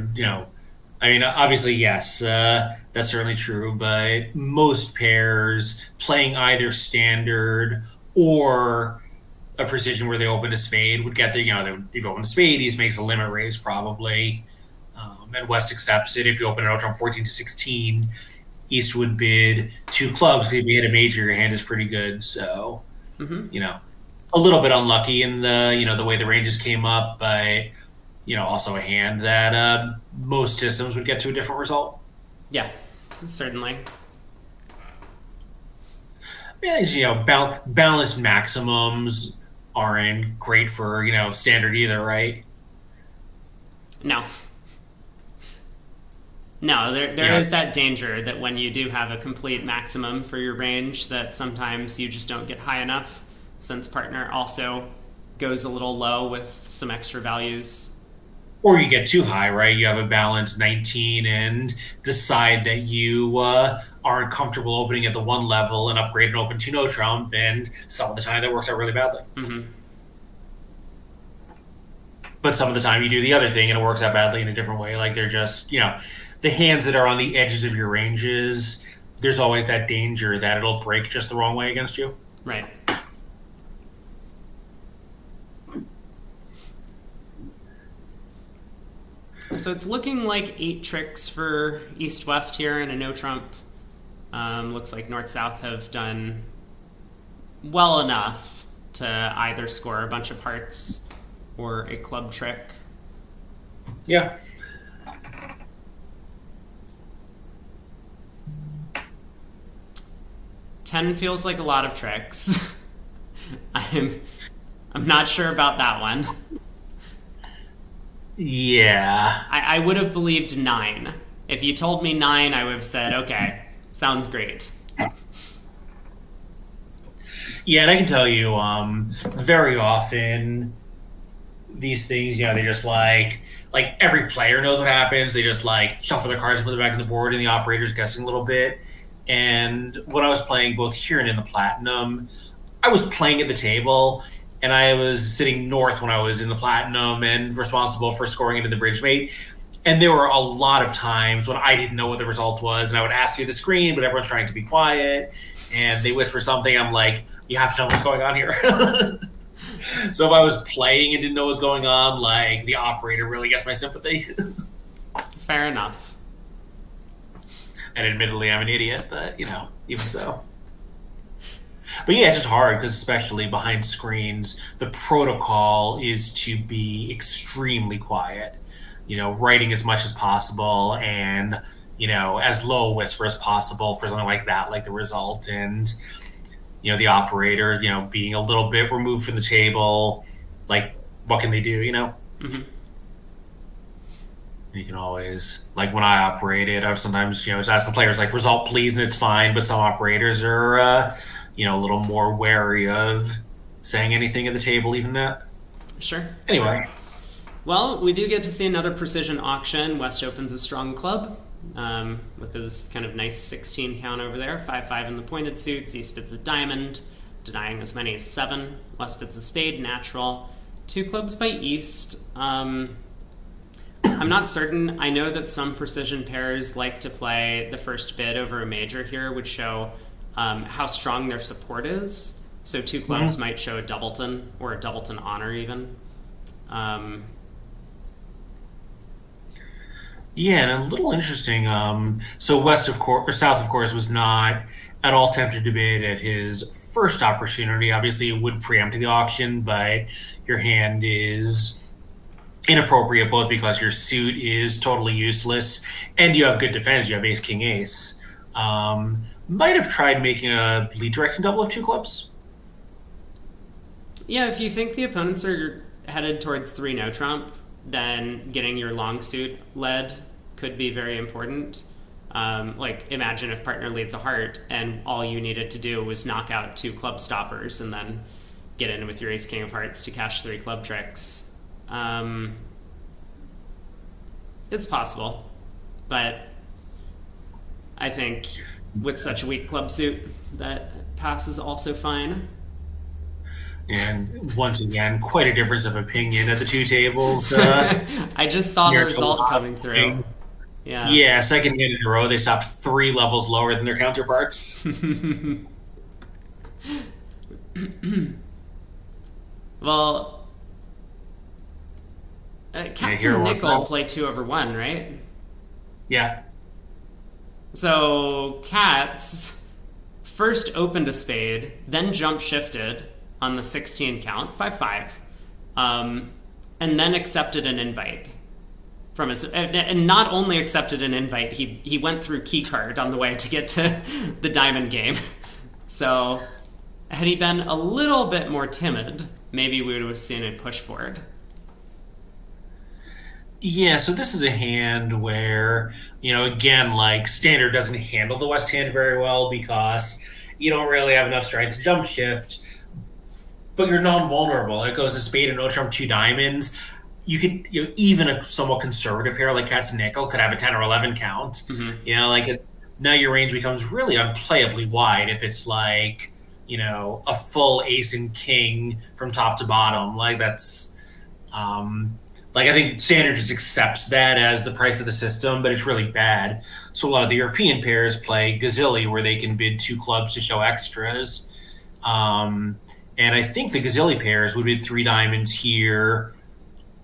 I mean, obviously, yes, that's certainly true. But most pairs playing either standard or a precision where they open a spade would get if you open a spade, East makes a limit raise probably, and West accepts it. If you open an outro 14 to 16, East would bid two clubs because if you hit a major, your hand is pretty good. So, Mm-hmm. you know, a little bit unlucky in the way the ranges came up, but also a hand that most systems would get to a different result. Yeah, certainly. Yeah, balanced maximums aren't great for standard either, right? No. No, there Yeah, is that danger that when you do have a complete maximum for your range, that sometimes you just don't get high enough, since partner also goes a little low with some extra values. or you get too high, right? You have a balanced 19 and decide that you aren't comfortable opening at the one level and upgrade and open to no trump, and some of the time that works out really badly. Mm-hmm. But some of the time you do the other thing and it works out badly in a different way. Like they're just the hands that are on the edges of your ranges. There's always that danger that it'll break just the wrong way against you. Right. So it's looking like 8 tricks for East-West here and a no trump. Looks like North-South have done well enough to either score a bunch of hearts or a club trick. Yeah. 10 feels like a lot of tricks. I'm I'm not sure about that one. Yeah. I would have believed 9. If you told me 9, I would have said, okay, sounds great. Yeah, and I can tell you, very often these things, they just like every player knows what happens. They just like shuffle their cards and put them back on the board, and the operator's guessing a little bit. And when I was playing both here and in the Platinum, I was playing at the table, and I was sitting north when I was in the Platinum and responsible for scoring into the bridge mate. And there were a lot of times when I didn't know what the result was, and I would ask through the screen, but everyone's trying to be quiet, and they whisper something. I'm like, you have to know what's going on here. So if I was playing and didn't know what's going on, like the operator really gets my sympathy. Fair enough. And admittedly, I'm an idiot, but even so. But yeah, it's just hard because especially behind screens, the protocol is to be extremely quiet. Writing as much as possible and as low whisper as possible for something like that, like the result, and the operator, being a little bit removed from the table, like what can they do? Mm-hmm. You can always, like when I operated, I would sometimes, just ask the players, like, result please, and it's fine. But some operators are, a little more wary of saying anything at the table, even that. Sure. Anyway, Well, we do get to see another precision auction. West opens a strong club with his kind of nice 16 count over there. 5-5 in the pointed suits. He spits a diamond, denying as many as 7. West spits a spade, natural. 2 clubs by East. I'm not certain. I know that some precision pairs like to play the first bid over a major here, would show how strong their support is. So 2 clubs might show a doubleton or a doubleton honor even. yeah, and a little interesting. So west of course, or south of course, was not at all tempted to bid at his first opportunity. Obviously, it would preempt the auction, but your hand is inappropriate both because your suit is totally useless and you have good defense. You have ace, king, ace. Might have tried making a lead directing double of 2 clubs. Yeah, if you think the opponents are headed towards 3 no trump, then getting your long suit led could be very important. Like, imagine if partner leads a heart and all you needed to do was knock out 2 club stoppers and then get in with your ace king of hearts to cash 3 club tricks. It's possible, but I think with such a weak club suit, that pass is also fine. And once again, quite a difference of opinion at the 2 tables. I just saw the Near to result lot coming of through. thing. Yeah. Yeah, second hand in a row, they stopped 3 levels lower than their counterparts. Well, Cats here and we're Nickel all- play 2 over 1, right? Yeah. So Cats first opened a spade, then jump shifted on the 16 count, 5-5, and then accepted an invite from his. And not only accepted an invite, he went through keycard on the way to get to the diamond game. So had he been a little bit more timid, maybe we would have seen a push board. Yeah, so this is a hand where, again, like standard doesn't handle the West hand very well because you don't really have enough strength to jump shift, but you're non-vulnerable. It goes to spade and no trump 2 diamonds. You could, even a somewhat conservative pair like Cats and Nickel could have a 10 or 11 count. Now your range becomes really unplayably wide if it's like, a full ace and king from top to bottom. Like that's, I think standard just accepts that as the price of the system, but it's really bad. So a lot of the European pairs play Gazilli, where they can bid 2 clubs to show extras. And I think the Gazilli pairs would bid 3 diamonds here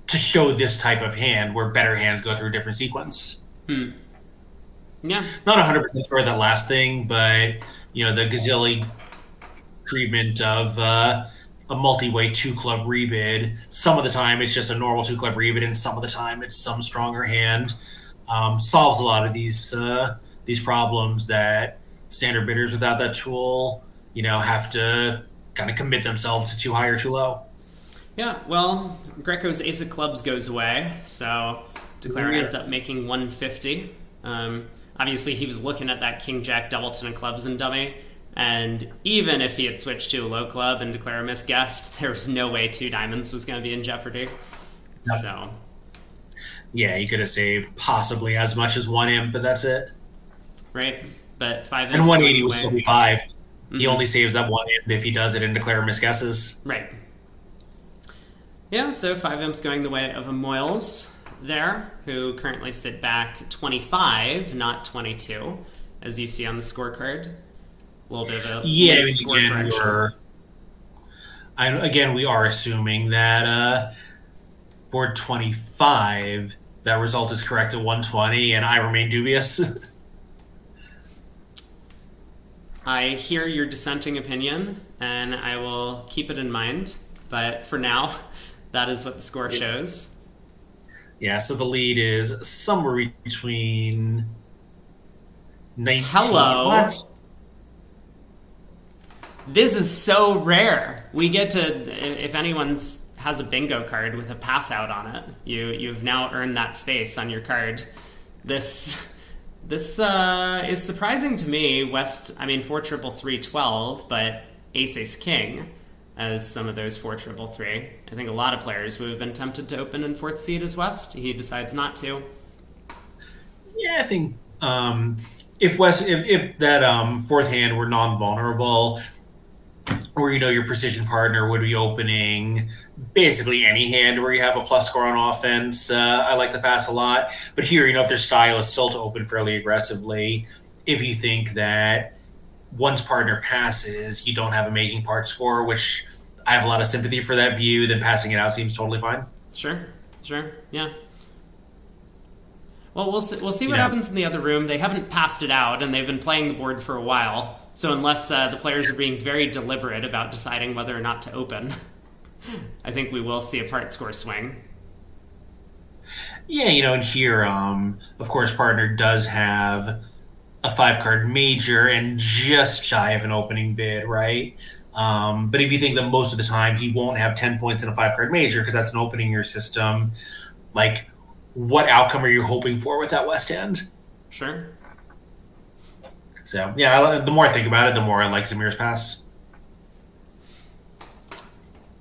to show this type of hand, where better hands go through a different sequence. Yeah. Not 100% sure that last thing, but the Gazilli treatment of a multi-way 2 club rebid. Some of the time it's just a normal 2 club rebid, and some of the time it's some stronger hand. Solves a lot of these problems that standard bidders without that tool, have to kind of commit themselves to too high or too low. Yeah, well, Greco's ace of clubs goes away, so Declare ends up making 150. Obviously, he was looking at that king jack doubleton of clubs and dummy, and even if he had switched to a low club and Declare misguessed, there was no way 2 diamonds was going to be in jeopardy. Yep. So, yeah, he could have saved possibly as much as 1 imp, but that's it. Right, but 5 imps and 180 was still 5. Mm-hmm. He only saves that 1 imp if he does it and Declare misguesses. Right. Yeah, so 5 imps going the way of a Moyles there, who currently sit back 25, not 22, as you see on the scorecard. A little bit of a score correction. Again, we are assuming that board 25, that result is correct at 120, and I remain dubious. I hear your dissenting opinion, and I will keep it in mind. But for now, that is what the score shows. Yeah, so the lead is somewhere between 19... Hello. What? This is so rare. We get to, if anyone's has a bingo card with a pass out on it. You've now earned that space on your card. This is surprising to me. West, I mean, 4-3-3-12, but ace king as some of those 4-3-3. I think a lot of players would have been tempted to open in fourth seed as West. He decides not to. Yeah, I think if that fourth hand were non-vulnerable, or your precision partner would be opening basically any hand where you have a plus score on offense. I like the pass a lot, but here, if their style is still to open fairly aggressively, if you think that once partner passes, you don't have a making part score, which I have a lot of sympathy for that view, then passing it out seems totally fine. Sure, yeah. Well, we'll see what happens in the other room. They haven't passed it out, and they've been playing the board for a while. So unless the players are being very deliberate about deciding whether or not to open, I think we will see a part score swing. Yeah, and here, of course, partner does have a 5-card major and just shy of an opening bid, right? But if you think that most of the time he won't have 10 points in a 5-card major because that's an opening year system, like, what outcome are you hoping for with that West End? Sure. So, yeah, the more I think about it, the more I like Zamir's pass.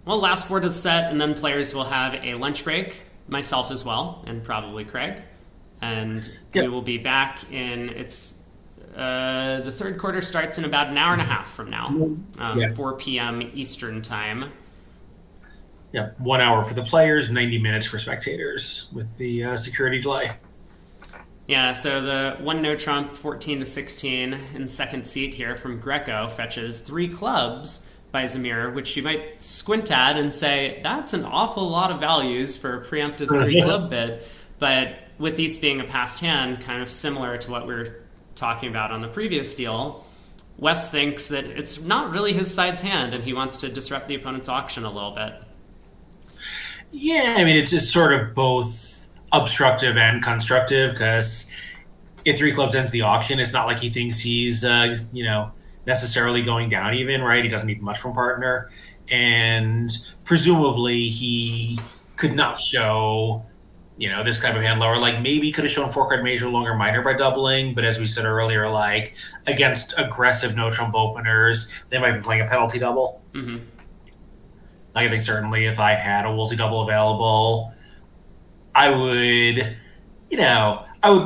Well, last board is set, and then players will have a lunch break, myself as well, and probably Craig. And we will be back the third quarter starts in about an hour and a half from now, 4 p.m. Eastern time. Yeah, 1 hour for the players, 90 minutes for spectators with the security delay. Yeah, so the one no trump, 14-16 in second seat here from Greco fetches 3 clubs by Zamir, which you might squint at and say, that's an awful lot of values for a preemptive 3-club bid. But with East being a passed hand, kind of similar to what we were talking about on the previous deal, West thinks that it's not really his side's hand, and he wants to disrupt the opponent's auction a little bit. Yeah, I mean, it's sort of both obstructive and constructive, because if 3 clubs ends the auction, it's not like he thinks he's necessarily going down even, right? He doesn't need much from partner, and presumably he could not show this type of hand lower. Like, maybe he could have shown 4-card major, longer minor by doubling, but as we said earlier, like, against aggressive no trump openers, they might be playing a penalty double. Mm-hmm. Like, I think certainly if I had a Woolsey double available, I would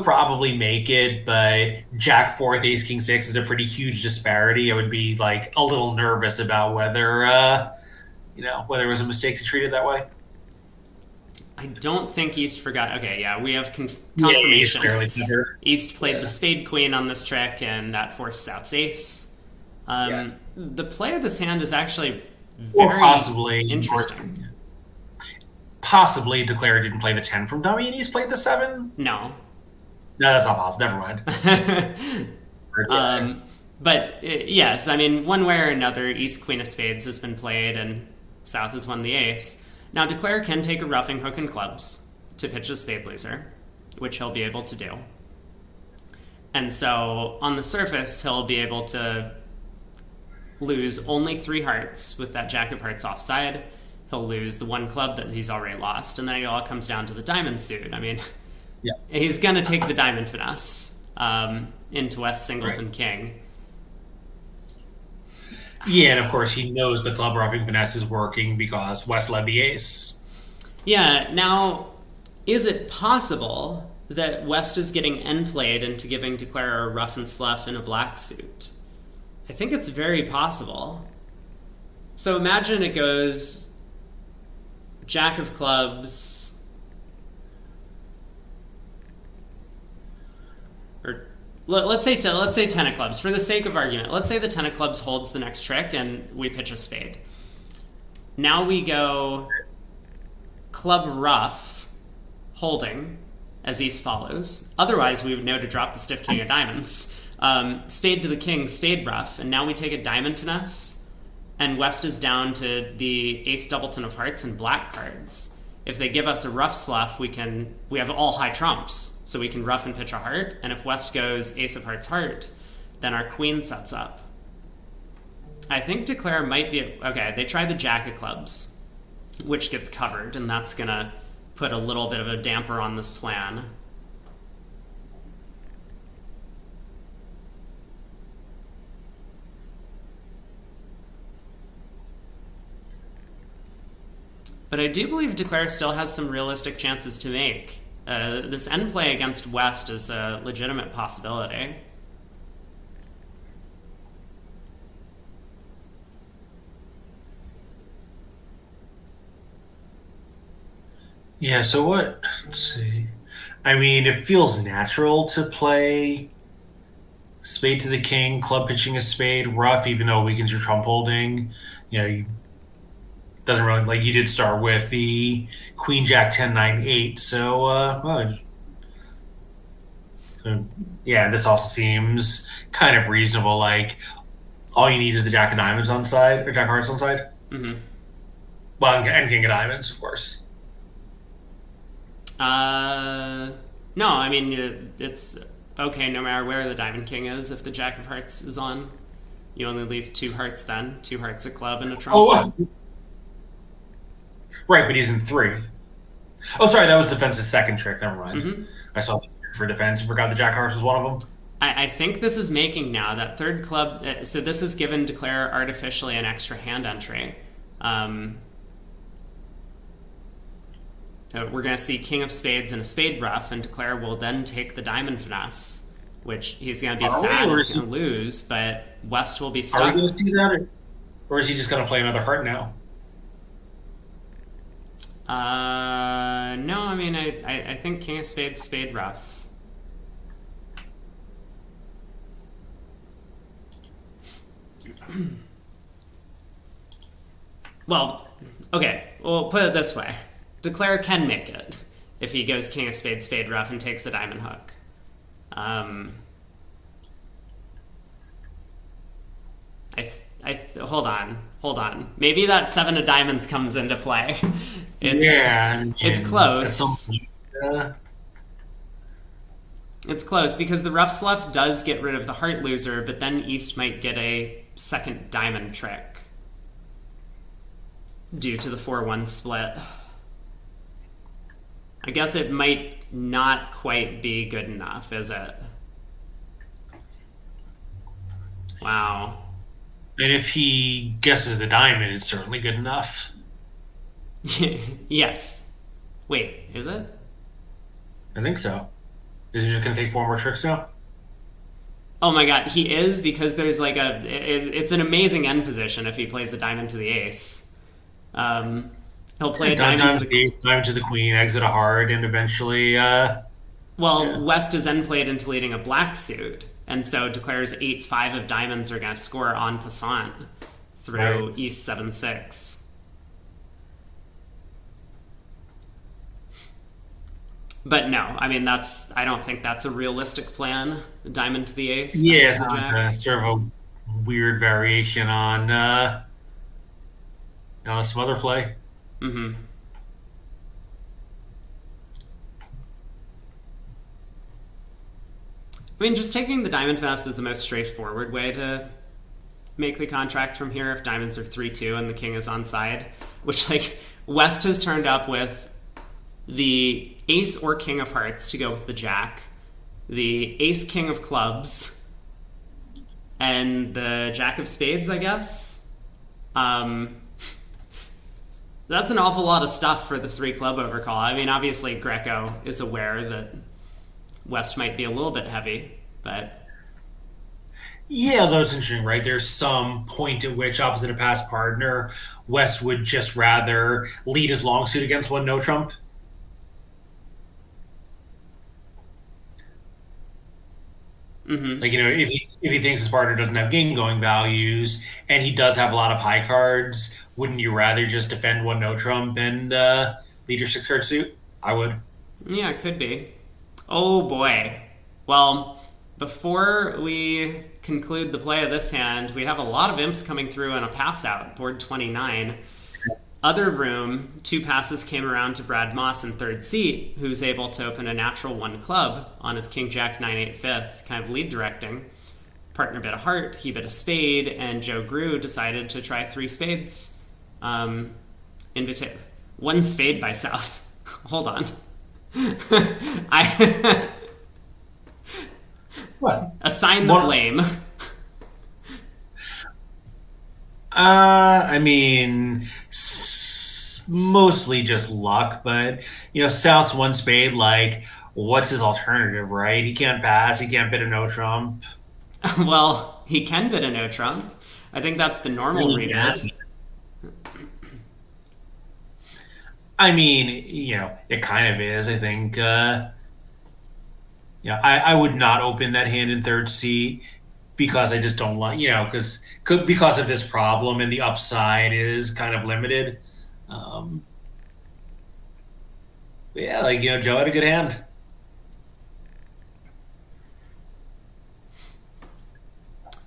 probably make it, but Jack 4th, Ace King 6 is a pretty huge disparity. I would be like a little nervous about whether it was a mistake to treat it that way. I don't think East forgot. Okay, yeah, we have confirmation. East played the spade queen on this trick, and that forces out ace. The play of this hand is actually very interesting. Possibly Declare didn't play the 10 from dummy and he's played the 7? No, that's not possible. Never mind. But yes, I mean, one way or another, East Queen of Spades has been played and South has won the ace. Now, Declare can take a roughing hook and clubs to pitch a spade loser, which he'll be able to do. And so on the surface, he'll be able to lose only 3 hearts with that Jack of Hearts offside. He'll lose the 1 club that he's already lost, and then it all comes down to the diamond suit. I mean, he's going to take the diamond finesse into West Singleton King. Yeah, and of course he knows the club roughing finesse is working because West led the ace. Yeah, now, is it possible that West is getting end played into giving Declare a rough and slough in a black suit? I think it's very possible. So imagine it goes Jack of clubs, or let's say 10 of clubs for the sake of argument. Let's say the 10 of clubs holds the next trick and we pitch a spade. Now we go club rough, holding, as East follows. Otherwise, we would know to drop the stiff king of diamonds. Spade to the king, spade rough, and now we take a diamond finesse, and West is down to the ace doubleton of hearts and black cards. If they give us a rough slough, we have all high trumps, so we can rough and pitch a heart, and if West goes ace of hearts heart, then our queen sets up. I think Declare might be... Okay, they try the jack of clubs. which gets covered, and that's going to put a little bit of a damper on this plan. But I do believe Declare still has some realistic chances to make. This end play against West is a legitimate possibility. Yeah, so what? Let's see. I mean, it feels natural to play spade to the king, club pitching a spade, ruff, even though it weakens your trump holding. You doesn't really like you did start with the queen jack 10 9 8. So, yeah, this also seems kind of reasonable. Like all you need is the jack of diamonds on side or jack of hearts on side. Mm-hmm. Well, and king of diamonds, of course. No, I mean, it's okay no matter where the Diamond King is. If the Jack of Hearts is on, you only lose 2 hearts then. 2 hearts, a club, and a trump. Oh, right, but he's in 3. Oh, sorry, that was defense's second trick. Never mind. Mm-hmm. I saw the trick for defense. Forgot the jack of hearts was one of them. I think this is making now that third club. So this has given Declare artificially an extra hand entry. We're going to see King of Spades and a Spade Ruff, and Declare will then take the Diamond Finesse, which he's going to be sad he's going to lose, but West will be stuck. Are we going to see that, or is he just going to play another heart now? No, I mean, I think King of Spades, Spade Ruff. Well, okay, we'll put it this way. Declare can make it if he goes King of Spades, Spade Ruff, and takes a diamond hook. Hold on. Maybe that 7 of diamonds comes into play. It's close. It's close because the rough sluff does get rid of the heart loser, but then East might get a second diamond trick due to the 4-1 split. I guess it might not quite be good enough, is it? Wow. And if he guesses the diamond, it's certainly good enough. Yes. Wait, is it? I think so. Is he just going to take 4 more tricks now? Oh my god, he is, because there's like it's an amazing end position if he plays a diamond to the ace. He'll play a diamond to the ace, diamond to the queen, exit a heart, and eventually... West is then played into leading a black suit, and so Declare's 8-5 of diamonds are going to score en passant through East 7-6. But no, I mean, I don't think that's a realistic plan. Diamond to the ace. Yeah, it's sort of a weird variation on some other play. Mm-hmm. I mean, just taking the diamond finesse is the most straightforward way to make the contract from here if diamonds are 3-2 and the king is on side, which, like, West has turned up with the ace or king of hearts to go with the jack, the ace king of clubs, and the jack of spades, I guess. That's an awful lot of stuff for the 3 club overcall. I mean, obviously Greco is aware that West might be a little bit heavy, but... Yeah, though it's interesting, right? There's some point at which, opposite a past partner, West would just rather lead his long suit against one no trump. Mm-hmm. Like, if he thinks his partner doesn't have game going values and he does have a lot of high cards, wouldn't you rather just defend one no trump and lead your 6-card suit? I would. Yeah, it could be. Oh boy. Well, before we conclude the play of this hand, we have a lot of imps coming through on a pass out, board 29. Other room, 2 passes came around to Brad Moss in 3rd seat, who's able to open a natural 1 club on his King Jack 9-8 5th, kind of lead directing. Partner bit a heart, he bit a spade, and Joe Grew decided to try 3 spades. Invita- one spade by South. Hold on. I What? assign the blame. I mean, mostly just luck, but South's one spade. Like, what's his alternative, right? He can't pass. He can't bid a no trump. Well, he can bid a no trump. I think that's the normal He rebid. can. I mean, it kind of is. I think. I would not open that hand in third seat because I just don't like, because of this problem and the upside is kind of limited. Um, but yeah, like Joe had a good hand.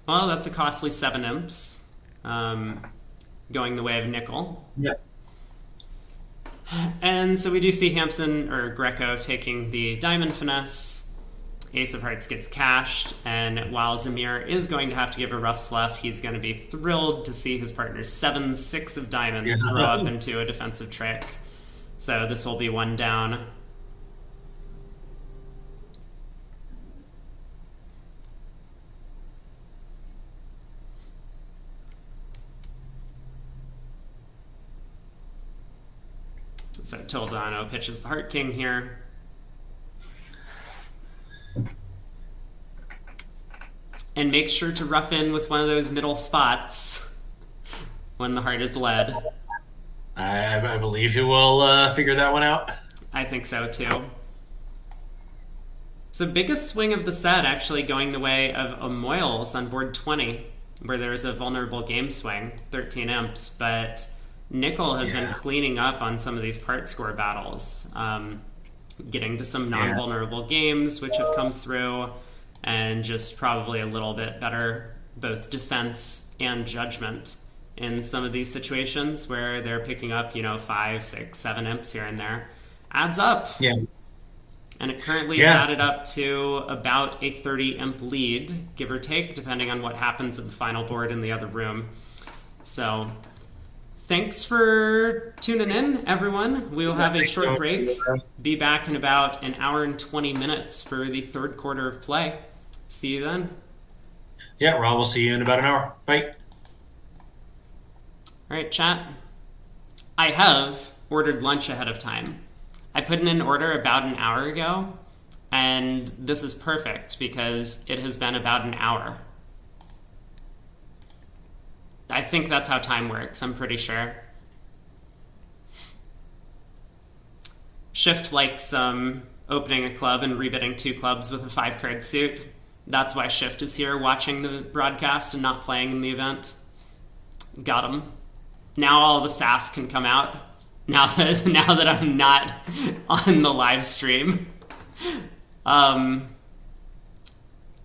Well, that's a costly 7 imps, going the way of nickel. Yeah. And so we do see Hampson or Greco taking the diamond finesse. Ace of Hearts gets cashed, and while Zamir is going to have to give a rough slough, he's going to be thrilled to see his partner's 7-6 of diamonds grow up into a defensive trick. So this will be one down. So Toledano pitches the Heart King here. And make sure to rough in with one of those middle spots when the heart is led. I believe he will figure that one out. I think so too. So biggest swing of the set actually going the way of Amoyles on board 20, where there's a vulnerable game swing, 13 imps, but Nickel has been cleaning up on some of these part score battles, getting to some non-vulnerable games which have come through, and just probably a little bit better both defense and judgment in some of these situations where they're picking up 5, 6, 7 imps here and there. Adds up. Yeah. And it currently is added up to about a 30 imp lead, give or take, depending on what happens at the final board in the other room. So thanks for tuning in, everyone. We will have a short break. Be back in about an hour and 20 minutes for the third quarter of play. See you then. Yeah, Rob, we'll see you in about an hour. Bye. All right, chat. I have ordered lunch ahead of time. I put in an order about an hour ago, and this is perfect because it has been about an hour. I think that's how time works, I'm pretty sure. Shift likes opening a club and rebidding 2 clubs with a 5-card suit. That's why Shift is here watching the broadcast and not playing in the event. Got him. Now all the sass can come out. Now that I'm not on the live stream. I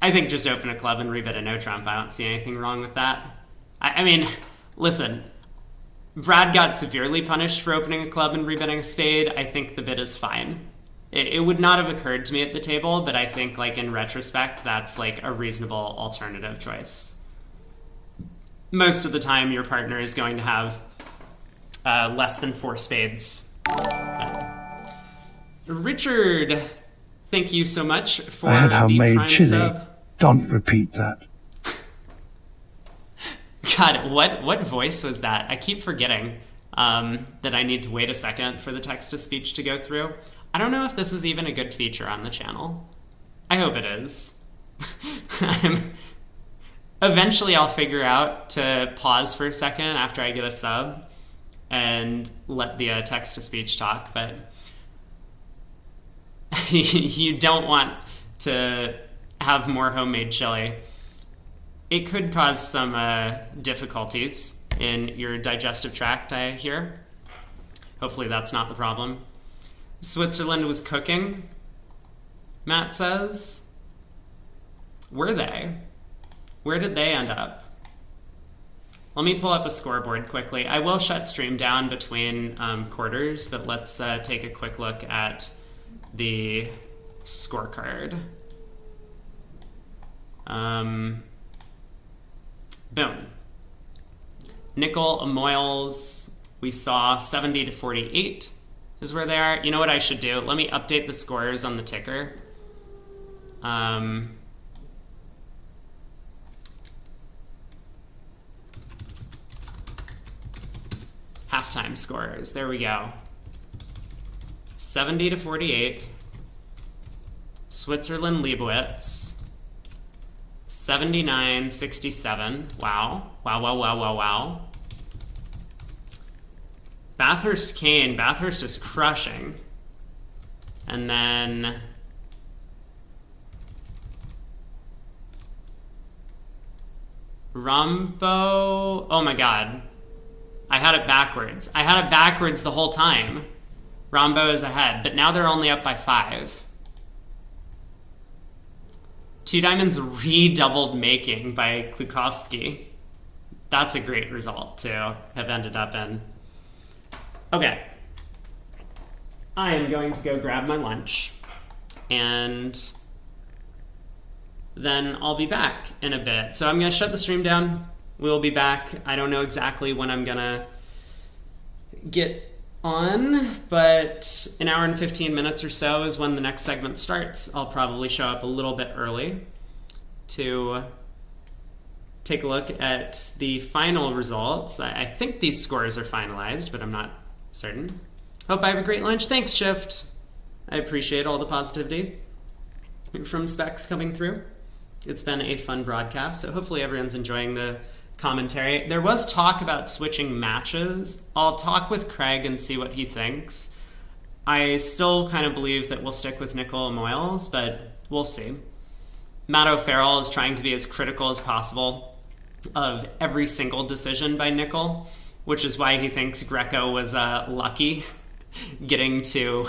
think just open a club and rebid a no trump. I don't see anything wrong with that. I mean, listen, Brad got severely punished for opening a club and rebidding a spade. I think the bid is fine. It would not have occurred to me at the table, but I think, like, in retrospect, that's, like, a reasonable alternative choice. Most of the time, your partner is going to have less than 4 spades. Richard, thank you so much for the Prime sub. Don't repeat that. God, what voice was that? I keep forgetting that I need to wait a second for the text-to-speech to go through. I don't know if this is even a good feature on the channel. I hope it is. Eventually I'll figure out to pause for a second after I get a sub and let the text-to-speech talk, but you don't want to have more homemade chili. It could cause some difficulties in your digestive tract, I hear. Hopefully that's not the problem. Switzerland was cooking, Matt says. Were they? Where did they end up? Let me pull up a scoreboard quickly. I will shut stream down between quarters, but let's take a quick look at the scorecard. Boom. Nickel, Amoyles, We saw 70 to 48 is where they are. You know what I should do? Let me update the scores on the ticker. Halftime scores. There we go. 70 to 48. Switzerland Leibowitz. 79-67. Wow. Wow, wow, wow, wow, wow. Bathurst Kane. Bathurst is crushing. And then Rombo. Oh my god. I had it backwards. I had it backwards the whole time. Rombo is ahead, but now they're only up by 5. Two Diamonds redoubled making by Klukowski. That's a great result to have ended up in. Okay. I am going to go grab my lunch, and then I'll be back in a bit. So I'm going to shut the stream down. We'll be back. I don't know exactly when I'm going to get on, but an hour and 15 minutes or so is when the next segment starts. I'll probably show up a little bit early to take a look at the final results. I think these scores are finalized, but I'm not certain. Hope I have a great lunch. Thanks, Shift. I appreciate all the positivity from Specs coming through. It's been a fun broadcast, so hopefully everyone's enjoying the commentary. There was talk about switching matches. I'll talk with Craig and see what he thinks. I still kind of believe that we'll stick with Nickel and Moyles, but we'll see. Matt O'Farrell is trying to be as critical as possible of every single decision by Nickel, which is why he thinks Greco was lucky getting to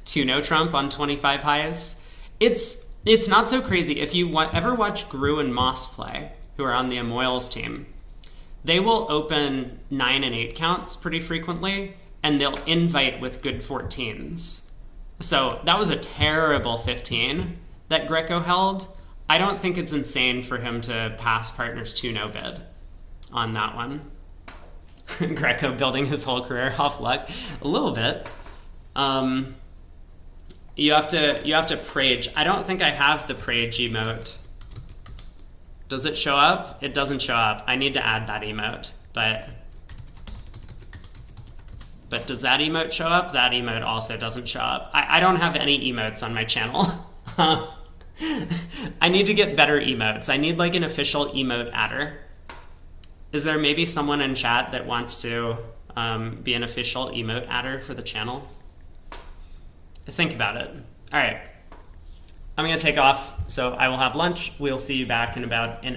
2-0 Trump on 25 highs. It's not so crazy. If you ever watch Gru and Moss play, who are on the Moyles team, they will open 9 and 8 counts pretty frequently, and they'll invite with good 14s. So that was a terrible 15 that Greco held. I don't think it's insane for him to pass partner's 2-0 bid on that one. Greco building his whole career off luck. A little bit. You have to Prage. I don't think I have the Prage emote. Does it show up? It doesn't show up. I need to add that emote. But does that emote show up? That emote also doesn't show up. I don't have any emotes on my channel. I need to get better emotes. I need like an official emote adder. Is there maybe someone in chat that wants to be an official emote adder for the channel? Think about it. All right. I'm going to take off, so I will have lunch. We'll see you back in about an